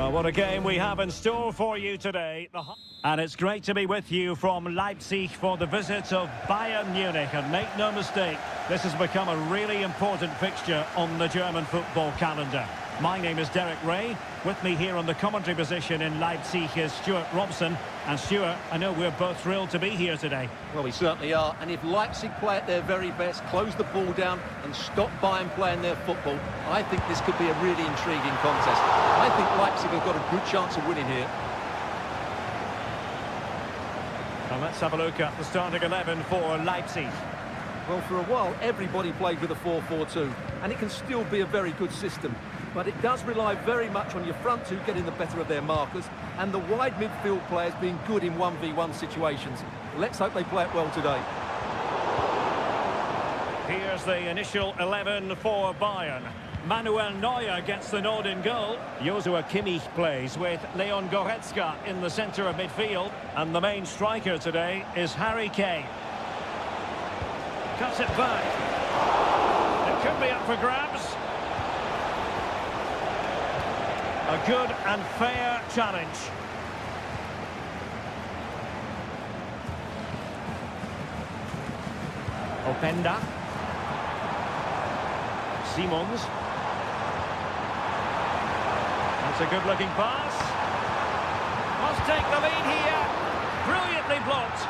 [SPEAKER 1] What a game we have in store for you today. And it's great to be with you from Leipzig for the visit of Bayern Munich. And make no mistake, this has become a really important fixture on the German football calendar. My name is Derek Ray. With me here on the commentary position in Leipzig is Stuart Robson. And Stuart, I know we're both thrilled to be here today.
[SPEAKER 2] Well, we certainly are. And if Leipzig play at their very best, close the ball down and stop Bayern playing their football, I think this could be a really intriguing contest. I think Leipzig have got a good chance of winning here.
[SPEAKER 1] And let's have a look at the starting 11 for Leipzig.
[SPEAKER 2] Well, for a while, everybody played with a 4-4-2, and it can still be a very good system. But it does rely very much on your front two getting the better of their markers and the wide midfield players being good in 1v1 situations. Let's hope they play it well today.
[SPEAKER 1] Here's the initial 11 for Bayern. Manuel Neuer gets the nod in goal. Joshua Kimmich plays with Leon Goretzka in the centre of midfield. And the main striker today is Harry Kane. Cuts it back. It could be up for grabs. A good and fair challenge. Openda. Simons. That's a good-looking pass. Must take the lead here. Brilliantly blocked.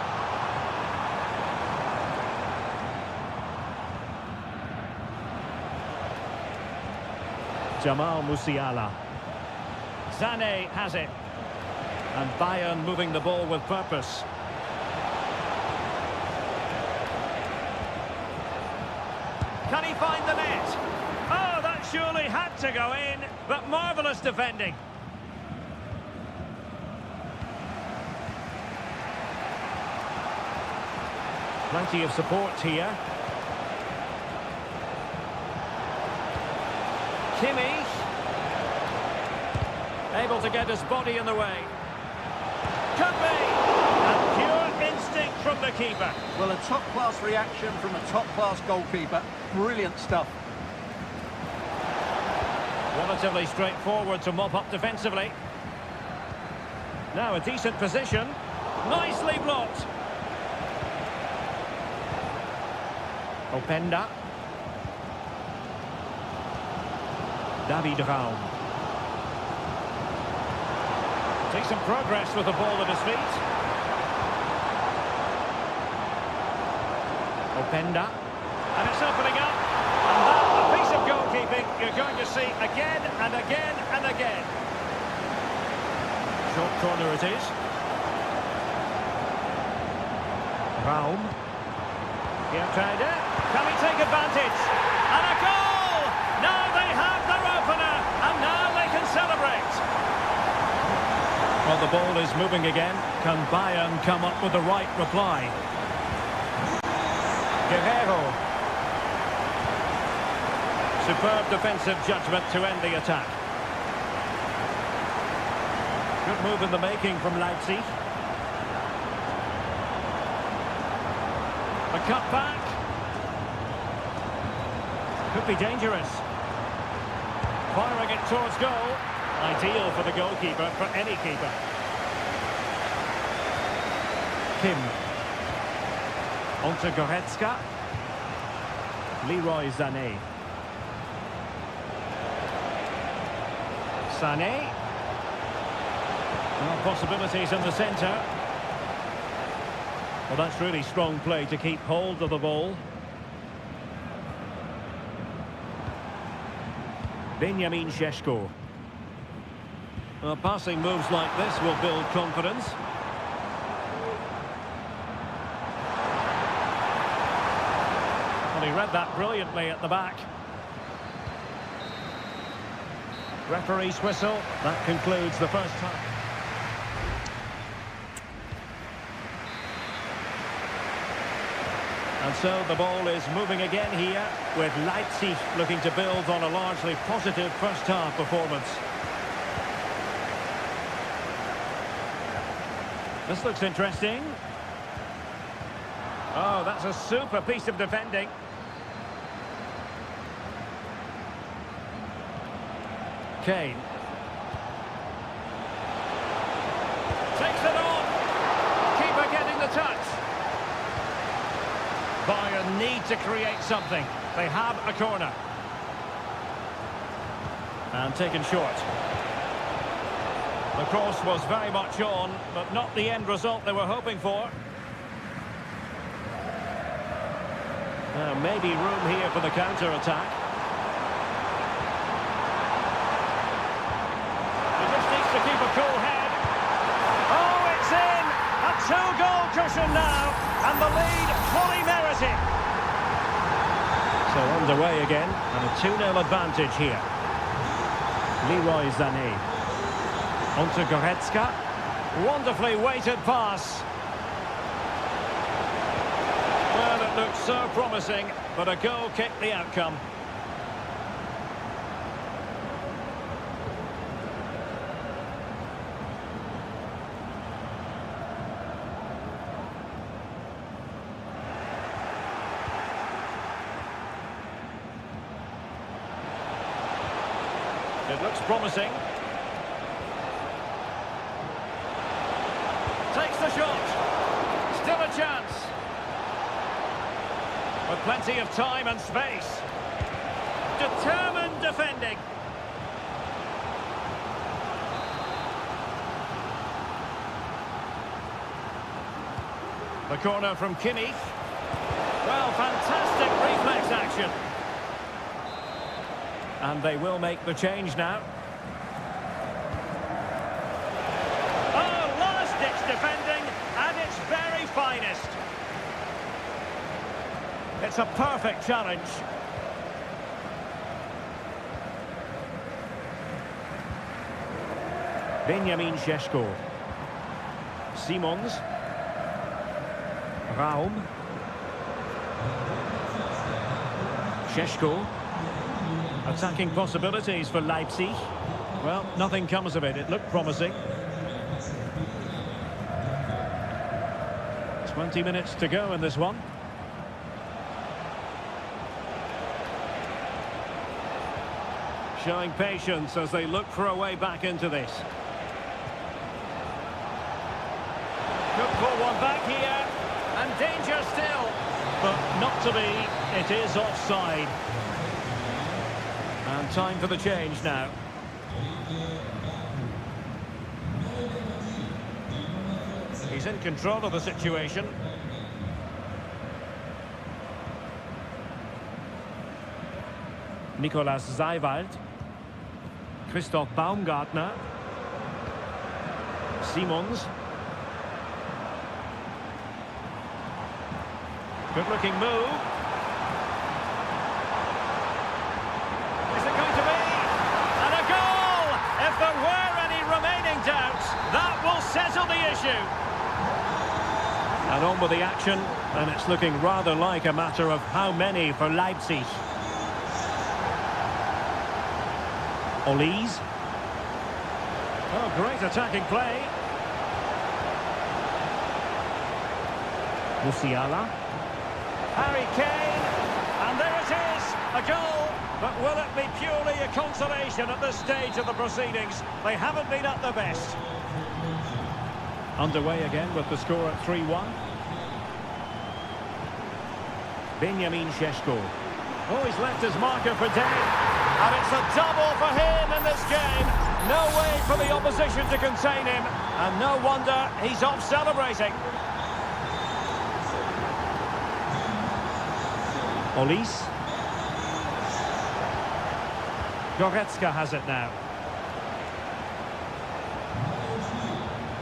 [SPEAKER 1] Jamal Musiala. Sané has it. And Bayern moving the ball with purpose. Can he find the net? Oh, that surely had to go in, but marvellous defending. Plenty of support here. Kimmich. Able to get his body in the way. Could be! And pure instinct from the keeper.
[SPEAKER 2] Well, a top-class reaction from a top-class goalkeeper. Brilliant stuff.
[SPEAKER 1] Relatively straightforward to mop up defensively. Now a decent position. Nicely blocked. Openda. David Raum. Decent progress with the ball at his feet. Openda. And it's opening up. And that, a piece of goalkeeping you're going to see again and again and again. Short corner it is. Raum. Giertruida. Can he take advantage? And a goal! Now they have their opener. And now they can celebrate. Well, the ball is moving again. Can Bayern come up with the right reply? Guerrero. Superb defensive judgment to end the attack. Good move in the making from Leipzig. A cut back. Could be dangerous. Firing it towards goal. Ideal for the goalkeeper, for any keeper. Kim. On to Goretzka. Leroy Sané. Sané. Well, possibilities in the centre. Well, that's really strong play to keep hold of the ball. Benjamin Šeško. Well, passing moves like this will build confidence. Well, he read that brilliantly at the back. Referee's whistle. That concludes the first half. And so the ball is moving again here, with Leipzig looking to build on a largely positive first half performance. This looks interesting. Oh, that's a super piece of defending. Kane. Bayern need to create something. They have a corner. And taken short. The cross was very much on, but not the end result they were hoping for. Maybe room here for the counter-attack. He just needs to keep a cool head. Oh, it's in! A two-goal cushion now, and the lead fully merited. So underway again, and a 2-0 advantage here. Leroy Sané. Onto Goretzka. Wonderfully weighted pass. Well, it looked so promising, but a goal kicked the outcome. It looks promising. Takes the shot. Still a chance. With plenty of time and space. Determined defending. The corner from Kimmich. Well, fantastic reflex action. And they will make the change now. Oh, last-ditch defending at its very finest. It's a perfect challenge. Benjamin Šeško. Simons. Raum. Šeško. Attacking possibilities for Leipzig. Well, nothing comes of it. It looked promising. 20 minutes to go in this one. Showing patience as they look for a way back into this. Could pull one back here. And danger still. But not to be. It is offside. And time for the change now. He's in control of the situation. Nicolas Seiwald. Christoph Baumgartner. Simons. Good-looking move. Is it going to be? And a goal! If there were any remaining doubts, that will settle the issue. And on with the action, and it's looking rather like a matter of how many for Leipzig. Olise. Oh, great attacking play. Musiala. Harry Kane. And there it is, a goal. But will it be purely a consolation at this stage of the proceedings? They haven't been at their best. Underway again with the score at 3-1. Benjamin Šeško. Oh, he's left his marker for dead. And it's a double for him in this game. No way for the opposition to contain him. And no wonder he's off celebrating. Olise. Goretzka has it now.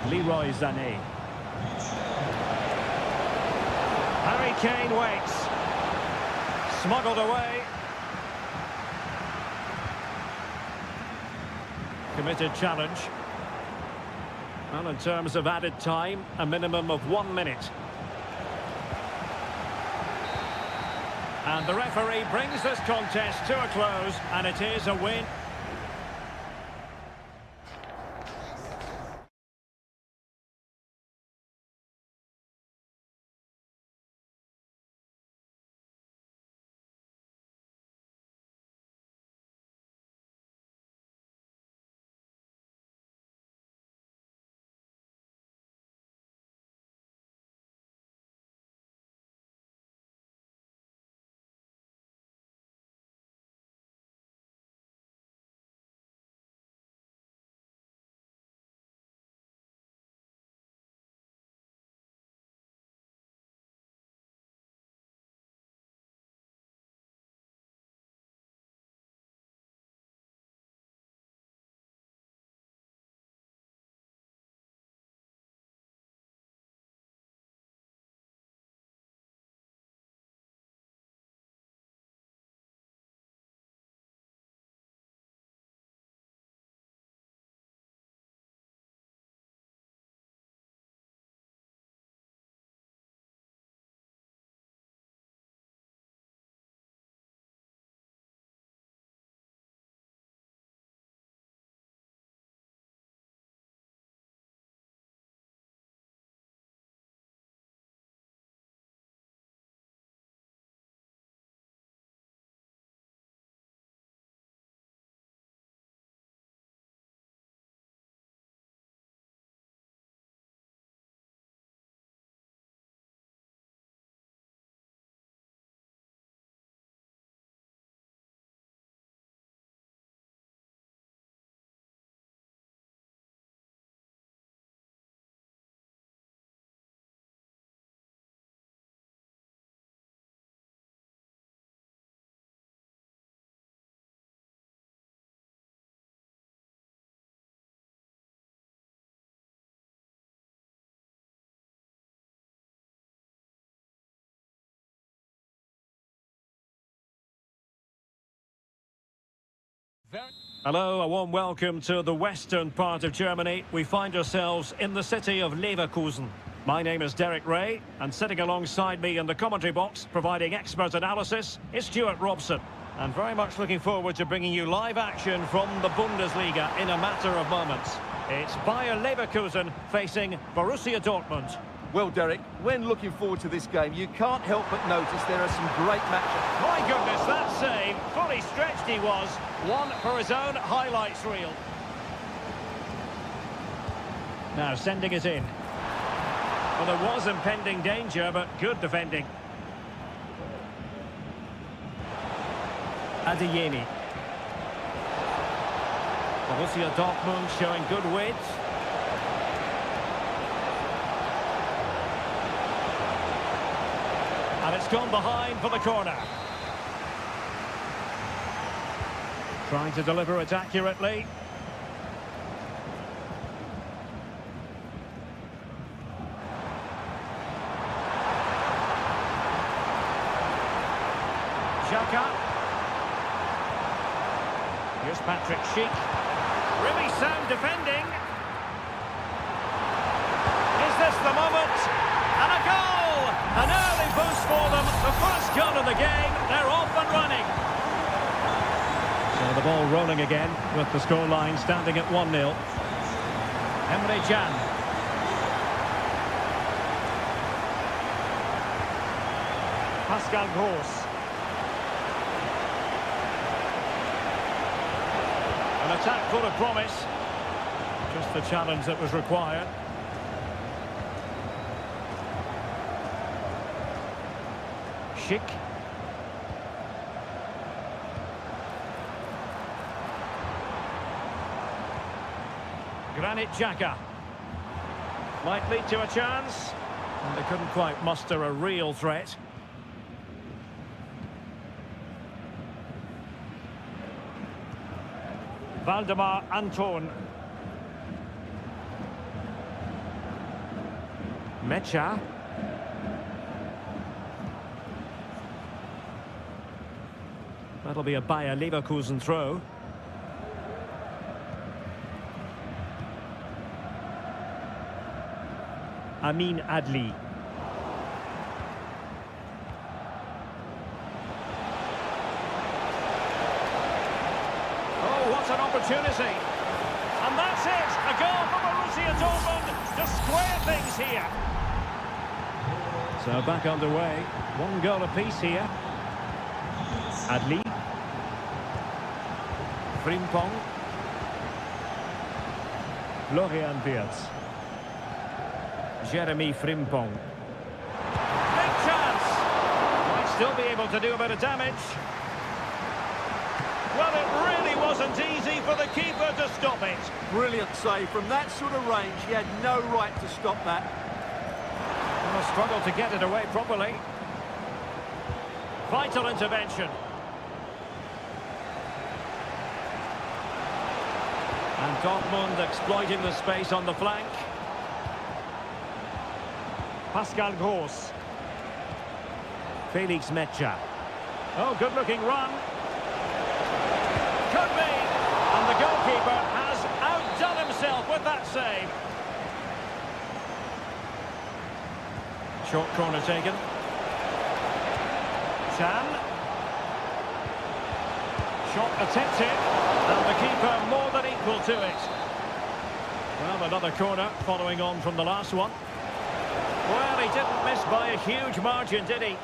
[SPEAKER 1] Leroy Sané. Harry Kane waits. Smuggled away. Committed challenge. Well, in terms of added time, a minimum of 1 minute. And the referee brings this contest to a close, and it is a win. Hello, a warm welcome to the western part of Germany. We find ourselves in the city of Leverkusen. My name is Derek Ray, and sitting alongside me in the commentary box, providing expert analysis, is Stuart Robson. And very much looking forward to bringing you live action from the Bundesliga in a matter of moments. It's Bayer Leverkusen facing Borussia Dortmund.
[SPEAKER 2] Well, Derek, when looking forward to this game, you can't help but notice there are some great matchups.
[SPEAKER 1] My goodness, that save! Fully stretched he was. One for his own highlights reel. Now sending it in. Well, there was impending danger, but good defending. Adeyemi. Borussia Dortmund showing good width. And it's gone behind for the corner. Trying to deliver it accurately. Xhaka. Here's Patrick Schick. Really sound defending. Is this the moment? And a goal! An early boost for them. The first goal of the game. They're off and running. So the ball rolling again with the scoreline standing at 1-0. Emre Can. Pascal Gross. An attack full of promise. Just the challenge that was required. Schick. Granit Xhaka. Might lead to a chance. And they couldn't quite muster a real threat. Valdemar Anton. Mecha. That'll be a Bayer Leverkusen throw. Amin Adli. Oh, what an opportunity. And that's it. A goal for Borussia Dortmund to square things here. So back underway. One goal apiece here. Adli. Frimpong. Florian Wirtz. Jeremy Frimpong. Big chance! Might still be able to do a bit of damage. Well, it really wasn't easy for the keeper to stop it.
[SPEAKER 2] Brilliant save. From that sort of range, he had no right to stop that.
[SPEAKER 1] And a struggle to get it away properly. Vital intervention. And Dortmund exploiting the space on the flank. Pascal Gross. Felix Mecha. Oh, good-looking run. Could be. And the goalkeeper has outdone himself with that save. Short corner taken. Can. Shot attempted. And the keeper more than equal to it. Well, another corner following on from the last one. Well, he didn't miss by a huge margin, did he?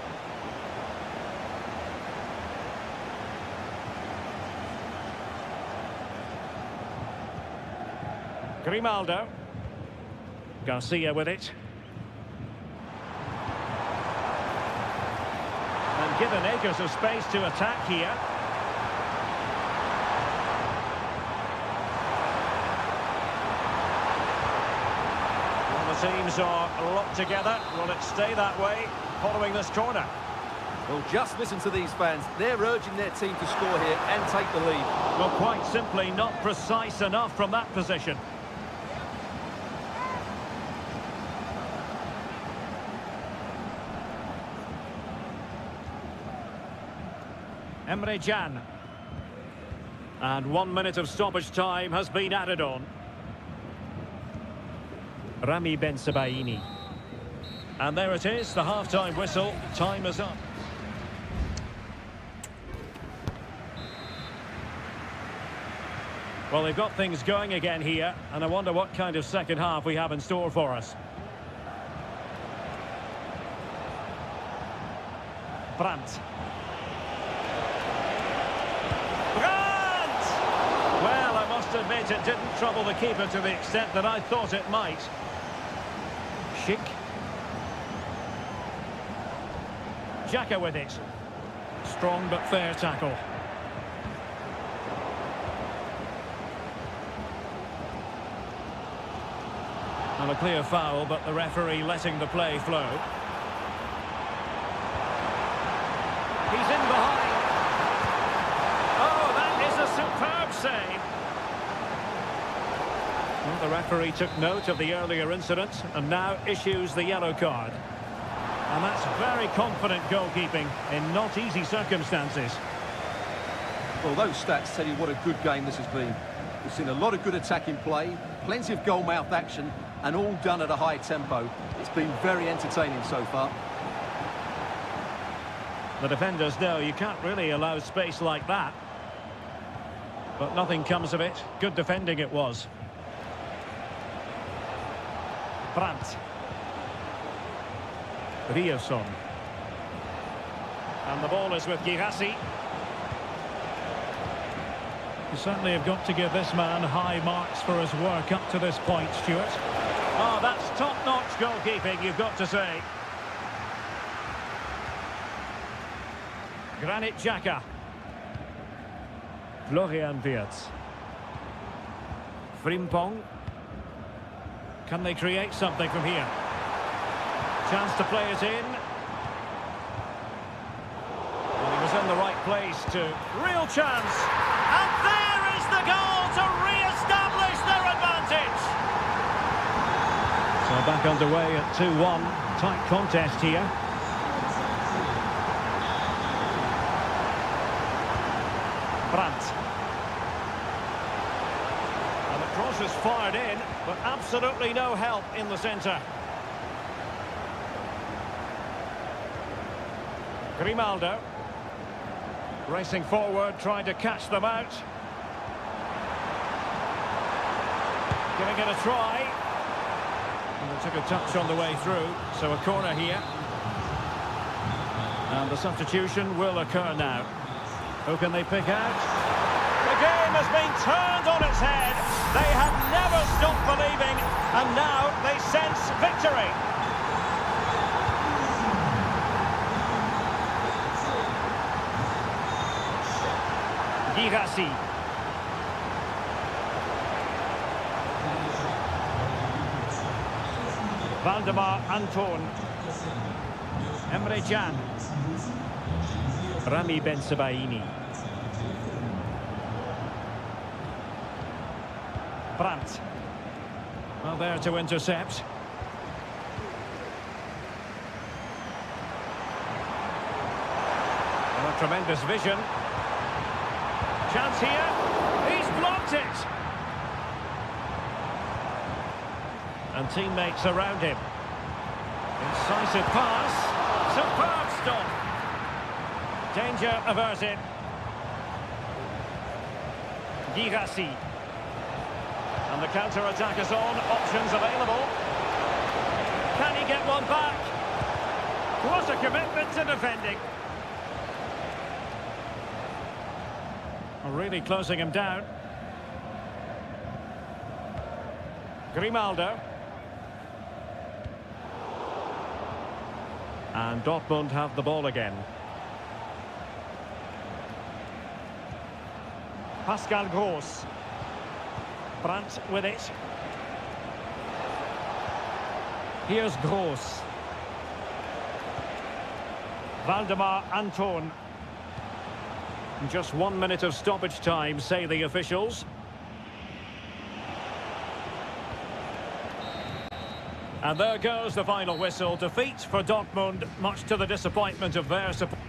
[SPEAKER 1] Grimaldo. Garcia with it. And given acres of space to attack here. Teams are locked together. Will it stay that way following this corner?
[SPEAKER 2] Well, just listen to these fans. They're urging their team to score here and take the lead.
[SPEAKER 1] Well, quite simply not precise enough from that position. Emre Can. And 1 minute of stoppage time has been added on. Rami Ben Sebaini. And there it is, the half-time whistle. Time is up. Well, they've got things going again here, and I wonder what kind of second half we have in store for us. Brandt. Brandt! Well, I must admit it didn't trouble the keeper to the extent that I thought it might. Schick. Xhaka with it. Strong but fair tackle. And a clear foul, but the referee letting the play flow. He's in behind. Oh, that is a superb save. Well, the referee took note of the earlier incident and now issues the yellow card. And that's very confident goalkeeping in not easy circumstances.
[SPEAKER 2] Well, those stats tell you what a good game this has been. We've seen a lot of good attacking play, plenty of goal-mouth action, and all done at a high tempo. It's been very entertaining so far.
[SPEAKER 1] The defenders know you can't really allow space like that. But nothing comes of it. Good defending it was. Brandt. Riosson. And the ball is with Girassi. You certainly have got to give this man high marks for his work up to this point, Stuart. Oh, that's top-notch goalkeeping, you've got to say. Granit Xhaka. Florian Wirtz. Frimpong. Can they create something from here? Chance to play it in. Well, he was in the right place to... Real chance! And there is the goal to re-establish their advantage! So back underway at 2-1. Tight contest here. Brandt. And the cross is fired in, but absolutely no help in the centre. Grimaldo. Racing forward, trying to catch them out. Giving it a try. And they took a touch on the way through, so a corner here. And the substitution will occur now. Who can they pick out? The game has been turned on its head. They have never stopped believing, and now they sense victory. Girassi. Valdemar Anton. Emre Can. Rami Ben Sebaini. Brandt. Well, there to intercept. Well, a tremendous vision. Chance here. He's blocked it. And teammates around him. Incisive pass. Superb stop. Danger averted. Girassi. And the counter-attack is on. Options available. Can he get one back? What a commitment to defending. Really closing him down. Grimaldo. And Dortmund have the ball again. Pascal Gross. Brandt with it. Here's Gross. Valdemar Anton. Just 1 minute of stoppage time, say the officials. And there goes the final whistle. Defeat for Dortmund, much to the disappointment of their support.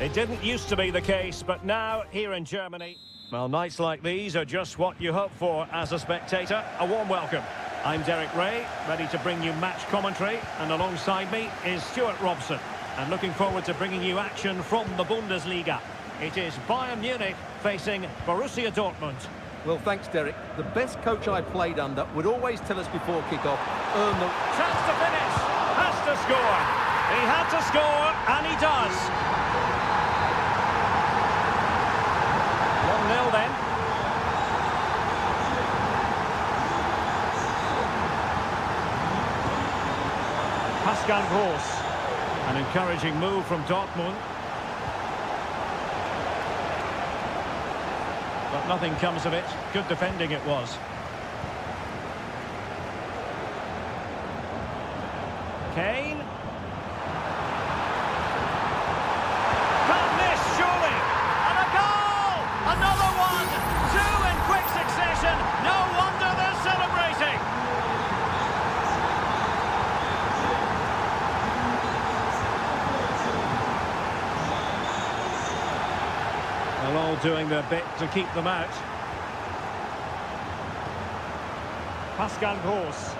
[SPEAKER 1] It didn't used to be the case, but now, here in Germany... Well, nights like these are just what you hope for as a spectator. A warm welcome. I'm Derek Ray, ready to bring you match commentary, and alongside me is Stuart Robson. And looking forward to bringing you action from the Bundesliga. It is Bayern Munich facing Borussia Dortmund.
[SPEAKER 2] Well, thanks, Derek. The best coach I played under would always tell us before kick-off, earn the...
[SPEAKER 1] Chance to finish! Has to score! He had to score, and he does! 1-0 then. Pascal Gross. An encouraging move from Dortmund. But nothing comes of it. Good defending it was. Kane. Can't miss, surely. And a goal! Another one! Two in quick succession. No wonder they're celebrating. They're all doing their bit to keep them out. Pascal Gross.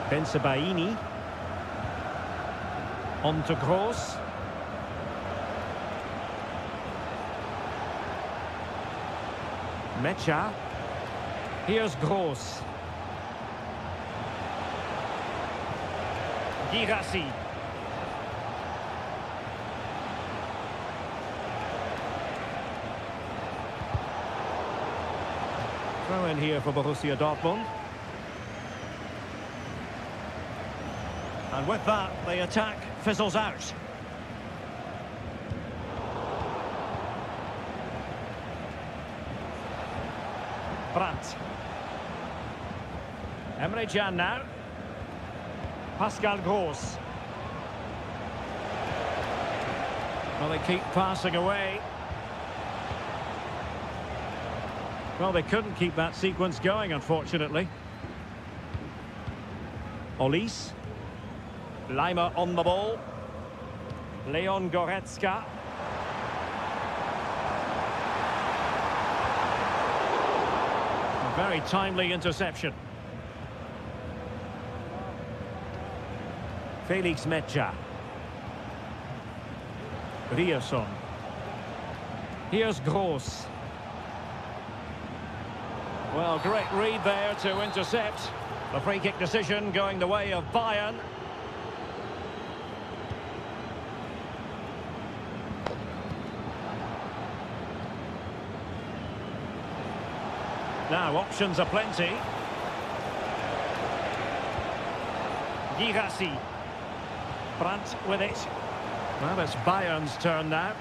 [SPEAKER 1] Bensebaini. On to Gross. Mecha. Here's Gross. Girassi. Throw in here for Borussia Dortmund. And with that, the attack fizzles out. Brandt. Emre Can now. Pascal Gross. Well, they keep passing away. Well, they couldn't keep that sequence going, unfortunately. Olise. Lima on the ball. Leon Goretzka. A very timely interception. Felix Mecha. Rierson. Here's Gross. Well, great read there to intercept. The free kick decision going the way of Bayern. Now, options are plenty. Girassi. Brandt with it. Well, it's Bayern's turn now.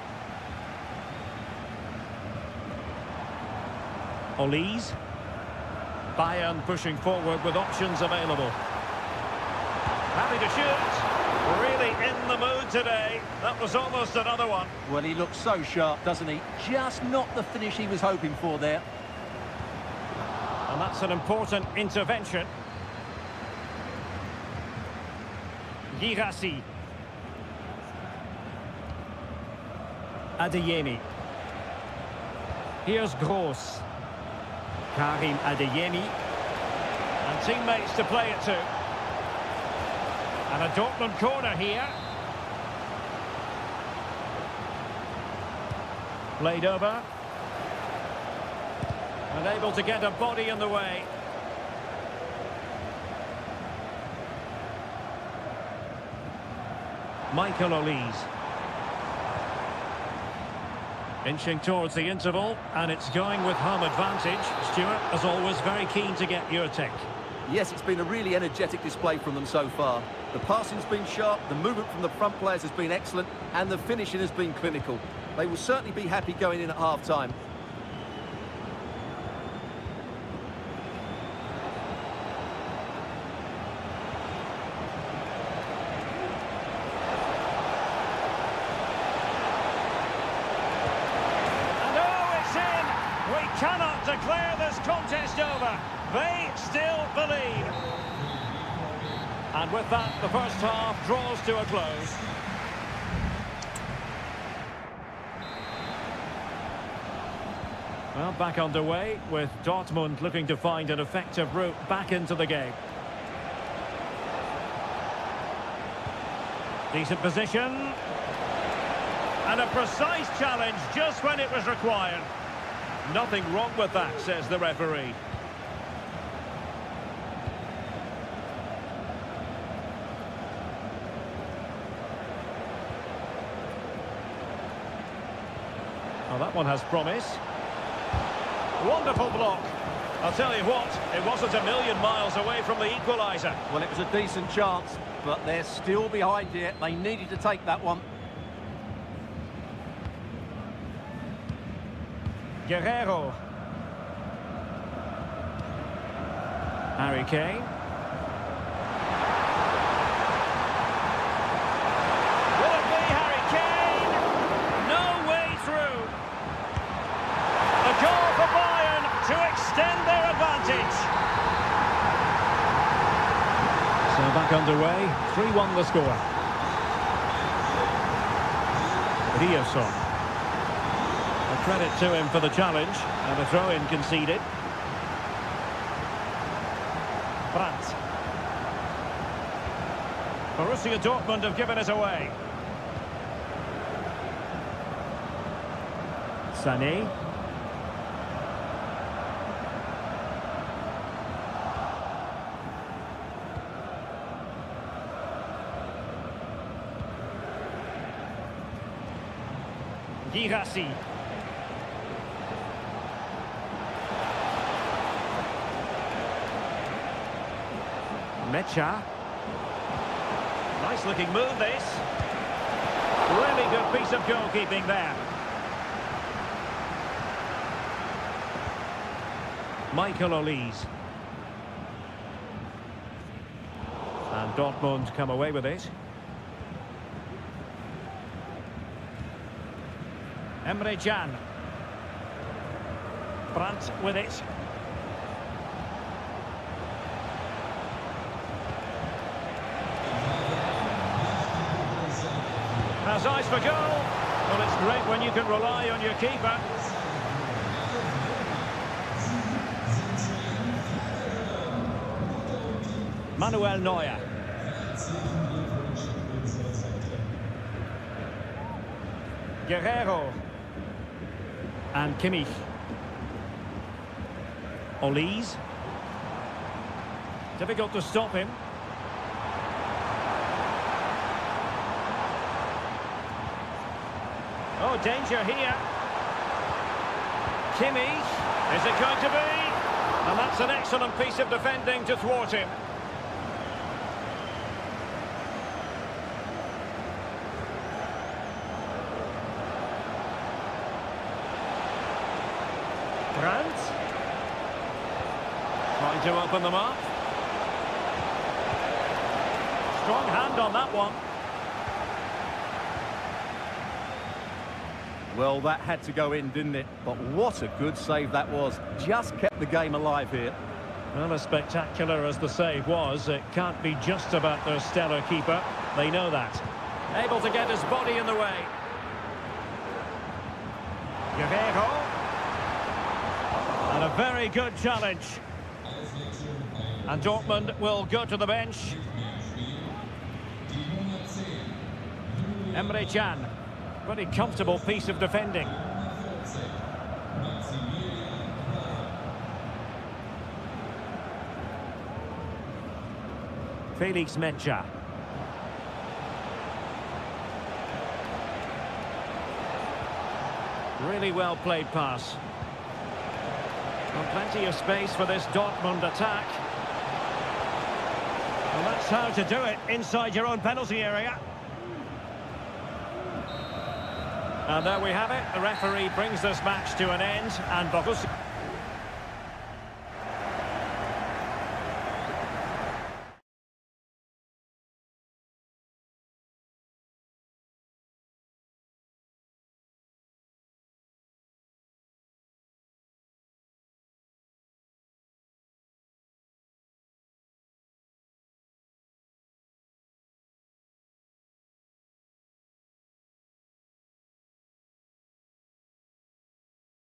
[SPEAKER 1] Olise. Bayern pushing forward with options available. Happy to shoot. Really in the mood today. That was almost another one.
[SPEAKER 2] Well, he looks so sharp, doesn't he? Just not the finish he was hoping for there.
[SPEAKER 1] And that's an important intervention. Girassi. Adeyemi. Here's Gross. Karim Adeyemi. And teammates to play it to. And a Dortmund corner here. Played over. Unable to get a body in the way. Michael Olise. Inching towards the interval, and it's going with home advantage. Stuart, as always, very keen to get your take.
[SPEAKER 2] Yes, it's been a really energetic display from them so far. The passing's been sharp, the movement from the front players has been excellent, and the finishing has been clinical. They will certainly be happy going in at half-time.
[SPEAKER 1] Cannot declare this contest over. They still believe. And with that, the first half draws to a close. Well, back underway with Dortmund looking to find an effective route back into the game. Decent position. And a precise challenge just when it was required. Nothing wrong with that, says the referee. Well, that one has promise. Wonderful block. I'll tell you what, it wasn't a million miles away from the equaliser.
[SPEAKER 2] Well, it was a decent chance, but they're still behind here. They needed to take that one.
[SPEAKER 1] Guerrero. Harry Kane. Will it be Harry Kane? No way through. A goal for Bayern to extend their advantage. So back underway, 3-1 the score. Riosson. A credit to him for the challenge, and a throw-in conceded. Brandt. Borussia Dortmund have given it away. Sané. Girassi. Mecha. Nice looking move this. Really good piece of goalkeeping there. Michael Olise. And Dortmund come away with it. Emre Can. Brandt with it. Has eyes for goal. Well, it's great when you can rely on your keeper. Manuel Neuer. Guerrero. And Kimmich. Olise. Difficult to stop him. Oh, danger here. Kimmich. Is it going to be? And that's an excellent piece of defending to thwart him. Brandt. Trying to open them up. Strong hand on that one.
[SPEAKER 2] Well, that had to go in, didn't it? But what a good save that was. Just kept the game alive here.
[SPEAKER 1] Well, as spectacular as the save was, it can't be just about their stellar keeper. They know that. Able to get his body in the way. Guerrero. And a very good challenge. And Dortmund will go to the bench. Emre Can. Very comfortable piece of defending. Felix Mecha. Really well played pass. And plenty of space for this Dortmund attack. Well, that's how to do it inside your own penalty area. And there we have it. The referee brings this match to an end, and Borussia...